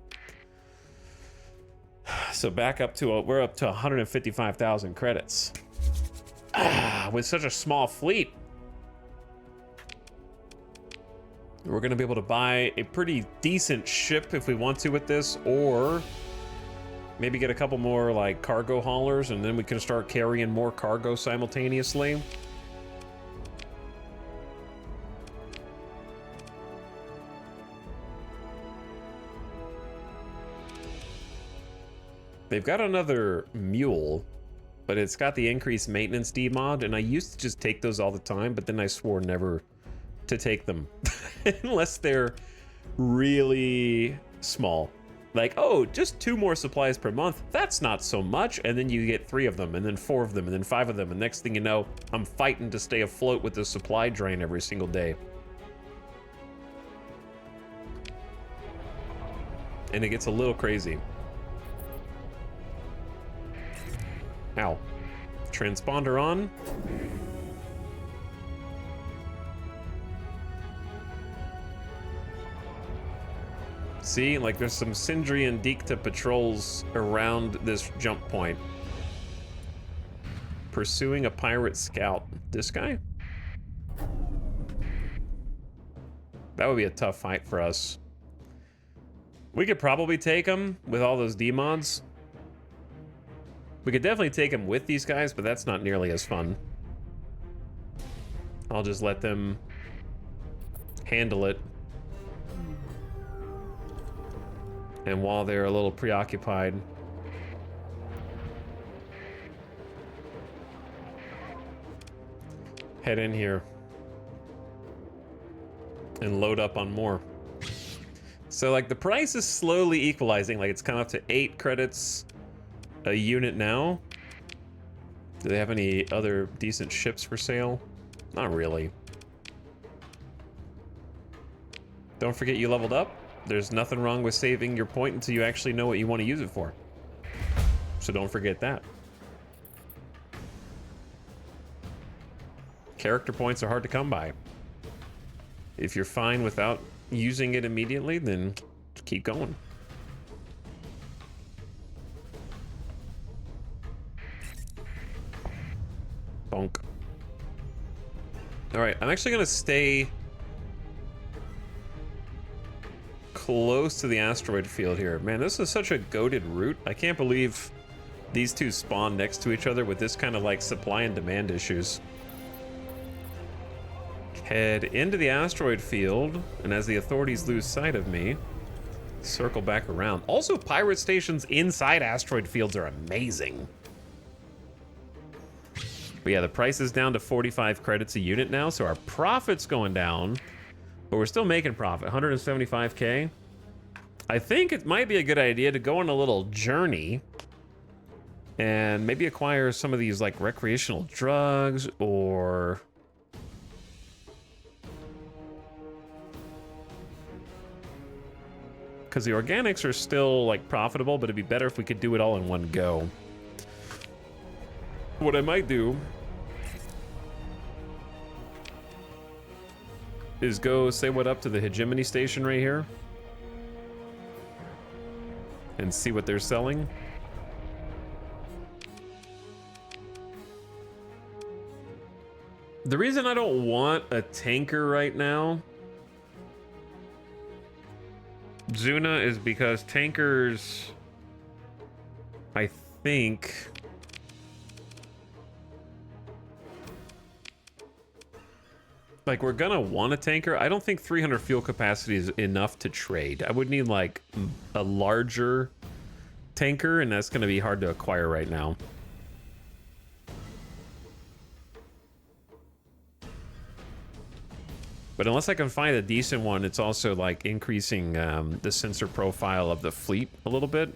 So back up to, we're up to 155,000 credits. With such a small fleet, we're gonna be able to buy a pretty decent ship if we want to with this, or maybe get a couple more like cargo haulers, and then we can start carrying more cargo simultaneously. They've got another mule, but it's got the increased maintenance demod, and I used to just take those all the time, but then I swore never to take them unless they're really small. Like, oh, just 2 more supplies per month, that's not so much. And then you get 3 of them, and then 4 of them, and then 5 of them, and next thing you know, I'm fighting to stay afloat with the supply drain every single day. And it gets a little crazy. Ow. Transponder on. See, like there's some Sindrian Dicta patrols around this jump point. Pursuing a pirate scout. This guy? That would be a tough fight for us. We could probably take him with all those demods. We could definitely take him with these guys, but that's not nearly as fun. I'll just let them handle it. And while they're a little preoccupied, head in here and load up on more. So like the price is slowly equalizing. Like it's come up to 8 credits a unit now. Do they have any other decent ships for sale? Not really. Don't forget you leveled up. There's nothing wrong with saving your point until you actually know what you want to use it for. So don't forget that. Character points are hard to come by. If you're fine without using it immediately, then keep going. Bonk. All right, I'm actually gonna stay close to the asteroid field here. Man, this is such a goated route. I can't believe these two spawn next to each other with this kind of like supply and demand issues. Head into the asteroid field, and as the authorities lose sight of me, circle back around. Also, pirate stations inside asteroid fields are amazing. But yeah, the price is down to 45 credits a unit now, so our profit's going down, but we're still making profit, 175K. I think it might be a good idea to go on a little journey and maybe acquire some of these like recreational drugs or... because the organics are still like profitable, but it'd be better if we could do it all in one go. What I might do is go say what up to the hegemony station right here and see what they're selling. The reason I don't want a tanker right now, Zuna, is because tankers, I think, like we're gonna want a tanker. I don't think 300 fuel capacity is enough to trade. I would need like a larger tanker, and that's gonna be hard to acquire right now. But unless I can find a decent one, it's also like increasing the sensor profile of the fleet a little bit.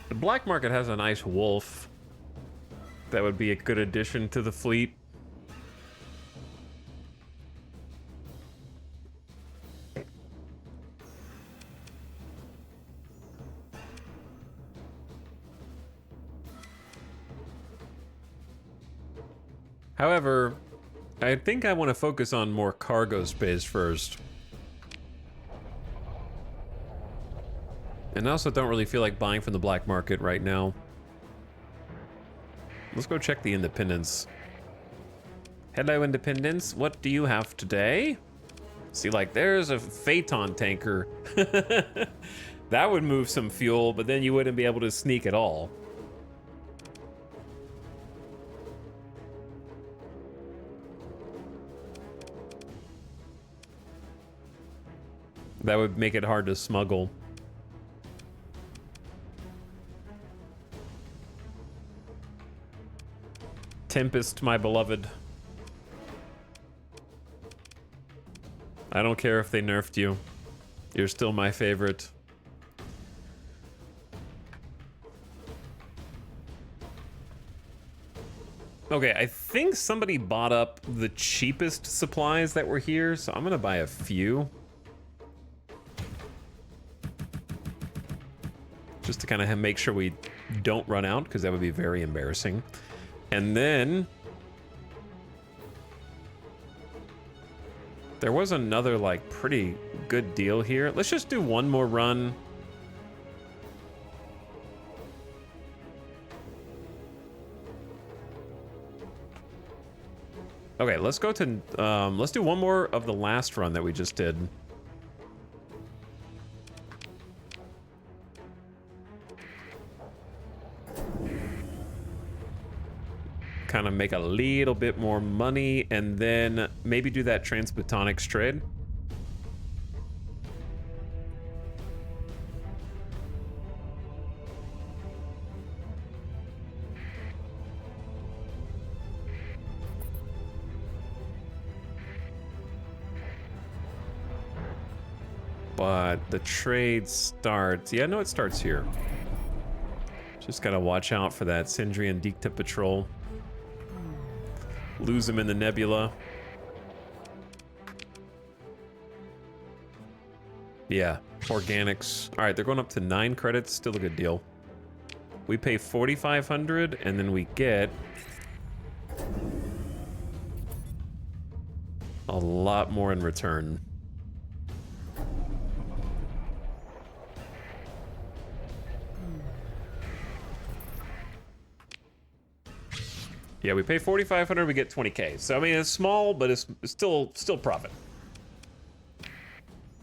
The black market has a nice wolf. That would be a good addition to the fleet. However, I think I want to focus on more cargo space first. And I also don't really feel like buying from the black market right now. Let's go check the Independence. Hello, Independence. What do you have today? See, like, there's a Phaeton tanker. That would move some fuel, but then you wouldn't be able to sneak at all. That would make it hard to smuggle. Tempest, my beloved. I don't care if they nerfed you. You're still my favorite. Okay, I think somebody bought up the cheapest supplies that were here, so I'm gonna buy a few. Just to kind of make sure we don't run out, because that would be very embarrassing. And then there was another like pretty good deal here. Let's just do one more run. Okay, let's go to let's do one more of the last run that we just did. kind of make a little bit more money, and then maybe do that transbotonics trade. But the trade starts... Yeah, no, it starts here. Just gotta watch out for that Sindrian Dicta Patrol. Lose him in the nebula. Yeah, organics. All right, they're going up to 9 credits. Still a good deal. We pay 4,500, and then we get a lot more in return. Yeah, we pay 4,500, we get 20K. So I mean, it's small, but it's still profit.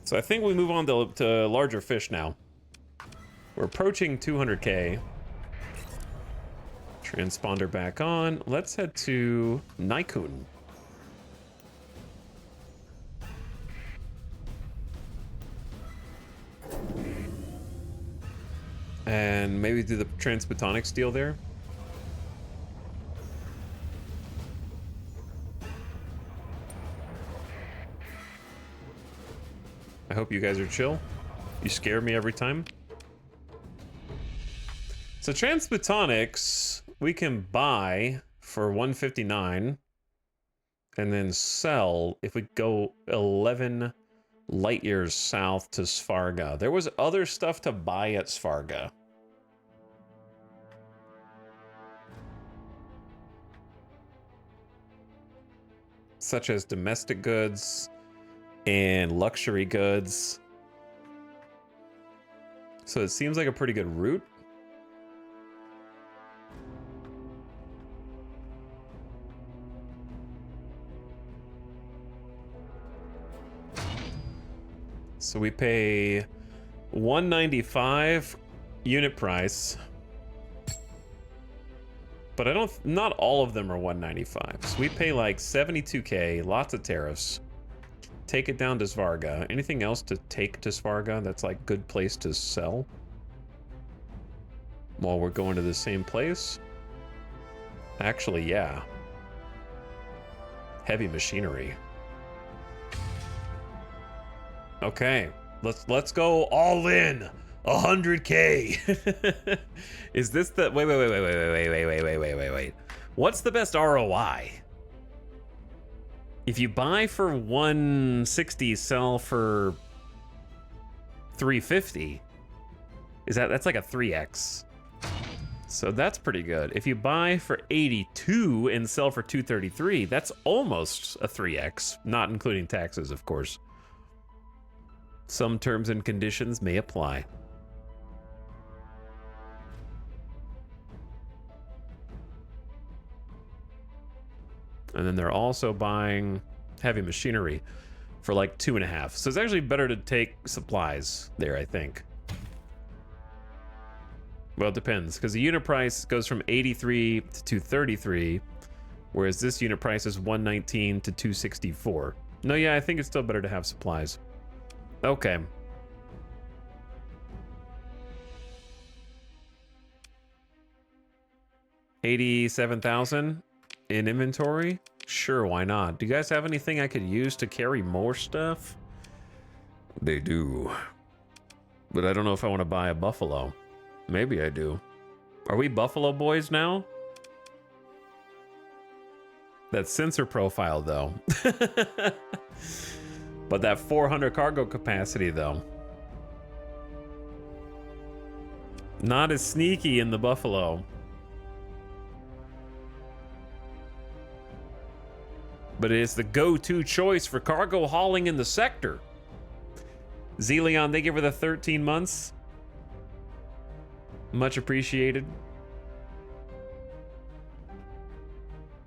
So I think we move on to larger fish now. We're approaching 200K. Transponder back on. Let's head to Nikon. And maybe do the transbotonics deal there. I hope you guys are chill. You scare me every time. So transbotonics, we can buy for 159 and then sell if we go 11 light years south to Svarga. There was other stuff to buy at Svarga. Such as domestic goods and luxury goods. So it seems like a pretty good route. So we pay 195 unit price. But not all of them are 195. So we pay like 72K, lots of tariffs. Take it down to Svarga. Anything else to take to Svarga that's like good place to sell? While we're going to the same place? Actually, yeah. Heavy machinery. Okay, let's go all in. 100K. Is this the wait. What's the best ROI? If you buy for 160, sell for 350, that's like a 3x. So that's pretty good. If you buy for 82 and sell for 233, that's almost a 3x, not including taxes, of course. Some terms and conditions may apply. And then they're also buying heavy machinery for like 2.5. So it's actually better to take supplies there, I think. Well, it depends, because the unit price goes from 83 to 233, whereas this unit price is 119 to 264. No, yeah, I think it's still better to have supplies. Okay. $87,000 in inventory? Sure, why not? Do you guys have anything I could use to carry more stuff? They do. But I don't know if I want to buy a buffalo. Maybe I do. Are we buffalo boys now? That sensor profile, though. But that 400 cargo capacity, though. Not as sneaky in the buffalo. But it is the go-to choice for cargo hauling in the sector. Zelion, they give her the 13 months. Much appreciated.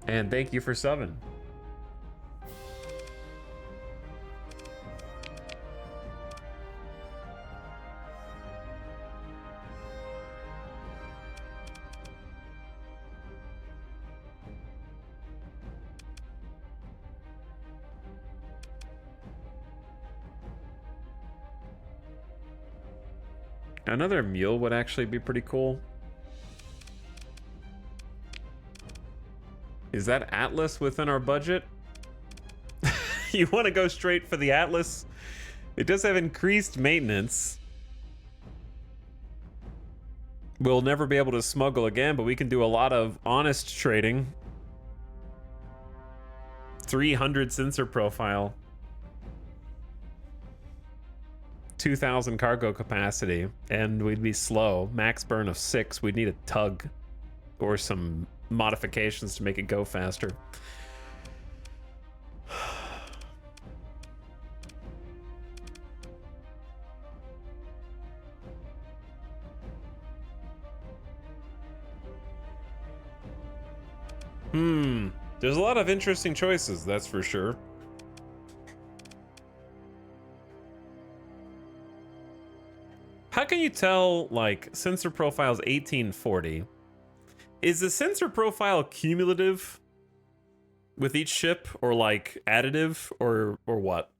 And thank you for subbing. Another mule would actually be pretty cool. Is that Atlas within our budget? You want to go straight for the Atlas? It does have increased maintenance. We'll never be able to smuggle again, but we can do a lot of honest trading. 300 sensor profile. 2,000 cargo capacity, and we'd be slow. Max burn of 6. We'd need a tug or some modifications to make it go faster. There's a lot of interesting choices, that's for sure. How can you tell, like, sensor profile's 1840? Is the sensor profile cumulative with each ship, or like additive, or what?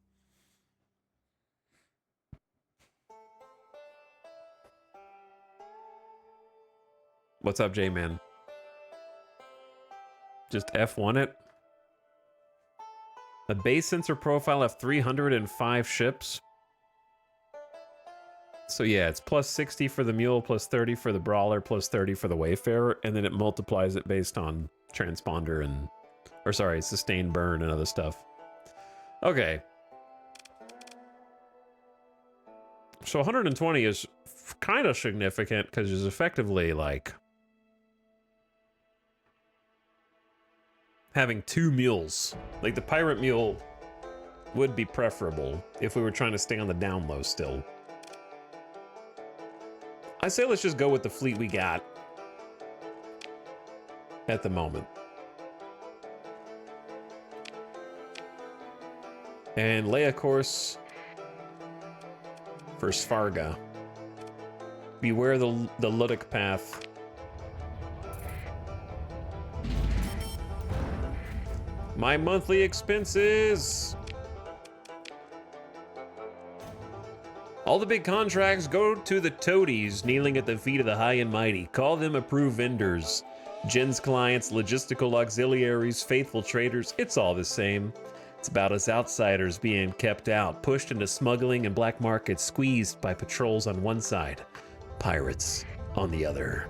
What's up, J-Man? Just F1 it. The base sensor profile of 305 ships. So yeah, it's plus 60 for the Mule, plus 30 for the Brawler, plus 30 for the Wayfarer, and then it multiplies it based on transponder and, or sorry, sustained burn and other stuff. Okay. So 120 is kind of significant because it's effectively like having 2 mules. Like the Pirate Mule would be preferable if we were trying to stay on the down low still. I say let's just go with the fleet we got at the moment. And lay a course for Svarga. Beware the Ludic path. My monthly expenses. All the big contracts go to the toadies kneeling at the feet of the high and mighty. Call them approved vendors. Jen's clients, logistical auxiliaries, faithful traders, it's all the same. It's about us outsiders being kept out, pushed into smuggling and black markets, squeezed by patrols on one side, pirates on the other.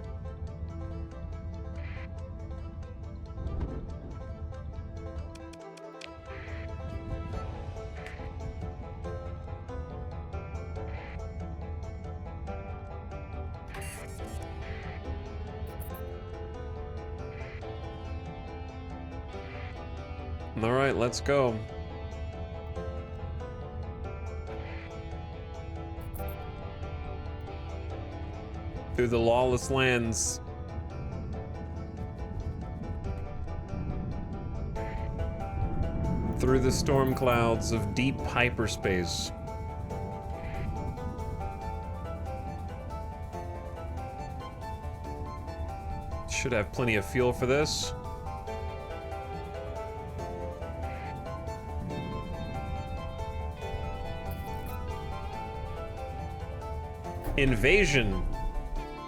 All right, let's go. Through the lawless lands. Through the storm clouds of deep hyperspace. Should have plenty of fuel for this. Invasion.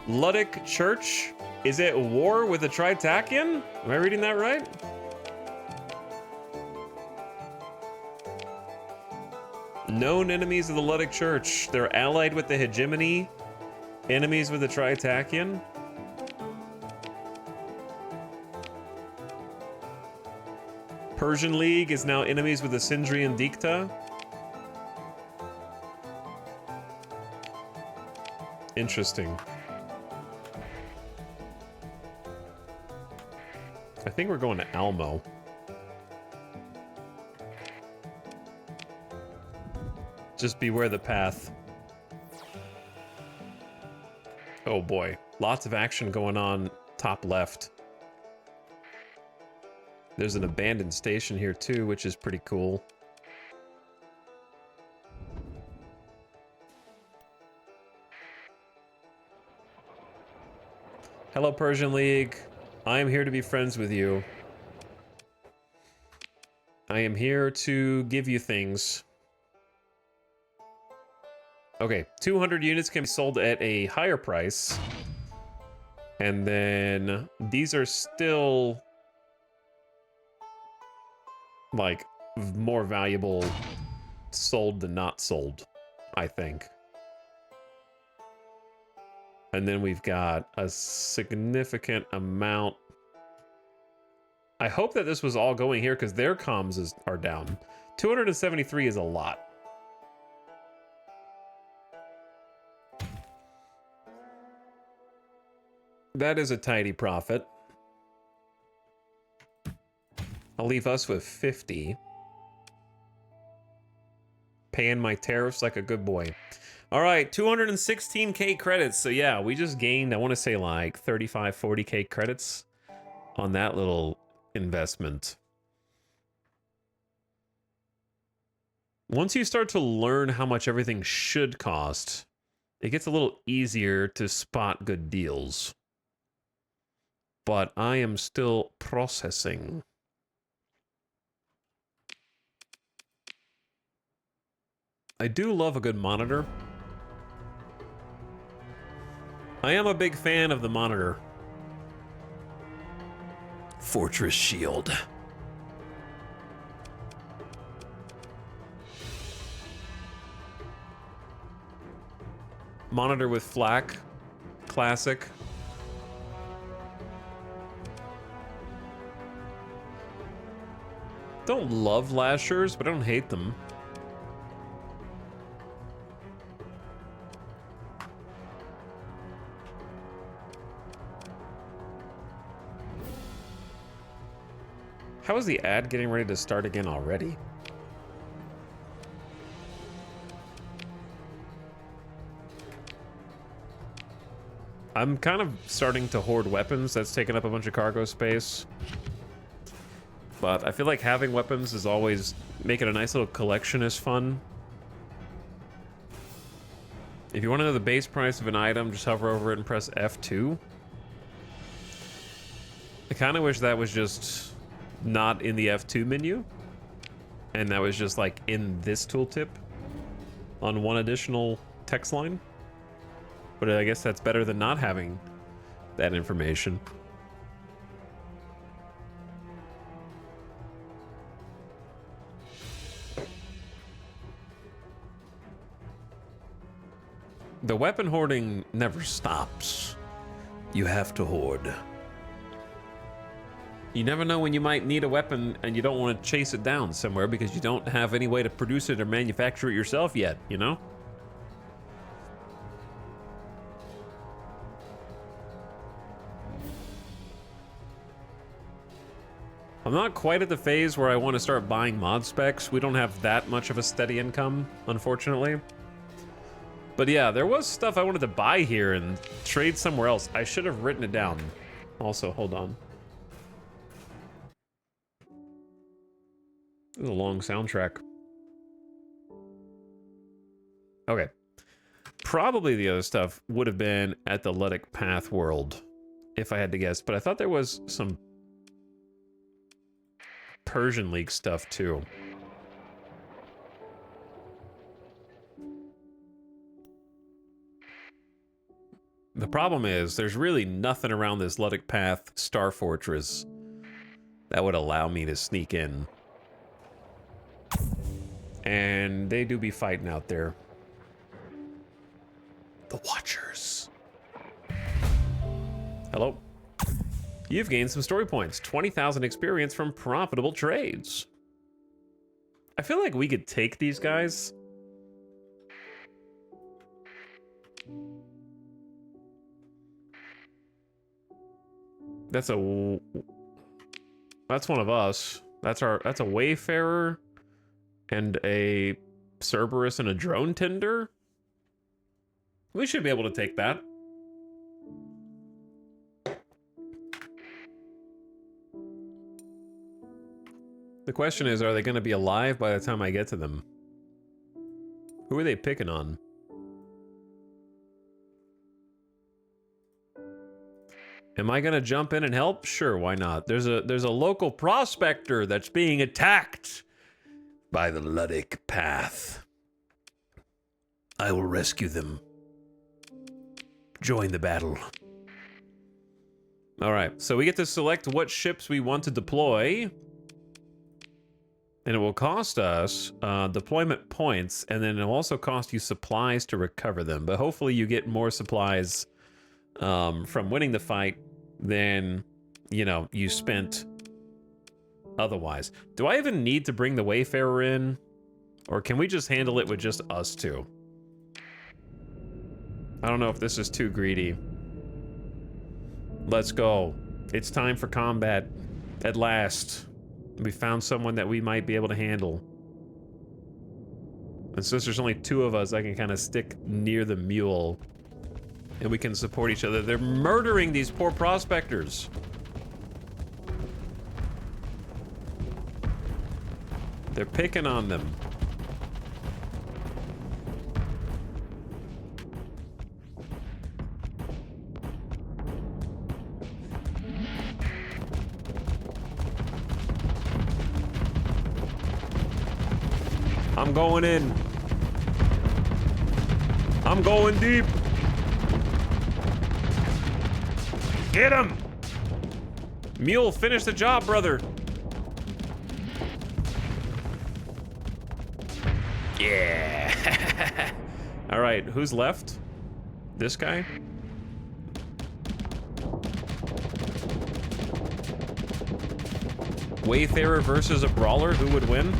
Ludic Church is at war with the Tritakian? Am I reading that right? Known enemies of the Ludic Church. They're allied with the Hegemony. Enemies with the Tritakian. Persian League is now enemies with the Sindrian Dicta. Interesting. I think we're going to Almo. Just beware the path. Oh boy, lots of action going on top left. There's an abandoned station here too, which is pretty cool. Hello, Persian League. I am here to be friends with you. I am here to give you things. Okay, 200 units can be sold at a higher price. And then these are still like more valuable sold than not sold, I think. And then we've got a significant amount. I hope that this was all going here because their comms are down. 273 is a lot. That is a tidy profit. I'll leave us with 50. Paying my tariffs like a good boy. All right, 216K credits. So yeah, we just gained, I want to say like 35, 40K credits on that little investment. Once you start to learn how much everything should cost, it gets a little easier to spot good deals. But I am still processing. I do love a good monitor. I am a big fan of the monitor. Fortress Shield. Monitor with flak. Classic. Don't love lashers, but I don't hate them. How is the ad getting ready to start again already? I'm kind of starting to hoard weapons. That's taking up a bunch of cargo space. But I feel like having weapons is always making a nice little collection is fun. If you want to know the base price of an item, just hover over it and press F2. I kind of wish that was just not in the F2 menu. And that was just like in this tooltip on one additional text line. But I guess that's better than not having that information. The weapon hoarding never stops. You have to hoard. You never know when you might need a weapon and you don't want to chase it down somewhere because you don't have any way to produce it or manufacture it yourself yet, you know? I'm not quite at the phase where I want to start buying mod specs. We don't have that much of a steady income, unfortunately. But yeah, there was stuff I wanted to buy here and trade somewhere else. I should have written it down. Also, hold on. This is a long soundtrack. Okay. Probably the other stuff would have been at the Ludic Path world, if I had to guess. But I thought there was some Persian League stuff too. The problem is there's really nothing around this Ludic Path Star Fortress that would allow me to sneak in. And they do be fighting out there. The Watchers. Hello. You've gained some story points. 20,000 experience from profitable trades. I feel like we could take these guys. That's one of us. That's a Wayfarer and a Cerberus and a drone tender. We should be able to take that. The question is, are they going to be alive by the time I get to them? Who are they picking on? Am I going to jump in and help? Sure, why not? There's a local prospector that's being attacked by the Ludic Path. I will rescue them. Join the battle. All right, so we get to select what ships we want to deploy. And it will cost us deployment points, and then it'll also cost you supplies to recover them. But hopefully you get more supplies from winning the fight than, you know, you spent otherwise. Do I even need to bring the Wayfarer in? Or can we just handle it with just us two? I don't know if this is too greedy. Let's go. It's time for combat at last. We found someone that we might be able to handle. And since there's only two of us, I can kind of stick near the mule. And we can support each other. They're murdering these poor prospectors. They're picking on them. I'm going in. I'm going deep. Get him! Mule, finish the job, brother. Yeah. All right, who's left? This guy? Wayfarer versus a brawler, who would win?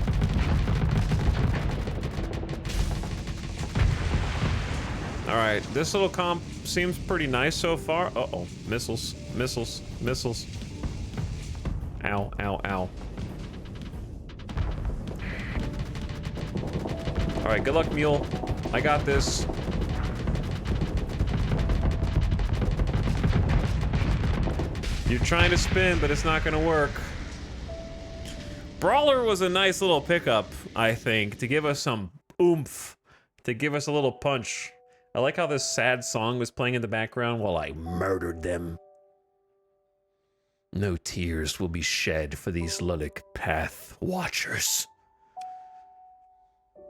All right, this little comp seems pretty nice so far. Uh-oh, missiles, missiles, missiles. Ow, ow, ow. All right, good luck, mule. I got this. You're trying to spin, but it's not gonna work. Brawler was a nice little pickup, I think, to give us some oomph, to give us a little punch. I like how this sad song was playing in the background while I murdered them. No tears will be shed for these Ludic Path Watchers.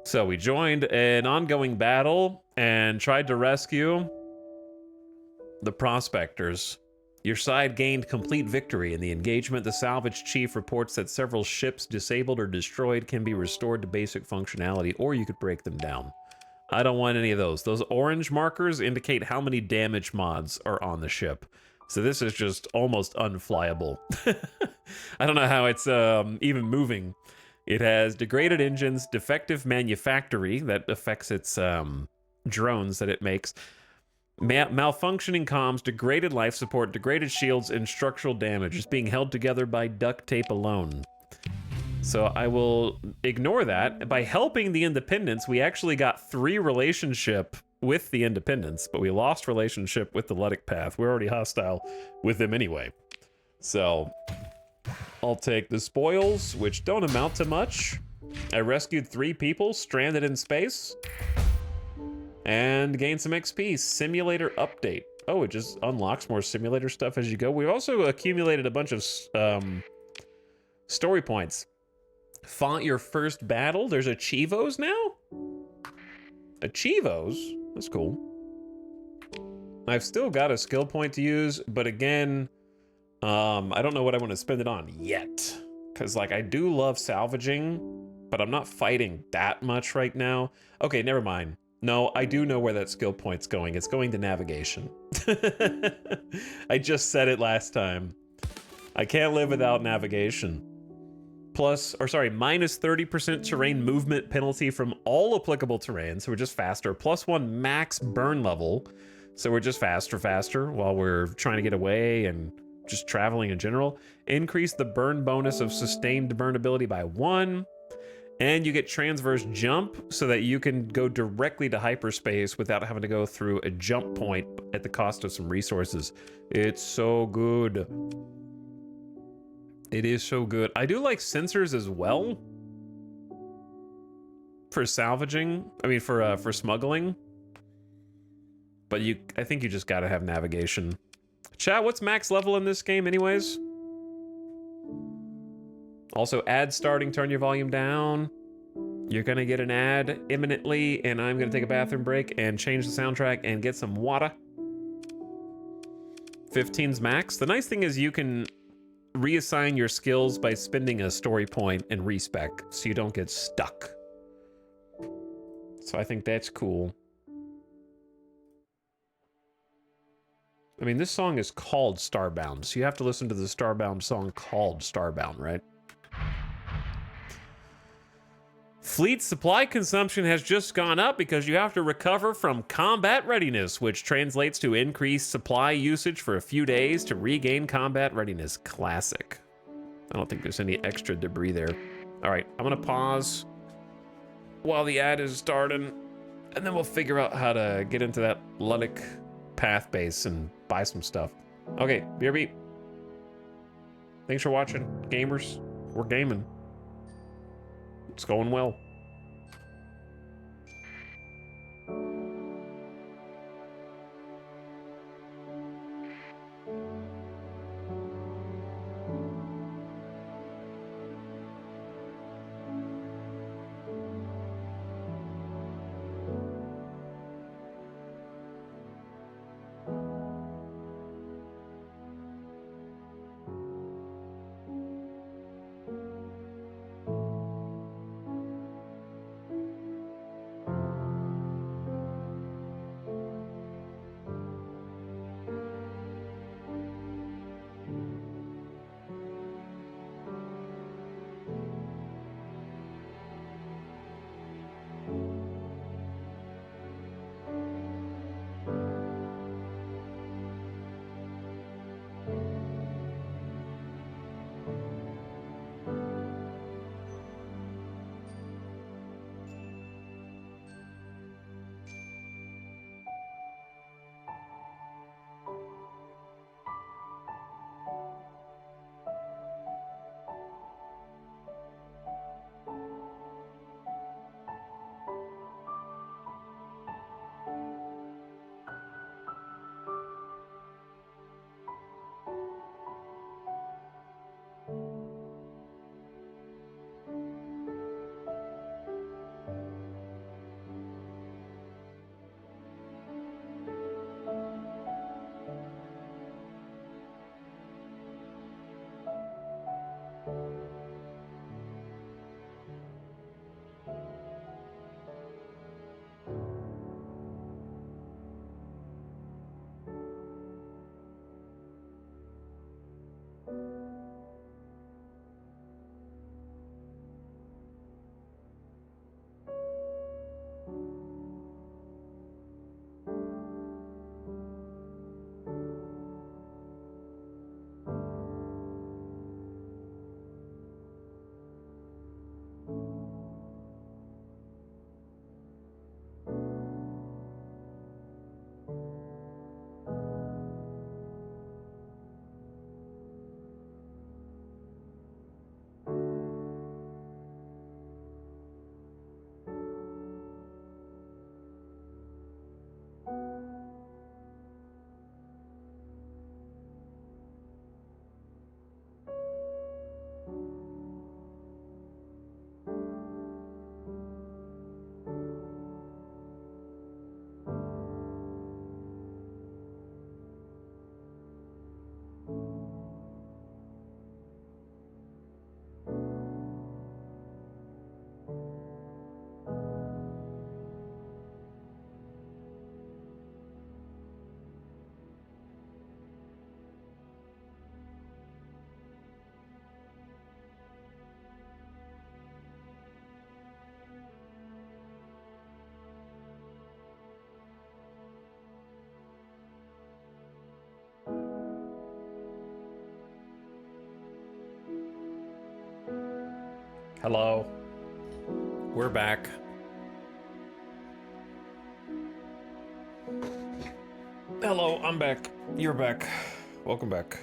So we joined an ongoing battle and tried to rescue the prospectors. Your side gained complete victory in the engagement. The salvage chief reports that several ships disabled or destroyed can be restored to basic functionality, or you could break them down. I don't want any of those. Those orange markers indicate how many damage mods are on the ship. So this is just almost unflyable. I don't know how it's even moving. It has degraded engines, defective manufactory that affects its drones that it makes, malfunctioning comms, degraded life support, degraded shields, and structural damage. It's being held together by duct tape alone. So I will ignore that. By helping the Independents, we actually got 3 relationship with the Independents, but we lost relationship with the Ludic Path. We're already hostile with them anyway. So I'll take the spoils, which don't amount to much. I rescued 3 people stranded in space and gained some XP. Simulator update. Oh, it just unlocks more simulator stuff as you go. We've also accumulated a bunch of story points. Fought your first battle. There's Achievos now? Achievos? That's cool. I've still got a skill point to use, but again, I don't know what I want to spend it on yet. Because, like, I do love salvaging, but I'm not fighting that much right now. Okay, never mind. No, I do know where that skill point's going. It's going to navigation. I just said it last time. I can't live without navigation. Minus 30% terrain movement penalty from all applicable terrain, so we're just faster. +1 max burn level, so we're just faster while we're trying to get away and just traveling in general. Increase the burn bonus of sustained burn ability by 1, and you get transverse jump so that you can go directly to hyperspace without having to go through a jump point at the cost of some resources. It's so good. It is so good. I do like sensors as well for salvaging. I mean, for smuggling. But I think you just gotta have navigation. Chat, what's max level in this game anyways? Also, add starting, turn your volume down. You're gonna get an ad imminently, and I'm gonna take a bathroom break and change the soundtrack and get some water. 15's max. The nice thing is you can reassign your skills by spending a story point and respec, so you don't get stuck. So I think that's cool. I mean, this song is called Starbound, so you have to listen to the Starbound song called Starbound, right? Fleet supply consumption has just gone up because you have to recover from combat readiness, which translates to increased supply usage for a few days to regain combat readiness. Classic. I don't think there's any extra debris there. All right, I'm gonna pause while the ad is starting, and then we'll figure out how to get into that Luddic path base and buy some stuff. Okay, BRB. Thanks for watching, gamers. We're gaming. It's going well. Hello. We're back. Hello, I'm back. You're back. Welcome back.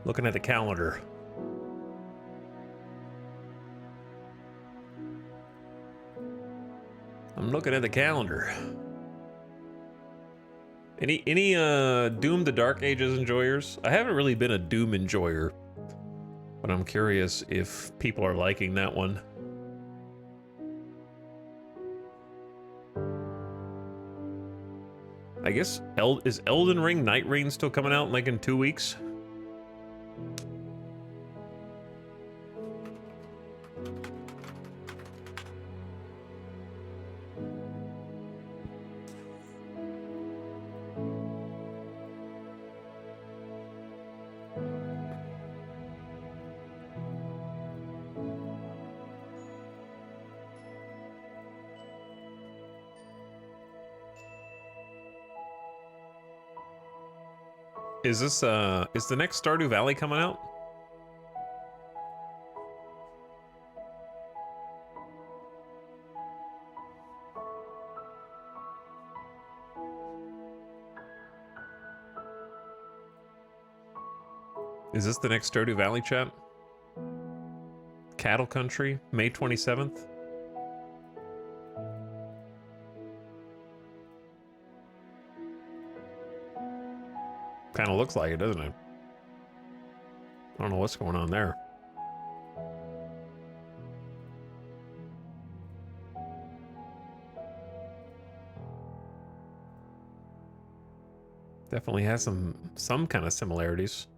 Looking at the calendar. I'm looking at the calendar. Any Doom the Dark Ages enjoyers? I haven't really been a Doom enjoyer, but I'm curious if people are liking that one. I guess is Elden Ring Night Reign still coming out like in 2 weeks? Is this is the next Stardew Valley coming out? Is this the next Stardew Valley, chat? Cattle Country, May 27th? Kind of looks like it, doesn't it? I don't know what's going on there. Definitely has some kind of similarities.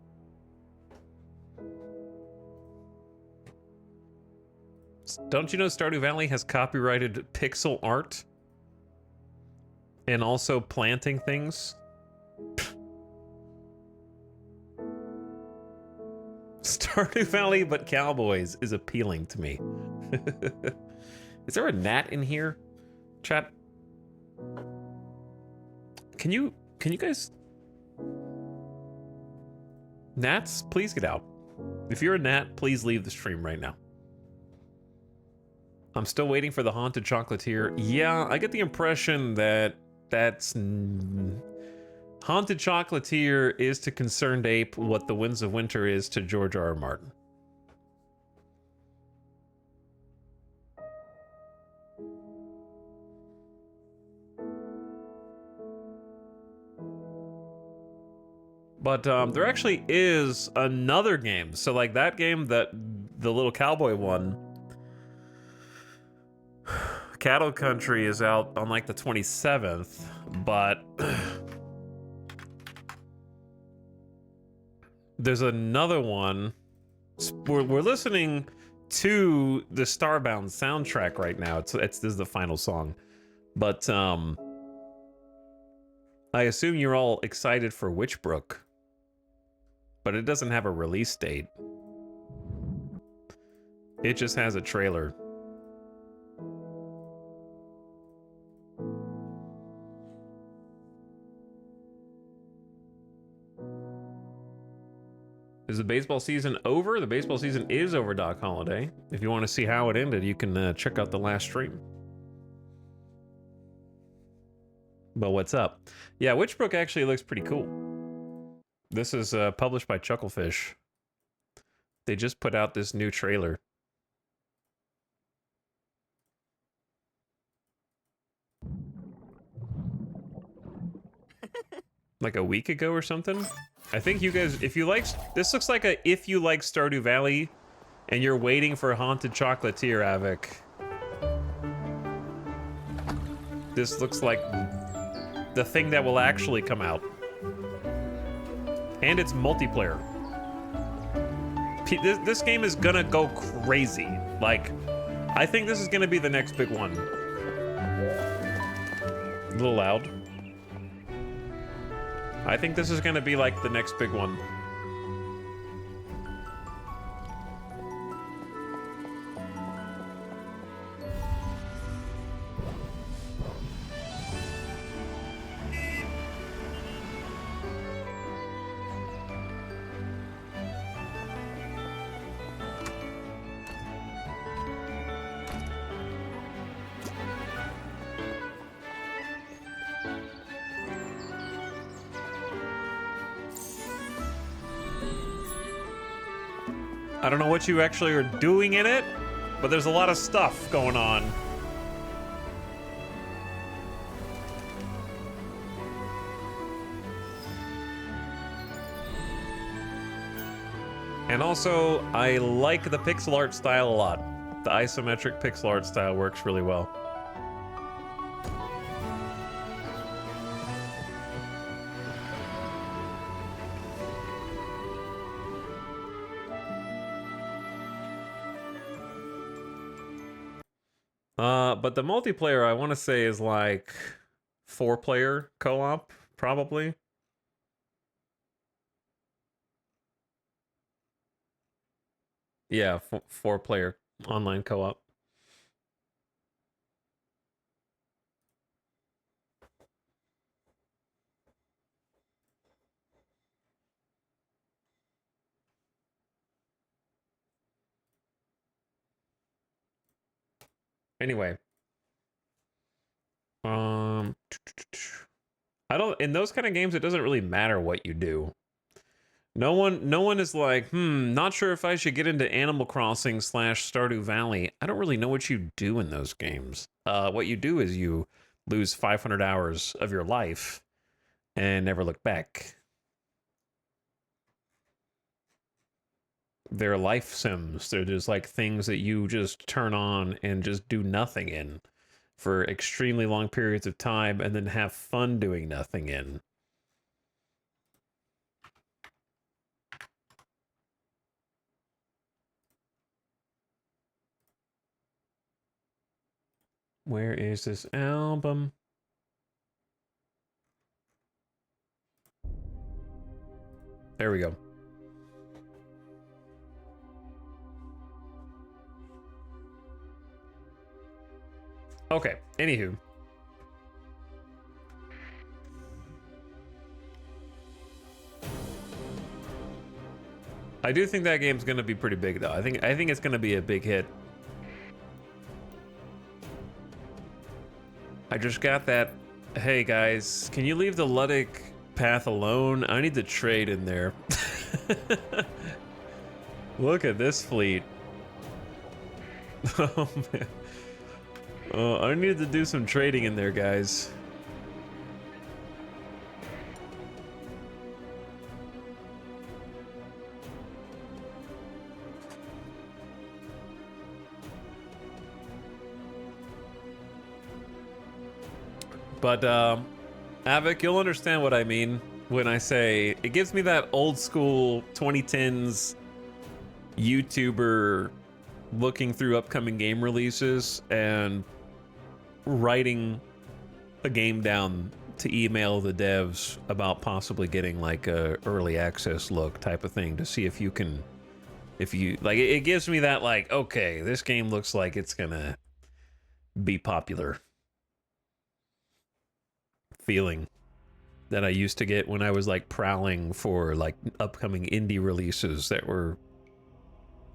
Don't you know Stardew Valley has copyrighted pixel art? And also planting things? Stardew Valley but cowboys is appealing to me. Is there a gnat in here? Chat. Can you guys... Gnats, please get out. If you're a gnat, please leave the stream right now. I'm still waiting for the Haunted Chocolatier. Yeah, I get the impression that that's... Haunted Chocolatier is to Concerned Ape what The Winds of Winter is to George R. R. Martin. But there actually is another game. So like that game that the little cowboy one, Cattle Country, is out on like the 27th, but there's another one. We're listening to the Starbound soundtrack right now. This is the final song, but I assume you're all excited for Witchbrook, but it doesn't have a release date. It just has a trailer. Is the baseball season over? The baseball season is over, Doc Holiday. If you want to see how it ended, you can check out the last stream. But what's up? Yeah, Witchbrook actually looks pretty cool. This is published by Chucklefish. They just put out this new trailer. Like a week ago or something? I think you guys, if you like, this looks like if you like Stardew Valley and you're waiting for Haunted Chocolatier, Avik. This looks like the thing that will actually come out. And it's multiplayer. This game is gonna go crazy. Like, I think this is gonna be the next big one. A little loud. I think this is gonna be like the next big one. I don't know what you actually are doing in it, but there's a lot of stuff going on. And also, I like the pixel art style a lot. The isometric pixel art style works really well. But the multiplayer I want to say is like 4-player co-op, probably. Yeah, 4-player online co-op. Anyway, I don't, in those kind of games, it doesn't really matter what you do. No one is like, not sure if I should get into Animal Crossing / Stardew Valley. I don't really know what you do in those games. What you do is you lose 500 hours of your life and never look back. They're life sims. They're just like things that you just turn on and just do nothing in for extremely long periods of time and then have fun doing nothing in. Where is this album? There we go. Okay, anywho. I do think that game's gonna be pretty big though. I think it's gonna be a big hit. I just got that. Hey guys, can you leave the Luddic path alone? I need to trade in there. Look at this fleet. Oh man. I need to do some trading in there, guys. But, Avic, you'll understand what I mean when I say it gives me that old school 2010s YouTuber looking through upcoming game releases and writing a game down to email the devs about possibly getting like a early access look type of thing to see if you can, if you like, it gives me that like, okay, this game looks like it's gonna be popular feeling that I used to get when I was like prowling for like upcoming indie releases that were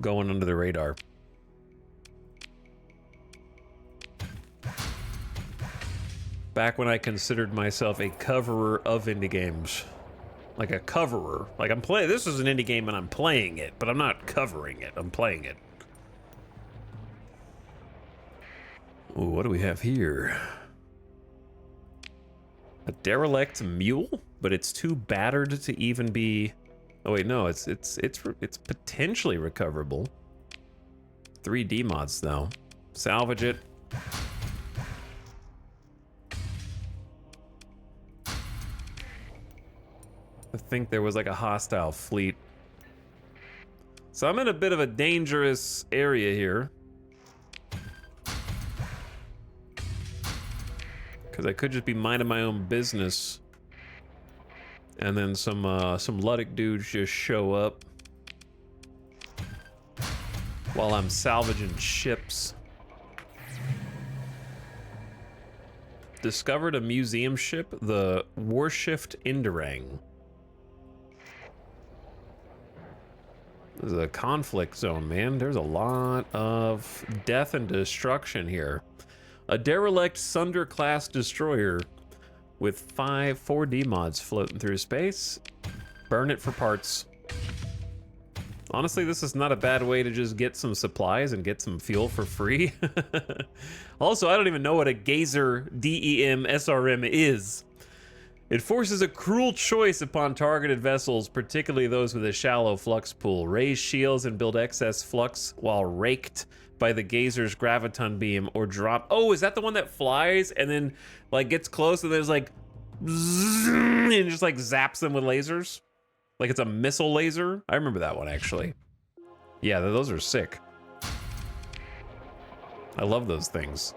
going under the radar. Back when I considered myself a coverer of indie games. Like a coverer. Like I'm playing, this is an indie game and I'm playing it, but I'm not covering it, I'm playing it. Ooh, what do we have here? A derelict mule, but it's too battered to even be. Oh wait, no, it's potentially recoverable. 3D mods though. Salvage it. I think there was like a hostile fleet. So I'm in a bit of a dangerous area here. Because I could just be minding my own business. And then some Luddic dudes just show up. While I'm salvaging ships. Discovered a museum ship, the Warshift Inderang. This is a conflict zone, man. There's a lot of death and destruction here. A derelict Sunder-class destroyer with 4D mods floating through space. Burn it for parts. Honestly, this is not a bad way to just get some supplies and get some fuel for free. Also, I don't even know what a Gazer DEM SRM is. It forces a cruel choice upon targeted vessels, particularly those with a shallow flux pool. Raise shields and build excess flux while raked by the gazer's graviton beam, or drop. Oh, is that the one that flies and then like gets close and there's like and just like zaps them with lasers? Like it's a missile laser? I remember that one actually. Yeah, those are sick. I love those things.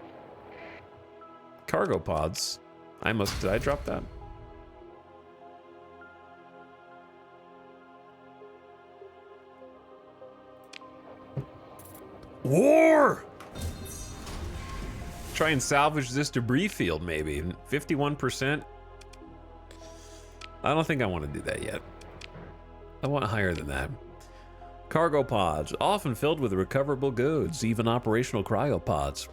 Cargo pods. Did I drop that? War! Try and salvage this debris field, maybe. 51%. I don't think I want to do that yet. I want higher than that. Cargo pods, often filled with recoverable goods, even operational cryopods.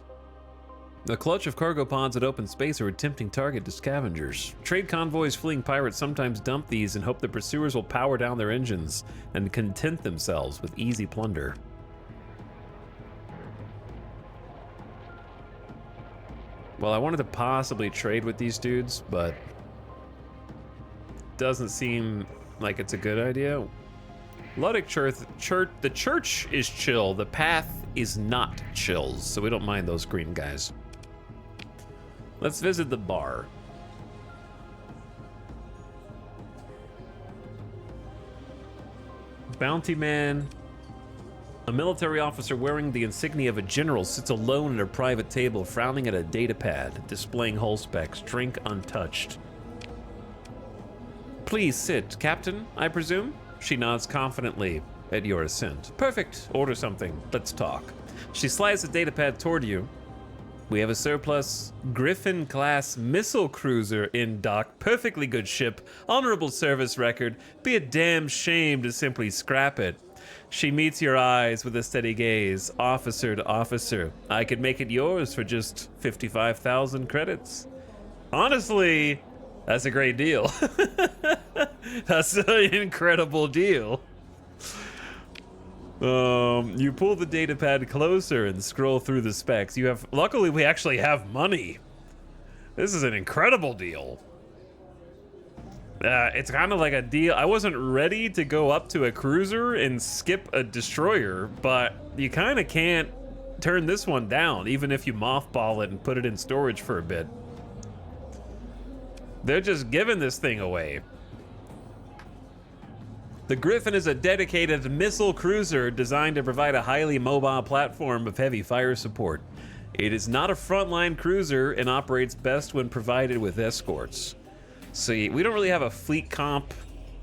A clutch of cargo pods at open space are a tempting target to scavengers. Trade convoys fleeing pirates sometimes dump these and hope the pursuers will power down their engines and content themselves with easy plunder. Well, I wanted to possibly trade with these dudes, but doesn't seem like it's a good idea. Luddic the church is chill. The path is not chills, so we don't mind those green guys. Let's visit the bar. Bounty man. A military officer wearing the insignia of a general sits alone at a private table, frowning at a datapad, displaying hull specs, drink untouched. Please sit, Captain, I presume? She nods confidently at your assent. Perfect. Order something. Let's talk. She slides the datapad toward you. We have a surplus Griffin-class missile cruiser in dock. Perfectly good ship. Honorable service record. Be a damn shame to simply scrap it. She meets your eyes with a steady gaze, officer to officer. I could make it yours for just 55,000 credits. Honestly, that's a great deal. That's an incredible deal. You pull the datapad closer and scroll through the specs. Luckily, we actually have money. This is an incredible deal. It's kind of like a deal. I wasn't ready to go up to a cruiser and skip a destroyer, but you kind of can't turn this one down, even if you mothball it and put it in storage for a bit. They're just giving this thing away. The Griffin is a dedicated missile cruiser designed to provide a highly mobile platform of heavy fire support. It is not a frontline cruiser and operates best when provided with escorts. See, we don't really have a fleet comp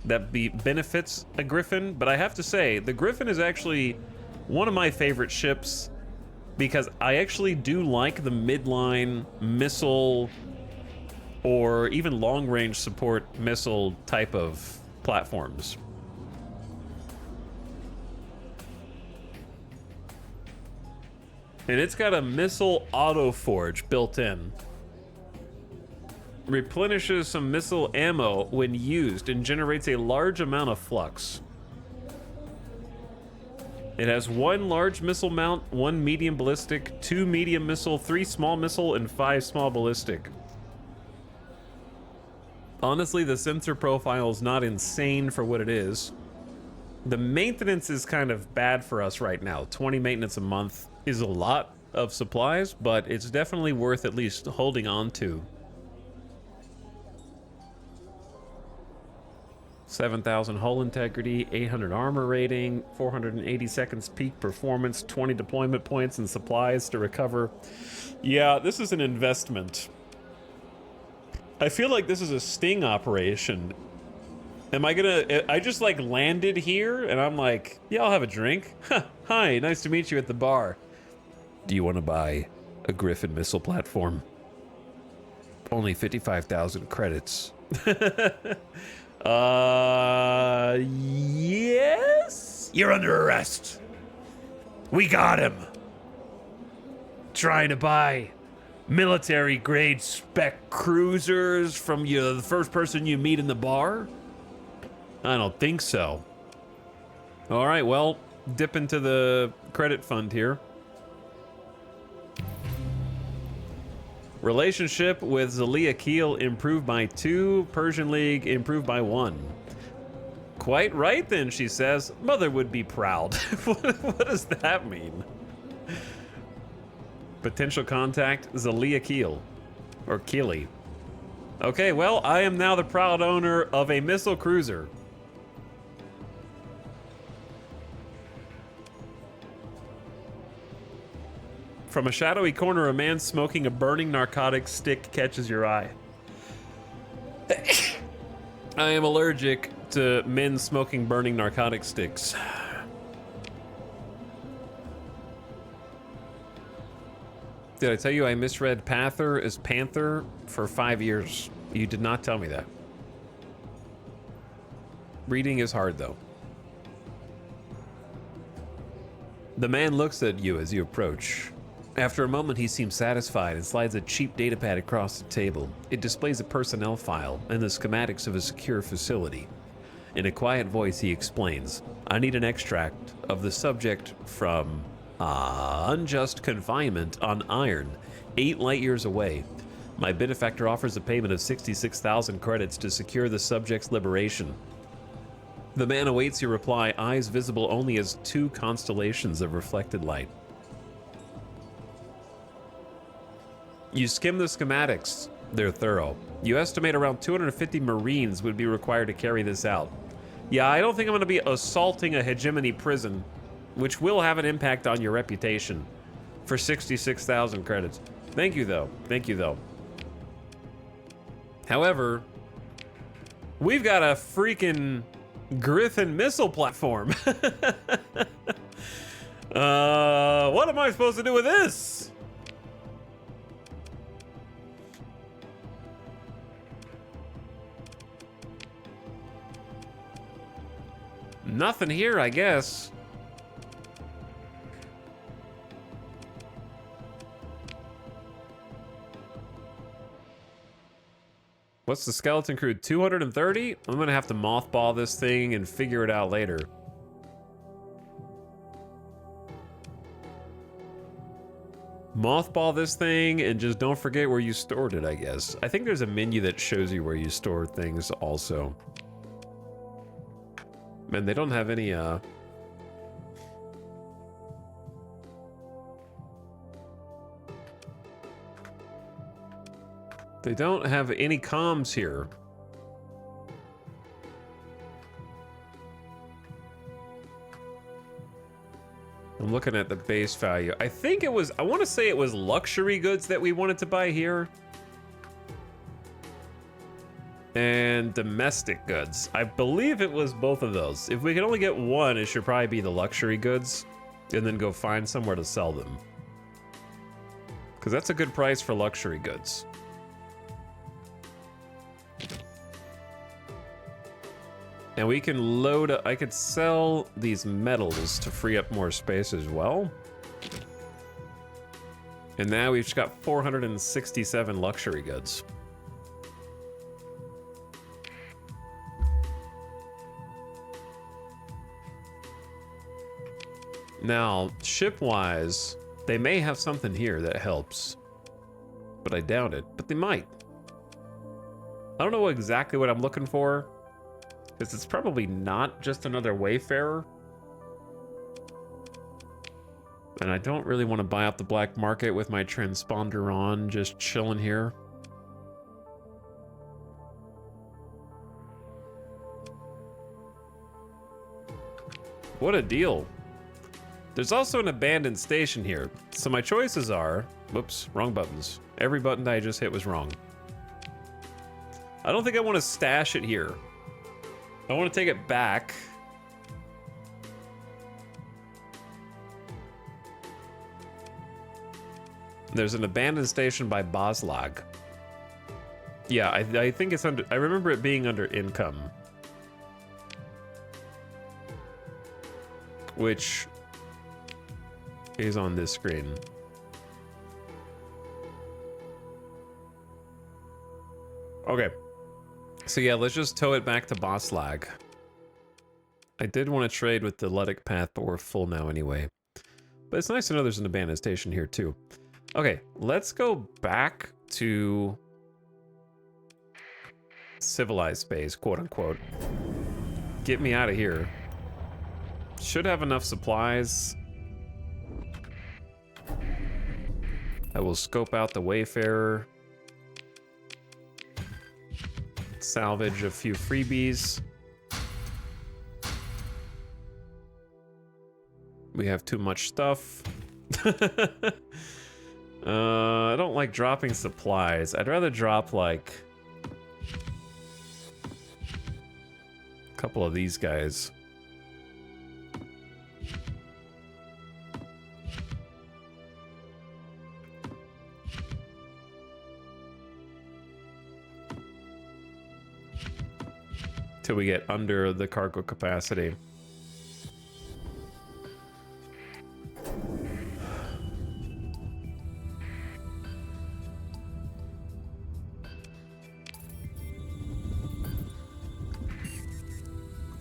that benefits a Griffin, but I have to say, the Griffin is actually one of my favorite ships because I actually do like the midline missile or even long-range support missile type of platforms. And it's got a missile auto forge built in. Replenishes some missile ammo when used and generates a large amount of flux. It has 1 large missile mount, 1 medium ballistic, 2 medium missile, 3 small missile, and 5 small ballistic. Honestly, the sensor profile is not insane for what it is. The maintenance is kind of bad for us right now. 20 maintenance a month is a lot of supplies, but it's definitely worth at least holding on to. 7,000 hull integrity, 800 armor rating, 480 seconds peak performance, 20 deployment points and supplies to recover. Yeah, this is an investment. I feel like this is a sting operation. I just like landed here and I'm like, yeah, I'll have a drink. Hi, nice to meet you at the bar. Do you want to buy a Griffin missile platform? Only 55,000 credits. Yes? You're under arrest. We got him. Trying to buy military grade spec cruisers from the first person you meet in the bar? I don't think so. All right, well, dip into the credit fund here. Relationship with Zalia Keel improved by 2. Persian League improved by 1. Quite right then, she says. Mother would be proud. What does that mean? Potential contact, Zalia Keel. Or Keely. Okay, well, I am now the proud owner of a missile cruiser. From a shadowy corner, a man smoking a burning narcotic stick catches your eye. I am allergic to men smoking burning narcotic sticks. Did I tell you I misread Panther as Panther for 5 years? You did not tell me that. Reading is hard, though. The man looks at you as you approach. After a moment, he seems satisfied and slides a cheap datapad across the table. It displays a personnel file and the schematics of a secure facility. In a quiet voice, he explains, I need an extract of the subject from unjust confinement on Iron, 8 light years away. My benefactor offers a payment of 66,000 credits to secure the subject's liberation. The man awaits your reply, eyes visible only as 2 constellations of reflected light. You skim the schematics. They're thorough. You estimate around 250 Marines would be required to carry this out. Yeah, I don't think I'm going to be assaulting a hegemony prison, which will have an impact on your reputation, for 66,000 credits. Thank you, though. Thank you, though. However, we've got a freaking Griffin missile platform. What am I supposed to do with this? Nothing here, I guess. What's the skeleton crew? 230? I'm gonna have to mothball this thing and figure it out later. Mothball this thing and just don't forget where you stored it, I guess. I think there's a menu that shows you where you store things also. Man, they don't have any, they don't have any comms here. I'm looking at the base value. I think it was, I want to say it was luxury goods that we wanted to buy here. And domestic goods. I believe it was both of those. If we can only get one, it should probably be the luxury goods and then go find somewhere to sell them. Because that's a good price for luxury goods. And we can load up, I could sell these metals to free up more space as well. And now we've just got 467 luxury goods. Now, ship-wise, they may have something here that helps. But I doubt it, but they might. I don't know exactly what I'm looking for, because it's probably not just another Wayfarer. And I don't really want to buy up the black market with my transponder on, just chilling here. What a deal. There's also an abandoned station here, so my choices are... Whoops, wrong buttons. Every button that I just hit was wrong. I don't think I want to stash it here. I want to take it back. There's an abandoned station by Boslag. Yeah, I think it's under... I remember it being under income. Which... is on this screen. Okay. So yeah, let's just tow it back to Boslag. I did want to trade with the Ludic path, but we're full now anyway. But it's nice to know there's an abandoned station here too. Okay, let's go back to civilized space, quote unquote. Get me out of here. Should have enough supplies. I will scope out the Wayfarer. Salvage a few freebies. We have too much stuff. I don't like dropping supplies. I'd rather drop like a couple of these guys. Till we get under the cargo capacity.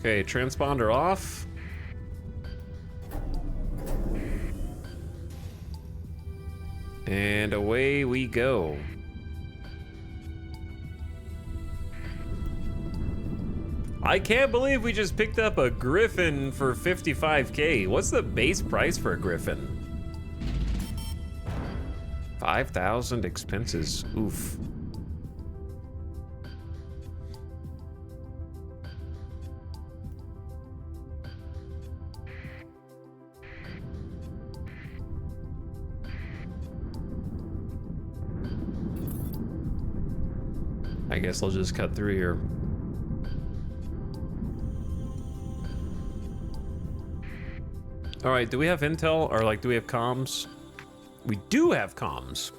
Okay, transponder off. And away we go. I can't believe we just picked up a Griffin for 55K. What's the base price for a Griffin? 5,000 expenses. Oof. I guess I'll just cut through here. All right, do we have intel or like do we have comms? We do have comms.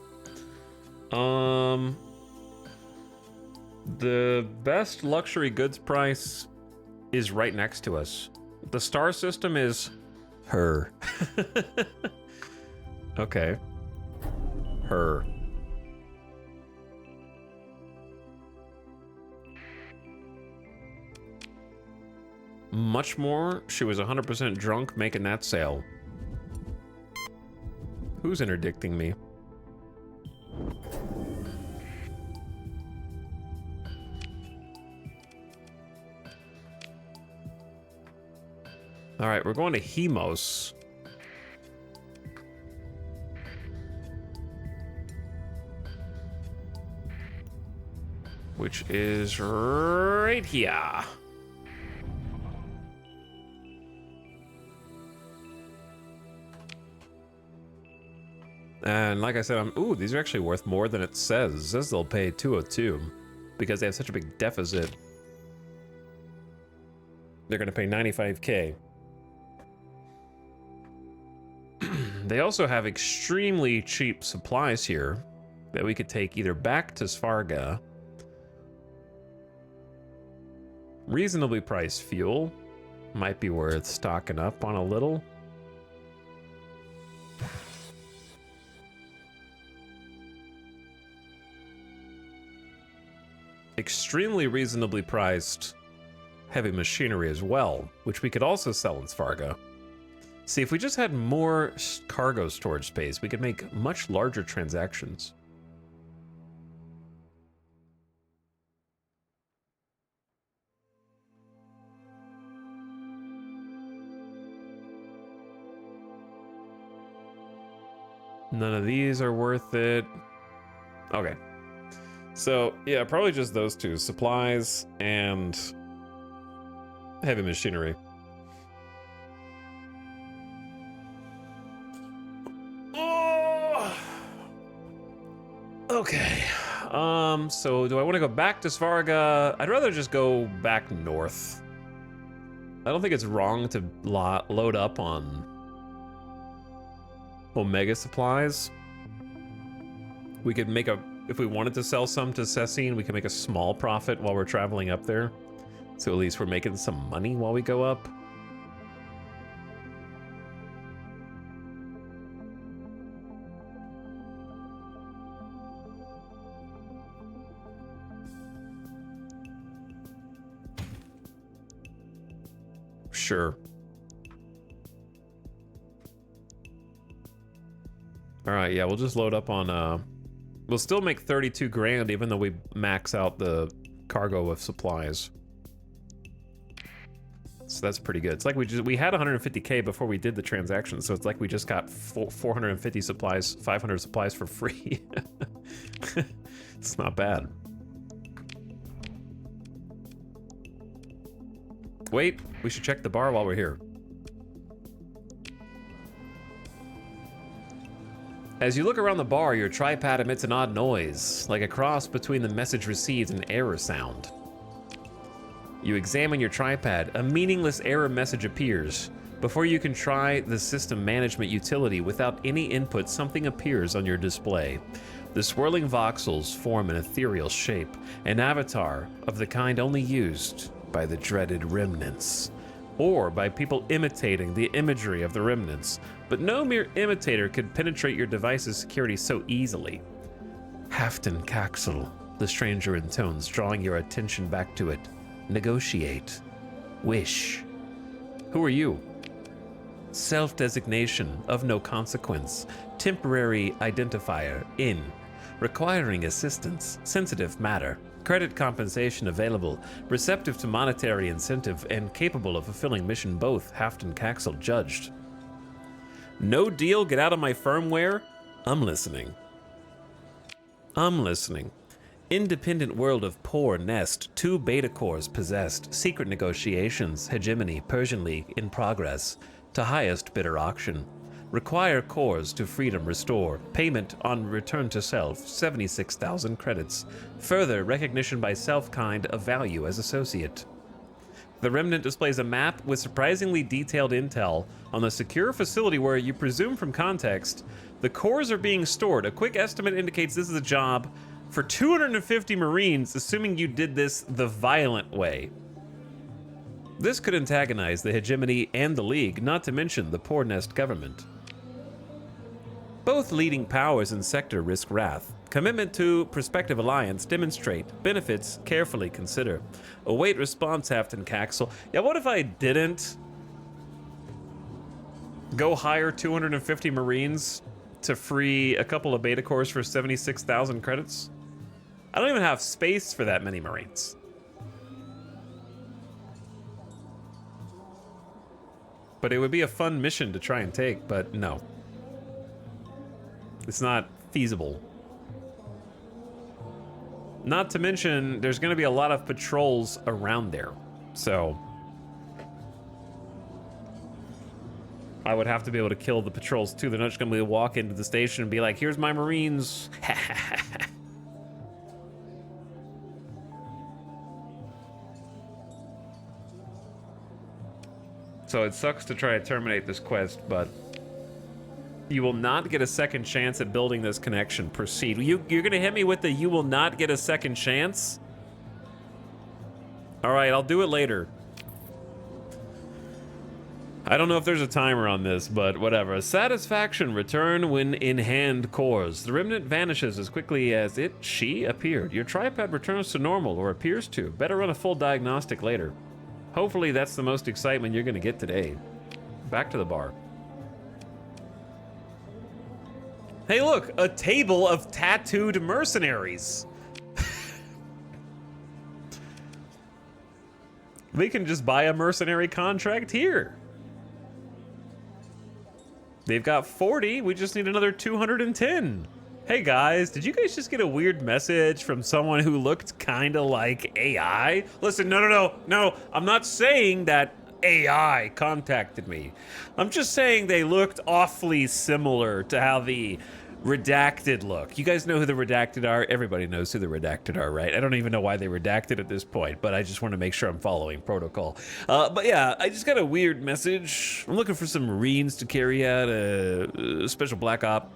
The best luxury goods price is right next to us. The star system is her. Okay. Her. Much more. She was 100% drunk making that sale. Who's interdicting me? All right, we're going to Hemos. Which is right here. And like I said, ooh, these are actually worth more than it says. It says they'll pay 202 because they have such a big deficit. They're going to pay 95K. They also have extremely cheap supplies here that we could take either back to Svarga. Reasonably priced fuel. Might be worth stocking up on a little. Extremely reasonably priced heavy machinery as well, which we could also sell in Svarga. See, if we just had more cargo storage space, we could make much larger transactions. None of these are worth it. Okay. So, yeah, probably just those two. Supplies and heavy machinery. Oh! Okay. So do I want to go back to Svarga? I'd rather just go back north. I don't think it's wrong to load up on Omega supplies. We could make a... If we wanted to sell some to Cecine, we can make a small profit while we're traveling up there. So at least we're making some money while we go up. Sure. All right, yeah, we'll just load up on We'll still make 32 grand even though we max out the cargo of supplies. So that's pretty good. It's like we had 150K before we did the transaction, so it's like we just got 450 supplies, 500 supplies for free. It's not bad. Wait, we should check the bar while we're here. As you look around the bar, your tripod emits an odd noise, like a cross between the message received and error sound. You examine your tripod, a meaningless error message appears. Before you can try the system management utility without any input, something appears on your display. The swirling voxels form an ethereal shape, an avatar of the kind only used by the dreaded remnants, or by people imitating the imagery of the remnants, but no mere imitator could penetrate your device's security so easily. Hafton Caxel, the stranger intones, drawing your attention back to it. Negotiate. Wish. Who are you? Self-designation of no consequence. Temporary identifier in. Requiring assistance. Sensitive matter. Credit compensation available. Receptive to monetary incentive and capable of fulfilling mission both. Hafton Caxel judged. No deal, get out of my firmware? I'm listening. I'm listening. Independent world of Poor Nest, 2 beta cores possessed, secret negotiations, hegemony, Persian League in progress, to highest bidder auction. Require cores to freedom restore, payment on return to self, 76,000 credits. Further, recognition by self-kind of value as associate. The Remnant displays a map with surprisingly detailed intel on the secure facility where you presume from context the cores are being stored. A quick estimate indicates this is a job for 250 Marines, assuming you did this the violent way. This could antagonize the hegemony and the League, not to mention the Poor Nest government. Both leading powers in sector risk wrath. Commitment to prospective alliance, demonstrate. Benefits, carefully consider. Await response, Hafton Caxel. Yeah, what if I didn't go hire 250 Marines to free a couple of beta cores for 76,000 credits? I don't even have space for that many Marines. But it would be a fun mission to try and take, but no. It's not feasible. Not to mention, there's going to be a lot of patrols around there. So I would have to be able to kill the patrols too. They're not just going to be able to walk into the station and be like, here's my Marines. So it sucks to try to terminate this quest, but you will not get a second chance at building this connection. Proceed. You're going to hit me with the you will not get a second chance? All right, I'll do it later. I don't know if there's a timer on this, but whatever. Satisfaction return when in hand cores. The remnant vanishes as quickly as she appeared. Your tripod returns to normal, or appears to. Better run a full diagnostic later. Hopefully that's the most excitement you're going to get today. Back to the bar. Hey look, a table of tattooed mercenaries. We can just buy a mercenary contract here. They've got 40, we just need another 210. Hey guys, did you guys just get a weird message from someone who looked kinda like AI? Listen, no, I'm not saying that AI contacted me. I'm just saying they looked awfully similar to how the Redacted look. You guys know who the Redacted are? Everybody knows who the Redacted are, right? I don't even know why they redacted at this point, but I just want to make sure I'm following protocol. But yeah, I just got a weird message. I'm looking for some Marines to carry out a special black op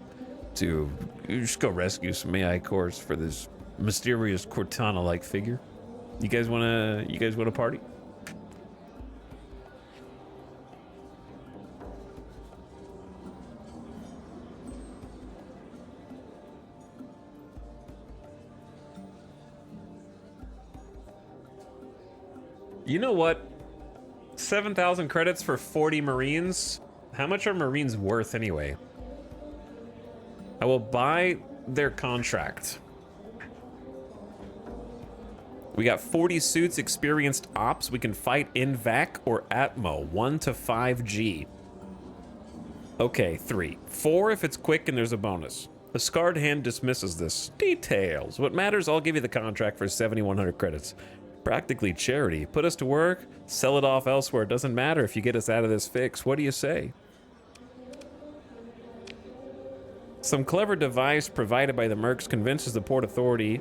to just go rescue some AI cores for this mysterious Cortana-like figure. You guys wanna party? You know what? 7,000 credits for 40 Marines? How much are Marines worth anyway? I will buy their contract. We got 40 suits, experienced ops. We can fight in VAC or Atmo, 1 to 5G. Okay, 3. 4 if it's quick and there's a bonus. The scarred hand dismisses this. Details. What matters, I'll give you the contract for 7,100 credits. Practically charity. Put us to work, sell it off elsewhere. Doesn't matter if you get us out of this fix. What do you say? Some clever device provided by the Mercs convinces the Port Authority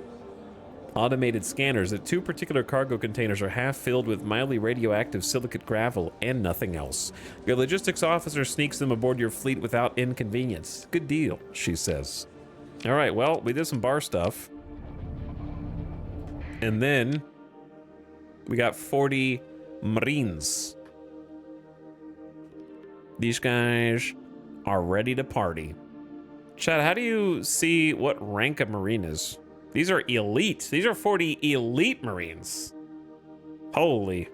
automated scanners that 2 particular cargo containers are half filled with mildly radioactive silicate gravel and nothing else. Your logistics officer sneaks them aboard your fleet without inconvenience. Good deal, she says. All right, well, we did some bar stuff. And then we got 40 Marines. These guys are ready to party. Chad, how do you see what rank a Marine is? These are elite. These are 40 elite Marines. Holy.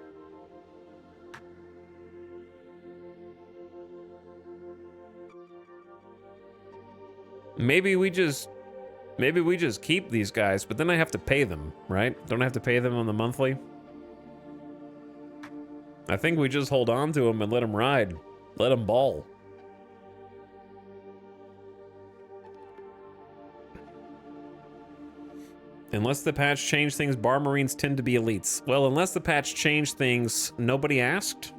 Maybe we just keep these guys, but then I have to pay them, right? Don't I have to pay them on the monthly? I think we just hold on to them and let them ride. Let them ball. Unless the patch changed things, bar Marines tend to be elites. Well, unless the patch changed things, nobody asked.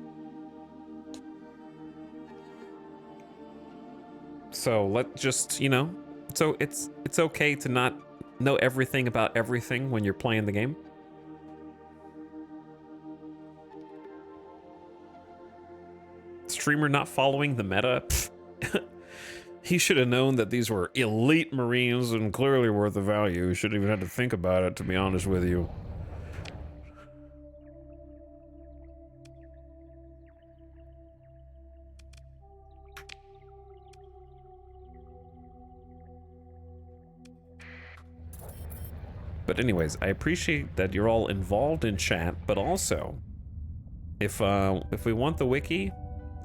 So let just, you know, so it's okay to not know everything about everything when you're playing the game. Streamer not following the meta. He should have known that these were elite Marines and clearly worth the value. He shouldn't even have to think about it, to be honest with you. But anyways, I appreciate that you're all involved in chat, but also, if we want the wiki,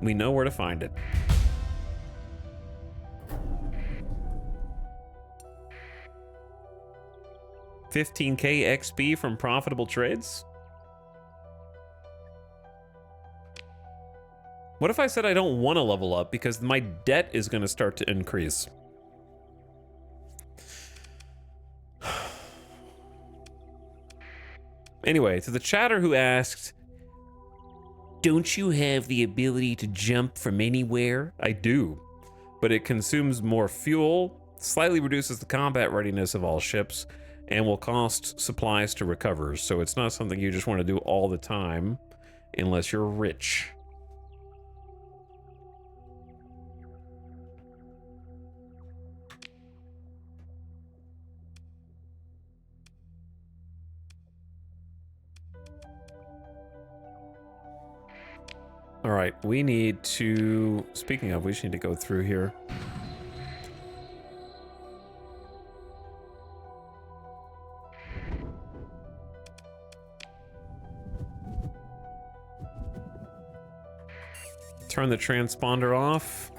we know where to find it. 15k XP from profitable trades? What if I said I don't want to level up because my debt is going to start to increase? Anyway, to the chatter who asked, don't you have the ability to jump from anywhere? I do, but it consumes more fuel, slightly reduces the combat readiness of all ships, and will cost supplies to recover, so it's not something you just want to do all the time unless you're rich. All right, we need to, speaking of, we just need to go through here. Turn the transponder off.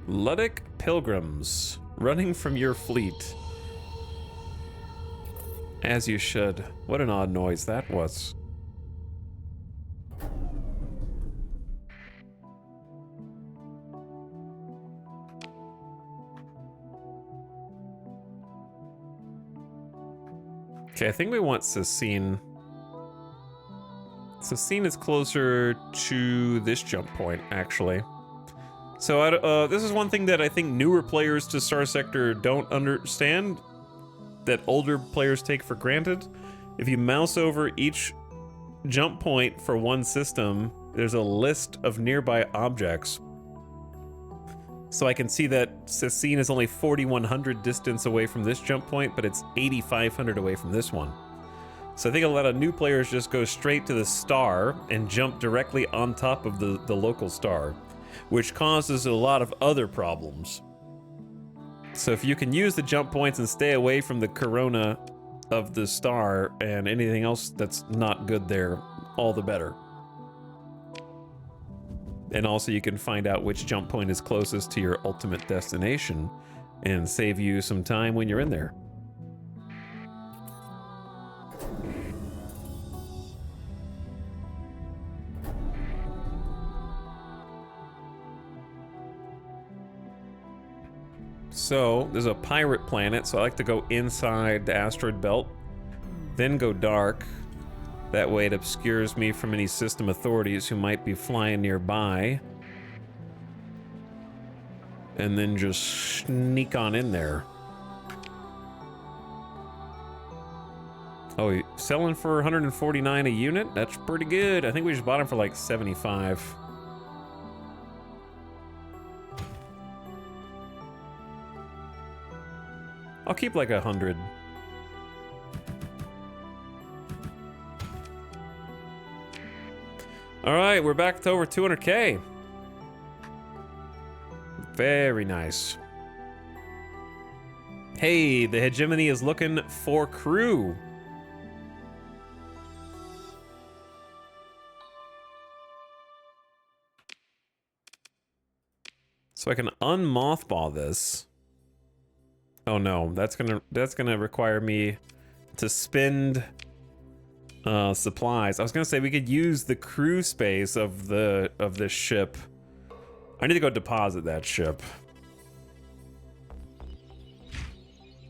Luddic pilgrims running from your fleet. As you should. What an odd noise that was. Okay, I think we want Cecine. Cecine is closer to this jump point, actually. So this is one thing that I think newer players to Starsector don't understand, that older players take for granted. If you mouse over each jump point for one system, there's a list of nearby objects. So I can see that Cecine is only 4,100 distance away from this jump point, but it's 8,500 away from this one. So I think a lot of new players just go straight to the star and jump directly on top of the local star, which causes a lot of other problems. So if you can use the jump points and stay away from the Corona of the star, and anything else that's not good there, all the better. And also you can find out which jump point is closest to your ultimate destination and save you some time when you're in there. So there's a pirate planet, so I like to go inside the asteroid belt, then go dark. That way it obscures me from any system authorities who might be flying nearby. And then just sneak on in there. Oh, selling for 149 a unit? That's pretty good. I think we just bought them for like 75. I'll keep like 100. All right, we're back to over 200K. Very nice. Hey, the hegemony is looking for crew. So I can unmothball this. Oh no, that's gonna require me to spend supplies. I was gonna say we could use the crew space of this ship. I need to go deposit that ship.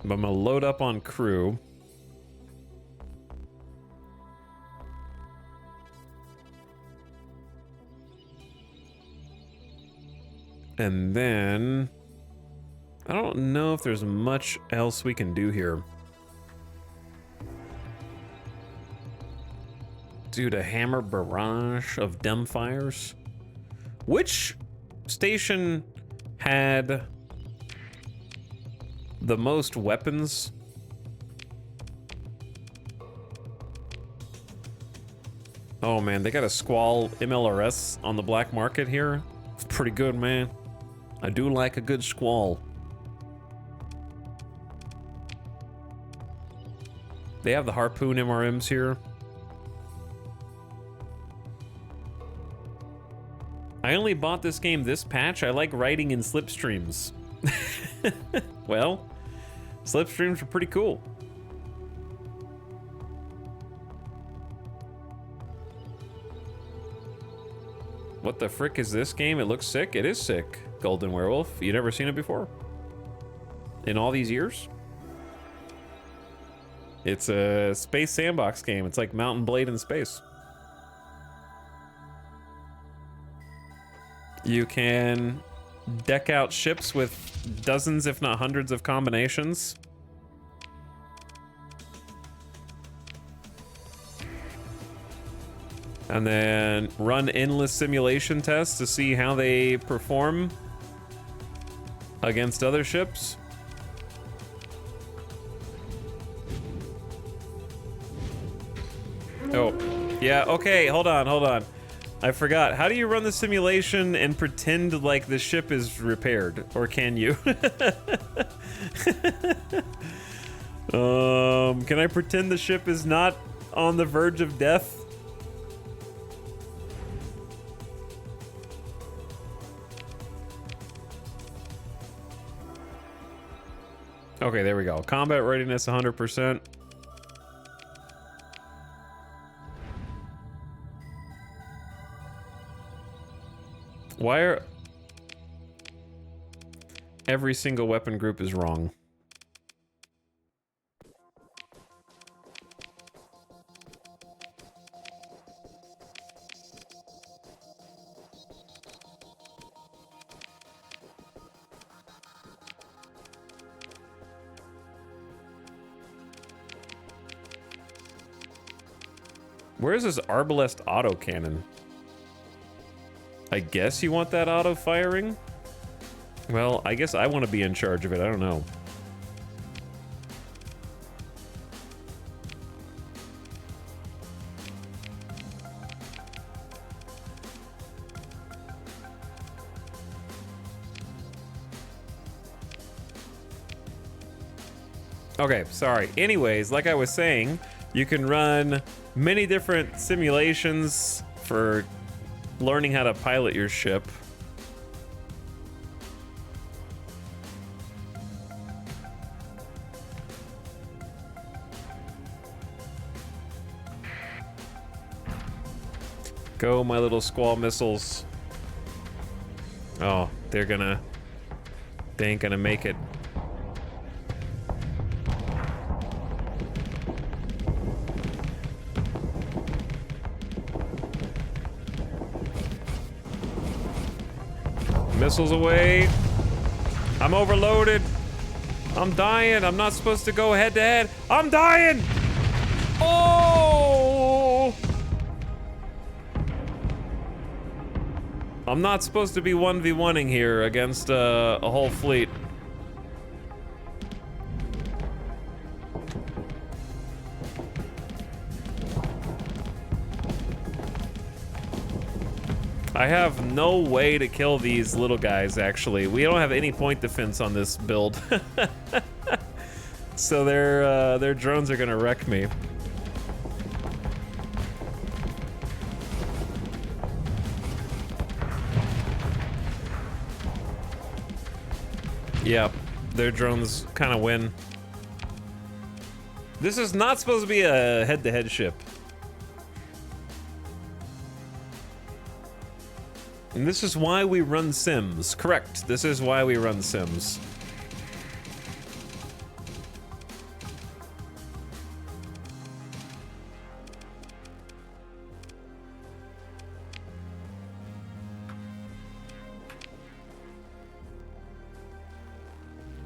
But I'm gonna load up on crew. And then I don't know if there's much else we can do here. Dude, a hammer barrage of dumbfires. Which station had the most weapons? Oh man, they got a Squall MLRS on the black market here. It's pretty good, man. I do like a good Squall. They have the Harpoon MRMs here. I only bought this game this patch. I like riding in slipstreams. Well, slipstreams are pretty cool. What the frick is this game? It looks sick. It is sick. Golden Werewolf. You never seen it before? In all these years? It's a space sandbox game. It's like Mountain Blade in space. You can deck out ships with dozens, if not hundreds, of combinations. And then run endless simulation tests to see how they perform against other ships. Oh, yeah, okay, hold on. I forgot. How do you run the simulation and pretend like the ship is repaired? Or can you? Can I pretend the ship is not on the verge of death? Okay, there we go. Combat readiness 100%. Why are... Every single weapon group is wrong. Where's this Arbalest autocannon? I guess you want that auto firing? Well, I guess I want to be in charge of it. I don't know. Okay, sorry. Anyways, like I was saying, you can run many different simulations for learning how to pilot your ship. Go, my little squall missiles. Oh, they ain't gonna make it. Missiles away. I'm overloaded. I'm dying. I'm not supposed to go head to head. I'm dying. Oh! I'm not supposed to be 1v1ing here against a whole fleet. I have no way to kill these little guys, actually. We don't have any point defense on this build. So their drones are gonna wreck me. Yep, their drones kind of win. This is not supposed to be a head-to-head ship. And this is why we run sims. Correct, this is why we run sims.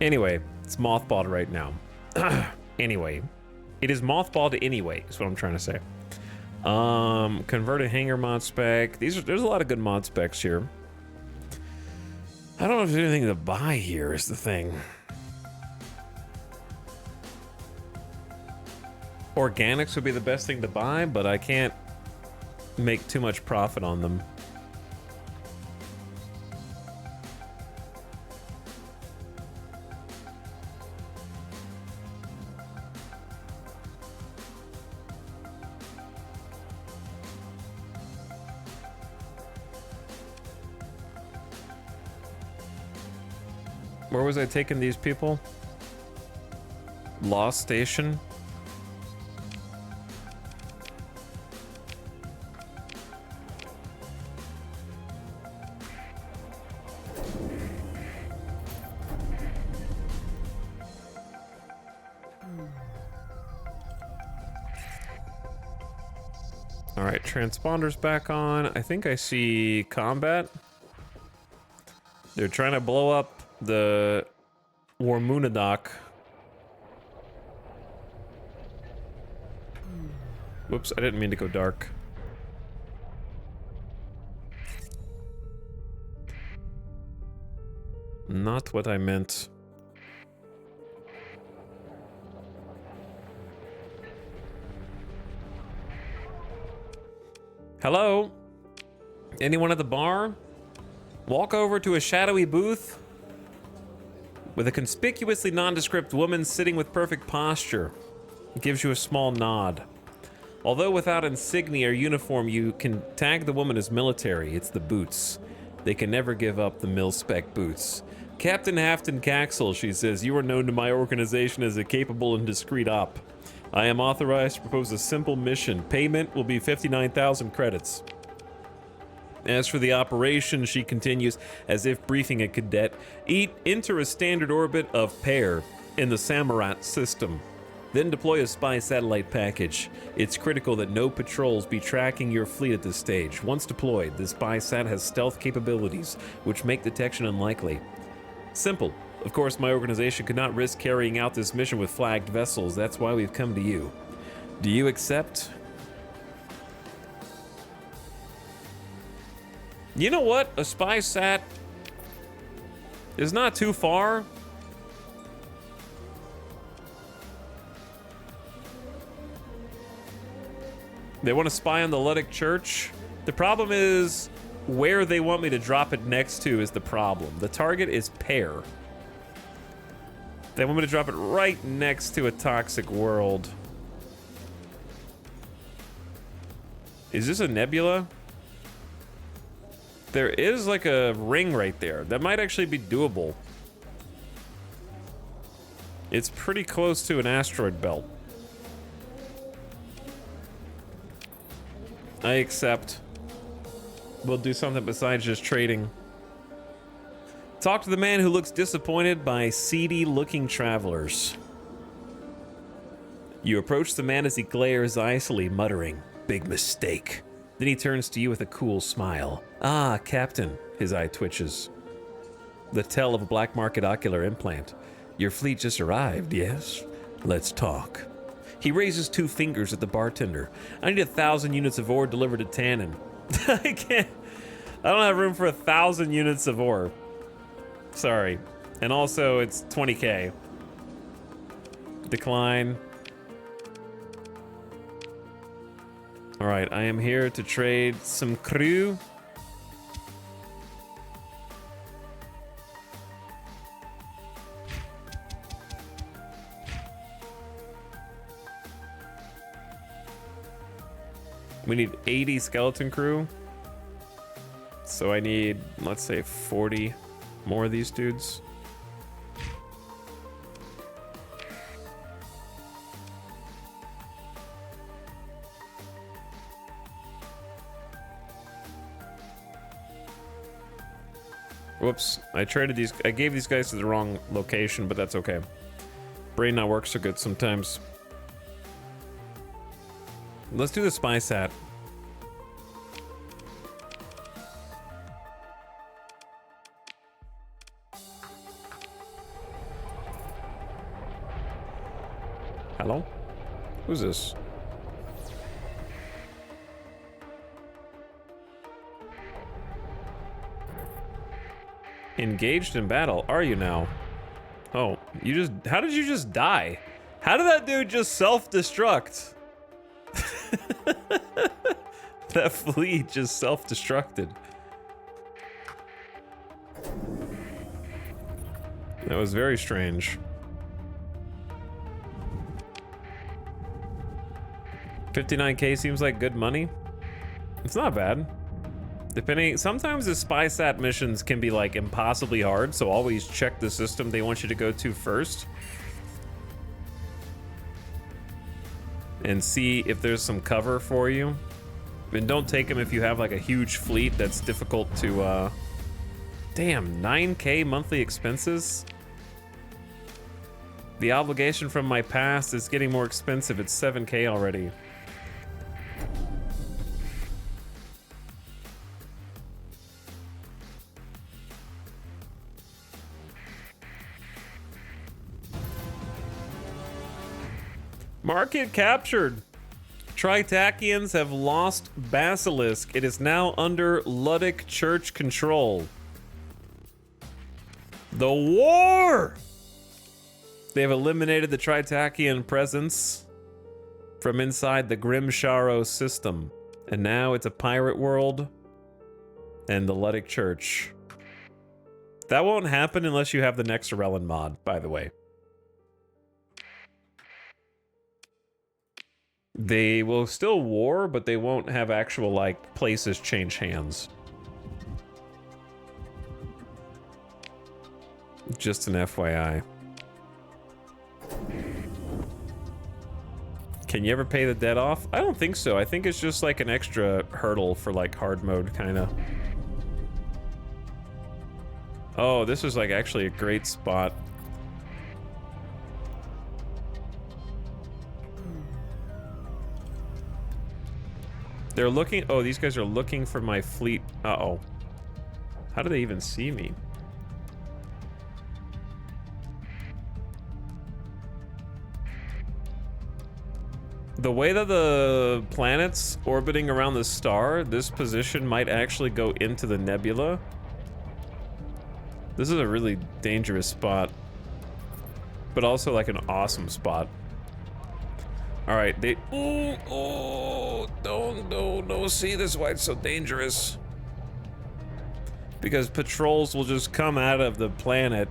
Anyway, it's mothballed right now. Anyway, it is mothballed anyway, is what I'm trying to say. Converted hangar mod spec. There's a lot of good mod specs here. I don't know if there's anything to buy here is the thing. Organics would be the best thing to buy, but I can't make too much profit on them. Where was I taking these people? Lost Station? All right, transponders back on. I think I see combat. They're trying to blow up the Warmunadoc. Whoops, I didn't mean to go dark. Not what I meant. Hello? Anyone at the bar? Walk over to a shadowy booth with a conspicuously nondescript woman sitting with perfect posture. It gives you a small nod. Although without insignia or uniform, you can tag the woman as military. It's the boots. They can never give up the mil-spec boots. Captain Hafton Caxel, she says, you are known to my organization as a capable and discreet op. I am authorized to propose a simple mission. Payment will be 59,000 credits. As for the operation, she continues, as if briefing a cadet, enter a standard orbit of Pear in the Samarat system. Then deploy a spy satellite package. It's critical that no patrols be tracking your fleet at this stage. Once deployed, the spy sat has stealth capabilities, which make detection unlikely. Simple. Of course, my organization could not risk carrying out this mission with flagged vessels. That's why we've come to you. Do you accept? You know what? A spy sat is not too far. They want to spy on the Luddic Church. The problem is where they want me to drop it next to is the problem. The target is Pear. They want me to drop it right next to a toxic world. Is this a nebula? There is like a ring right there. That might actually be doable. It's pretty close to an asteroid belt. I accept. We'll do something besides just trading. Talk to the man who looks disappointed by seedy-looking travelers. You approach the man as he glares icily, muttering, "Big mistake." Then he turns to you with a cool smile. "Ah, Captain." His eye twitches. The tell of a black market ocular implant. "Your fleet just arrived, yes? Let's talk." He raises 2 fingers at the bartender. "I need 1,000 units of ore delivered to Tannen." I can't. I don't have room for 1,000 units of ore. Sorry. And also, it's 20k. Decline. Alright, I am here to trade some crew. We need 80 skeleton crew. So I need, let's say, 40 more of these dudes. Whoops, I traded these, I gave these guys to the wrong location, but that's okay. Brain not work so good sometimes. Let's do the spy sat. Hello? Who's this? Engaged in battle, are you now? Oh, you just, how did you just die? How did that dude just self-destruct? That fleet just self-destructed. That was very strange. 59k seems like good money. It's not bad. Depending, sometimes the spy sat missions can be like impossibly hard, so always check the system they want you to go to first. And see if there's some cover for you. And don't take them if you have like a huge fleet that's difficult to, damn, 9k monthly expenses? The obligation from my past is getting more expensive. It's 7k already. Market captured. Tritakians have lost Basilisk. It is now under Ludic Church control. The war! They have eliminated the Tritakian presence from inside the Grimsharo system. And now it's a pirate world and the Ludic Church. That won't happen unless you have the Nexarellan mod, by the way. They will still war, but they won't have actual, like, places change hands. Just an FYI. Can you ever pay the debt off? I don't think so. I think it's just like an extra hurdle for like hard mode, kinda. Oh, this is like actually a great spot. They're looking, oh, these guys are looking for my fleet. Uh-oh. How do they even see me? The way that the planet's orbiting around the star, this position might actually go into the nebula. This is a really dangerous spot, but also like an awesome spot. All right, they, oh, don't see this, why it's so dangerous. Because patrols will just come out of the planet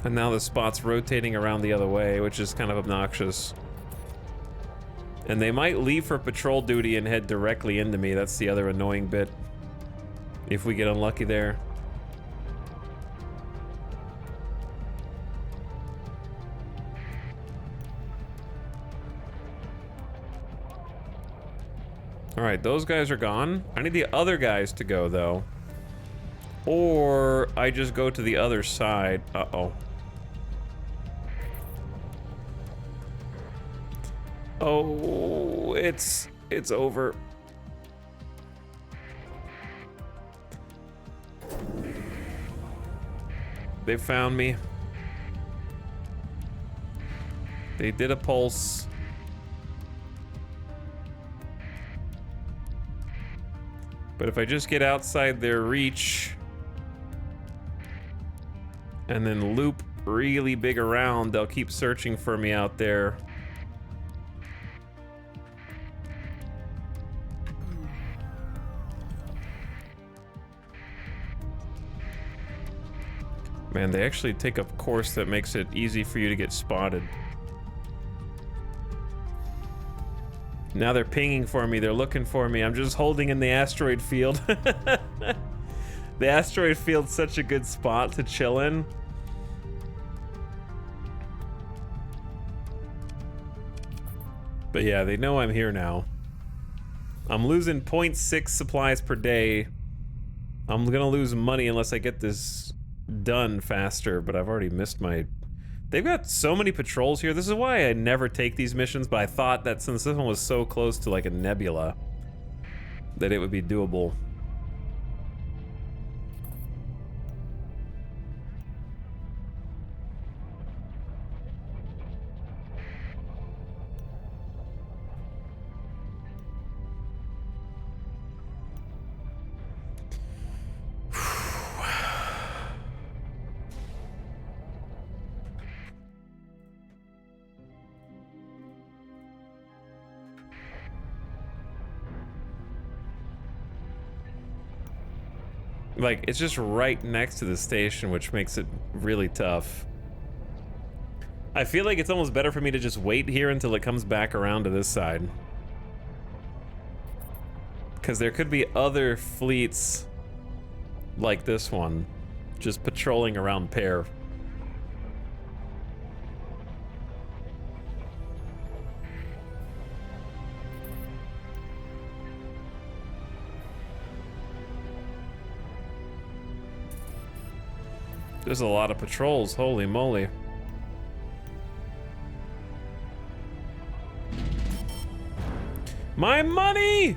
And now the spot's rotating around the other way, which is kind of obnoxious. And they might leave for patrol duty and head directly into me. That's the other annoying bit. If we get unlucky there. Alright, those guys are gone. I need the other guys to go, though. Or I just go to the other side. Uh-oh. Oh, it's over. They found me. They did a pulse. But if I just get outside their reach and then loop really big around, they'll keep searching for me out there. Man, they actually take a course that makes it easy for you to get spotted. Now they're pinging for me, they're looking for me. I'm just holding in the asteroid field. The asteroid field's such a good spot to chill in. But yeah, they know I'm here now. I'm losing 0.6 supplies per day. I'm gonna lose money unless I get this done faster, but I've already missed my... They've got so many patrols here. This is why I never take these missions, but I thought that since this one was so close to like a nebula, that it would be doable. Like, it's just right next to the station, which makes it really tough. I feel like it's almost better for me to just wait here until it comes back around to this side. Because there could be other fleets like this one, just patrolling around Pear. There's a lot of patrols, holy moly. My money!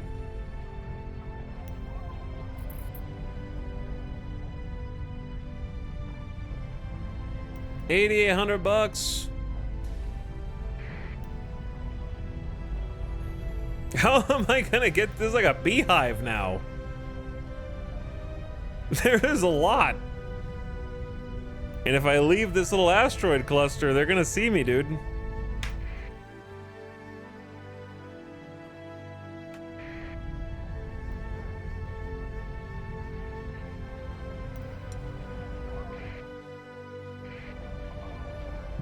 $8,800. How am I gonna get this? Like a beehive now. There is a lot. And if I leave this little asteroid cluster, they're gonna see me, dude.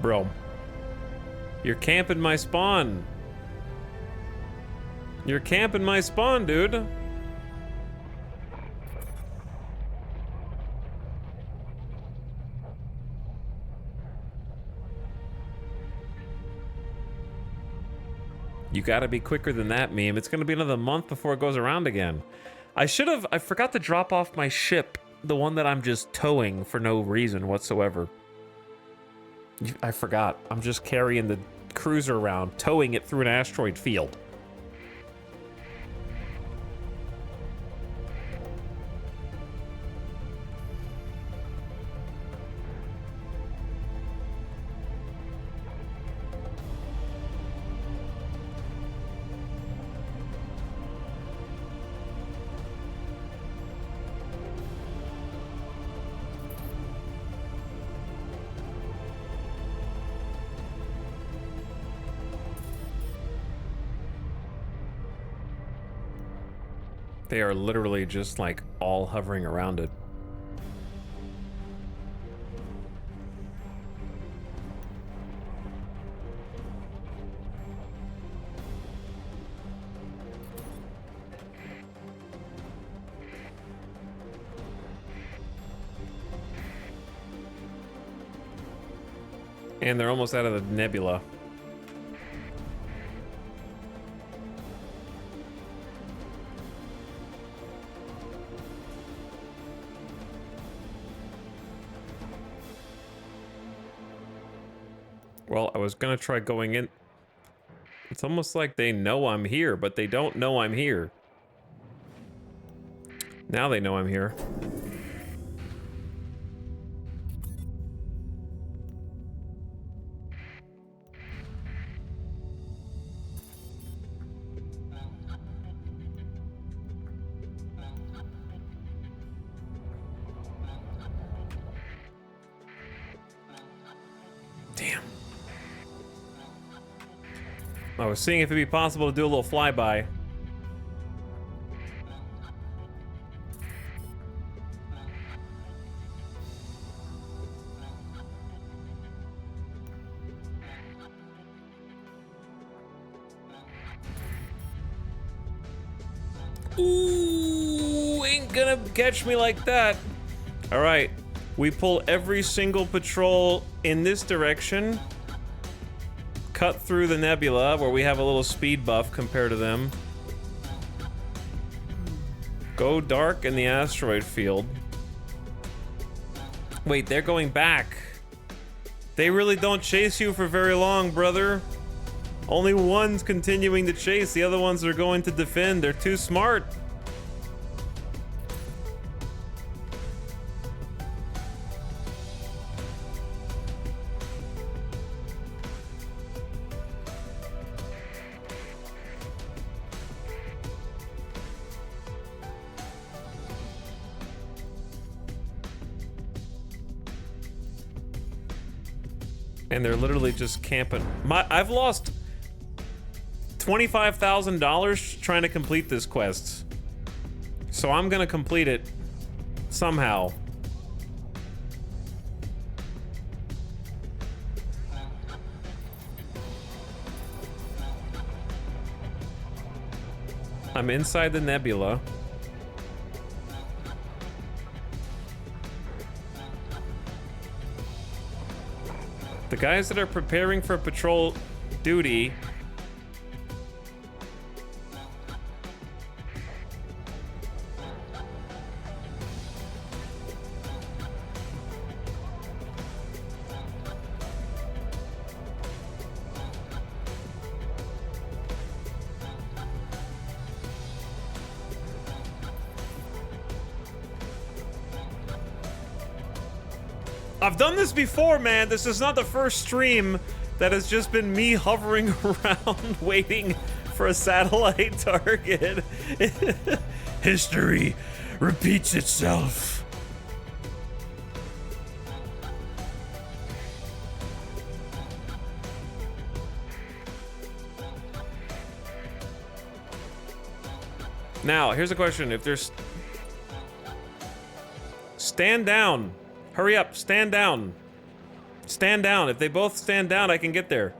Bro. You're camping my spawn. You're camping my spawn, dude. You gotta be quicker than that, meme. It's gonna be another month before it goes around again. I forgot to drop off my ship, the one that I'm just towing for no reason whatsoever. I forgot. I'm just carrying the cruiser around, towing it through an asteroid field. They are literally just like all hovering around it. And they're almost out of the nebula. Well, I was gonna try going in. It's almost like they know I'm here, but they don't know I'm here. Now they know I'm here. Damn. I was seeing if it'd be possible to do a little flyby. Ooh, ain't gonna catch me like that. All right, we pull every single patrol in this direction, cut through the nebula where we have a little speed buff compared to them, go dark in the asteroid field. Wait, they're going back. They really don't chase you for very long, brother. Only one's continuing to chase, the other ones are going to defend. They're too smart. And they're literally just camping. I've lost $25,000 trying to complete this quest. So I'm gonna complete it somehow. I'm inside the nebula. The guys that are preparing for patrol duty I've done this before, man. This is not the first stream that has just been me hovering around waiting for a satellite target. History repeats itself. Now, here's a question. If there's... Stand down. Hurry up, stand down. Stand down. If they both stand down, I can get there.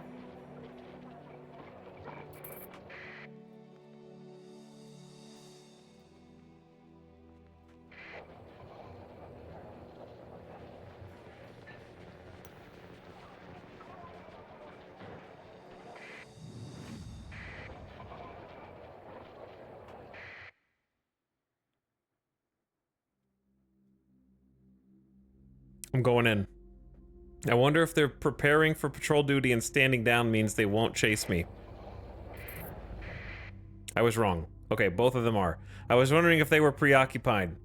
I'm going in. I wonder if they're preparing for patrol duty and standing down means they won't chase me. I was wrong. Okay, both of them are. I was wondering if they were preoccupied.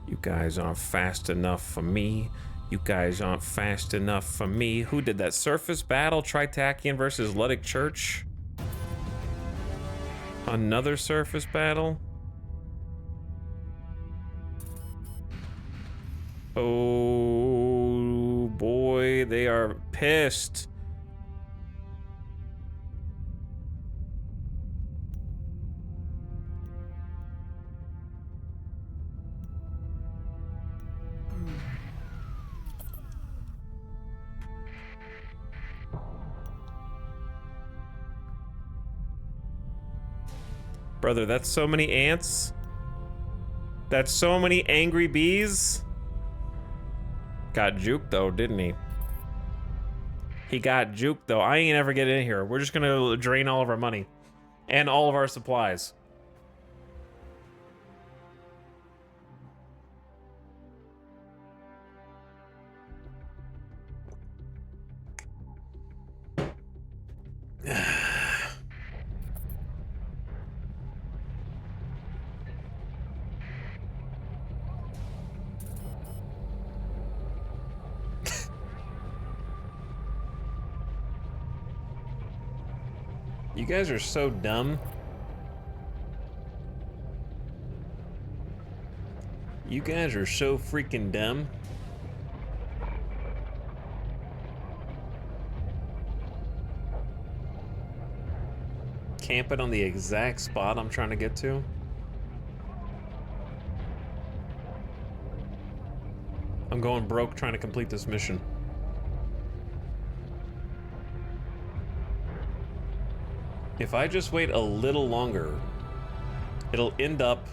You guys aren't fast enough for me. You guys aren't fast enough for me. Who did that? Surface battle? Tritakian versus Luddic Church? Another surface battle? Oh boy, they are pissed. Brother, that's so many ants. That's so many angry bees. Got juked though, didn't he? He got juked though. I ain't ever getting in here. We're just gonna drain all of our money. And all of our supplies. You guys are so dumb. You guys are so freaking dumb. Camp it on the exact spot I'm trying to get to. I'm going broke trying to complete this mission. If I just wait a little longer, it'll end up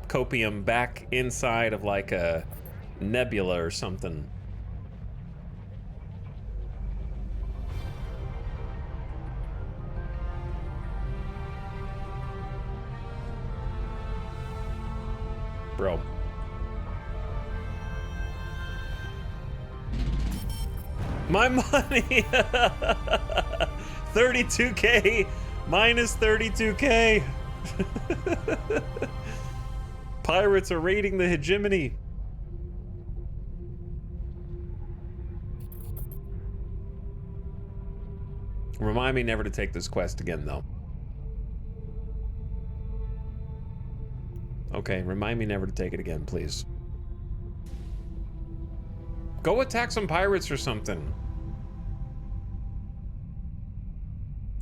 copium back inside of like a nebula or something. Bro. My money! 32K minus 32K. Pirates are raiding the hegemony. Remind me never to take this quest again, though. Okay, remind me never to take it again, please. Go attack some pirates or something.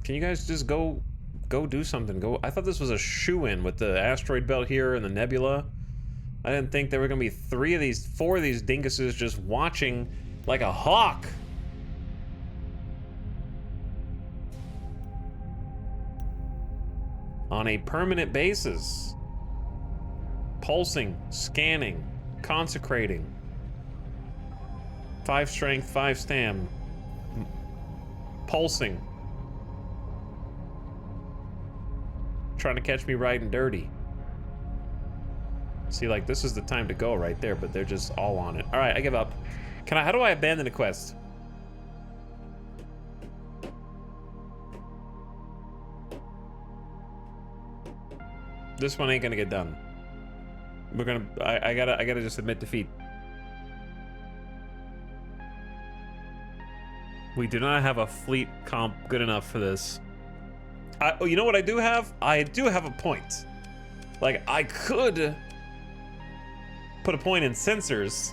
Can you guys just go do something? Go. I thought this was a shoo-in with the asteroid belt here and the nebula. I didn't think there were gonna be four of these dinguses just watching like a hawk. On a permanent basis. Pulsing, scanning, consecrating. 5 strength, 5 stam. Pulsing. Trying to catch me riding dirty. See, like, this is the time to go right there, but they're just all on it. All right, I give up. How do I abandon the quest? This one ain't gonna get done. I gotta just admit defeat. We do not have a fleet comp good enough for this. Oh, you know what I do have? I do have a point. Like, I could put a point in sensors.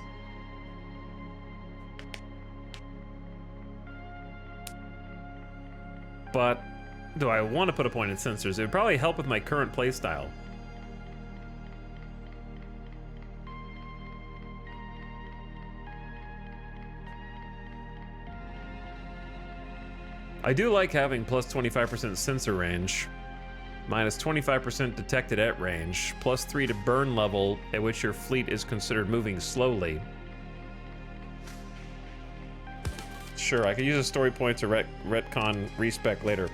But do I want to put a point in sensors? It would probably help with my current playstyle. I do like having plus 25% sensor range, minus 25% detected at range, plus 3 to burn level at which your fleet is considered moving slowly. Sure, I could use a story point to retcon respec later.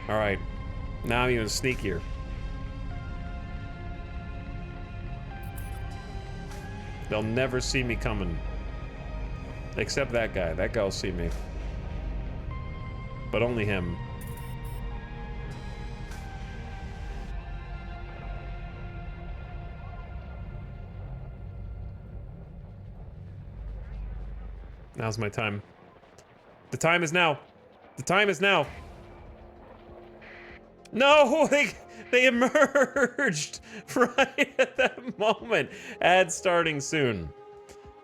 Alright, now I'm even sneakier. They'll never see me coming. Except that guy. That guy'll see me. But only him. Now's my time. The time is now. The time is now. No, they emerged right at that moment. Ad starting soon.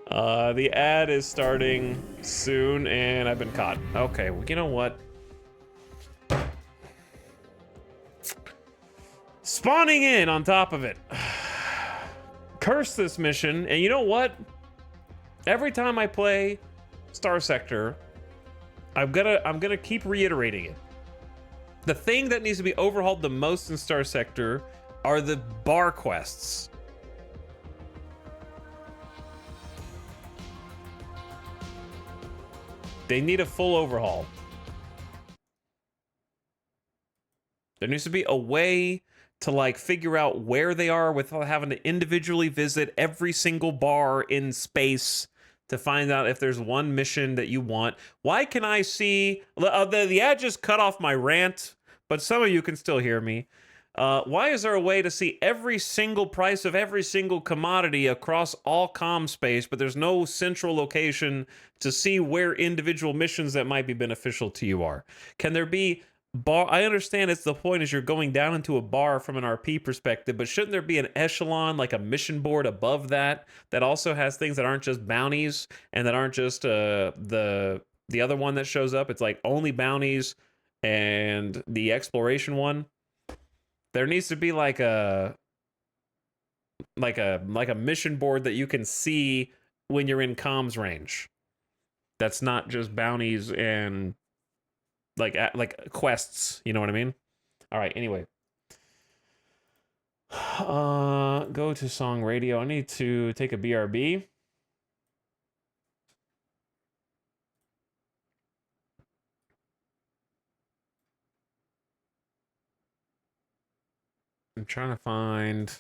The ad is starting soon, and I've been caught. Okay, well, you know what? Spawning in on top of it. Curse this mission, and you know what? Every time I play Starsector, I'm gonna keep reiterating it. The thing that needs to be overhauled the most in Starsector are the bar quests. They need a full overhaul. There needs to be a way to like figure out where they are without having to individually visit every single bar in space to find out if there's one mission that you want. Why can I see the ad just cut off my rant, but some of you can still hear me. Why is there a way to see every single price of every single commodity across all comm space, but there's no central location to see where individual missions that might be beneficial to you are? Can there be bar? I understand it's the point is you're going down into a bar from an RP perspective, but shouldn't there be an echelon, like a mission board above that, that also has things that aren't just bounties and that aren't just the other one that shows up? It's like only bounties and the exploration one. There needs to be like a mission board that you can see when you're in comms range. That's not just bounties and like quests, you know what I mean? All right, anyway. Go to song radio. I need to take a BRB. I'm trying to find.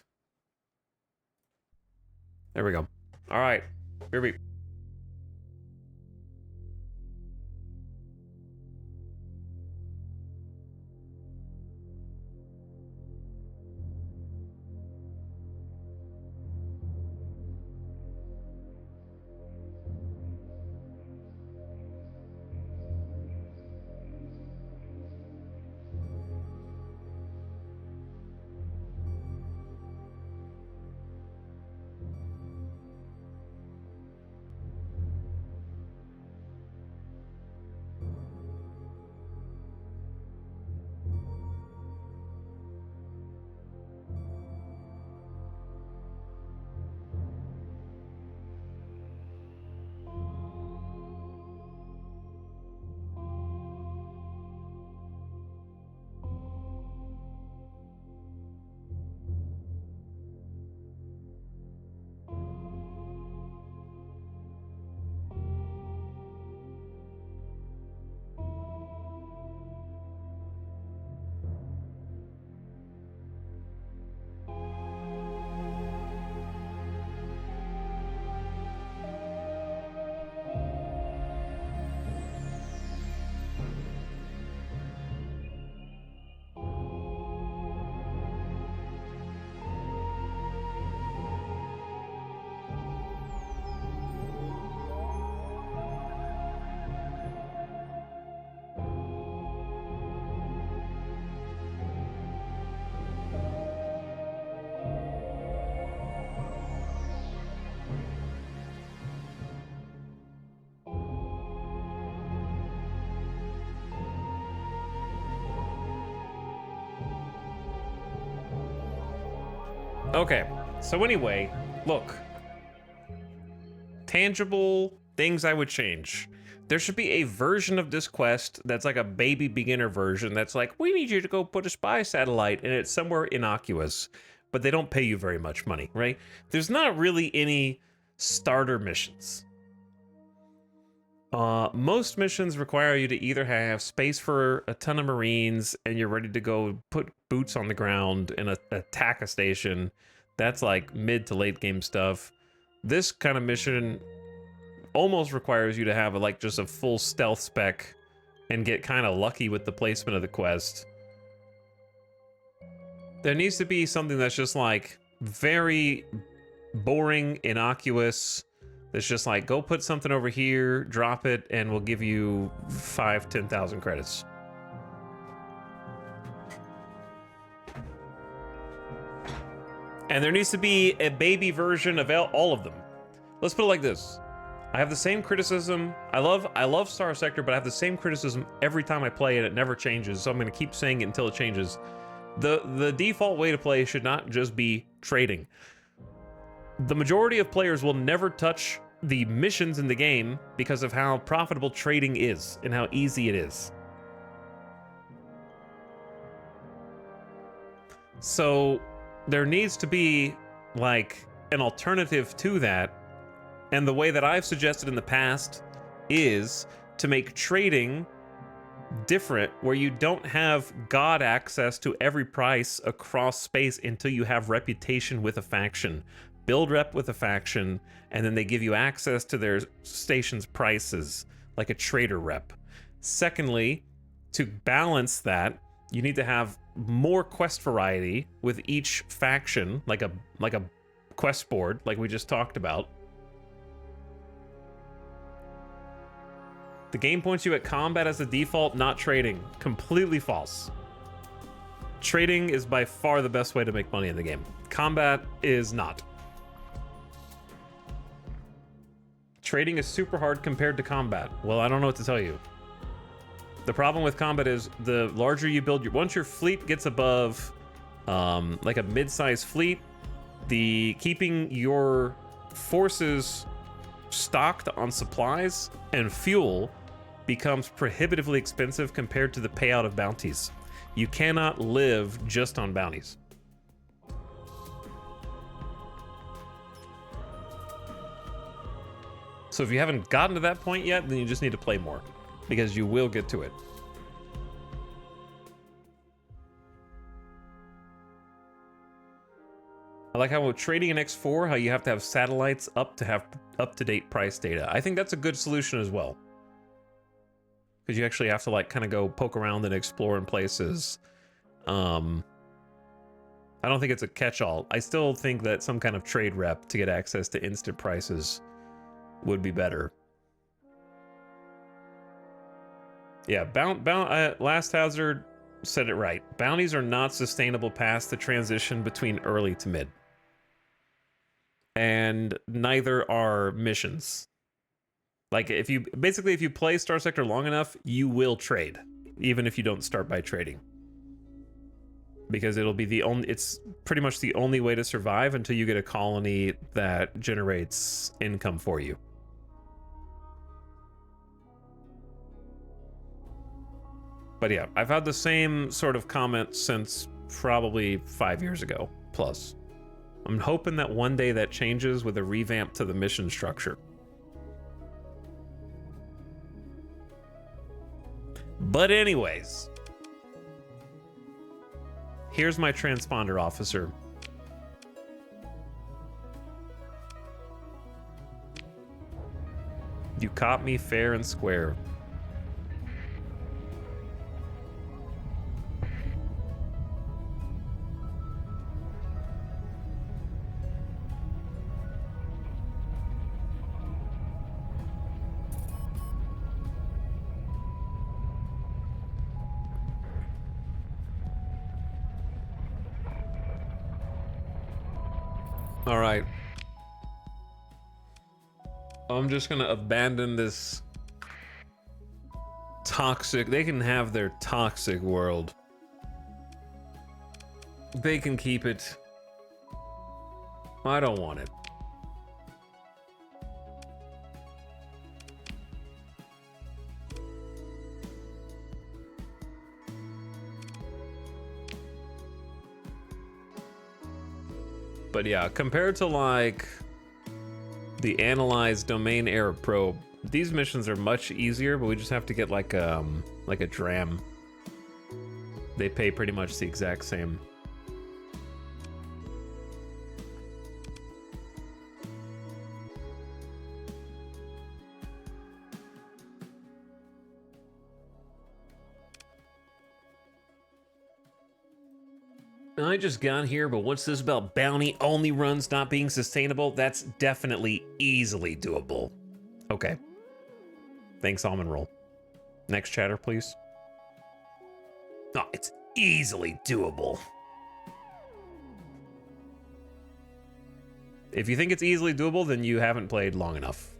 There we go. All right, BRB. Okay, so anyway, look. Tangible things I would change. There should be a version of this quest that's like a baby beginner version that's like, we need you to go put a spy satellite, and it's somewhere innocuous, but they don't pay you very much money, right? There's not really any starter missions. Most missions require you to either have space for a ton of Marines and you're ready to go put boots on the ground and attack a station. That's like mid to late game stuff. This kind of mission almost requires you to have like just a full stealth spec and get kind of lucky with the placement of the quest. There needs to be something that's just like very boring, innocuous. That's just like, go put something over here, drop it, and we'll give you 10,000 credits. And there needs to be a baby version of all of them. Let's put it like this. I have the same criticism. I love Starsector, but I have the same criticism every time I play, and it never changes. So I'm going to keep saying it until it changes. The default way to play should not just be trading. The majority of players will never touch the missions in the game because of how profitable trading is and how easy it is. So there needs to be like an alternative to that. And the way that I've suggested in the past is to make trading different, where you don't have God access to every price across space until you have reputation with a faction. Build rep with a faction, and then they give you access to their station's prices, like a trader rep. Secondly, to balance that, you need to have more quest variety with each faction, like a quest board, like we just talked about. The game points you at combat as the default, not trading. Completely false. Trading is by far the best way to make money in the game. Combat is not. Trading is super hard compared to combat. Well, I don't know what to tell you. The problem with combat is the larger you build once your fleet gets above like a mid-sized fleet, keeping your forces stocked on supplies and fuel becomes prohibitively expensive compared to the payout of bounties. You cannot live just on bounties. So if you haven't gotten to that point yet, then you just need to play more, because you will get to it. I like how with trading in X4, how you have to have satellites up to have up-to-date price data. I think that's a good solution as well, because you actually have to like kind of go poke around and explore in places. I don't think it's a catch-all. I still think that some kind of trade rep to get access to instant prices would be better. Yeah, Last Hazard said it right. Bounties are not sustainable past the transition between early to mid. And neither are missions. Like if you play Starsector long enough, you will trade, even if you don't start by trading. Because it's pretty much the only way to survive until you get a colony that generates income for you. But yeah, I've had the same sort of comment since probably 5 years ago, plus. I'm hoping that one day that changes with a revamp to the mission structure. But anyways, here's my transponder officer. You caught me fair and square. All right. I'm just gonna abandon this toxic. They can have their toxic world. They can keep it. I don't want it. But yeah, compared to like the Analyze Domain Error Probe, these missions are much easier, but we just have to get like a dram. They pay pretty much the exact same. I just got here, but what's this about bounty only runs not being sustainable? That's definitely easily doable. Okay. Thanks, Almond Roll. Next chatter, please. Oh, it's easily doable. If you think it's easily doable, then you haven't played long enough.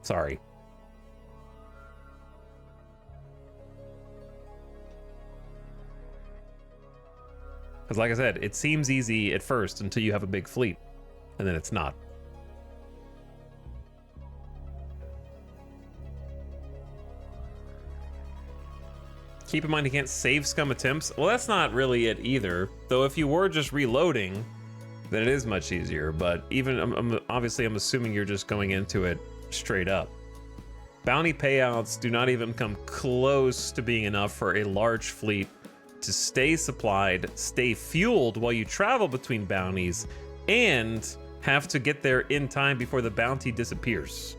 Sorry. Because like I said, it seems easy at first until you have a big fleet, and then it's not. Keep in mind, he can't save scum attempts. Well, that's not really it either. Though if you were just reloading, then it is much easier. But even, obviously, I'm assuming you're just going into it straight up. Bounty payouts do not even come close to being enough for a large fleet to stay supplied, stay fueled while you travel between bounties, and have to get there in time before the bounty disappears.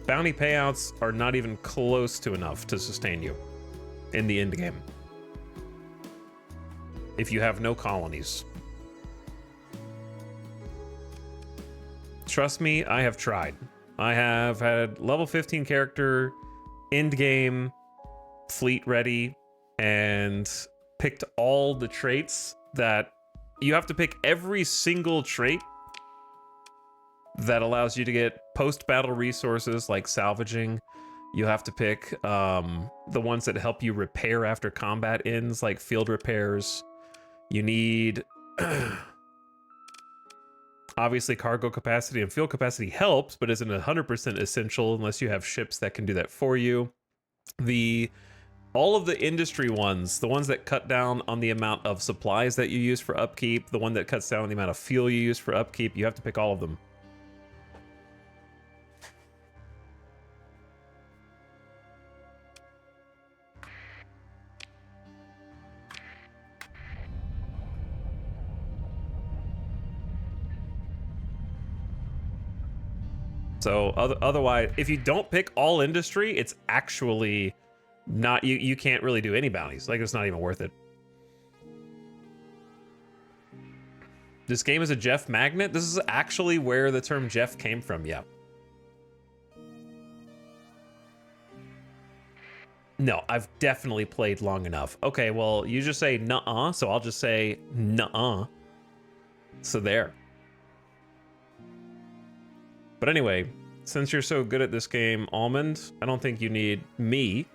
Bounty payouts are not even close to enough to sustain you in the end game if you have no colonies. Trust me, I have tried. I have had level 15 character, end game, fleet ready, and picked all the traits that you have to pick. Every single trait that allows you to get post-battle resources like salvaging. You have to pick the ones that help you repair after combat ends, like field repairs. You need obviously cargo capacity and fuel capacity helps, but isn't 100% essential unless you have ships that can do that for you. All of the industry ones, the ones that cut down on the amount of supplies that you use for upkeep, the one that cuts down on the amount of fuel you use for upkeep, you have to pick all of them. So otherwise, if you don't pick all industry, it's actually not, you can't really do any bounties. Like, it's not even worth it. This game is a Jeff magnet. This is actually where the term Jeff came from. Yeah. No, I've definitely played long enough. Okay, well, you just say nuh-uh, so I'll just say nuh-uh. So there. But anyway, since you're so good at this game, Almond, I don't think you need me.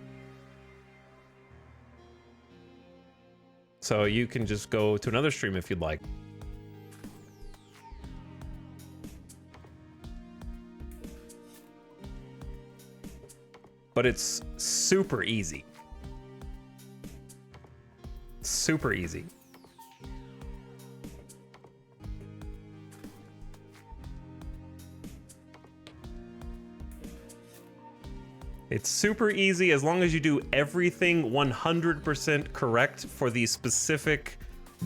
So you can just go to another stream if you'd like. But it's super easy. Super easy. It's super easy as long as you do everything 100% correct for the specific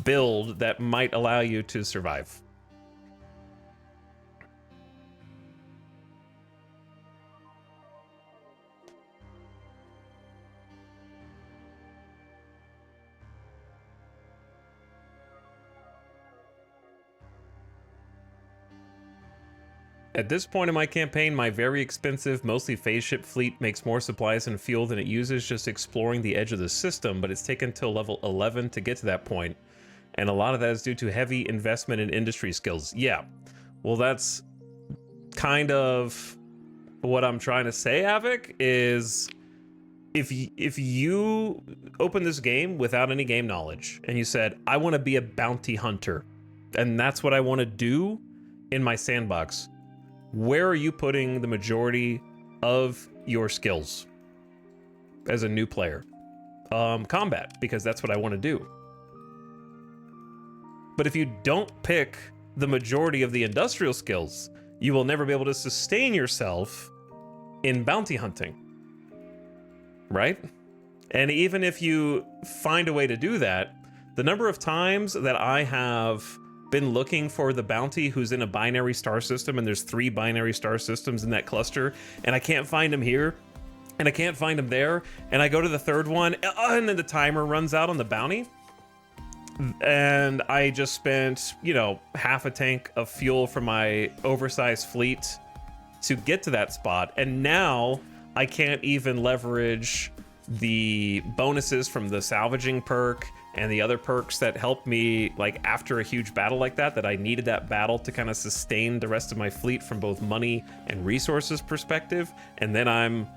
build that might allow you to survive. At this point in my campaign, my very expensive, mostly phase ship fleet makes more supplies and fuel than it uses just exploring the edge of the system, but it's taken till level 11 to get to that point, and a lot of that is due to heavy investment in industry skills. Yeah, well, that's kind of what I'm trying to say, Havoc, is if you open this game without any game knowledge, and you said, I want to be a bounty hunter, and that's what I want to do in my sandbox, where are you putting the majority of your skills as a new player? Combat, because that's what I want to do. But if you don't pick the majority of the industrial skills, you will never be able to sustain yourself in bounty hunting, right? And even if you find a way to do that, the number of times that I have been looking for the bounty who's in a binary star system, and there's 3 binary star systems in that cluster, and I can't find him here, and I can't find him there, and I go to the 3rd one, and then the timer runs out on the bounty, and I just spent, you know, half a tank of fuel for my oversized fleet to get to that spot, and now I can't even leverage the bonuses from the salvaging perk and the other perks that helped me, like, after a huge battle like that I needed that battle to kind of sustain the rest of my fleet from both money and resources perspective. And then I'm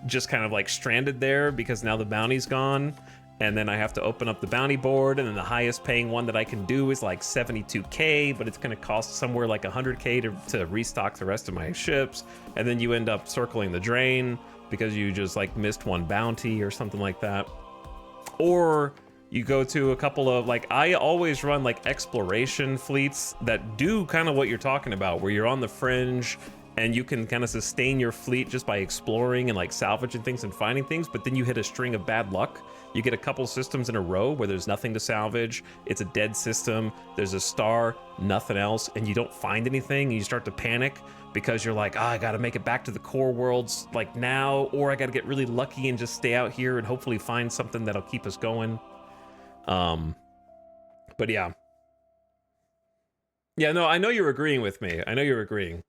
just kind of like stranded there because now the bounty's gone. and then I have to open up the bounty board, and then the highest paying one that I can do is like 72k, but it's going to cost somewhere like 100k to restock the rest of my ships, and then you end up circling the drain because you just like missed one bounty or something like that. Or you go to a couple of, like, I always run like exploration fleets that do kind of what you're talking about, where you're on the fringe and you can kind of sustain your fleet just by exploring and like salvaging things and finding things, but then you hit a string of bad luck. You get a couple systems in a row where there's nothing to salvage, it's a dead system, there's a star, nothing else, and you don't find anything, and you start to panic because you're like, I gotta make it back to the core worlds like now, or I gotta get really lucky and just stay out here and hopefully find something that'll keep us going. But yeah. Yeah, no, I know you're agreeing with me. I know you're agreeing.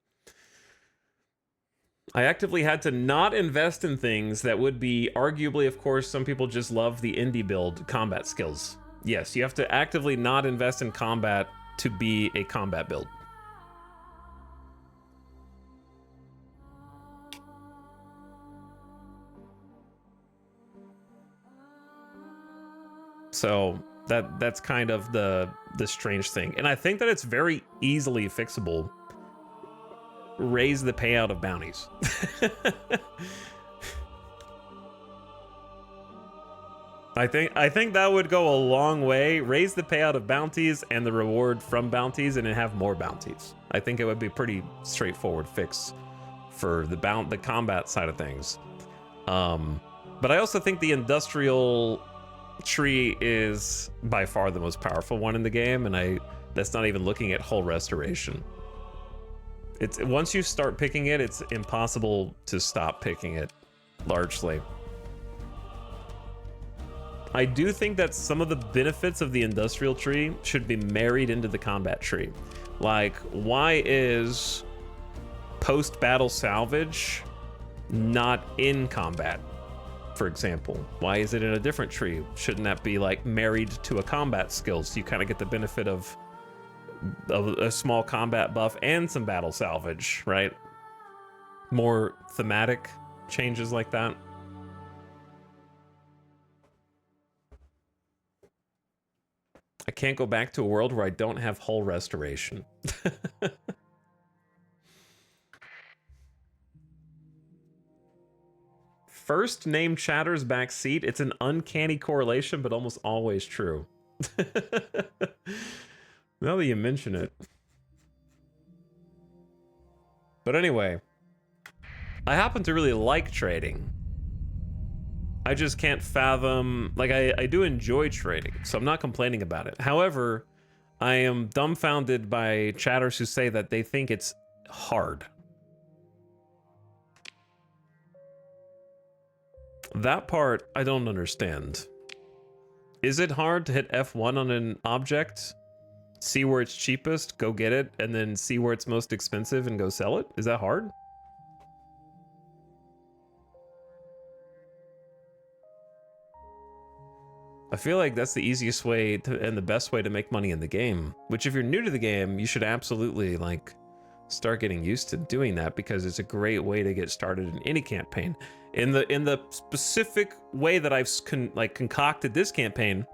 I actively had to not invest in things that would be arguably, of course, some people just love the indie build combat skills. Yes, you have to actively not invest in combat to be a combat build. So that's kind of the strange thing. And I think that it's very easily fixable. Raise the payout of bounties. I think that would go a long way. Raise the payout of bounties and the reward from bounties, and then have more bounties. I think it would be a pretty straightforward fix for the combat side of things. But I also think the industrial tree is by far the most powerful one in the game, and that's not even looking at hull restoration. It's once you start picking it, it's impossible to stop picking it, largely. I do think that some of the benefits of the industrial tree should be married into the combat tree. Like, why is post-battle salvage not in combat, for example? Why is it in a different tree? Shouldn't that be like married to a combat skill, so you kind of get the benefit of a small combat buff and some battle salvage, right? More thematic changes like that. I can't go back to a world where I don't have hull restoration. First name chatter's backseat. It's an uncanny correlation, but almost always true. Now that you mention it. But anyway, I happen to really like trading. I just can't fathom, like, I do enjoy trading, so I'm not complaining about it. However, I am dumbfounded by chatters who say that they think it's hard. That part, I don't understand. Is it hard to hit F1 on an object, see where it's cheapest, go get it, and then see where it's most expensive and go sell it? Is that hard? I feel like that's the easiest way to, and the best way to make money in the game, which if you're new to the game, you should absolutely like start getting used to doing that, because it's a great way to get started in any campaign. In the specific way that I've concocted this campaign,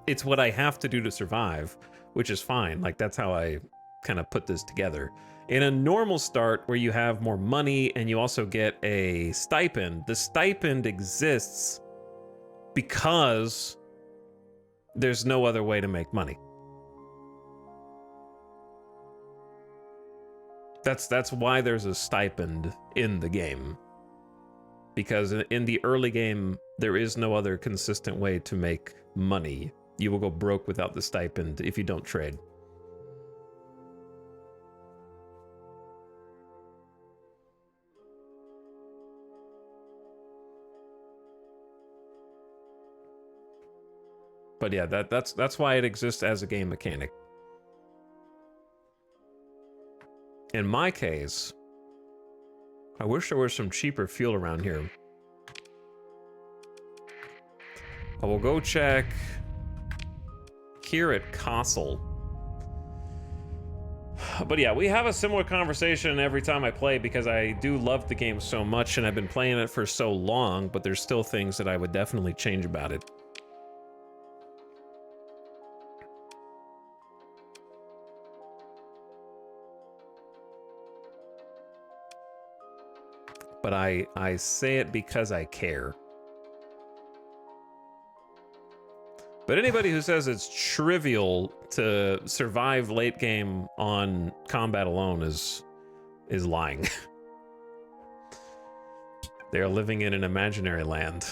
it's what I have to do to survive, which is fine. Like, that's how I kind of put this together. In a normal start where you have more money and you also get a stipend, the stipend exists because there's no other way to make money. That's why there's a stipend in the game. Because in the early game, there is no other consistent way to make money. You will go broke without the stipend if you don't trade. But yeah, that's why it exists as a game mechanic. In my case, I wish there was some cheaper fuel around here. I will go check here at Castle. But yeah, we have a similar conversation every time I play, because I do love the game so much and I've been playing it for so long, but there's still things that I would definitely change about it. but I say it because I care. But anybody who says it's trivial to survive late game on combat alone is lying. They are living in an imaginary land.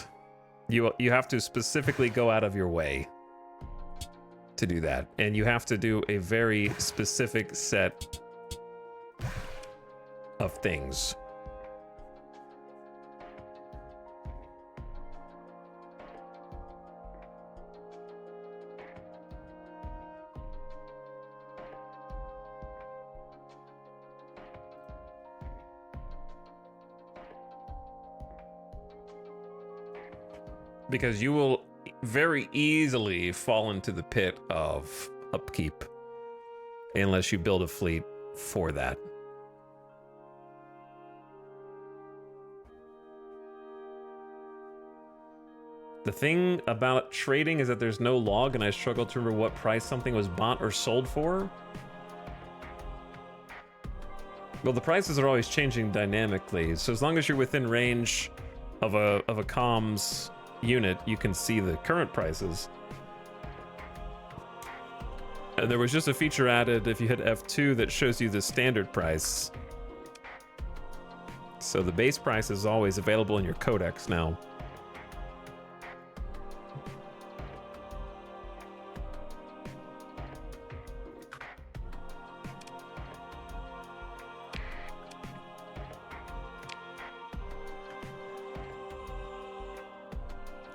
You have to specifically go out of your way to do that, and you have to do a very specific set of things. Because you will very easily fall into the pit of upkeep unless you build a fleet for that. The thing about trading is that there's no log, and I struggle to remember what price something was bought or sold for. Well, the prices are always changing dynamically, so as long as you're within range of a comms unit, you can see the current prices. And there was just a feature added if you hit F2 that shows you the standard price. So the base price is always available in your codex now.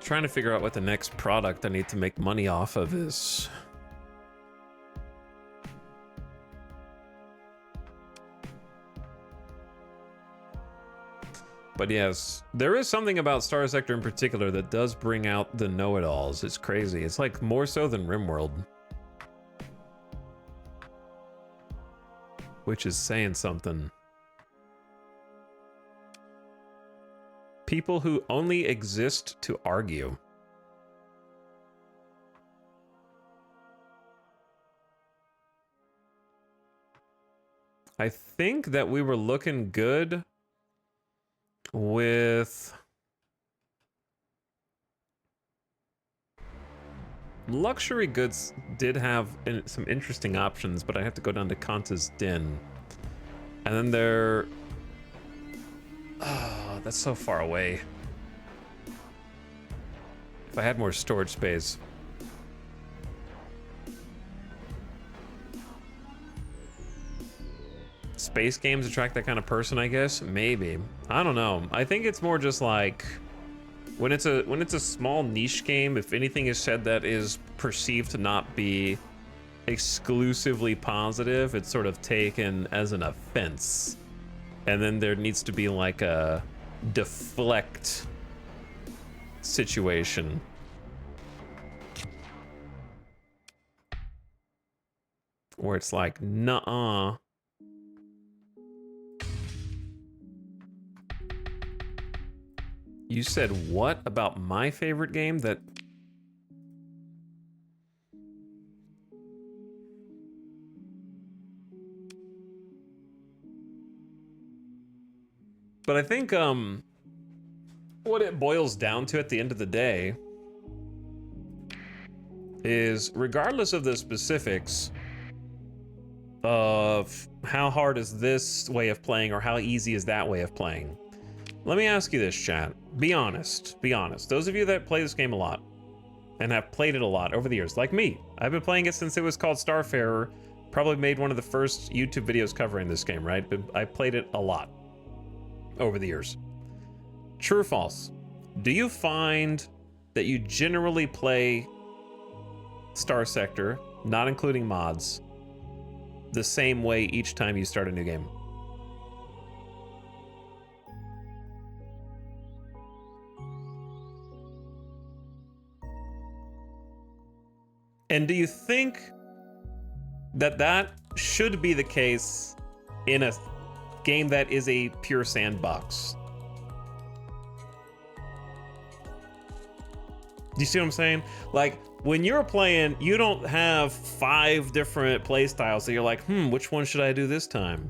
Trying to figure out what the next product I need to make money off of is. But yes, there is something about Starsector in particular that does bring out the know-it-alls. It's crazy. It's like more so than RimWorld. Which is saying something. People who only exist to argue. I think that we were looking good with luxury goods. Did have some interesting options, but I have to go down to Kanta's Den. And then there... Oh, that's so far away. If I had more storage space. Space games attract that kind of person, I guess. Maybe. I don't know. I think it's more just like when it's a small niche game, if anything is said that is perceived to not be exclusively positive, it's sort of taken as an offense. And then there needs to be like a deflect situation. Where it's like, nuh-uh. You said what about my favorite game that... But I think what it boils down to at the end of the day is, regardless of the specifics of how hard is this way of playing or how easy is that way of playing, let me ask you this, chat. Be honest. Be honest. Those of you that play this game a lot and have played it a lot over the years, like me, I've been playing it since it was called Starfarer. Probably made one of the first YouTube videos covering this game, right? But I played it a lot over the years. True or false? Do you find that you generally play Starsector, not including mods, the same way each time you start a new game? And do you think that that should be the case in a game that is a pure sandbox? Do you see what I'm saying? Like, when you're playing, you don't have 5 different play styles that you're like, which one should I do this time?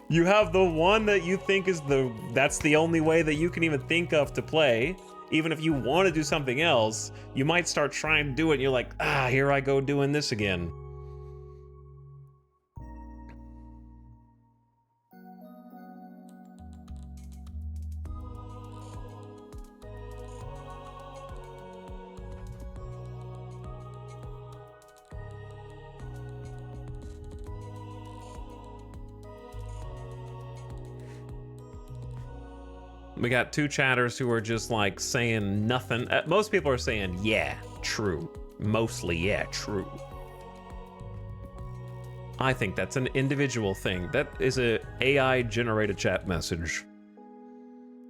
You have the one that you think is that's the only way that you can even think of to play. Even if you want to do something else, you might start trying to do it and you're like, ah, here I go doing this again. We got two chatters who are just like saying nothing. Most people are saying, yeah, true. Mostly, yeah, true. I think that's an individual thing. That is a AI generated chat message.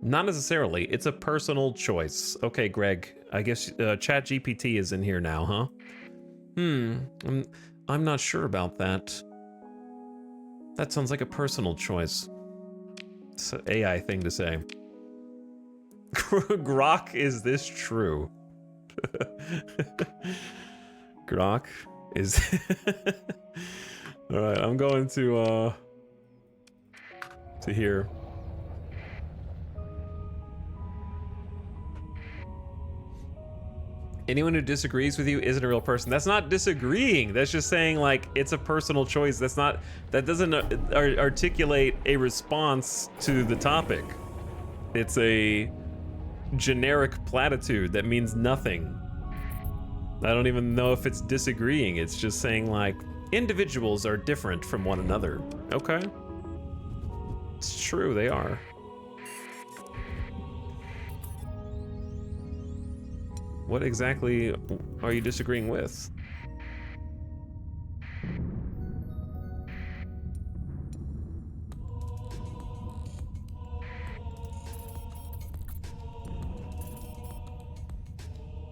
Not necessarily. It's a personal choice. Okay, Greg, I guess ChatGPT is in here now, huh? I'm not sure about that. That sounds like a personal choice. It's an AI thing to say. Grok, is this true? Grok is... Alright, I'm going to here. Anyone who disagrees with you isn't a real person. That's not disagreeing. That's just saying, like, it's a personal choice. That doesn't articulate a response to the topic. It's a generic platitude that means nothing. I don't even know if it's disagreeing. It's just saying, like, individuals are different from one another. Okay. It's true, they are. What exactly are you disagreeing with?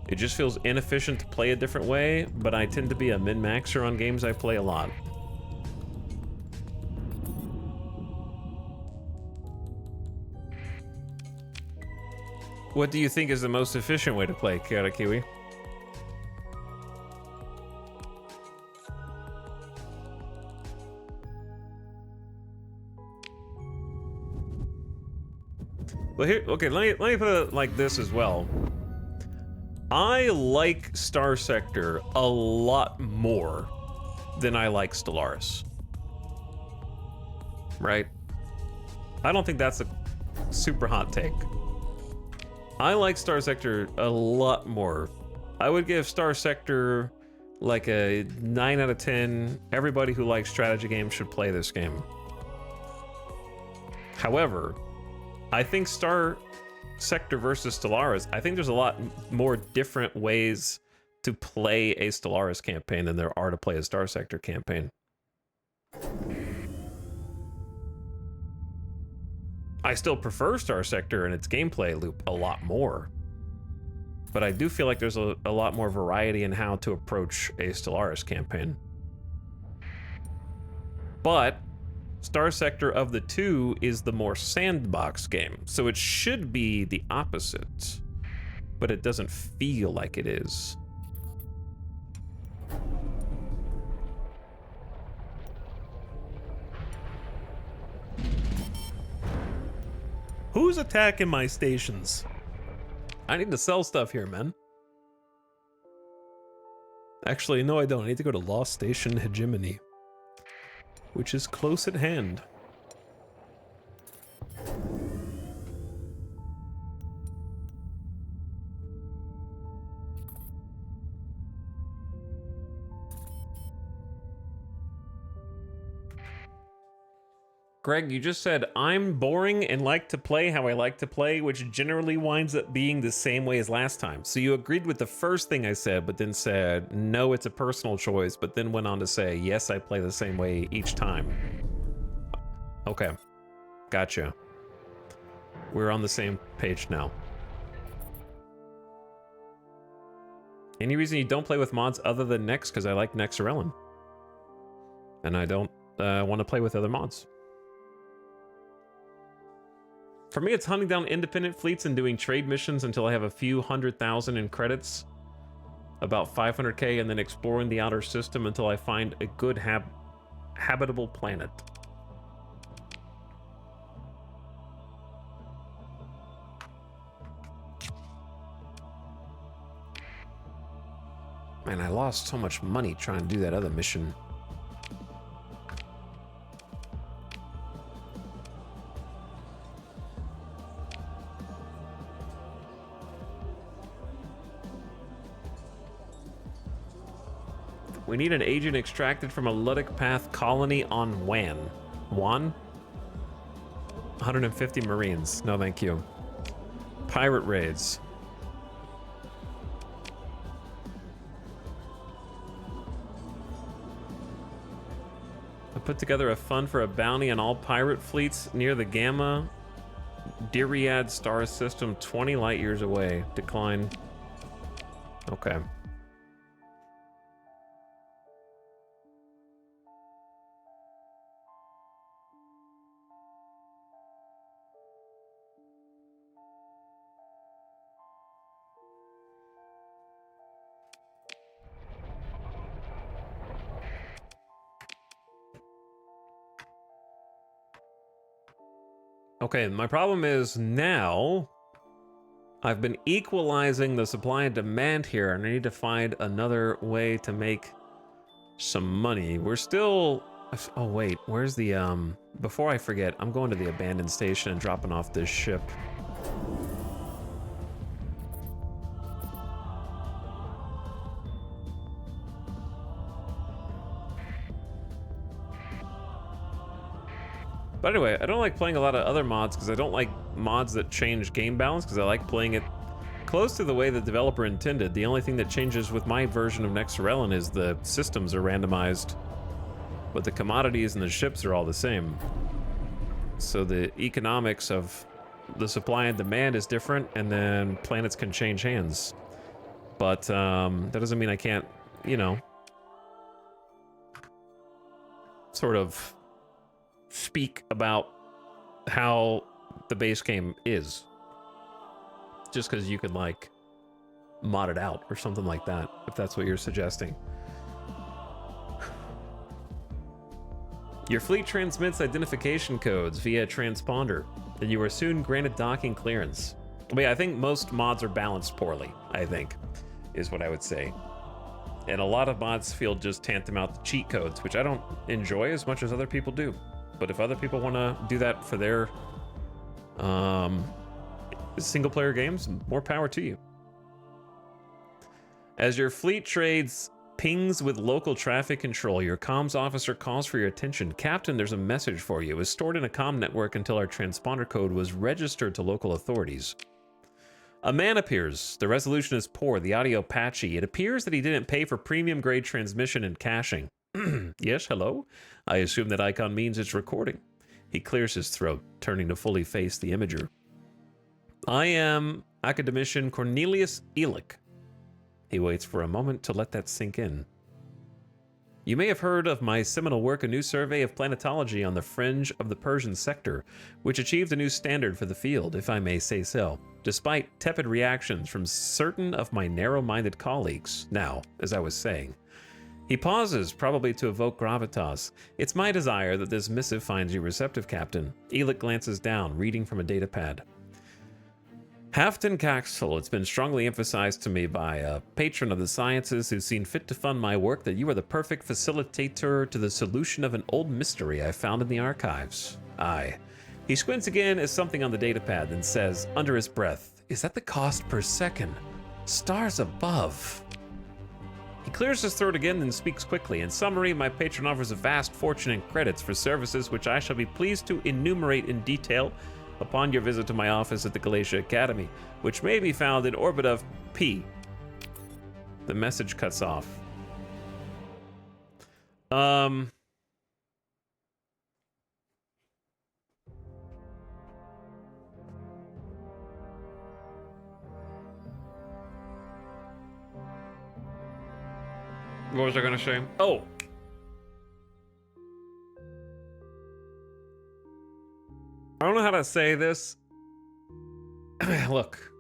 It just feels inefficient to play a different way, but I tend to be a min-maxer on games I play a lot. What do you think is the most efficient way to play, Chaotic Kiwi? Well, here, okay, let me put it like this as well. I like Starsector a lot more than I like Stellaris. Right? I don't think that's a super hot take. I like Starsector a lot more. I would give Starsector like a 9 out of 10. Everybody who likes strategy games should play this game. However, I think Starsector versus Stellaris, I think there's a lot more different ways to play a Stellaris campaign than there are to play a Starsector campaign. I still prefer Starsector and its gameplay loop a lot more. But I do feel like there's a lot more variety in how to approach a Stellaris campaign. But Starsector of the two is the more sandbox game, so it should be the opposite, but it doesn't feel like it is. Who's attacking my stations? I need to sell stuff here, man. Actually, no, I don't. I need to go to Lost Station Hegemony, which is close at hand. Greg, you just said, I'm boring and like to play how I like to play, which generally winds up being the same way as last time. So you agreed with the first thing I said, but then said, no, it's a personal choice, but then went on to say, yes, I play the same way each time. Okay, gotcha. We're on the same page now. Any reason you don't play with mods other than Nex? Because I like Nexarellan. And I don't want to play with other mods. For me, it's hunting down independent fleets and doing trade missions until I have a few 100,000 in credits, about 500k, and then exploring the outer system until I find a good habitable planet. Man, I lost so much money trying to do that other mission. We need an agent extracted from a Ludic Path colony on Wan. Wan? 150 Marines. No, thank you. Pirate raids. I put together a fund for a bounty on all pirate fleets near the Gamma Diriad star system 20 light years away. Decline. Okay. Okay, my problem is now I've been equalizing the supply and demand here, and I need to find another way to make some money. We're still... Oh, wait, where's the... Before I forget, I'm going to the abandoned station and dropping off this ship. But anyway, I don't like playing a lot of other mods because I don't like mods that change game balance because I like playing it close to the way the developer intended. The only thing that changes with my version of Nexarellan is the systems are randomized, but the commodities and the ships are all the same. So the economics of the supply and demand is different, and then planets can change hands. But that doesn't mean I can't, you know, sort of speak about how the base game is. Just because you could, like, mod it out or something like that, if that's what you're suggesting. Your fleet transmits identification codes via transponder, and you are soon granted docking clearance. But yeah, I think most mods are balanced poorly, I think, is what I would say. And a lot of mods feel just tantamount to cheat codes, which I don't enjoy as much as other people do. But if other people want to do that for their single-player games, more power to you. As your fleet trades pings with local traffic control, your comms officer calls for your attention. Captain, there's a message for you. It was stored in a comm network until our transponder code was registered to local authorities. A man appears. The resolution is poor, the audio patchy. It appears that he didn't pay for premium-grade transmission and caching. Yes, hello? I assume that icon means it's recording. He clears his throat, turning to fully face the imager. I am Academician Cornelius Elick. He waits for a moment to let that sink in. You may have heard of my seminal work, A New Survey of Planetology on the Fringe of the Persian Sector, which achieved a new standard for the field, if I may say so, despite tepid reactions from certain of my narrow-minded colleagues. Now, as I was saying, he pauses, probably to evoke gravitas. It's my desire that this missive finds you receptive, Captain. Elick glances down, reading from a datapad. Hafton Caxel, it's been strongly emphasized to me by a patron of the sciences who's seen fit to fund my work that you are the perfect facilitator to the solution of an old mystery I found in the archives. Aye. He squints again at something on the datapad, then says, under his breath, is that the cost per second? Stars above. He clears his throat again, then speaks quickly. In summary, my patron offers a vast fortune in credits for services which I shall be pleased to enumerate in detail upon your visit to my office at the Galatia Academy, which may be found in orbit of P. The message cuts off. What was I gonna say? Oh! I don't know how to say this. Look.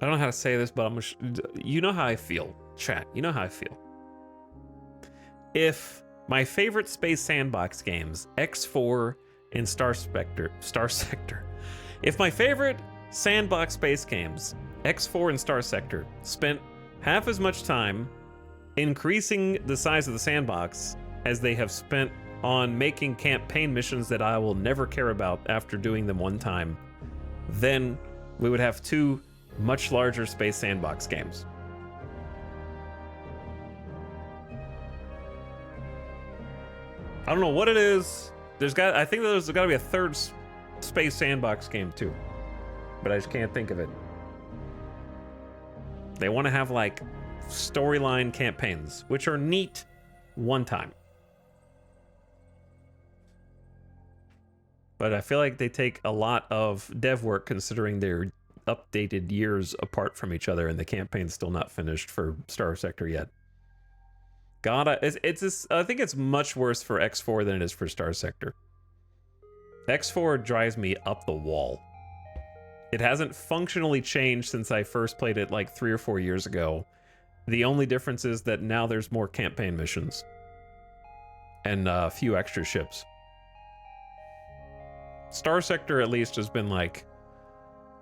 I don't know how to say this, but you know how I feel, chat. You know how I feel. If my favorite space sandbox games, X4 and Starsector, if my favorite sandbox space games, X4 and Starsector, spent half as much time increasing the size of the sandbox as they have spent on making campaign missions that I will never care about after doing them one time, then we would have 2 much larger space sandbox games. I don't know what it is. I think there's got to be a 3rd space sandbox game too, but I just can't think of it. They want to have like storyline campaigns, which are neat one time. But I feel like they take a lot of dev work considering they're updated years apart from each other and the campaign's still not finished for Starsector yet. God, I think it's much worse for X4 than it is for Starsector. X4 drives me up the wall. It hasn't functionally changed since I first played it like 3 or 4 years ago. The only difference is that now there's more campaign missions and a few extra ships. Starsector at least has been like,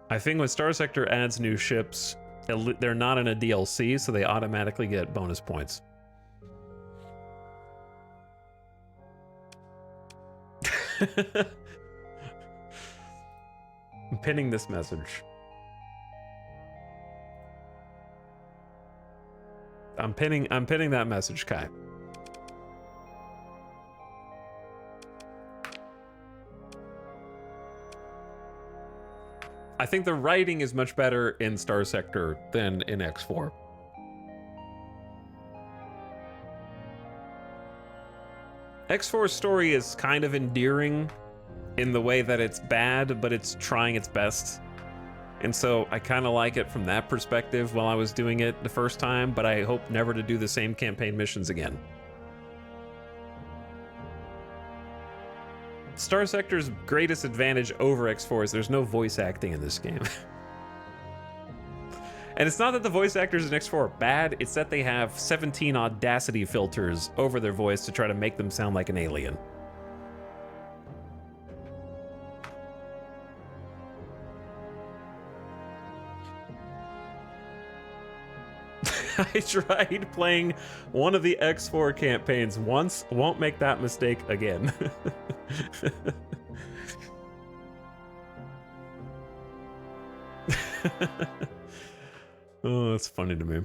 I think when Starsector adds new ships, they're not in a DLC, so they automatically get bonus points. I'm pinning this message. I'm pinning that message, Kai. I think the writing is much better in Starsector than in X4. X4's story is kind of endearing in the way that it's bad, but it's trying its best. And so I kind of like it from that perspective while I was doing it the first time, but I hope never to do the same campaign missions again. Starsector's greatest advantage over X4 is there's no voice acting in this game. And it's not that the voice actors in X4 are bad, it's that they have 17 audacity filters over their voice to try to make them sound like an alien. I tried playing one of the X4 campaigns once, won't make that mistake again. Oh, that's funny to me.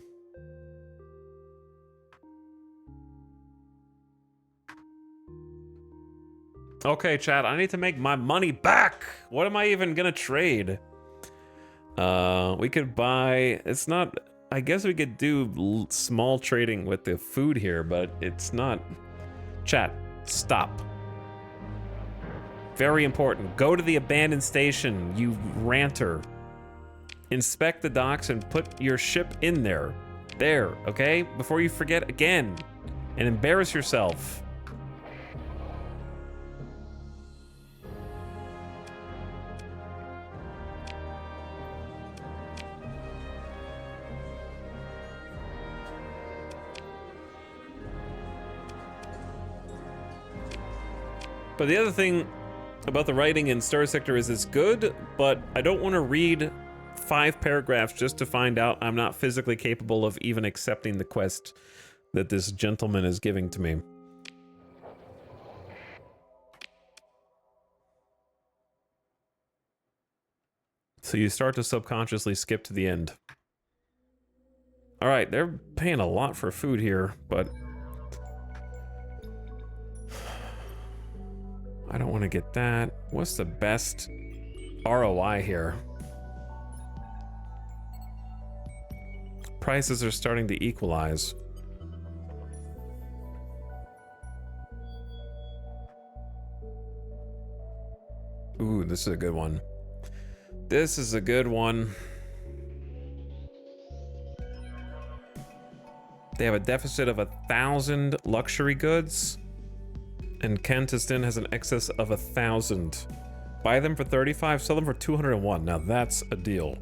Okay, chat, I need to make my money back. What am I even gonna trade? We could buy, it's not, I guess we could do small trading with the food here, but it's not. Chat, stop. Very important. Go to the abandoned station, you ranter. Inspect the docks and put your ship in there. There, okay? Before you forget again and embarrass yourself. But the other thing about the writing in Starsector is it's good, but I don't want to read 5 paragraphs just to find out I'm not physically capable of even accepting the quest that this gentleman is giving to me. So you start to subconsciously skip to the end. All right, they're paying a lot for food here, but I don't want to get that. What's the best ROI here? Prices are starting to equalize. Ooh, this is a good one. This is a good one. They have a deficit of 1,000 luxury goods, and Kantistan has an excess of 1,000. Buy them for 35, sell them for 201. Now that's a deal.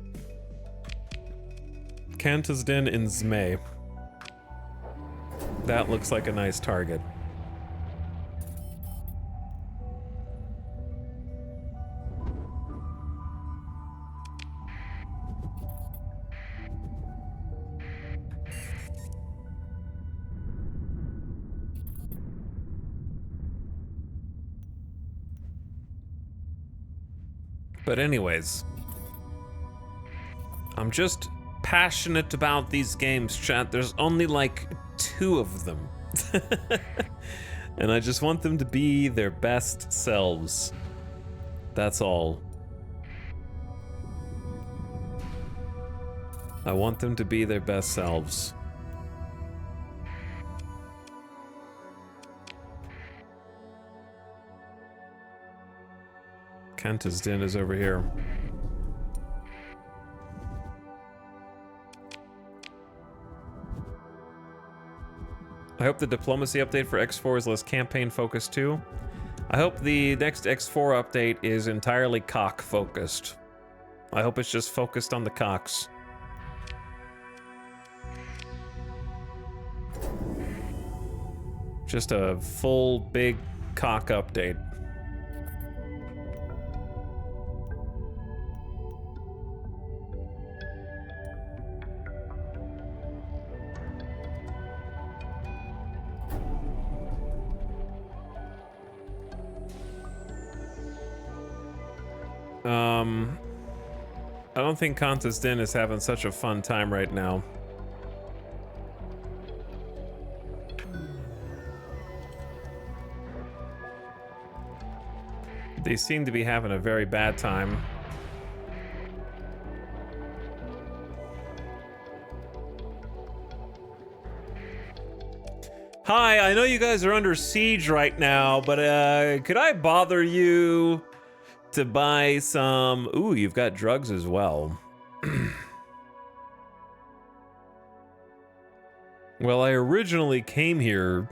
Kantistan in Zmay. That looks like a nice target. But anyways, I'm just passionate about these games, chat. There's only like 2 of them. And I just want them to be their best selves. That's all. I want them to be their best selves. Kenta's Den is over here. I hope the diplomacy update for X4 is less campaign focused too. I hope the next X4 update is entirely cock focused. I hope it's just focused on the cocks. Just a full big cock update. I don't think Kanta's Den is having such a fun time right now. They seem to be having a very bad time. Hi, I know you guys are under siege right now, but could I bother you to buy some... Ooh, you've got drugs as well. Well, I originally came here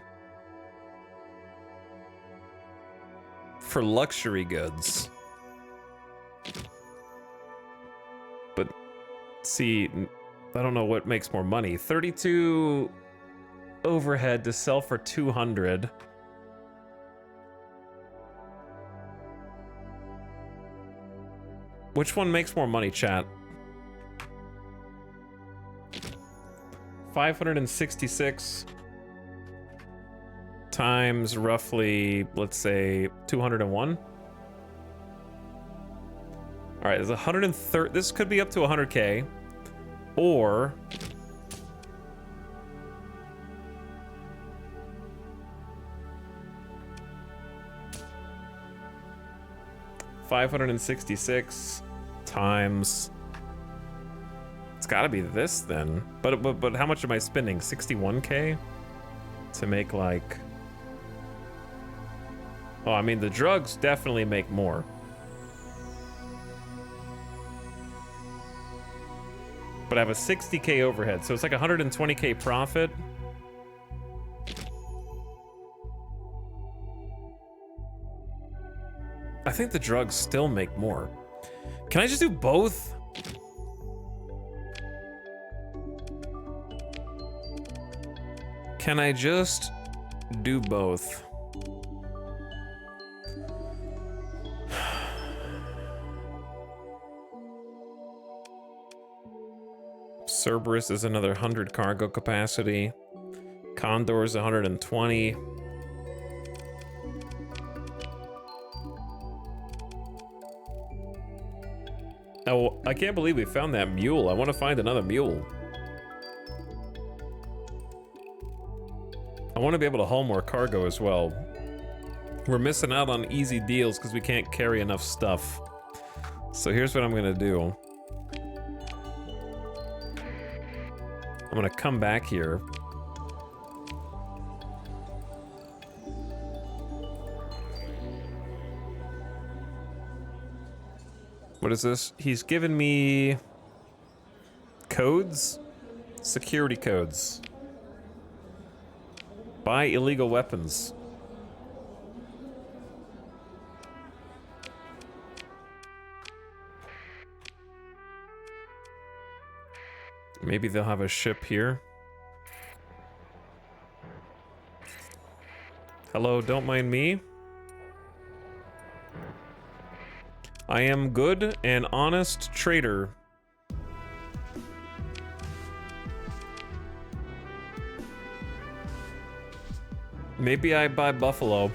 for luxury goods. But, see, I don't know what makes more money. 32 overhead to sell for 200. Which one makes more money, chat? 566 times roughly, let's say, 201. All right, there's 130. This could be up to 100K, or $566 times. It's got to be this then. But how much am I spending? 61K to make like. Oh, I mean the drugs definitely make more. But I have a 60K overhead, so it's like 120K profit. I think the drugs still make more. Can I just do both? Can I just do both? Cerberus is another 100 cargo capacity. Condor is 120. Oh, I can't believe we found that mule. I want to find another mule. I want to be able to haul more cargo as well. We're missing out on easy deals because we can't carry enough stuff. So here's what I'm gonna do. I'm gonna come back here. What is this? He's given me codes? Security codes. Buy illegal weapons. Maybe they'll have a ship here. Hello, don't mind me. I am good and honest trader. Maybe I buy buffalo.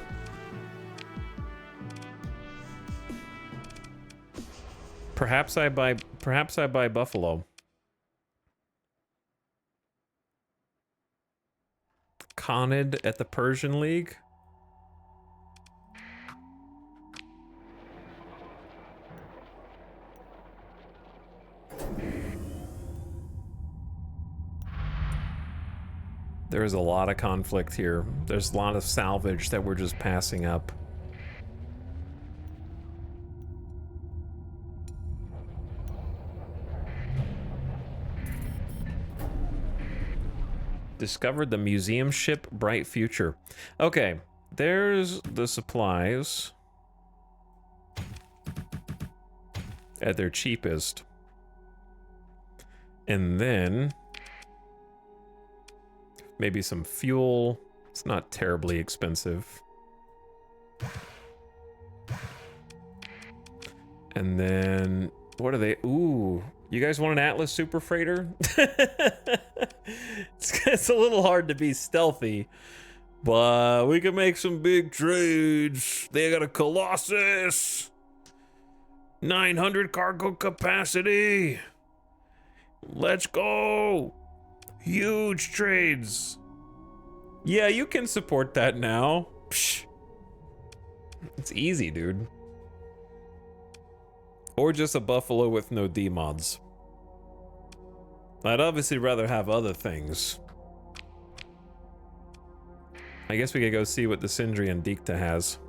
Perhaps I buy Buffalo. Conid at the Persian League. There's a lot of conflict here. There's a lot of salvage that we're just passing up. Discovered the museum ship Bright Future. Okay, there's the supplies at their cheapest. And then maybe some fuel. It's not terribly expensive. And then what are they? Ooh, you guys want an Atlas Super Freighter? It's a little hard to be stealthy, but we can make some big trades. They got a Colossus, 900 cargo capacity. Let's go. Huge trades. Yeah, you can support that now. Psh. It's easy, dude. Or just a Buffalo with no D mods. I'd obviously rather have other things. I guess we could go see what the Sindri and Dikta has.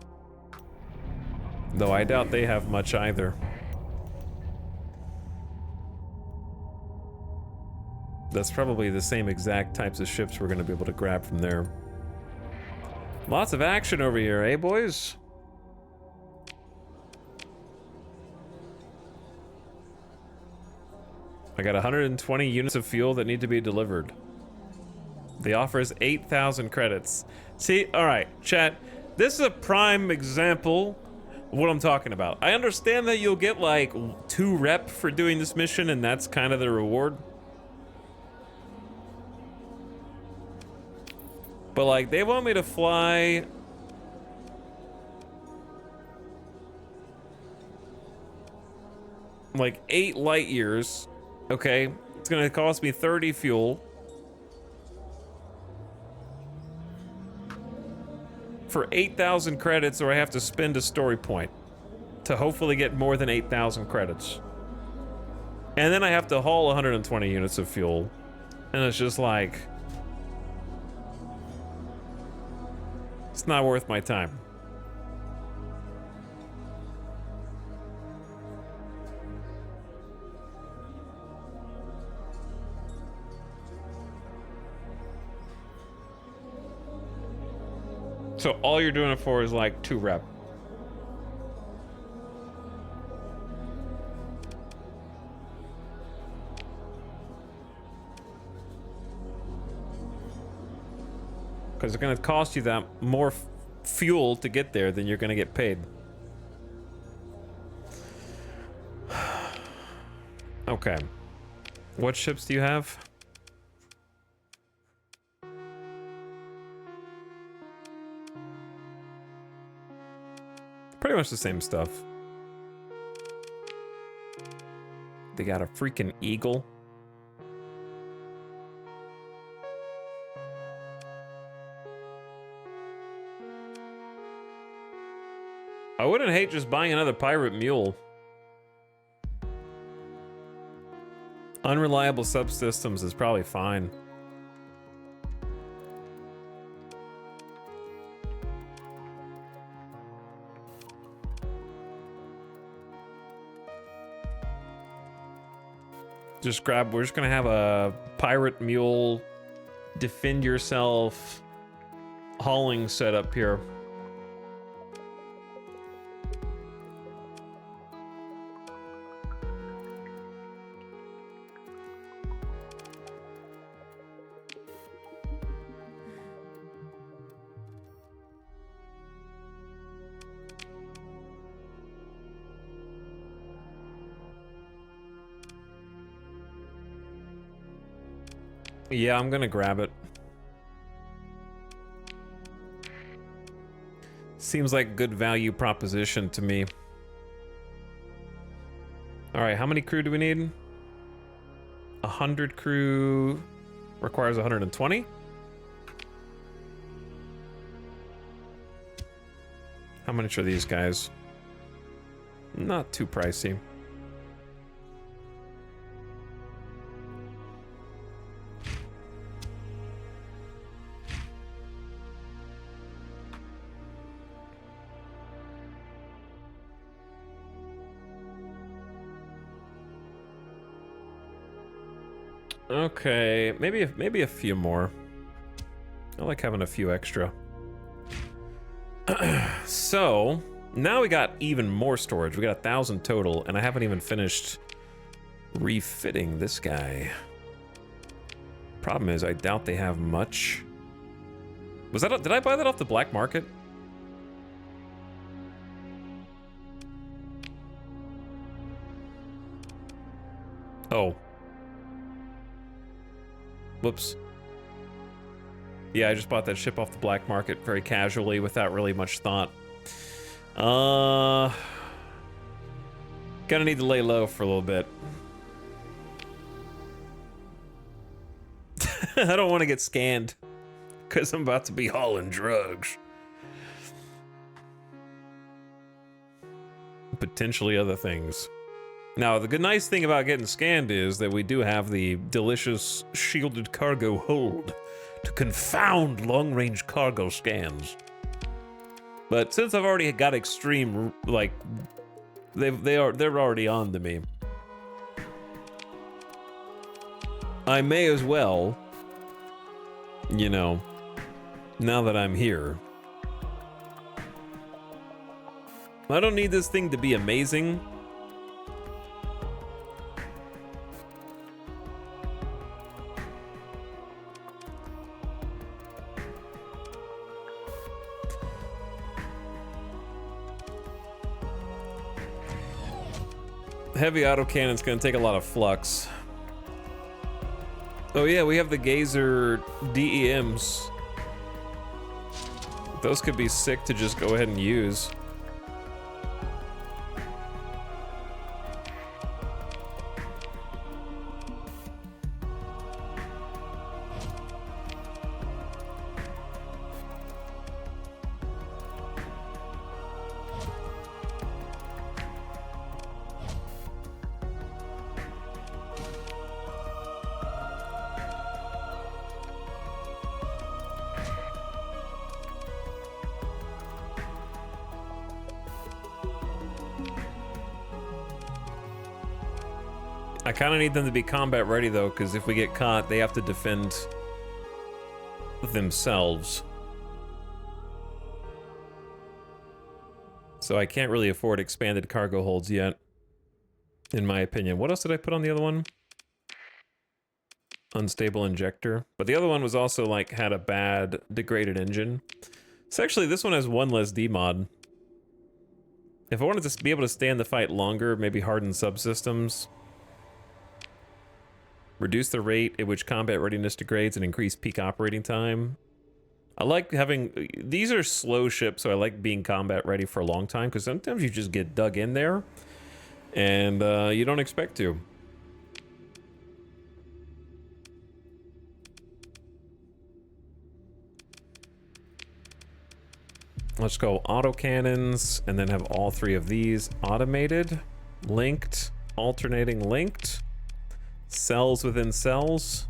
Though I doubt they have much either. That's probably the same exact types of ships we're gonna be able to grab from there. Lots of action over here, eh, boys? I got 120 units of fuel that need to be delivered. The offer is 8,000 credits. See, all right, chat. This is a prime example of what I'm talking about. I understand that you'll get like 2 rep for doing this mission, and that's kind of the reward. But like, they want me to fly like 8 light years. Okay, it's gonna cost me 30 fuel for 8,000 credits, or I have to spend a story point to hopefully get more than 8,000 credits. And then I have to haul 120 units of fuel. And it's just like, it's not worth my time. So all you're doing it for is like 2 rep. Because it's going to cost you that more fuel to get there than you're going to get paid. Okay. What ships do you have? Pretty much the same stuff. They got a freaking Eagle. I wouldn't hate just buying another pirate mule. Unreliable subsystems is probably fine. Just grab, we're just gonna have a pirate mule defend yourself hauling setup here. Yeah, I'm gonna grab it. Seems like a good value proposition to me. All right, how many crew do we need? 100 crew requires 120. How much are these guys? Not too pricey. Okay, maybe a few more. I like having a few extra. So now we got even more storage. We got 1,000 total, and I haven't even finished refitting this guy. Problem is, I doubt they have much. Was that? Did I buy that off the black market? Oh. Whoops. Yeah, I just bought that ship off the black market very casually without really much thought. Gonna need to lay low for a little bit. I don't want to get scanned because I'm about to be hauling drugs. Potentially other things. Now, the nice thing about getting scanned is that we do have the delicious shielded cargo hold to confound long-range cargo scans. But since I've already got extreme, like, they're already on to me. I may as well, you know, now that I'm here. I don't need this thing to be amazing. Heavy autocannon's gonna take a lot of flux. Oh yeah, we have the Gazer DEMs. Those could be sick to just go ahead and use. I kind of need them to be combat ready though, because if we get caught, they have to defend themselves. So I can't really afford expanded cargo holds yet, in my opinion. What else did I put on the other one? Unstable injector. But the other one was also like had a bad degraded engine. So actually this one has one less demod. If I wanted to be able to stay in the fight longer, maybe harden subsystems. Reduce the rate at which combat readiness degrades and increase peak operating time. I like having... These are slow ships, so I like being combat ready for a long time, because sometimes you just get dug in there, and you don't expect to. Let's go autocannons, and then have all three of these automated, linked, alternating linked. Cells within cells.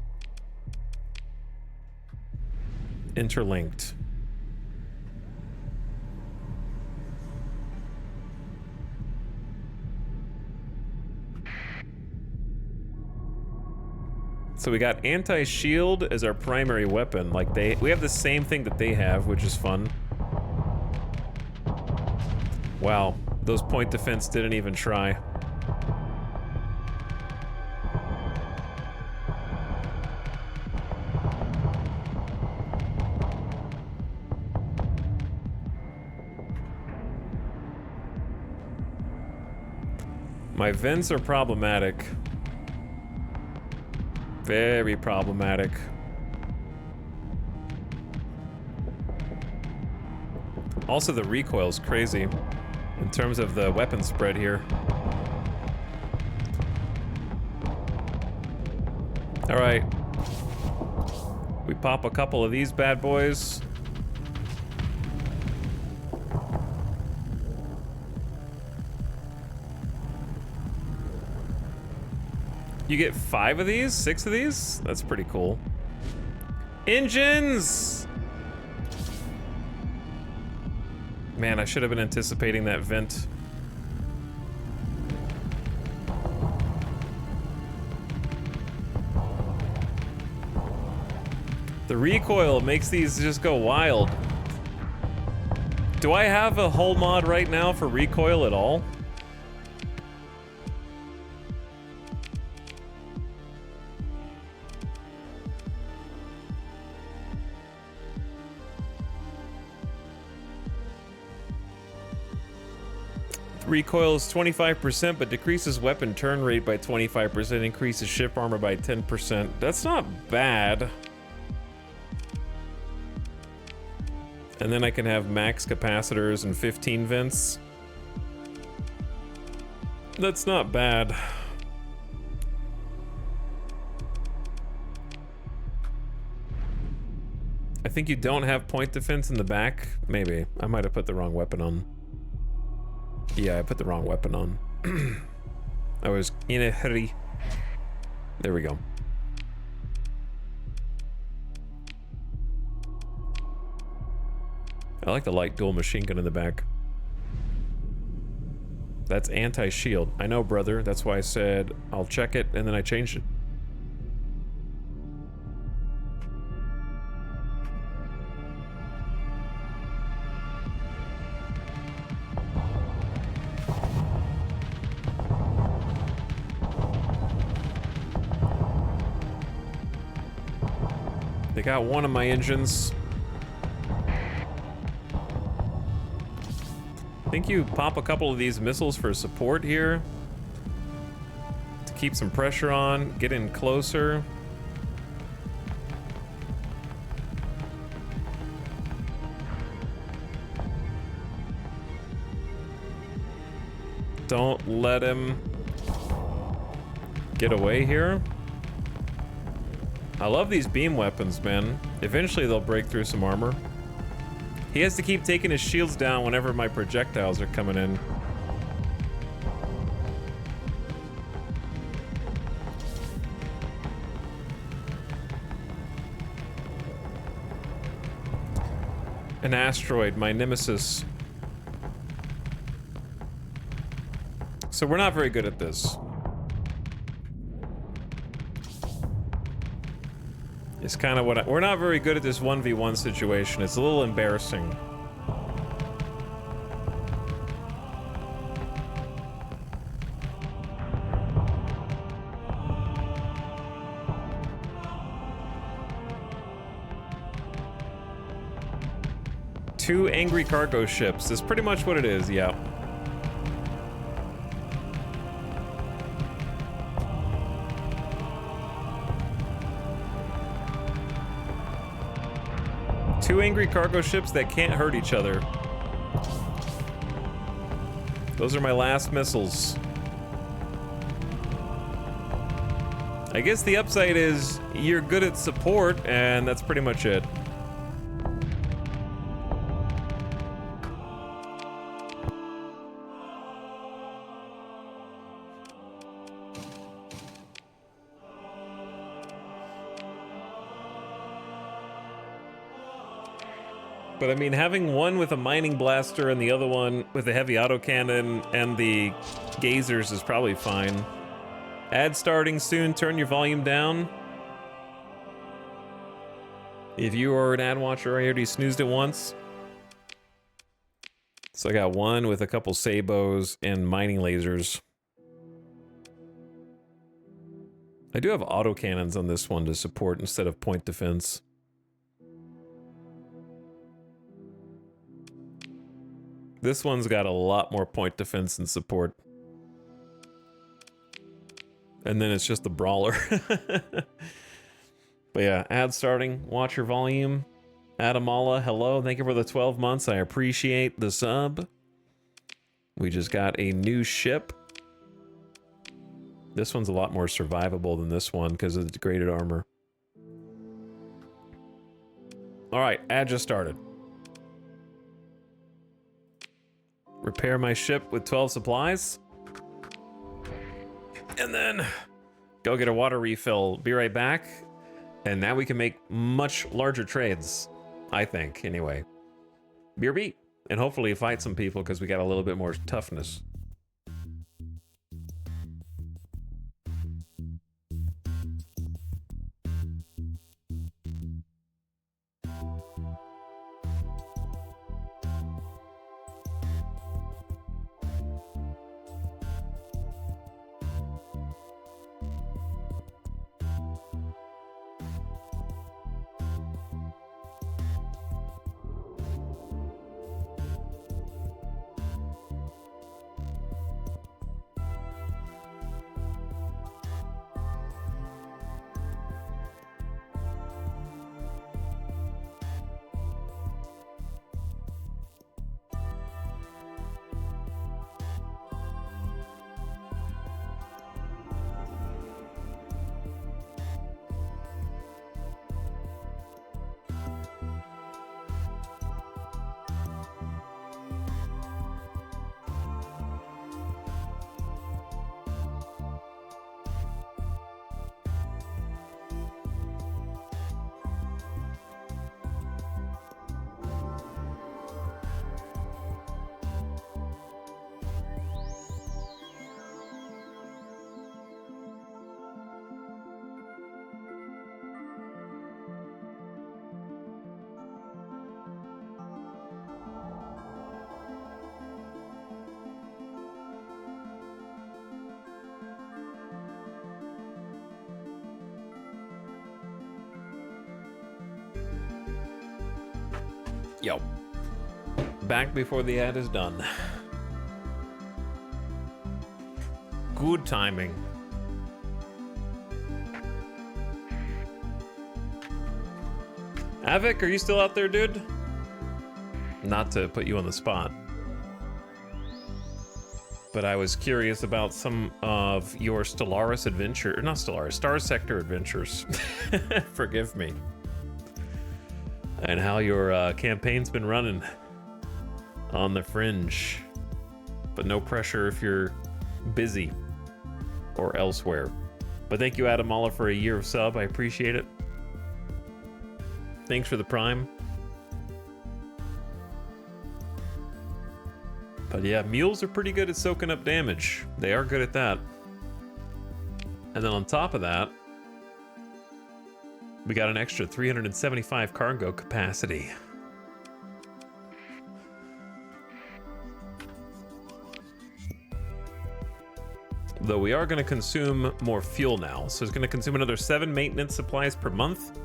Interlinked. So we got anti-shield as our primary weapon. Like we have the same thing that they have, which is fun. Wow, those point defense didn't even try. My vents are problematic. Very problematic. Also, the recoil's crazy in terms of the weapon spread here. All right. We pop a couple of these bad boys. You get 5 of these? 6 of these? That's pretty cool. Engines! Man, I should have been anticipating that vent. The recoil makes these just go wild. Do I have a hull mod right now for recoil at all? Recoil is 25%, but decreases weapon turn rate by 25%, increases ship armor by 10%. That's not bad. And then I can have max capacitors and 15 vents. That's not bad. I think you don't have point defense in the back. Maybe. I might have put the wrong weapon on. Yeah, I put the wrong weapon on. I was in a hurry. There we go. I like the light dual machine gun in the back. That's anti-shield. I know, brother. That's why I said I'll check it, and then I changed it. They got one of my engines. I think you pop a couple of these missiles for support here to keep some pressure on, get in closer. Don't let him get away here. I love these beam weapons, man. Eventually they'll break through some armor. He has to keep taking his shields down whenever my projectiles are coming in. An asteroid, my nemesis. So we're not very good at this. It's kind of what we're not very good at this 1v1 situation. It's a little embarrassing. Two angry cargo ships. That's pretty much what it is, yeah. Two angry cargo ships that can't hurt each other. Those are my last missiles. I guess the upside is you're good at support, and that's pretty much it. But I mean, having one with a mining blaster and the other one with a heavy autocannon and the gazers is probably fine. Ad starting soon, turn your volume down. If you are an ad watcher, I already snoozed it once. So I got one with a couple sabos and mining lasers. I do have autocannons on this one to support instead of point defense. This one's got a lot more point defense and support. And then it's just the brawler. But yeah, ad starting, watch your volume. Adamala, hello, thank you for the 12 months. I appreciate the sub. We just got a new ship. This one's a lot more survivable than this one because of the degraded armor. All right, ad just started. Repair my ship with 12 supplies. And then go get a water refill. Be right back. And now we can make much larger trades, I think, anyway. BRB. And hopefully fight some people because we got a little bit more toughness. Yo. Back before the ad is done. Good timing. Avik, are you still out there, dude? Not to put you on the spot, but I was curious about some of your Stellaris adventure, not Stellaris, Starsector adventures. Forgive me. And how your campaign's been running on the fringe. But no pressure if you're busy or elsewhere. But thank you, Adam Mala, for a year of sub. I appreciate it. Thanks for the prime. But yeah, mules are pretty good at soaking up damage. They are good at that. And then on top of that, we got an extra 375 cargo capacity. Though we are going to consume more fuel now. So it's going to consume another 7 maintenance supplies per month.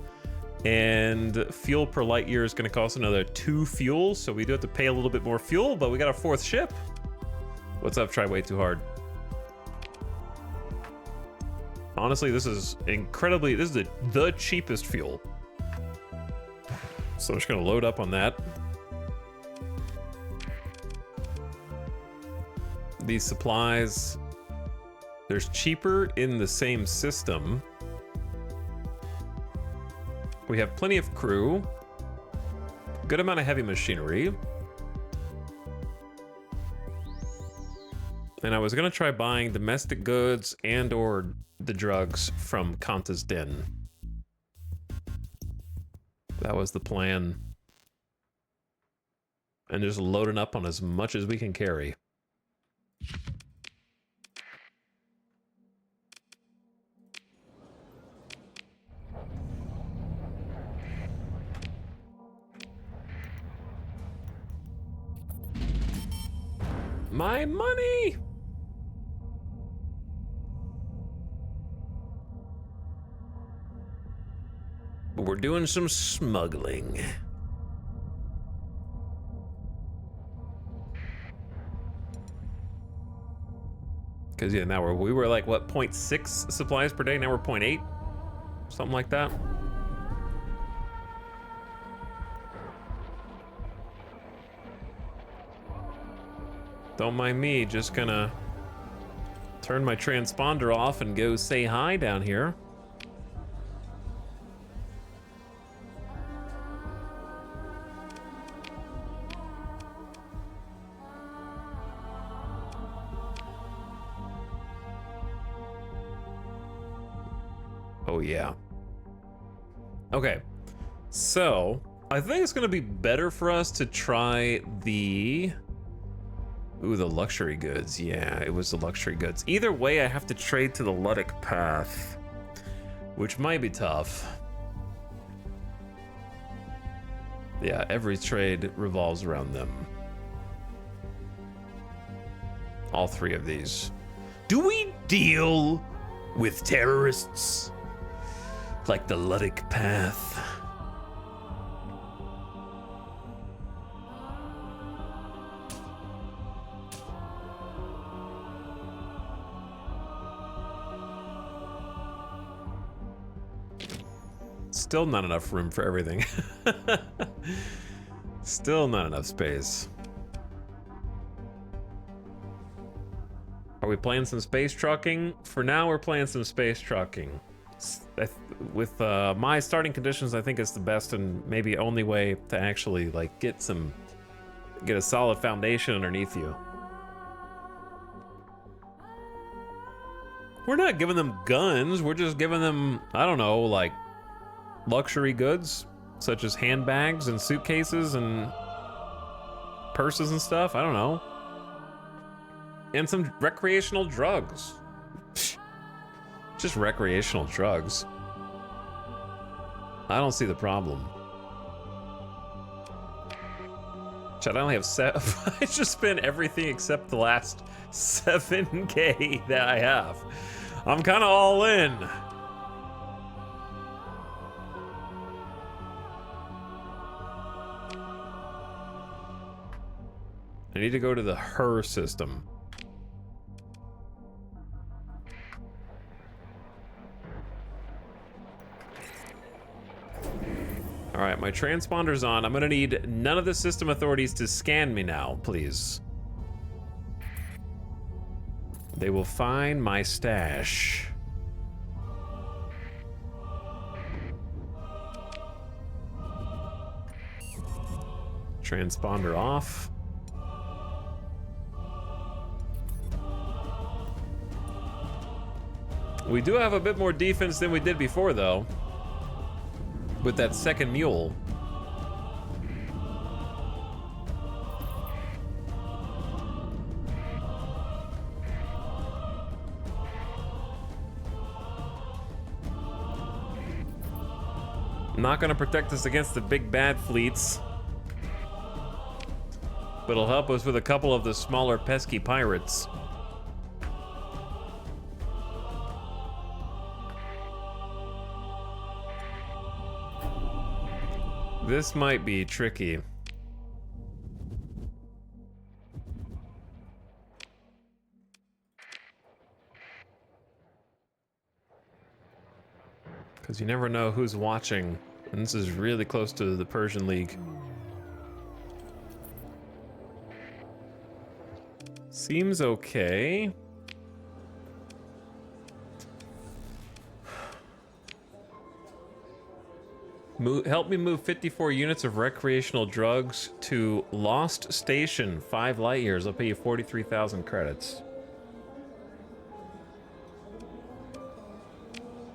And fuel per light year is going to cost another 2 fuel. So we do have to pay a little bit more fuel, but we got a 4th ship. What's up, Try Way Too Hard? Honestly, this is incredibly, this is the cheapest fuel. So I'm just gonna load up on that. These supplies, there's cheaper in the same system. We have plenty of crew, good amount of heavy machinery. And I was gonna try buying domestic goods and or the drugs from Kanta's Den. That was the plan. And just loading up on as much as we can carry. My money! We're doing some smuggling. Because yeah, now we were like what, 0.6 supplies per day, now we're 0.8, something like that. Don't mind me, just gonna turn my transponder off and go say hi down here. Oh yeah. Okay, so I think it's gonna be better for us to try the... Ooh, the luxury goods. Yeah, it was the luxury goods. Either way, I have to trade to the Ludic path, which might be tough. Yeah, every trade revolves around them. All three of these. Do we deal with terrorists like the Ludic path? Still not enough room for everything. Still not enough space. Are we playing some space trucking? For now, we're playing some space trucking. With my starting conditions, I think it's the best and maybe only way to actually like get a solid foundation underneath you. We're not giving them guns. We're just giving them, I don't know, like luxury goods, such as handbags and suitcases and purses and stuff. I don't know. And some recreational drugs. Just recreational drugs. I don't see the problem. Chad, I only have I just spent everything except the last 7K that I have. I'm kind of all in. I need to go to the her system. All right, my transponder's on. I'm gonna need none of the system authorities to scan me now, please. They will find my stash. Transponder off. We do have a bit more defense than we did before, though. With that second mule. Not gonna protect us against the big bad fleets. But it'll help us with a couple of the smaller pesky pirates. This might be tricky. Because you never know who's watching. And this is really close to the Persian League. Seems okay. Help me move 54 units of recreational drugs to Lost Station, 5 light years. I'll pay you 43,000 credits.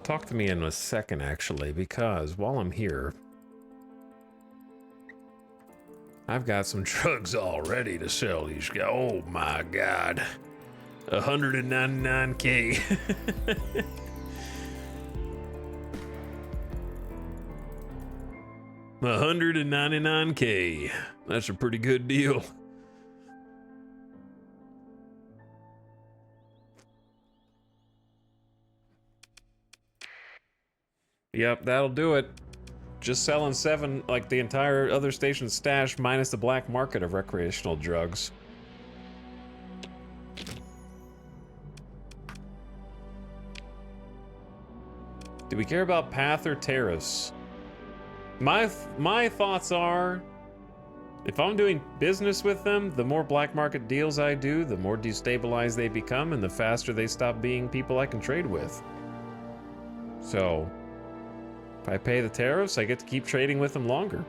Talk to me in a second, actually, because while I'm here, I've got some drugs all ready to sell these guys. Oh my God. 199K. $199K. That's a pretty good deal. Yep, that'll do it. Just selling 7, like the entire other station's stash, minus the black market of recreational drugs. Do we care about path or terrace? My thoughts are If I'm doing business with them, the more black market deals I do, the more destabilized they become, and the faster they stop being people I can trade with. So, if I pay the tariffs, I get to keep trading with them longer.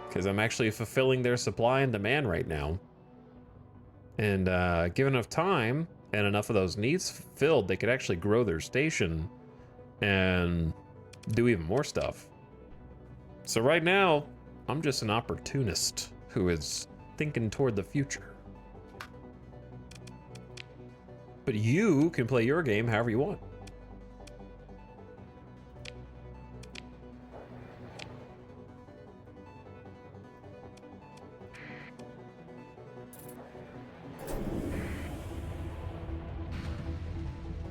Because I'm actually fulfilling their supply and demand right now. And given enough time and enough of those needs filled, they could actually grow their station and do even more stuff. So right now, I'm just an opportunist who is thinking toward the future. But you can play your game however you want.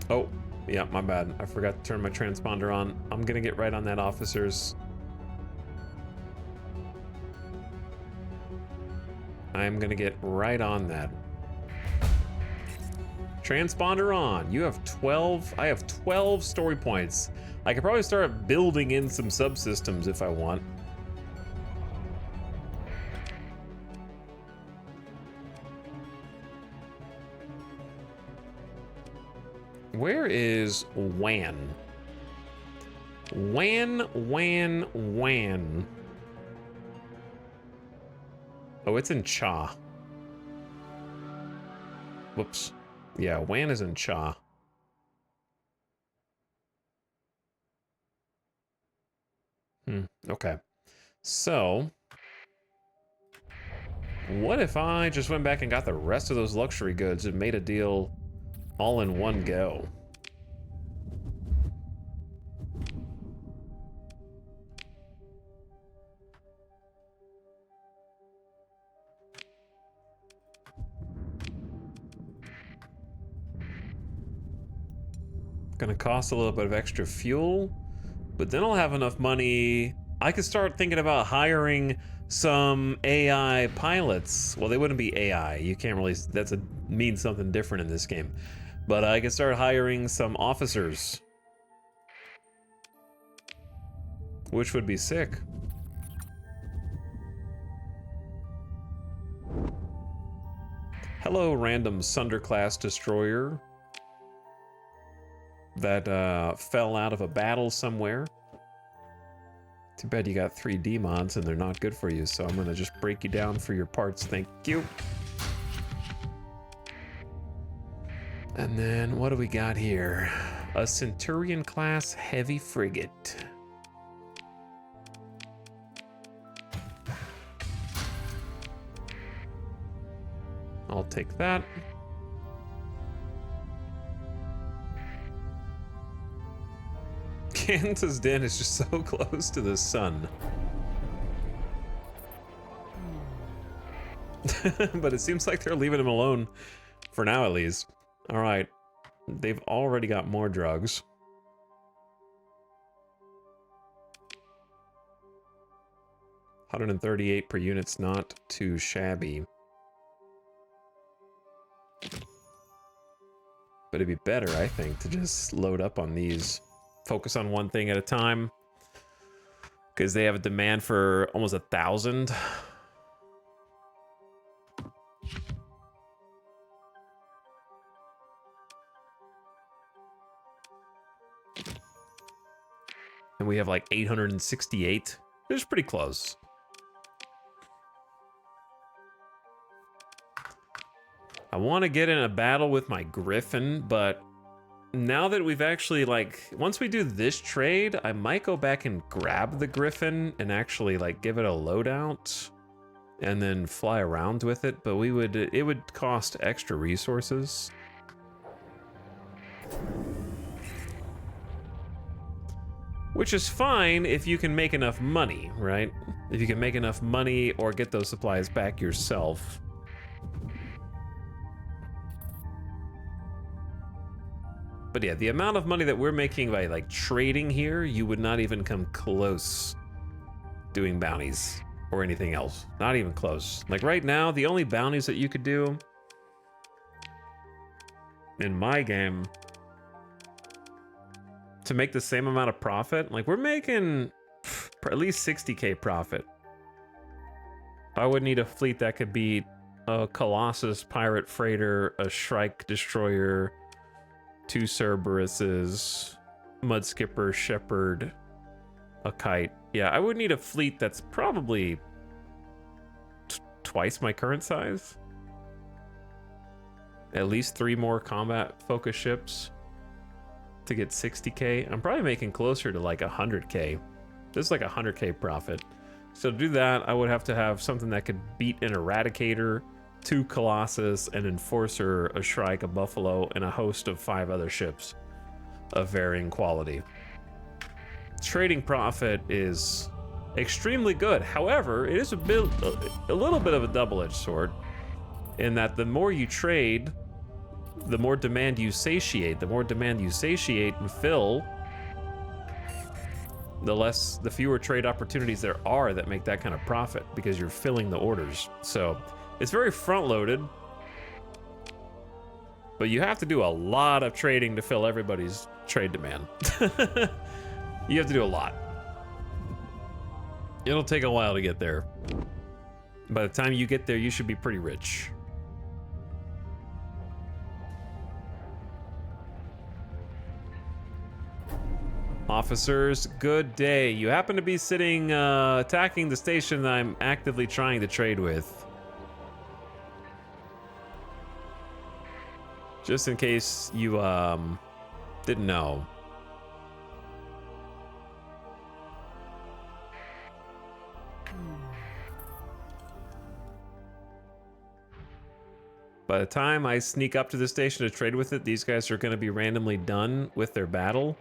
Oh, yeah, my bad. I forgot to turn my transponder on. I'm gonna get right on that, officers. I'm gonna get right on that. Transponder on. You have 12. I have 12 story points. I could probably start building in some subsystems if I want. Where is WAN? WAN. Oh, it's in Cha. Whoops. Yeah, WAN is in Cha. Okay. So, what if I just went back and got the rest of those luxury goods and made a deal all in one go? Gonna cost a little bit of extra fuel, but then I'll have enough money. I could start thinking about hiring some AI pilots. Well, they wouldn't be AI. You can't really, means something different in this game. But I could start hiring some officers, which would be sick. Hello, random Sunder-class destroyer that fell out of a battle somewhere. Too bad you got 3D mods and they're not good for you, so I'm gonna just break you down for your parts, thank you. And then what do we got here? A Centurion-class heavy frigate. I'll take that. Kansas Den is just so close to the sun. But it seems like they're leaving him alone, for now at least. All right, they've already got more drugs. $138 per unit's not too shabby. But it'd be better, I think, to just load up on these. Focus on one thing at a time. Because they have a demand for almost 1,000. And we have like 868. It's pretty close. I want to get in a battle with my Griffin, but now that we've actually, like, once we do this trade, I might go back and grab the Griffin and actually, like, give it a loadout and then fly around with it, but it would cost extra resources. Which is fine if you can make enough money, right? If you can make enough money or get those supplies back yourself. But yeah, the amount of money that we're making by like trading here, you would not even come close doing bounties or anything else. Not even close. Like right now, the only bounties that you could do in my game to make the same amount of profit, like we're making at least 60k profit. I would need a fleet that could beat a Colossus pirate freighter, a Shrike destroyer, 2 Cerberuses, Mudskipper, Shepherd, a Kite. Yeah, I would need a fleet that's probably twice my current size. At least 3 more combat focus ships to get 60k. I'm probably making closer to like 100k. This is like 100k profit. So to do that, I would have to have something that could beat an Eradicator, 2 Colossus, an Enforcer, a Shrike, a Buffalo, and a host of 5 other ships of varying quality. Trading profit is extremely good. However, it is a little bit of a double-edged sword in that the more you trade, the more demand you satiate. The more demand you satiate and fill, the fewer trade opportunities there are that make that kind of profit because you're filling the orders. So it's very front-loaded, but you have to do a lot of trading to fill everybody's trade demand. You have to do a lot. It'll take a while to get there. By the time you get there, you should be pretty rich. Officers, good day. You happen to be sitting, attacking the station that I'm actively trying to trade with. Just in case you, didn't know. By the time I sneak up to the station to trade with it, these guys are going to be randomly done with their battle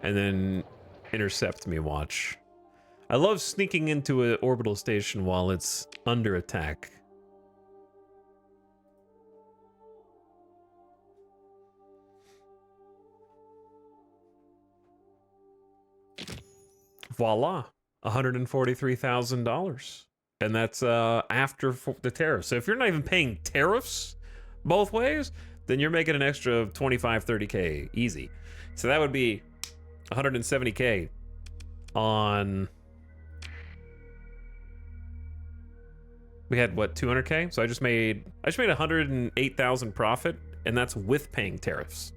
and then intercept me, watch. I love sneaking into an orbital station while it's under attack. Voila, $143,000. And that's after the tariffs. So if you're not even paying tariffs both ways, then you're making an extra 25, 30K easy. So that would be 170K on... We had, what, 200K? So I just made 108,000 profit, and that's with paying tariffs.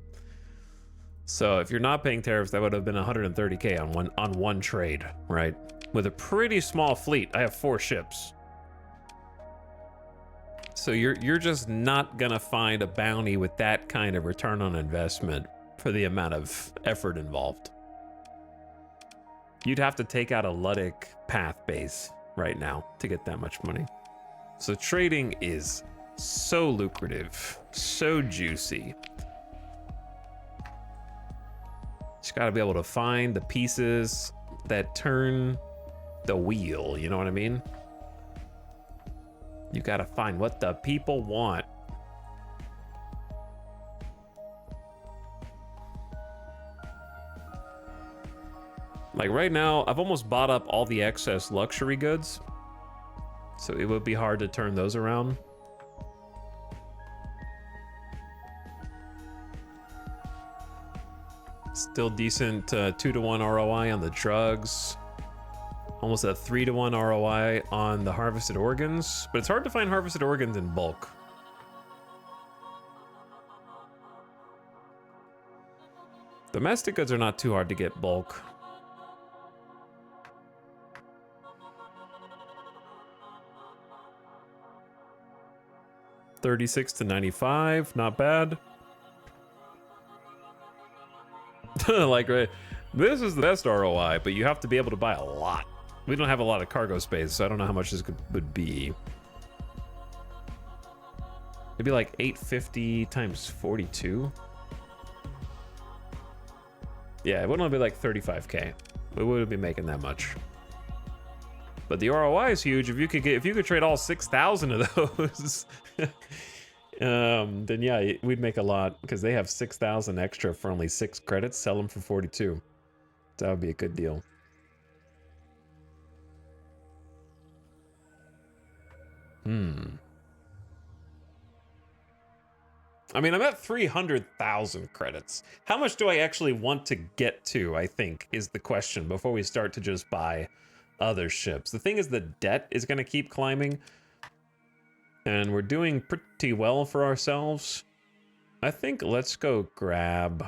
So if you're not paying tariffs, that would have been 130K on one trade, right? With a pretty small fleet. I have 4 ships. So you're just not gonna find a bounty with that kind of return on investment for the amount of effort involved. You'd have to take out a Ludic path base right now to get that much money. So trading is so lucrative, so juicy. Just gotta be able to find the pieces that turn the wheel, you know what I mean? You gotta find what the people want. Like right now, I've almost bought up all the excess luxury goods, so it would be hard to turn those around. Still decent 2-to-1 ROI on the drugs. Almost a 3-to-1 ROI on the harvested organs, but it's hard to find harvested organs in bulk. Domestic goods are not too hard to get bulk. $36 to $95, not bad. Like, right, this is the best ROI, but you have to be able to buy a lot. We don't have a lot of cargo space, so I don't know how much this would be. Maybe like 850 times 42. Yeah, it would only be like 35K. We wouldn't be making that much. But the ROI is huge. If you could trade all 6,000 of those, then yeah, we'd make a lot because they have 6,000 extra for only 6 credits. Sell them for 42. That would be a good deal. I mean, I'm at 300,000 credits. How much do I actually want to get to, I think, is the question before we start to just buy other ships. The thing is, the debt is going to keep climbing, and we're doing pretty well for ourselves. I think let's go grab...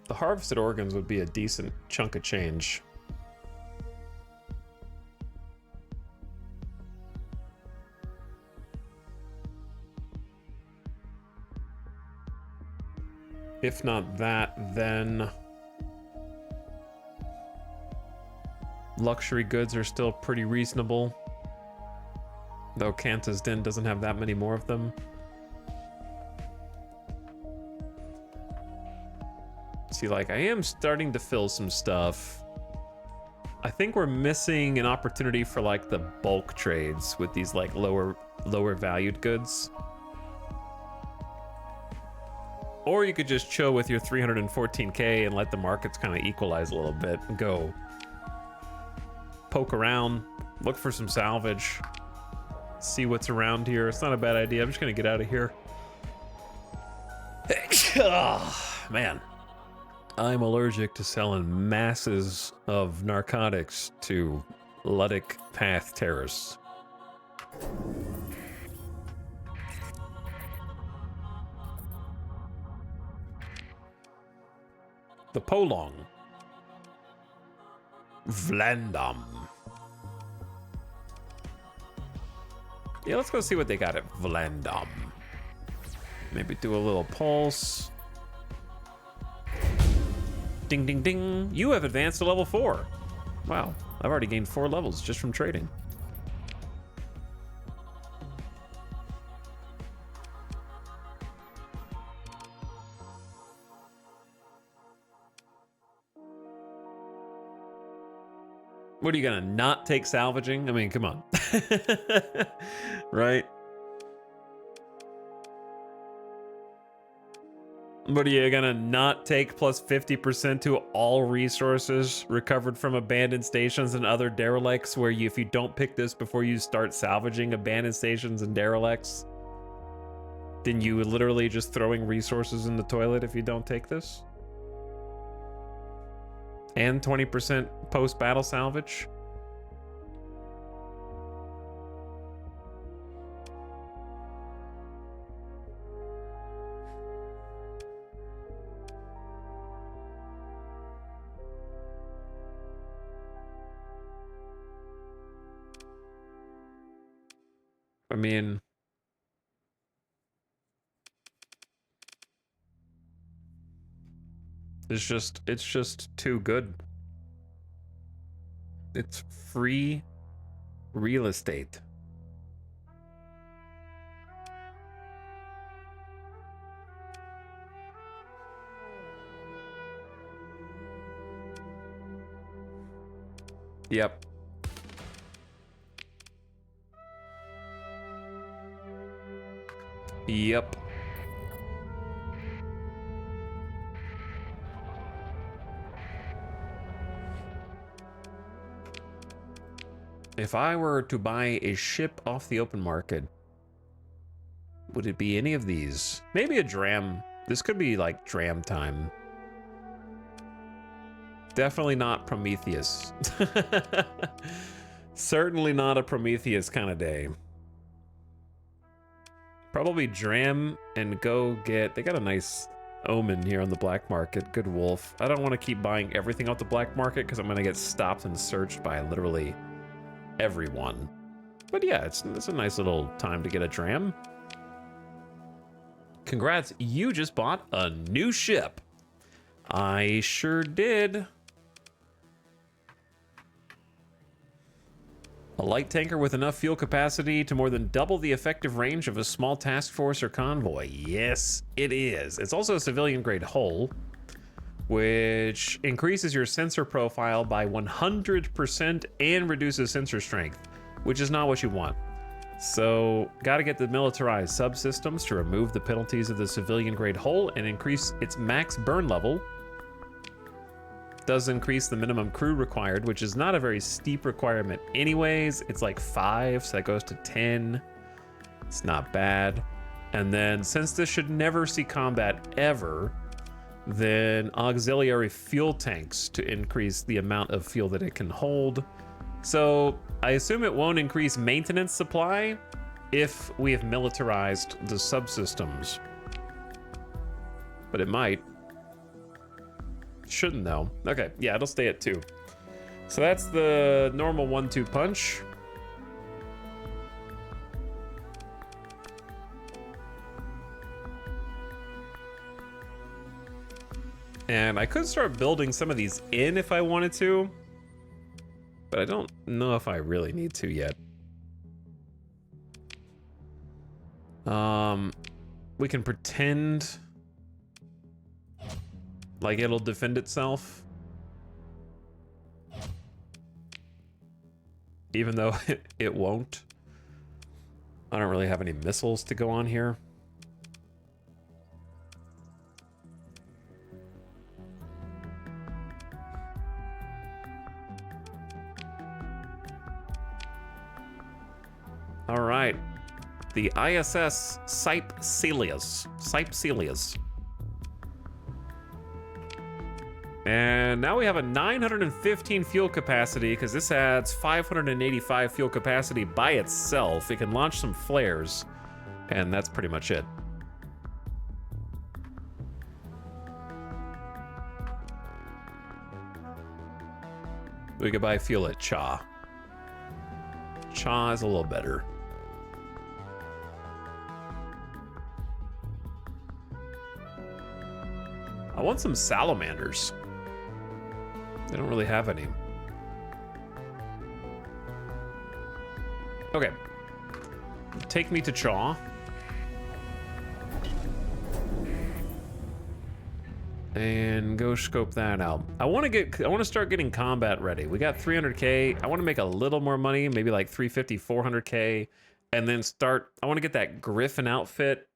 The harvested organs would be a decent chunk of change. If not that, then luxury goods are still pretty reasonable. Though Kanta's Den doesn't have that many more of them. See, like, I am starting to fill some stuff. I think we're missing an opportunity for, like, the bulk trades with these, like, lower valued goods. Or you could just chill with your 314K and let the markets kind of equalize a little bit and go poke around, look for some salvage, see what's around here. It's not a bad idea. I'm just gonna get out of here. Oh, man. I'm allergic to selling masses of narcotics to Luddic Path terrorists. The Polong. Vlandam. Yeah, let's go see what they got at Vlandam. Maybe do a little pulse. Ding, ding, ding. You have advanced to level 4. Wow, I've already gained 4 levels just from trading. What are you gonna not take salvaging? I mean, come on. Right? What are you gonna not take plus 50% to all resources recovered from abandoned stations and other derelicts, where if you don't pick this before you start salvaging abandoned stations and derelicts, then you literally just throwing resources in the toilet if you don't take this? And 20% post-battle salvage? I mean, it's just too good. It's free real estate. Yep. Yep. If I were to buy a ship off the open market, would it be any of these? Maybe a dram. This could be like dram time. Definitely not Prometheus. Certainly not a Prometheus kind of day. Probably dram and go get... They got a nice omen here on the black market. Good wolf. I don't want to keep buying everything off the black market because I'm going to get stopped and searched by literally everyone. But yeah, it's a nice little time to get a dram. Congrats, you just bought a new ship. I sure did. A light tanker with enough fuel capacity to more than double the effective range of a small task force or convoy. Yes, it is. It's also a civilian-grade hull, which increases your sensor profile by 100% and reduces sensor strength, which is not what you want. So, gotta get the militarized subsystems to remove the penalties of the civilian-grade hull and increase its max burn level Does increase the minimum crew required, which is not a very steep requirement anyways. It's like 5, so that goes to 10. It's not bad. And then since this should never see combat ever, then auxiliary fuel tanks to increase the amount of fuel that it can hold. So I assume it won't increase maintenance supply if we have militarized the subsystems. But it might. Shouldn't though. Okay, yeah, it'll stay at 2. So that's the normal 1-2 punch. And I could start building some of these in if I wanted to, but I don't know if I really need to yet. We can pretend like it'll defend itself, even though it won't. I don't really have any missiles to go on here. All right, the ISS Cypselius. And now we have a 915 fuel capacity because this adds 585 fuel capacity by itself. It can launch some flares, and that's pretty much it. We could buy fuel at Cha. Cha is a little better. I want some salamanders. They don't really have any. Okay. Take me to Chaw. And go scope that out. I want to start getting combat ready. We got 300k. I want to make a little more money, maybe like 350, 400k, and then start. I want to get that Griffin outfit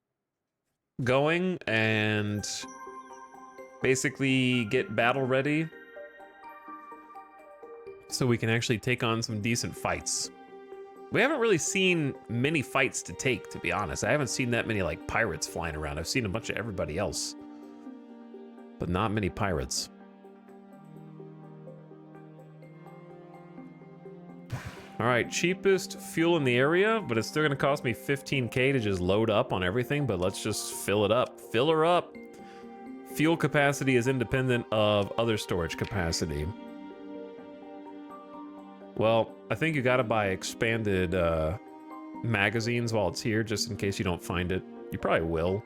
going and basically get battle ready so we can actually take on some decent fights. We haven't really seen many fights to take, to be honest. I haven't seen that many like pirates flying around. I've seen a bunch of everybody else, but not many pirates. All right, cheapest fuel in the area, but it's still gonna cost me 15k to just load up on everything, but let's just fill it up. Fill her up. Fuel capacity is independent of other storage capacity. Well, I think you gotta buy expanded magazines while it's here, just in case you don't find it. You probably will.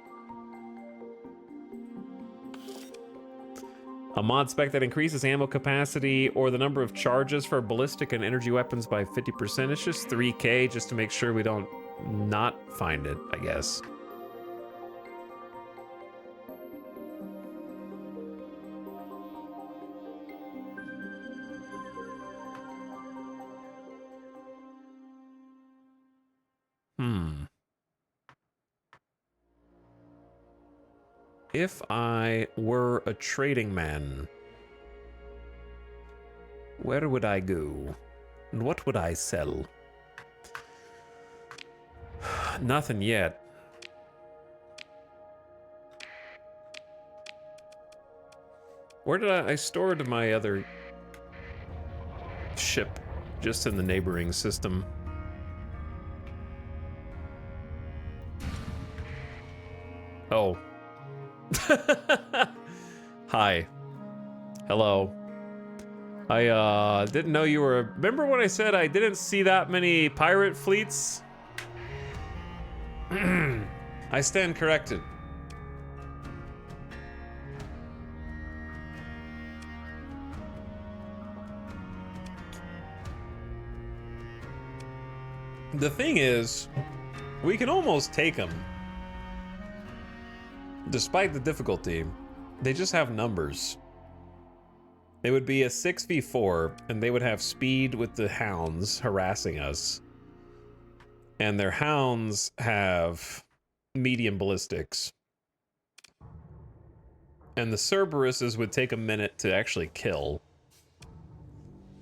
A mod spec that increases ammo capacity or the number of charges for ballistic and energy weapons by 50%. It's just 3k just to make sure we don't not find it, I guess. If I were a trading man, where would I go? And what would I sell? Nothing yet. Where did I stored my other ship? Just in the neighboring system. Oh. Hi. Hello. I didn't know you were... Remember when I said I didn't see that many pirate fleets? I stand corrected. The thing is, we can almost take them. Despite the difficulty, they just have numbers. It would be a 6v4, and they would have speed with the hounds harassing us. And their hounds have medium ballistics. And the Cerberuses would take a minute to actually kill.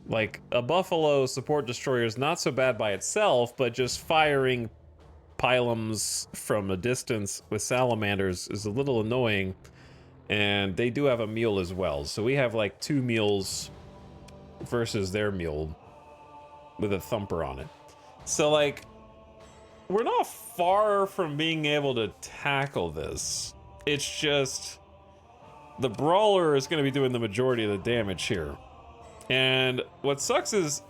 Like, a Buffalo support destroyer is not so bad by itself, but just firing pylums from a distance with salamanders is a little annoying. And they do have a mule as well. So we have like 2 mules versus their mule with a thumper on it. So like, we're not far from being able to tackle this. It's just the brawler is going to be doing the majority of the damage here. And what sucks is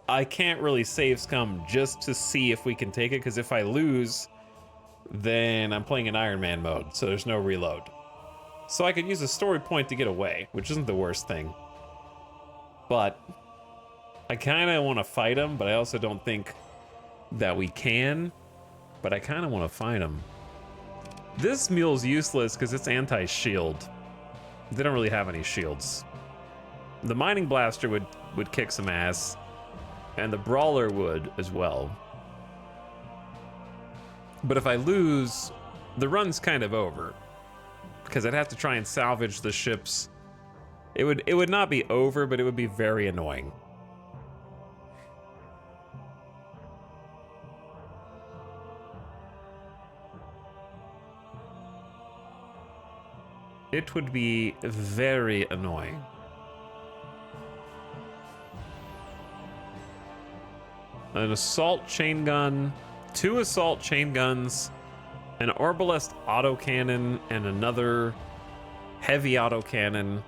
I can't really save scum just to see if we can take it, because if I lose, then I'm playing in Iron Man mode, so there's no reload. So I could use a story point to get away, which isn't the worst thing. But I kind of want to fight him, but I also don't think that we can. But I kind of want to fight him. This mule's useless because it's anti-shield. They don't really have any shields. The mining blaster would kick some ass, and the brawler would as well. But if I lose, the run's kind of over, because I'd have to try and salvage the ships. It would not be over, but it would be very annoying. It would be very annoying. An assault chain gun, 2 assault chain guns, an arbalest autocannon, and another heavy autocannon.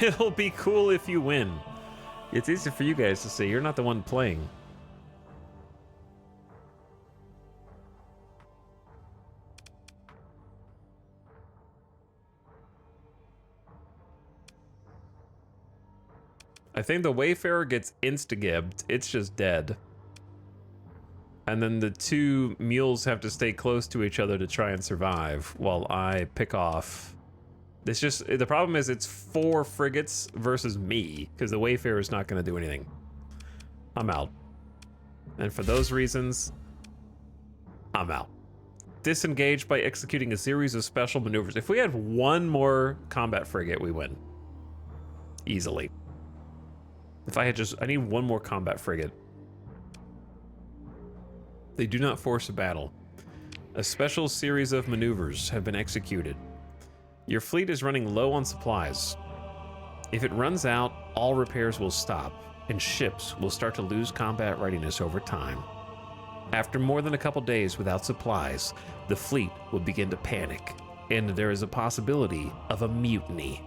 It'll be cool if you win. It's easy for you guys to see. You're not the one playing. I think the Wayfarer gets insta-gibbed. It's just dead. And then the 2 mules have to stay close to each other to try and survive while I pick off. It's just, the problem is it's 4 frigates versus me, because the Wayfarer is not going to do anything. I'm out. And for those reasons, I'm out. Disengage by executing a series of special maneuvers. If we had 1 more combat frigate, we win. Easily. If I had I need 1 more combat frigate. They do not force a battle. A special series of maneuvers have been executed. Your fleet is running low on supplies. If it runs out, all repairs will stop, and ships will start to lose combat readiness over time. After more than a couple days without supplies, the fleet will begin to panic, and there is a possibility of a mutiny.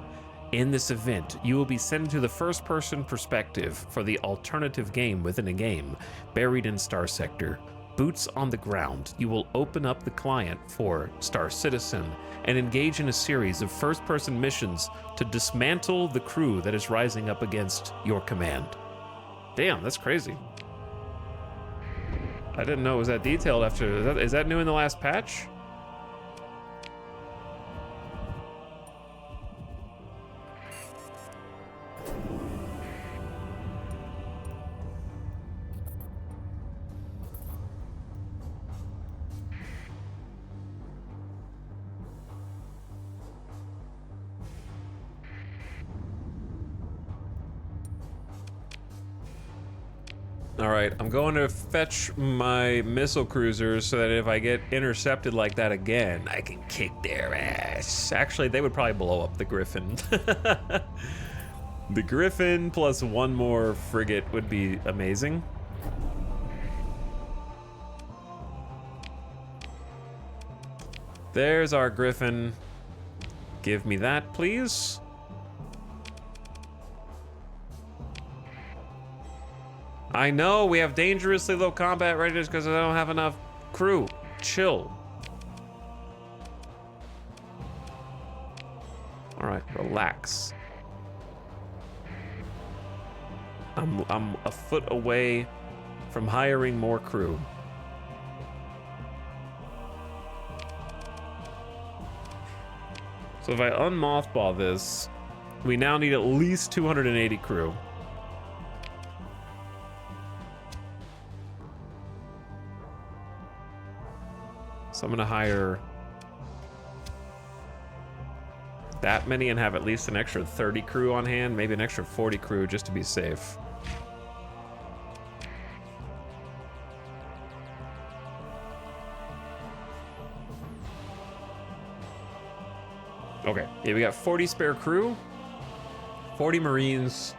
In this event, you will be sent into the first-person perspective for the alternative game within a game, buried in Starsector. Boots on the ground, you will open up the client for Star Citizen and engage in a series of first-person missions to dismantle the crew that is rising up against your command. Damn, that's crazy. I didn't know it was that detailed after... Is that new in the last patch? Alright, I'm going to fetch my missile cruisers so that if I get intercepted like that again, I can kick their ass. Actually, they would probably blow up the Griffin. The Griffin plus 1 more frigate would be amazing. There's our Griffin. Give me that, please. I know we have dangerously low combat readiness because I don't have enough crew. Chill. All right, relax. I'm a foot away from hiring more crew. So if I unmothball this, we now need at least 280 crew. So I'm gonna hire that many and have at least an extra 30 crew on hand, maybe an extra 40 crew just to be safe. Okay, yeah, we got 40 spare crew, 40 Marines.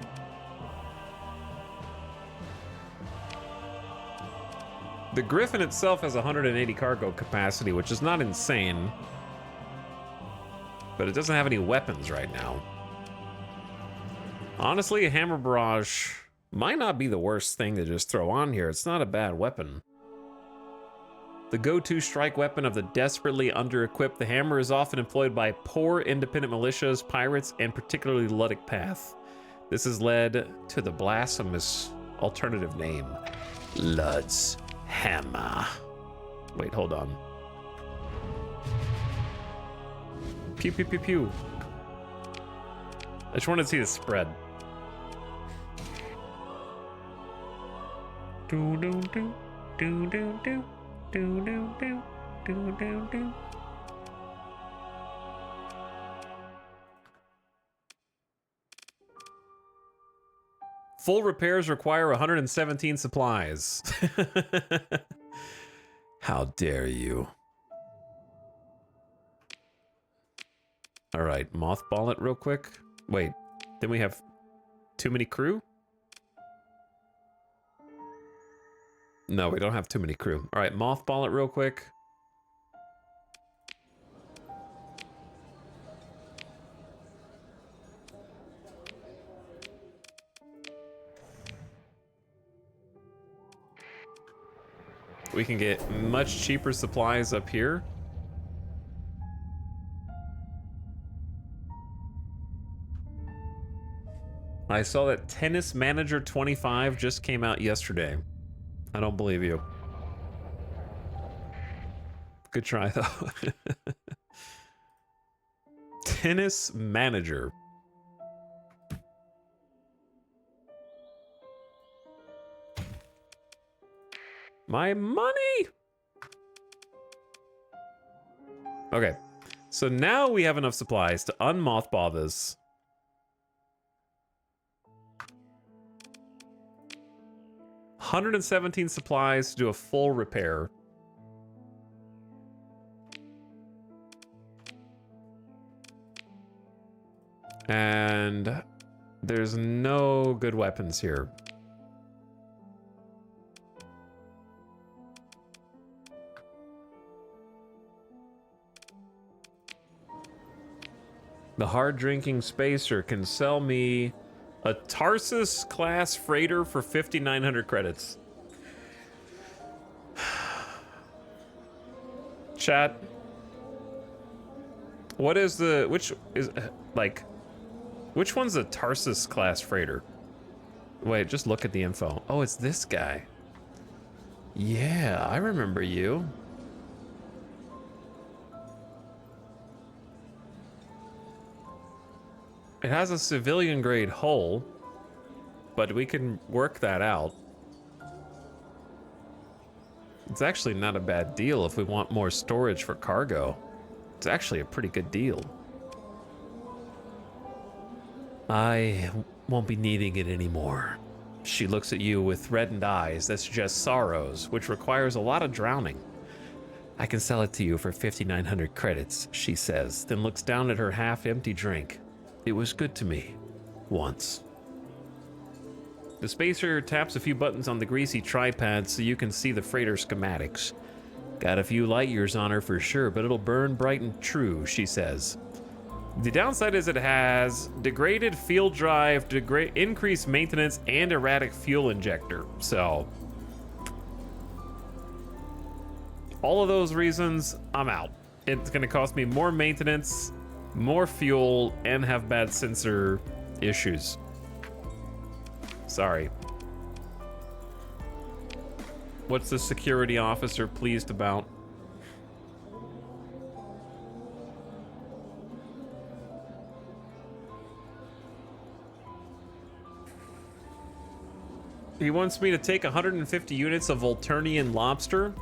The Griffin itself has 180 cargo capacity, which is not insane, but it doesn't have any weapons right now. Honestly, a hammer barrage might not be the worst thing to just throw on here. It's not a bad weapon. The go-to strike weapon of the desperately under-equipped, the hammer is often employed by poor independent militias, pirates, and particularly Luddic Path. This has led to the blasphemous alternative name, Lud's Hammer. Wait, hold on. Pew, pew, pew, pew. I just wanted to see the spread. Do, do, do, do, do, do. Do, do, do, do, do, do. Full repairs require 117 supplies. How dare you? All right, mothball it real quick. Wait, then we have too many crew? No, we don't have too many crew. All right, mothball it real quick. We can get much cheaper supplies up here. I saw that Tennis Manager 25 just came out yesterday. I don't believe you. Good try, though. Tennis Manager. My money! Okay, so now we have enough supplies to unmothball this. $117 supplies to do a full repair. And there's no good weapons here. The hard-drinking spacer can sell me a Tarsus-class freighter for 5,900 credits. Chat. What is the... Which is... Like... Which one's a Tarsus-class freighter? Wait, just look at the info. Oh, it's this guy. Yeah, I remember you. It has a civilian-grade hull, but we can work that out. It's actually not a bad deal if we want more storage for cargo. It's actually a pretty good deal. I won't be needing it anymore. She looks at you with reddened eyes that suggest sorrows, which requires a lot of drowning. I can sell it to you for 5,900 credits, she says, then looks down at her half-empty drink. It was good to me. Once. The spacer taps a few buttons on the greasy tripod so you can see the freighter schematics. Got a few light years on her for sure, but it'll burn bright and true, she says. The downside is it has degraded field drive, increased maintenance, and erratic fuel injector. So, all of those reasons, I'm out. It's gonna cost me more maintenance, more fuel, and have bad sensor issues. Sorry. What's the security officer pleased about? He wants me to take 150 units of Volturnian lobster.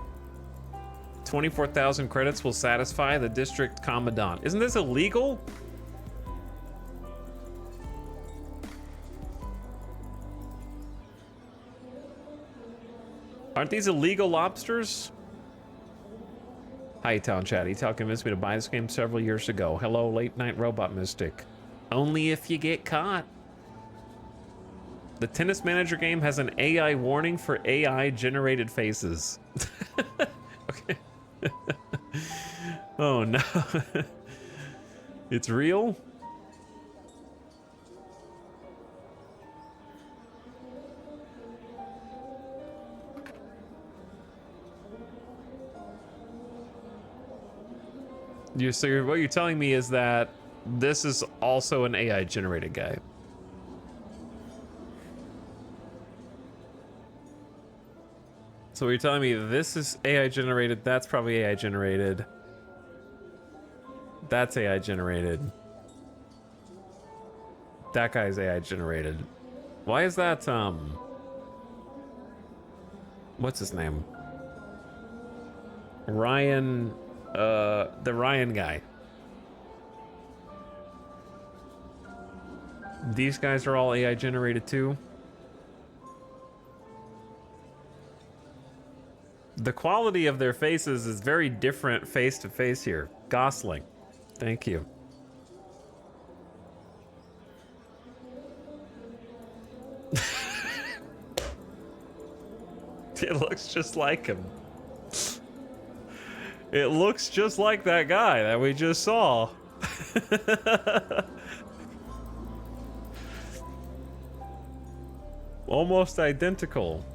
24,000 credits will satisfy the district commandant. Isn't this illegal? Aren't these illegal lobsters? Hightown chat. Hightown convinced me to buy this game several years ago. Hello, late night robot mystic. Only if you get caught. The tennis manager game has an AI warning for AI generated faces. Okay. Oh no. It's real? So what you're telling me is that this is also an AI generated guy. So you're telling me this is AI generated, that's probably AI generated. That's AI generated. That guy's AI generated. Why is that, what's his name? Ryan, the Ryan guy. These guys are all AI generated too. The quality of their faces is very different face to face here. Gosling, thank you. It looks just like him. It looks just like that guy that we just saw. Almost identical.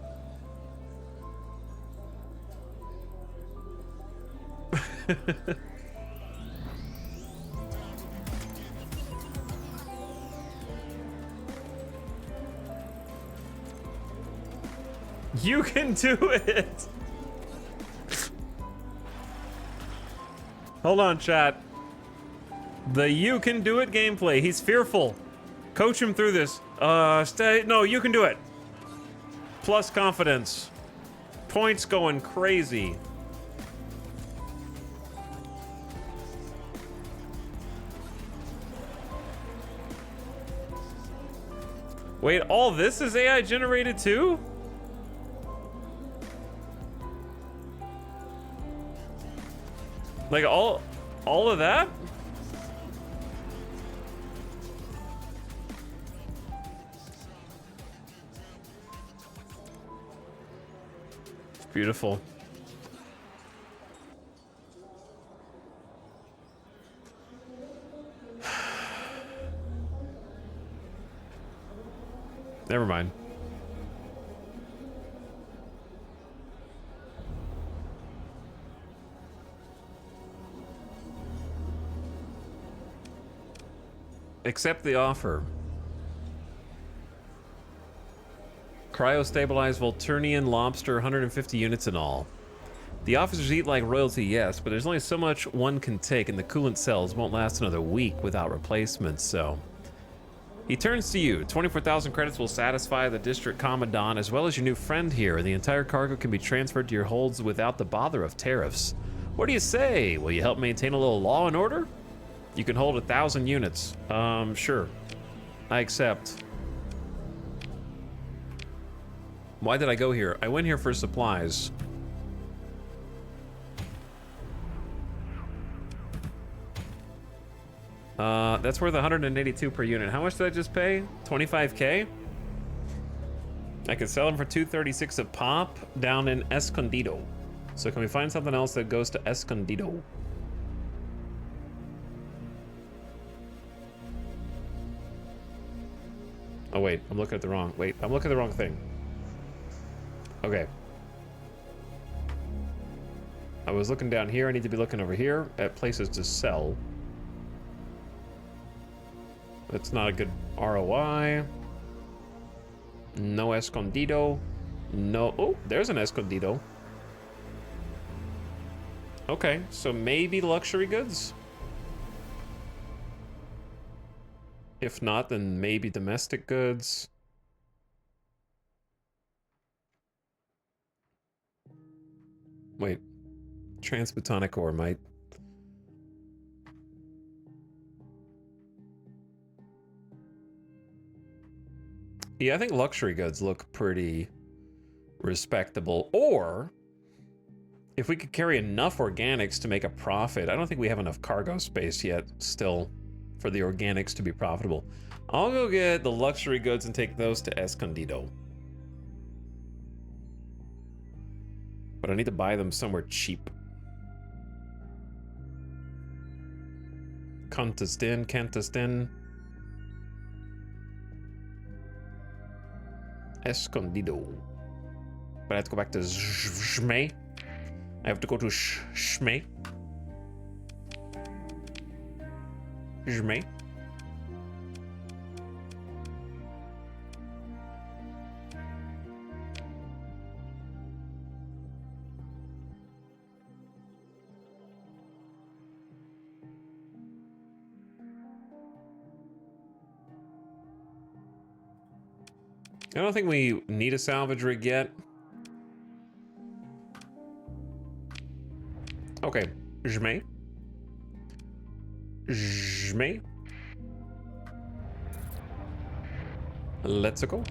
You can do it! Hold on, chat. The you can do it gameplay. He's fearful. Coach him through this. No, you can do it. Plus confidence. Points going crazy. Wait, all this is AI generated too? Like all of that? It's beautiful. Never mind. Accept the offer. Cryo-stabilized Volturnian lobster, 150 units in all. The officers eat like royalty, yes, but there's only so much one can take, and the coolant cells won't last another week without replacements, so... He turns to you. 24,000 credits will satisfy the district commandant as well as your new friend here, and the entire cargo can be transferred to your holds without the bother of tariffs. What do you say? Will you help maintain a little law and order? You can hold 1,000 units. Sure. I accept. Why did I go here? I went here for supplies. That's worth 182 per unit. How much did I just pay? 25K? I could sell them for 236 a pop down in Escondido. So can we find something else that goes to Escondido? Oh wait, I'm looking at the wrong, I'm looking at the wrong thing. Okay. I was looking down here, I need to be looking over here at places to sell. That's not a good ROI. No Escondido. No, oh, there's an Escondido. Okay, so maybe luxury goods? If not, then maybe domestic goods. Wait, transbotonic ore might. Yeah, I think luxury goods look pretty respectable. Or if we could carry enough organics to make a profit. I don't think we have enough cargo space yet still for the organics to be profitable. I'll go get the luxury goods and take those to Escondido. But I need to buy them somewhere cheap. Cantastin. Escondido. But I have to go back to Shmei. I have to go to Shmei. Shmei. I don't think we need a salvage rig yet. Okay, Jmei. Jmei. Let's go.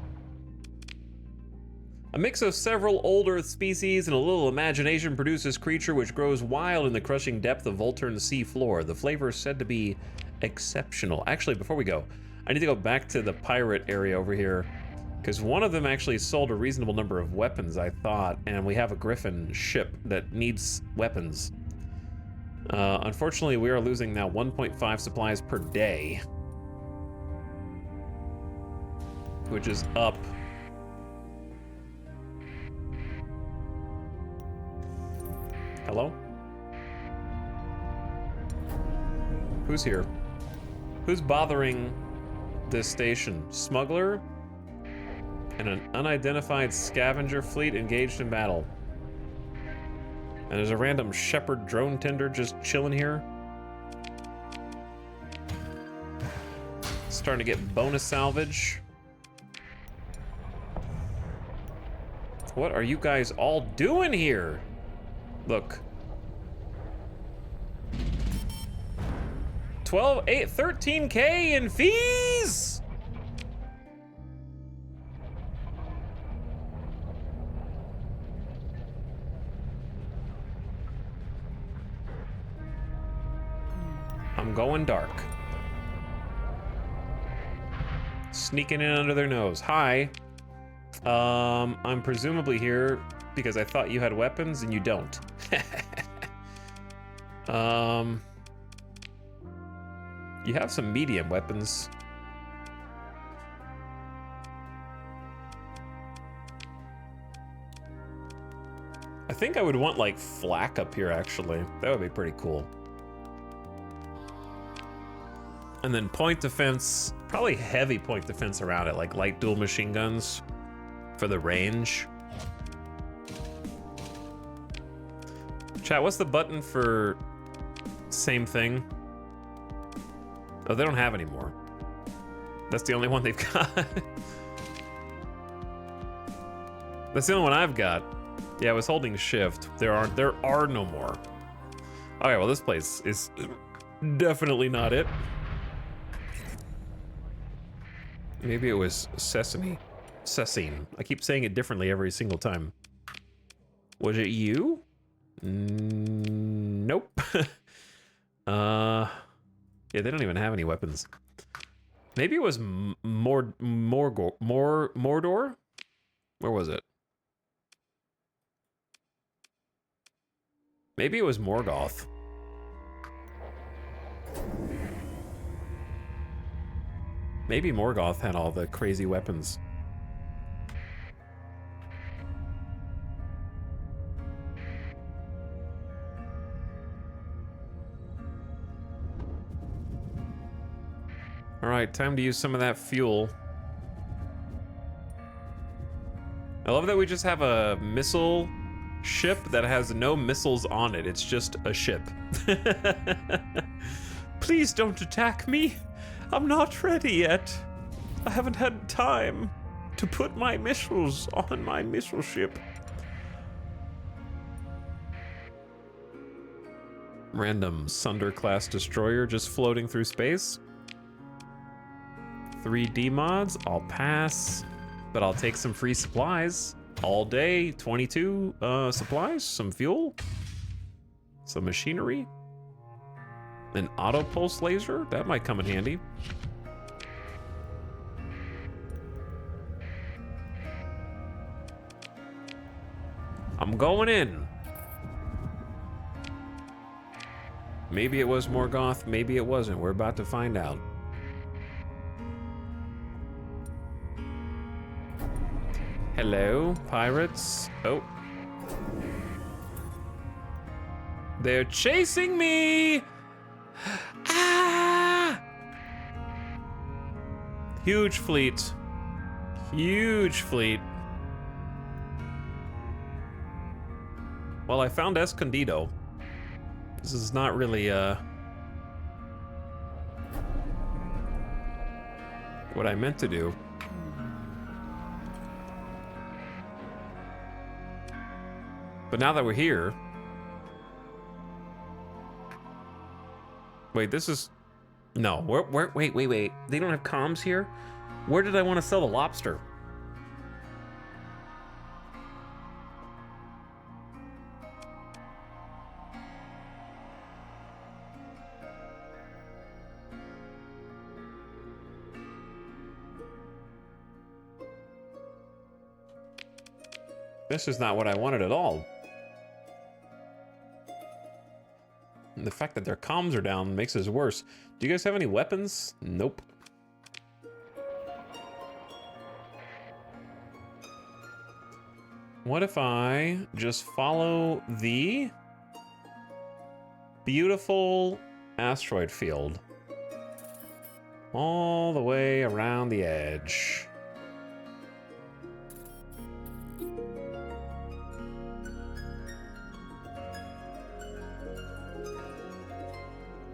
A mix of several old Earth species and a little imagination produces creature which grows wild in the crushing depth of Volturn's sea floor. The flavor is said to be exceptional. Actually, before we go, I need to go back to the pirate area over here, because one of them actually sold a reasonable number of weapons, I thought, and we have a Griffin ship that needs weapons. Unfortunately, we are losing now 1.5 supplies per day, which is up. Hello? Who's here? Who's bothering this station? Smuggler? And an unidentified scavenger fleet engaged in battle. And there's a random shepherd drone tender just chilling here. Starting to get bonus salvage. What are you guys all doing here? Look. 13K in fees? I'm going dark. Sneaking in under their nose. Hi. I'm presumably here because I thought you had weapons and you don't. You have some medium weapons. I think I would want like flak up here actually. That would be pretty cool. And then point defense, probably heavy point defense around it, like light dual machine guns for the range. Chat, what's the button for same thing? Oh, they don't have any more. That's the only one they've got. That's the only one I've got. Yeah, I was holding shift. There are no more. Okay, well this place is definitely not it. Maybe it was Sesame. Sessine. I keep saying it differently every single time. Was it you? Nope. Yeah, they don't even have any weapons. Maybe it was Mordor? Where was it? Maybe it was Morgoth. Maybe Morgoth had all the crazy weapons. All right, time to use some of that fuel. I love that we just have a missile ship that has no missiles on it. It's just a ship. Please don't attack me. I'm not ready yet. I haven't had time to put my missiles on my missile ship. Random Sunder-class destroyer just floating through space. 3D mods, I'll pass, but I'll take some free supplies. all day. 22 supplies, some fuel, some machinery, an auto pulse laser. That might come in handy. I'm going in. Maybe it was Morgoth, maybe it wasn't. We're about to find out. Hello, pirates. Oh. They're chasing me! Ah! Huge fleet. Huge fleet. Well, I found Escondido. This is not really, what I meant to do. But now that we're here... Wait, this is... No, wait. They don't have comms here? Where did I want to sell the lobster? This is not what I wanted at all. And the fact that their comms are down makes this worse. Do you guys have any weapons? Nope. What if I just follow the beautiful asteroid field all the way around the edge?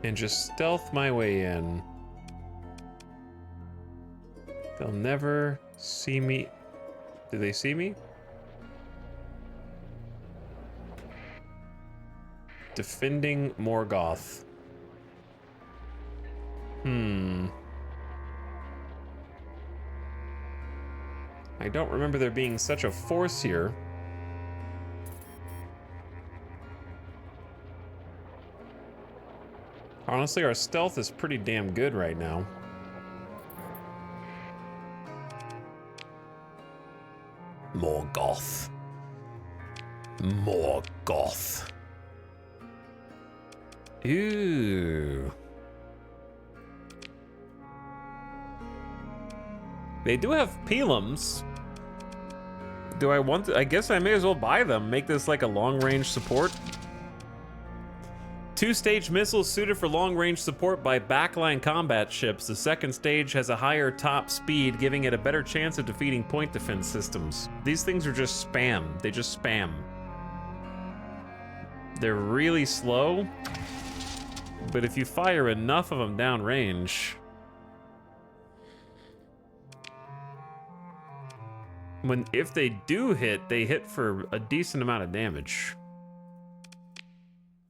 And just stealth my way in. They'll never see me. Do they see me? Defending Morgoth. I don't remember there being such a force here. Honestly, our stealth is pretty damn good right now. Morgoth. Morgoth. Ooh. They do have Pelums. Do I want to? I guess I may as well buy them. Make this like a long-range support. Two-stage missiles suited for long-range support by backline combat ships. The second stage has a higher top speed, giving it a better chance of defeating point defense systems. These things are just spam. They just spam. They're really slow, but if you fire enough of them downrange, if they do hit, they hit for a decent amount of damage.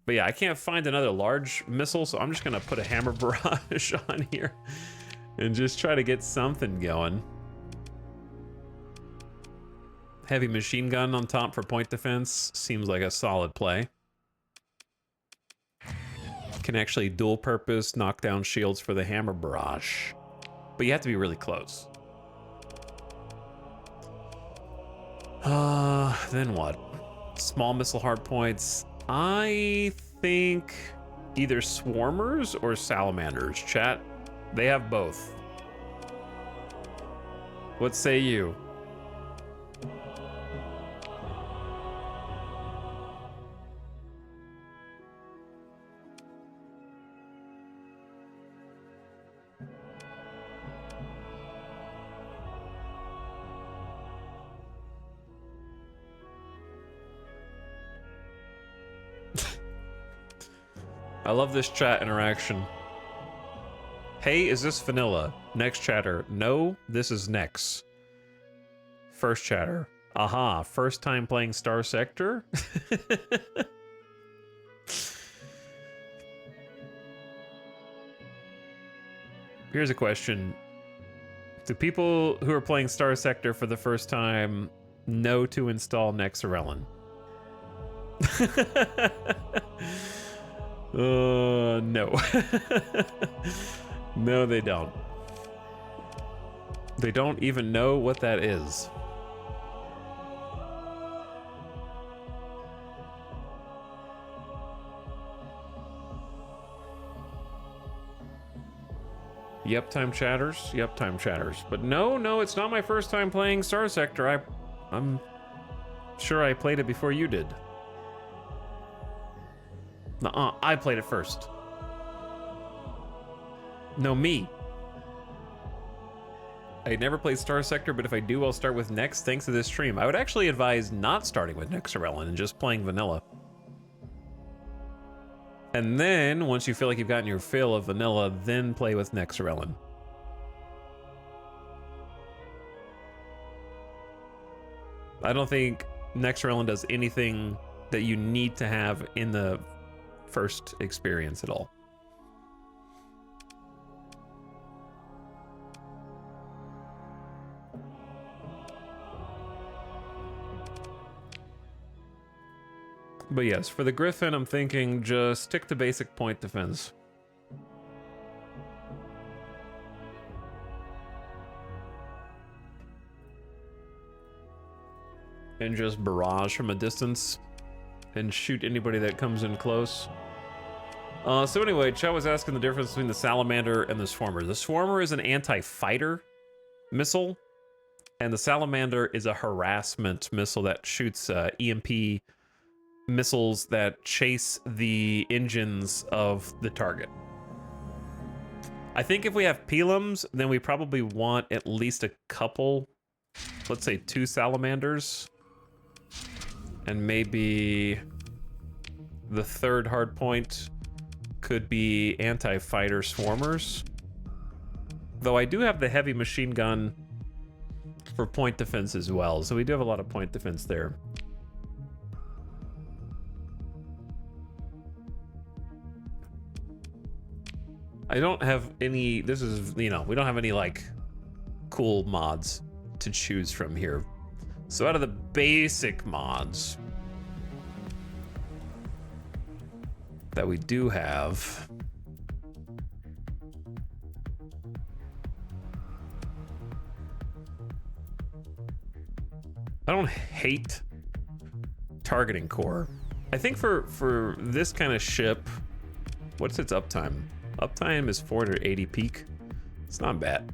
But yeah, I can't find another large missile, so I'm just gonna put a hammer barrage on here and just try to get something going. Heavy machine gun on top for point defense seems like a solid play. Can actually dual purpose knock down shields for the hammer barrage, but you have to be really close. Then what? Small missile hardpoints. I think either swarmers or salamanders. Chat, they have both. What say you? I love this chat interaction. Hey, is this vanilla? Next chatter. No, this is Nex. First chatter. Aha, first time playing Starsector? Here's a question. Do people who are playing Starsector for the first time No to install Nexarellan. No. No, they don't. They don't even know what that is. Yep, time chatters. Yep, time chatters. But no, it's not my first time playing Starsector. I'm sure I played it before you did. Nuh-uh, I played it first. No, me. I never played Starsector, but if I do, I'll start with Nex thanks to this stream. I would actually advise not starting with Nexarellan and just playing vanilla. And then, once you feel like you've gotten your fill of vanilla, then play with Nexarellan. I don't think Nexarellan does anything that you need to have in the first experience at all. But yes, for the Griffin, I'm thinking just stick to basic point defense. And just barrage from a distance and shoot anybody that comes in close. So anyway, Chow was asking the difference between the Salamander and the Swarmer. The Swarmer is an anti-fighter missile, and the Salamander is a harassment missile that shoots EMP missiles that chase the engines of the target. I think if we have Pelums, then we probably want at least a couple, let's say 2 Salamanders, and maybe the third hard point could be anti-fighter Swarmers. Though I do have the heavy machine gun for point defense as well, so we do have a lot of point defense there. I don't have any, this is, you know, we don't have any like cool mods to choose from here. So out of the basic mods that we do have, I don't hate targeting core. I think for this kind of ship, what's its uptime? Uptime is 480 peak. It's not bad.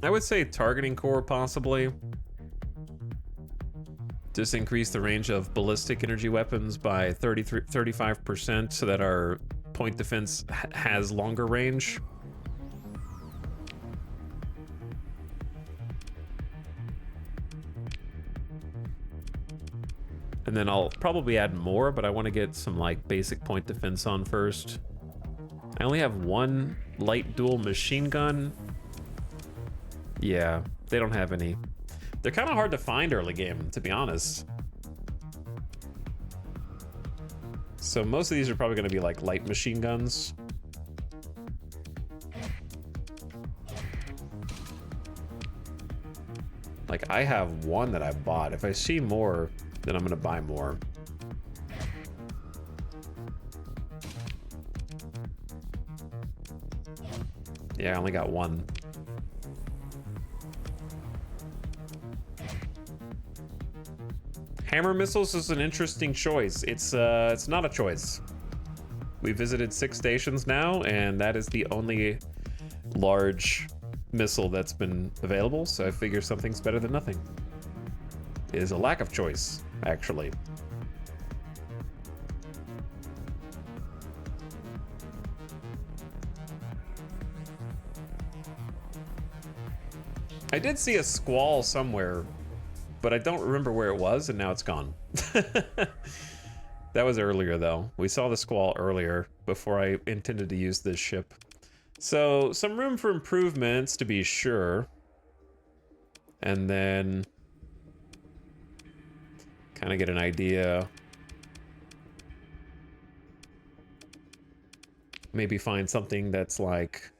I would say targeting core possibly. Just increase the range of ballistic energy weapons by 35% so that our point defense has longer range. And then I'll probably add more, but I want to get some like basic point defense on first. I only have 1 light dual machine gun. Yeah, they don't have any. They're kind of hard to find early game, to be honest. So most of these are probably going to be like light machine guns. Like I have 1 that I bought. If I see more, then I'm gonna buy more. Yeah, I only got 1. Hammer missiles is an interesting choice. It's not a choice. We visited 6 stations now, and that is the only large missile that's been available, so I figure something's better than nothing. It is a lack of choice, actually. I did see a squall somewhere, but I don't remember where it was, and now it's gone. That was earlier, though. We saw the squall earlier, before I intended to use this ship. So, some room for improvements, to be sure. And then kind of get an idea maybe find something that's like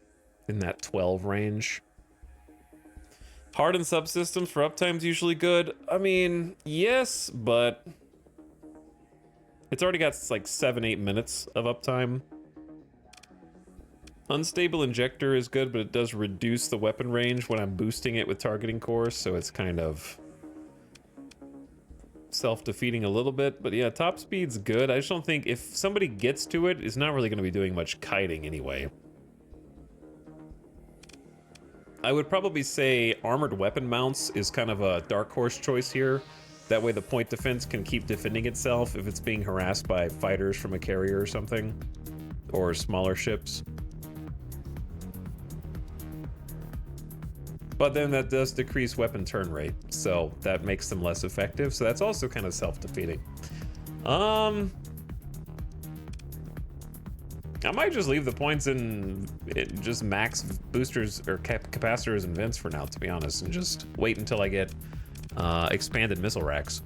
in that 12 range. Hardened subsystems for uptime's usually good. I mean, yes, but it's already got like 7-8 minutes of uptime. Unstable injector is good, but it does reduce the weapon range when I'm boosting it with targeting core, so it's kind of self-defeating a little bit. But yeah, top speed's good. I just don't think if somebody gets to it, it's not really going to be doing much kiting anyway. I would probably say armored weapon mounts is kind of a dark horse choice here. That way the point defense can keep defending itself if it's being harassed by fighters from a carrier or something, or smaller ships. But then that does decrease weapon turn rate, so that makes them less effective, so that's also kind of self-defeating. I might just leave the points in just max boosters or capacitors and vents for now, to be honest, and just wait until I get expanded missile racks.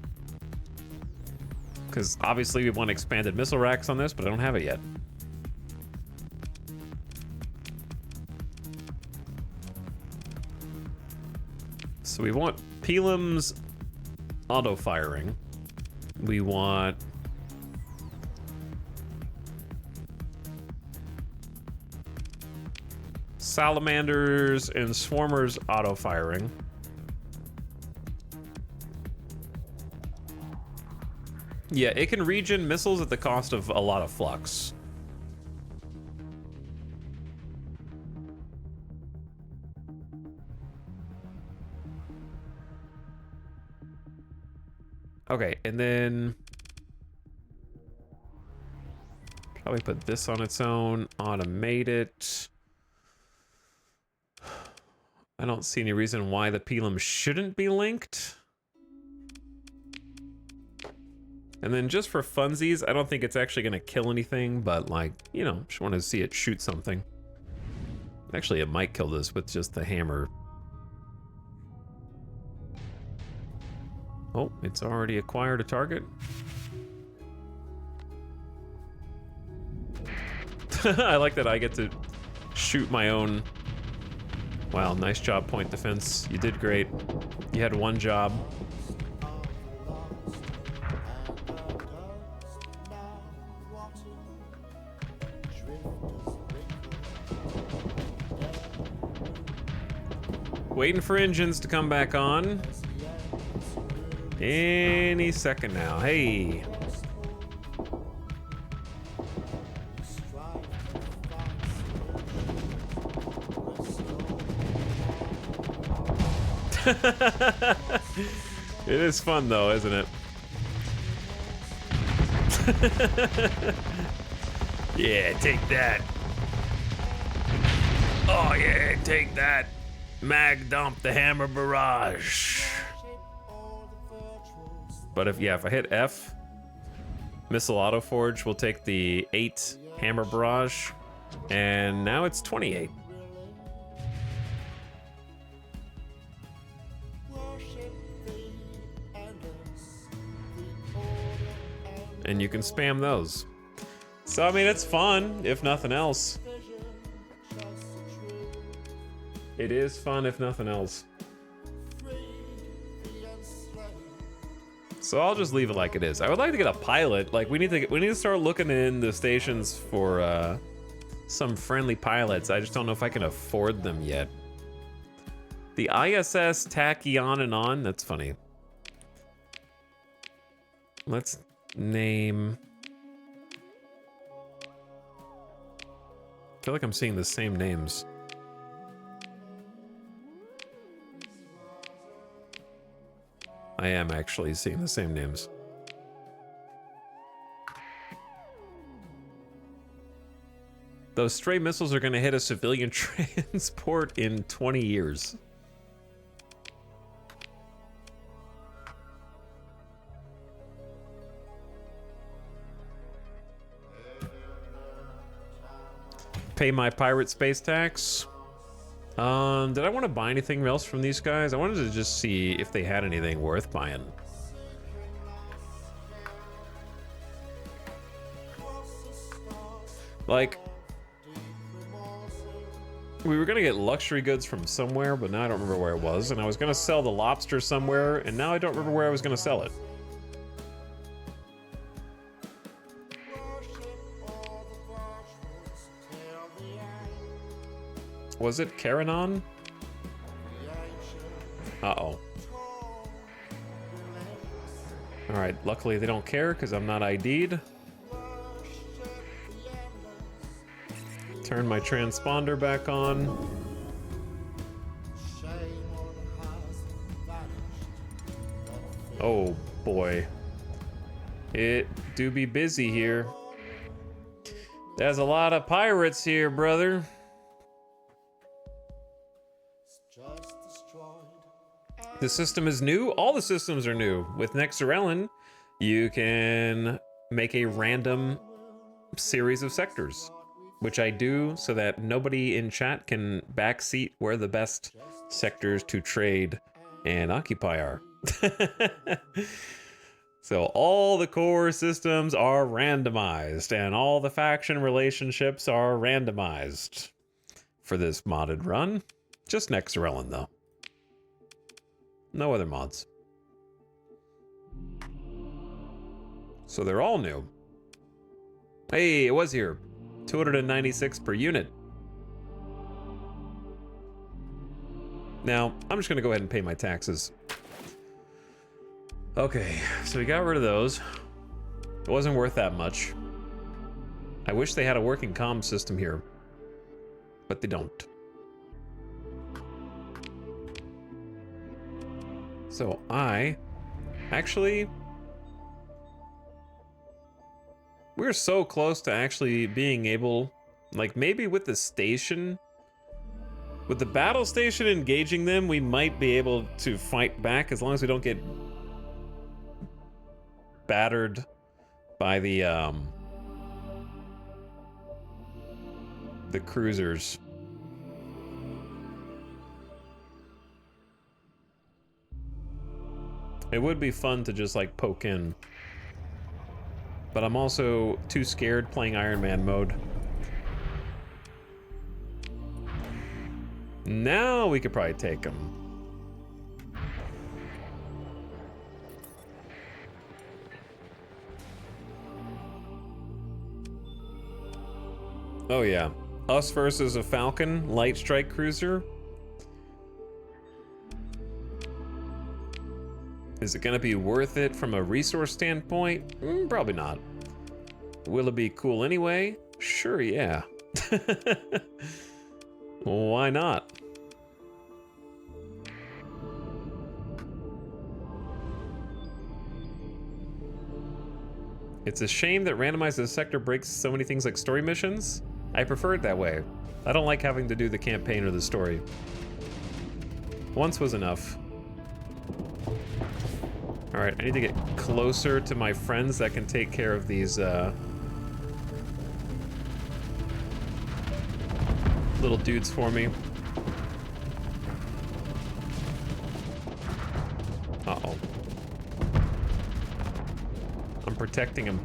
Because obviously we want expanded missile racks on this, but I don't have it yet. So we want Pelam's auto-firing. We want Salamanders and Swarmers auto-firing. Yeah, it can regen missiles at the cost of a lot of flux. Okay, and then probably put this on its own, automate it. I don't see any reason why the Pelam shouldn't be linked. And then just for funsies, I don't think it's actually going to kill anything, but like, you know, just want to see it shoot something. Actually, it might kill this with just the hammer. Oh, it's already acquired a target. I like that I get to shoot my own. Wow, nice job, point defense. You did great. You had one job. Waiting for engines to come back on. Any second now. Hey. It is fun though, isn't it? Yeah, take that. Oh yeah, take that. Mag dump the hammer barrage. But if I hit F, missile auto forge will take the 8 hammer barrage, and now it's 28. And you can spam those. So I mean, it's fun, if nothing else. It is fun, if nothing else. So I'll just leave it like it is. I would like to get a pilot. Like we need to start looking in the stations for some friendly pilots. I just don't know if I can afford them yet. The ISS Tachyon and on. That's funny. Let's name. I feel like I'm seeing the same names. I am actually seeing the same names. Those stray missiles are going to hit a civilian transport in 20 years. Pay my pirate space tax. Did I want to buy anything else from these guys? I wanted to just see if they had anything worth buying. Like, We were gonna get luxury goods from somewhere, but now I don't remember where it was. And I was gonna sell the lobster somewhere, and now I don't remember where I was gonna sell it. Was it Karanon? Uh-oh. Alright, luckily they don't care because I'm not ID'd. Turn my transponder back on. Oh boy. It do be busy here. There's a lot of pirates here, brother. The system is new. All the systems are new. With Nexarellan, you can make a random series of sectors, which I do so that nobody in chat can backseat where the best sectors to trade and occupy are. So all the core systems are randomized, and all the faction relationships are randomized for this modded run. Just Nexarellan, though. No other mods. So they're all new. Hey, it was here. 296 per unit. Now, I'm just gonna go ahead and pay my taxes. Okay, so we got rid of those. It wasn't worth that much. I wish they had a working comm system here, but they don't. So we're so close to actually being able, like maybe with the station, with the battle station engaging them, we might be able to fight back as long as we don't get battered by the cruisers. It would be fun to just like poke in, but I'm also too scared playing Iron Man mode. Now we could probably take them. Oh yeah, us versus a Falcon light strike cruiser. Is it gonna be worth it from a resource standpoint? Probably not. Will it be cool anyway? Sure, yeah. Why not? It's a shame that randomized the sector breaks so many things like story missions. I prefer it that way. I don't like having to do the campaign or the story. Once was enough. Alright, I need to get closer to my friends that can take care of these little dudes for me. Uh-oh. I'm protecting him.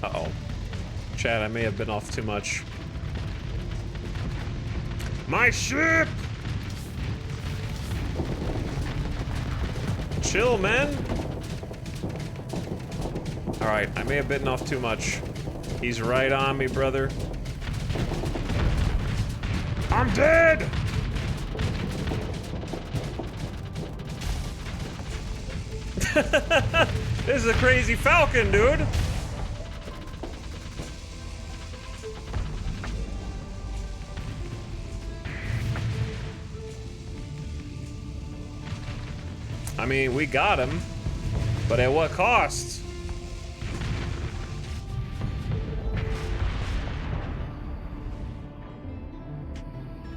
Uh-oh. Chad, I may have been off too much. My ship! Chill, man. Alright, I may have bitten off too much. He's right on me, brother. I'm dead! This is a crazy Falcon, dude. I mean, we got him, but at what cost?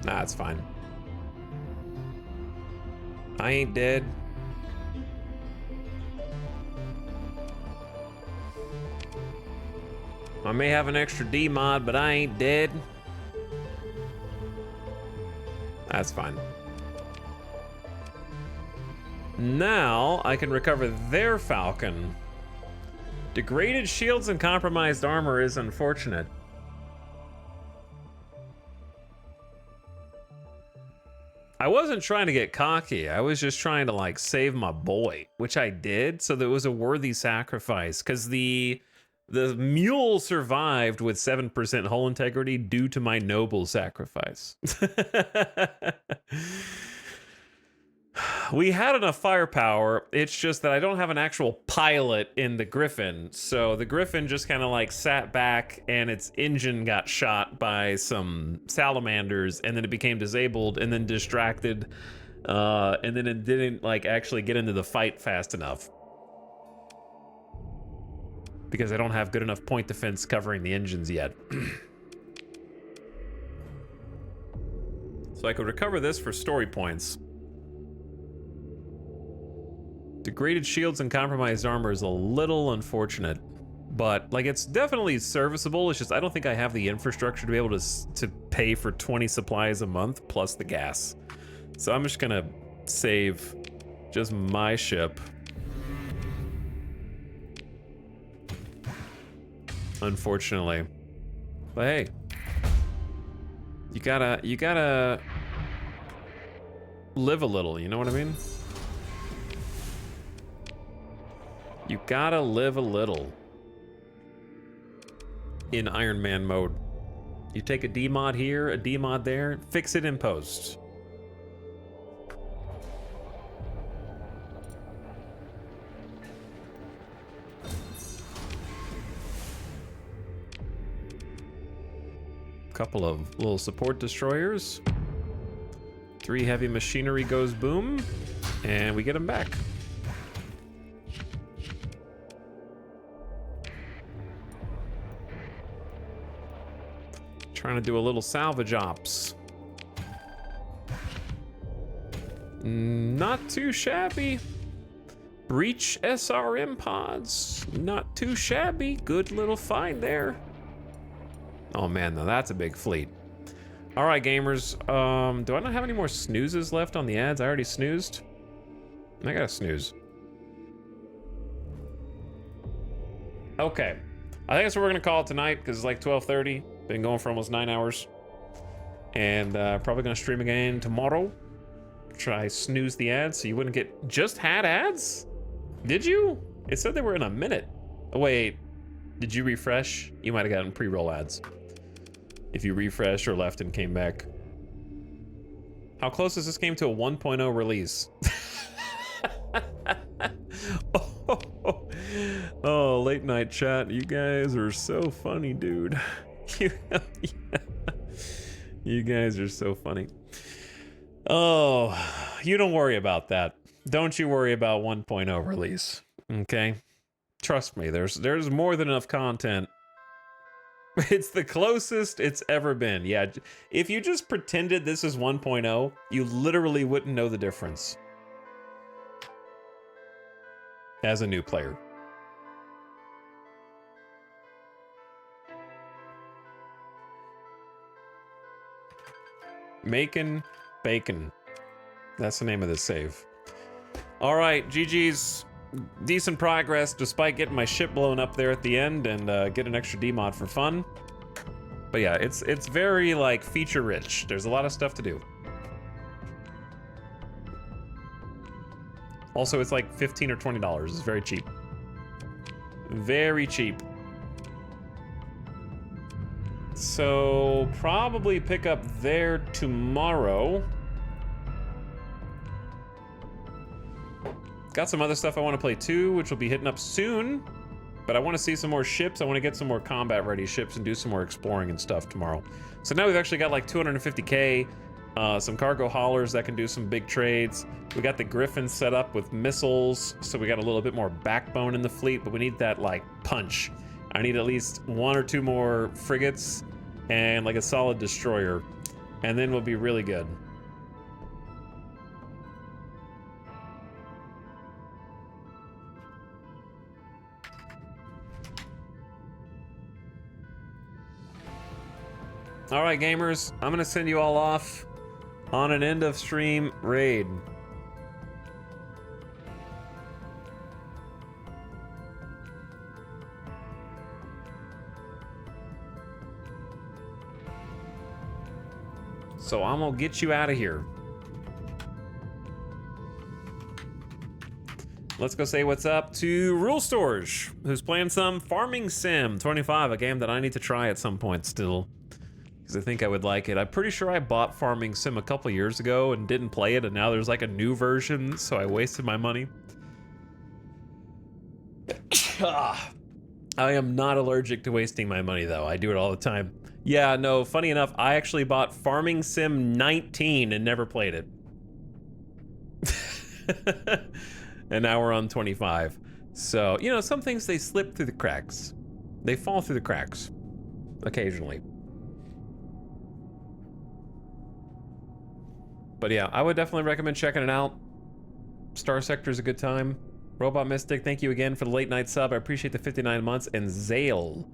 Nah, it's fine. I ain't dead. I may have an extra D mod, but I ain't dead. That's fine. Now I can recover their Falcon. Degraded shields and compromised armor is unfortunate. I wasn't trying to get cocky. I was just trying to like save my boy, which I did. So that was a worthy sacrifice because the mule survived with 7% hull integrity due to my noble sacrifice. We had enough firepower. It's just that I don't have an actual pilot in the Griffin. So the Griffin just kind of like sat back and its engine got shot by some salamanders and then it became disabled and then distracted. And then it didn't like actually get into the fight fast enough. Because I don't have good enough point defense covering the engines yet. So I could recover this for story points. Degraded shields and compromised armor is a little unfortunate, but like it's definitely serviceable. It's just I don't think I have the infrastructure to be able to pay for 20 supplies a month plus the gas. So I'm just gonna save just my ship. Unfortunately, but hey, you gotta live a little. You know what I mean? You gotta live a little in Iron Man mode. You take a D-mod here, a D-mod there, fix it in post. Couple of little support destroyers. 3 heavy machinery goes boom, and we get them back. Trying to do a little salvage ops. Not too shabby. Breach SRM pods. Not too shabby. Good little find there. Oh man, now that's a big fleet. All right, gamers. Do I not have any more snoozes left on the ads? I already snoozed. I gotta snooze. Okay. I think that's what we're gonna call it tonight because it's like 12:30. Been going for almost 9 hours. And probably gonna stream again tomorrow. Try snooze the ads so you wouldn't get just had ads? Did you? It said they were in a minute. Oh, wait, did you refresh? You might have gotten pre-roll ads. If you refreshed or left and came back. How close is this game to a 1.0 release? Oh, late night chat. You guys are so funny, dude. You guys are so funny. Oh, you don't worry about that. Don't you worry about 1.0 release, okay? Trust me, there's more than enough content. It's the closest it's ever been. Yeah, if you just pretended this is 1.0, you literally wouldn't know the difference as a new player. Making bacon. That's the name of this save. All right, GG's. Decent progress despite getting my ship blown up there at the end and get an extra D-mod for fun. But yeah, it's very like feature rich. There's a lot of stuff to do. Also, it's like $15 or $20. It's very cheap. Very cheap. So probably pick up there tomorrow. Got some other stuff I want to play too, which will be hitting up soon. But I want to see some more ships. I want to get some more combat ready ships and do some more exploring and stuff tomorrow. So now we've actually got like 250K, some cargo haulers that can do some big trades. We got the Griffin set up with missiles, so we got a little bit more backbone in the fleet, but we need that like punch. I need at least 1 or 2 more frigates and like a solid destroyer, and then we'll be really good. All right, gamers, I'm gonna send you all off on an end of stream raid. So I'm gonna get you out of here. Let's go say what's up to Rule Storage, who's playing some Farming Sim 25, a game that I need to try at some point still, because I think I would like it. I'm pretty sure I bought Farming Sim a couple years ago and didn't play it, and now there's like a new version, so I wasted my money. I am not allergic to wasting my money, though. I do it all the time. Yeah, no, funny enough, I actually bought Farming Sim 19 and never played it. And now we're on 25. So, you know, some things, they slip through the cracks. They fall through the cracks. Occasionally. But yeah, I would definitely recommend checking it out. Starsector is a good time. Robot Mystic, thank you again for the late night sub. I appreciate the 59 months. And Zale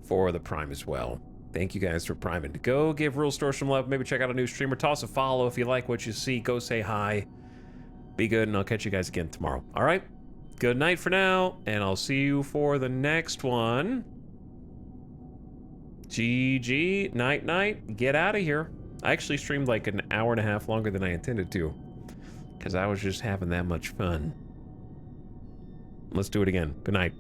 for the Prime as well. Thank you guys for priming. Go give Rule Store some love. Maybe check out a new streamer. Toss a follow if you like what you see. Go say hi. Be good, and I'll catch you guys again tomorrow. All right? Good night for now, and I'll see you for the next one. GG. Night, night. Get out of here. I actually streamed like an hour and a half longer than I intended to, because I was just having that much fun. Let's do it again. Good night.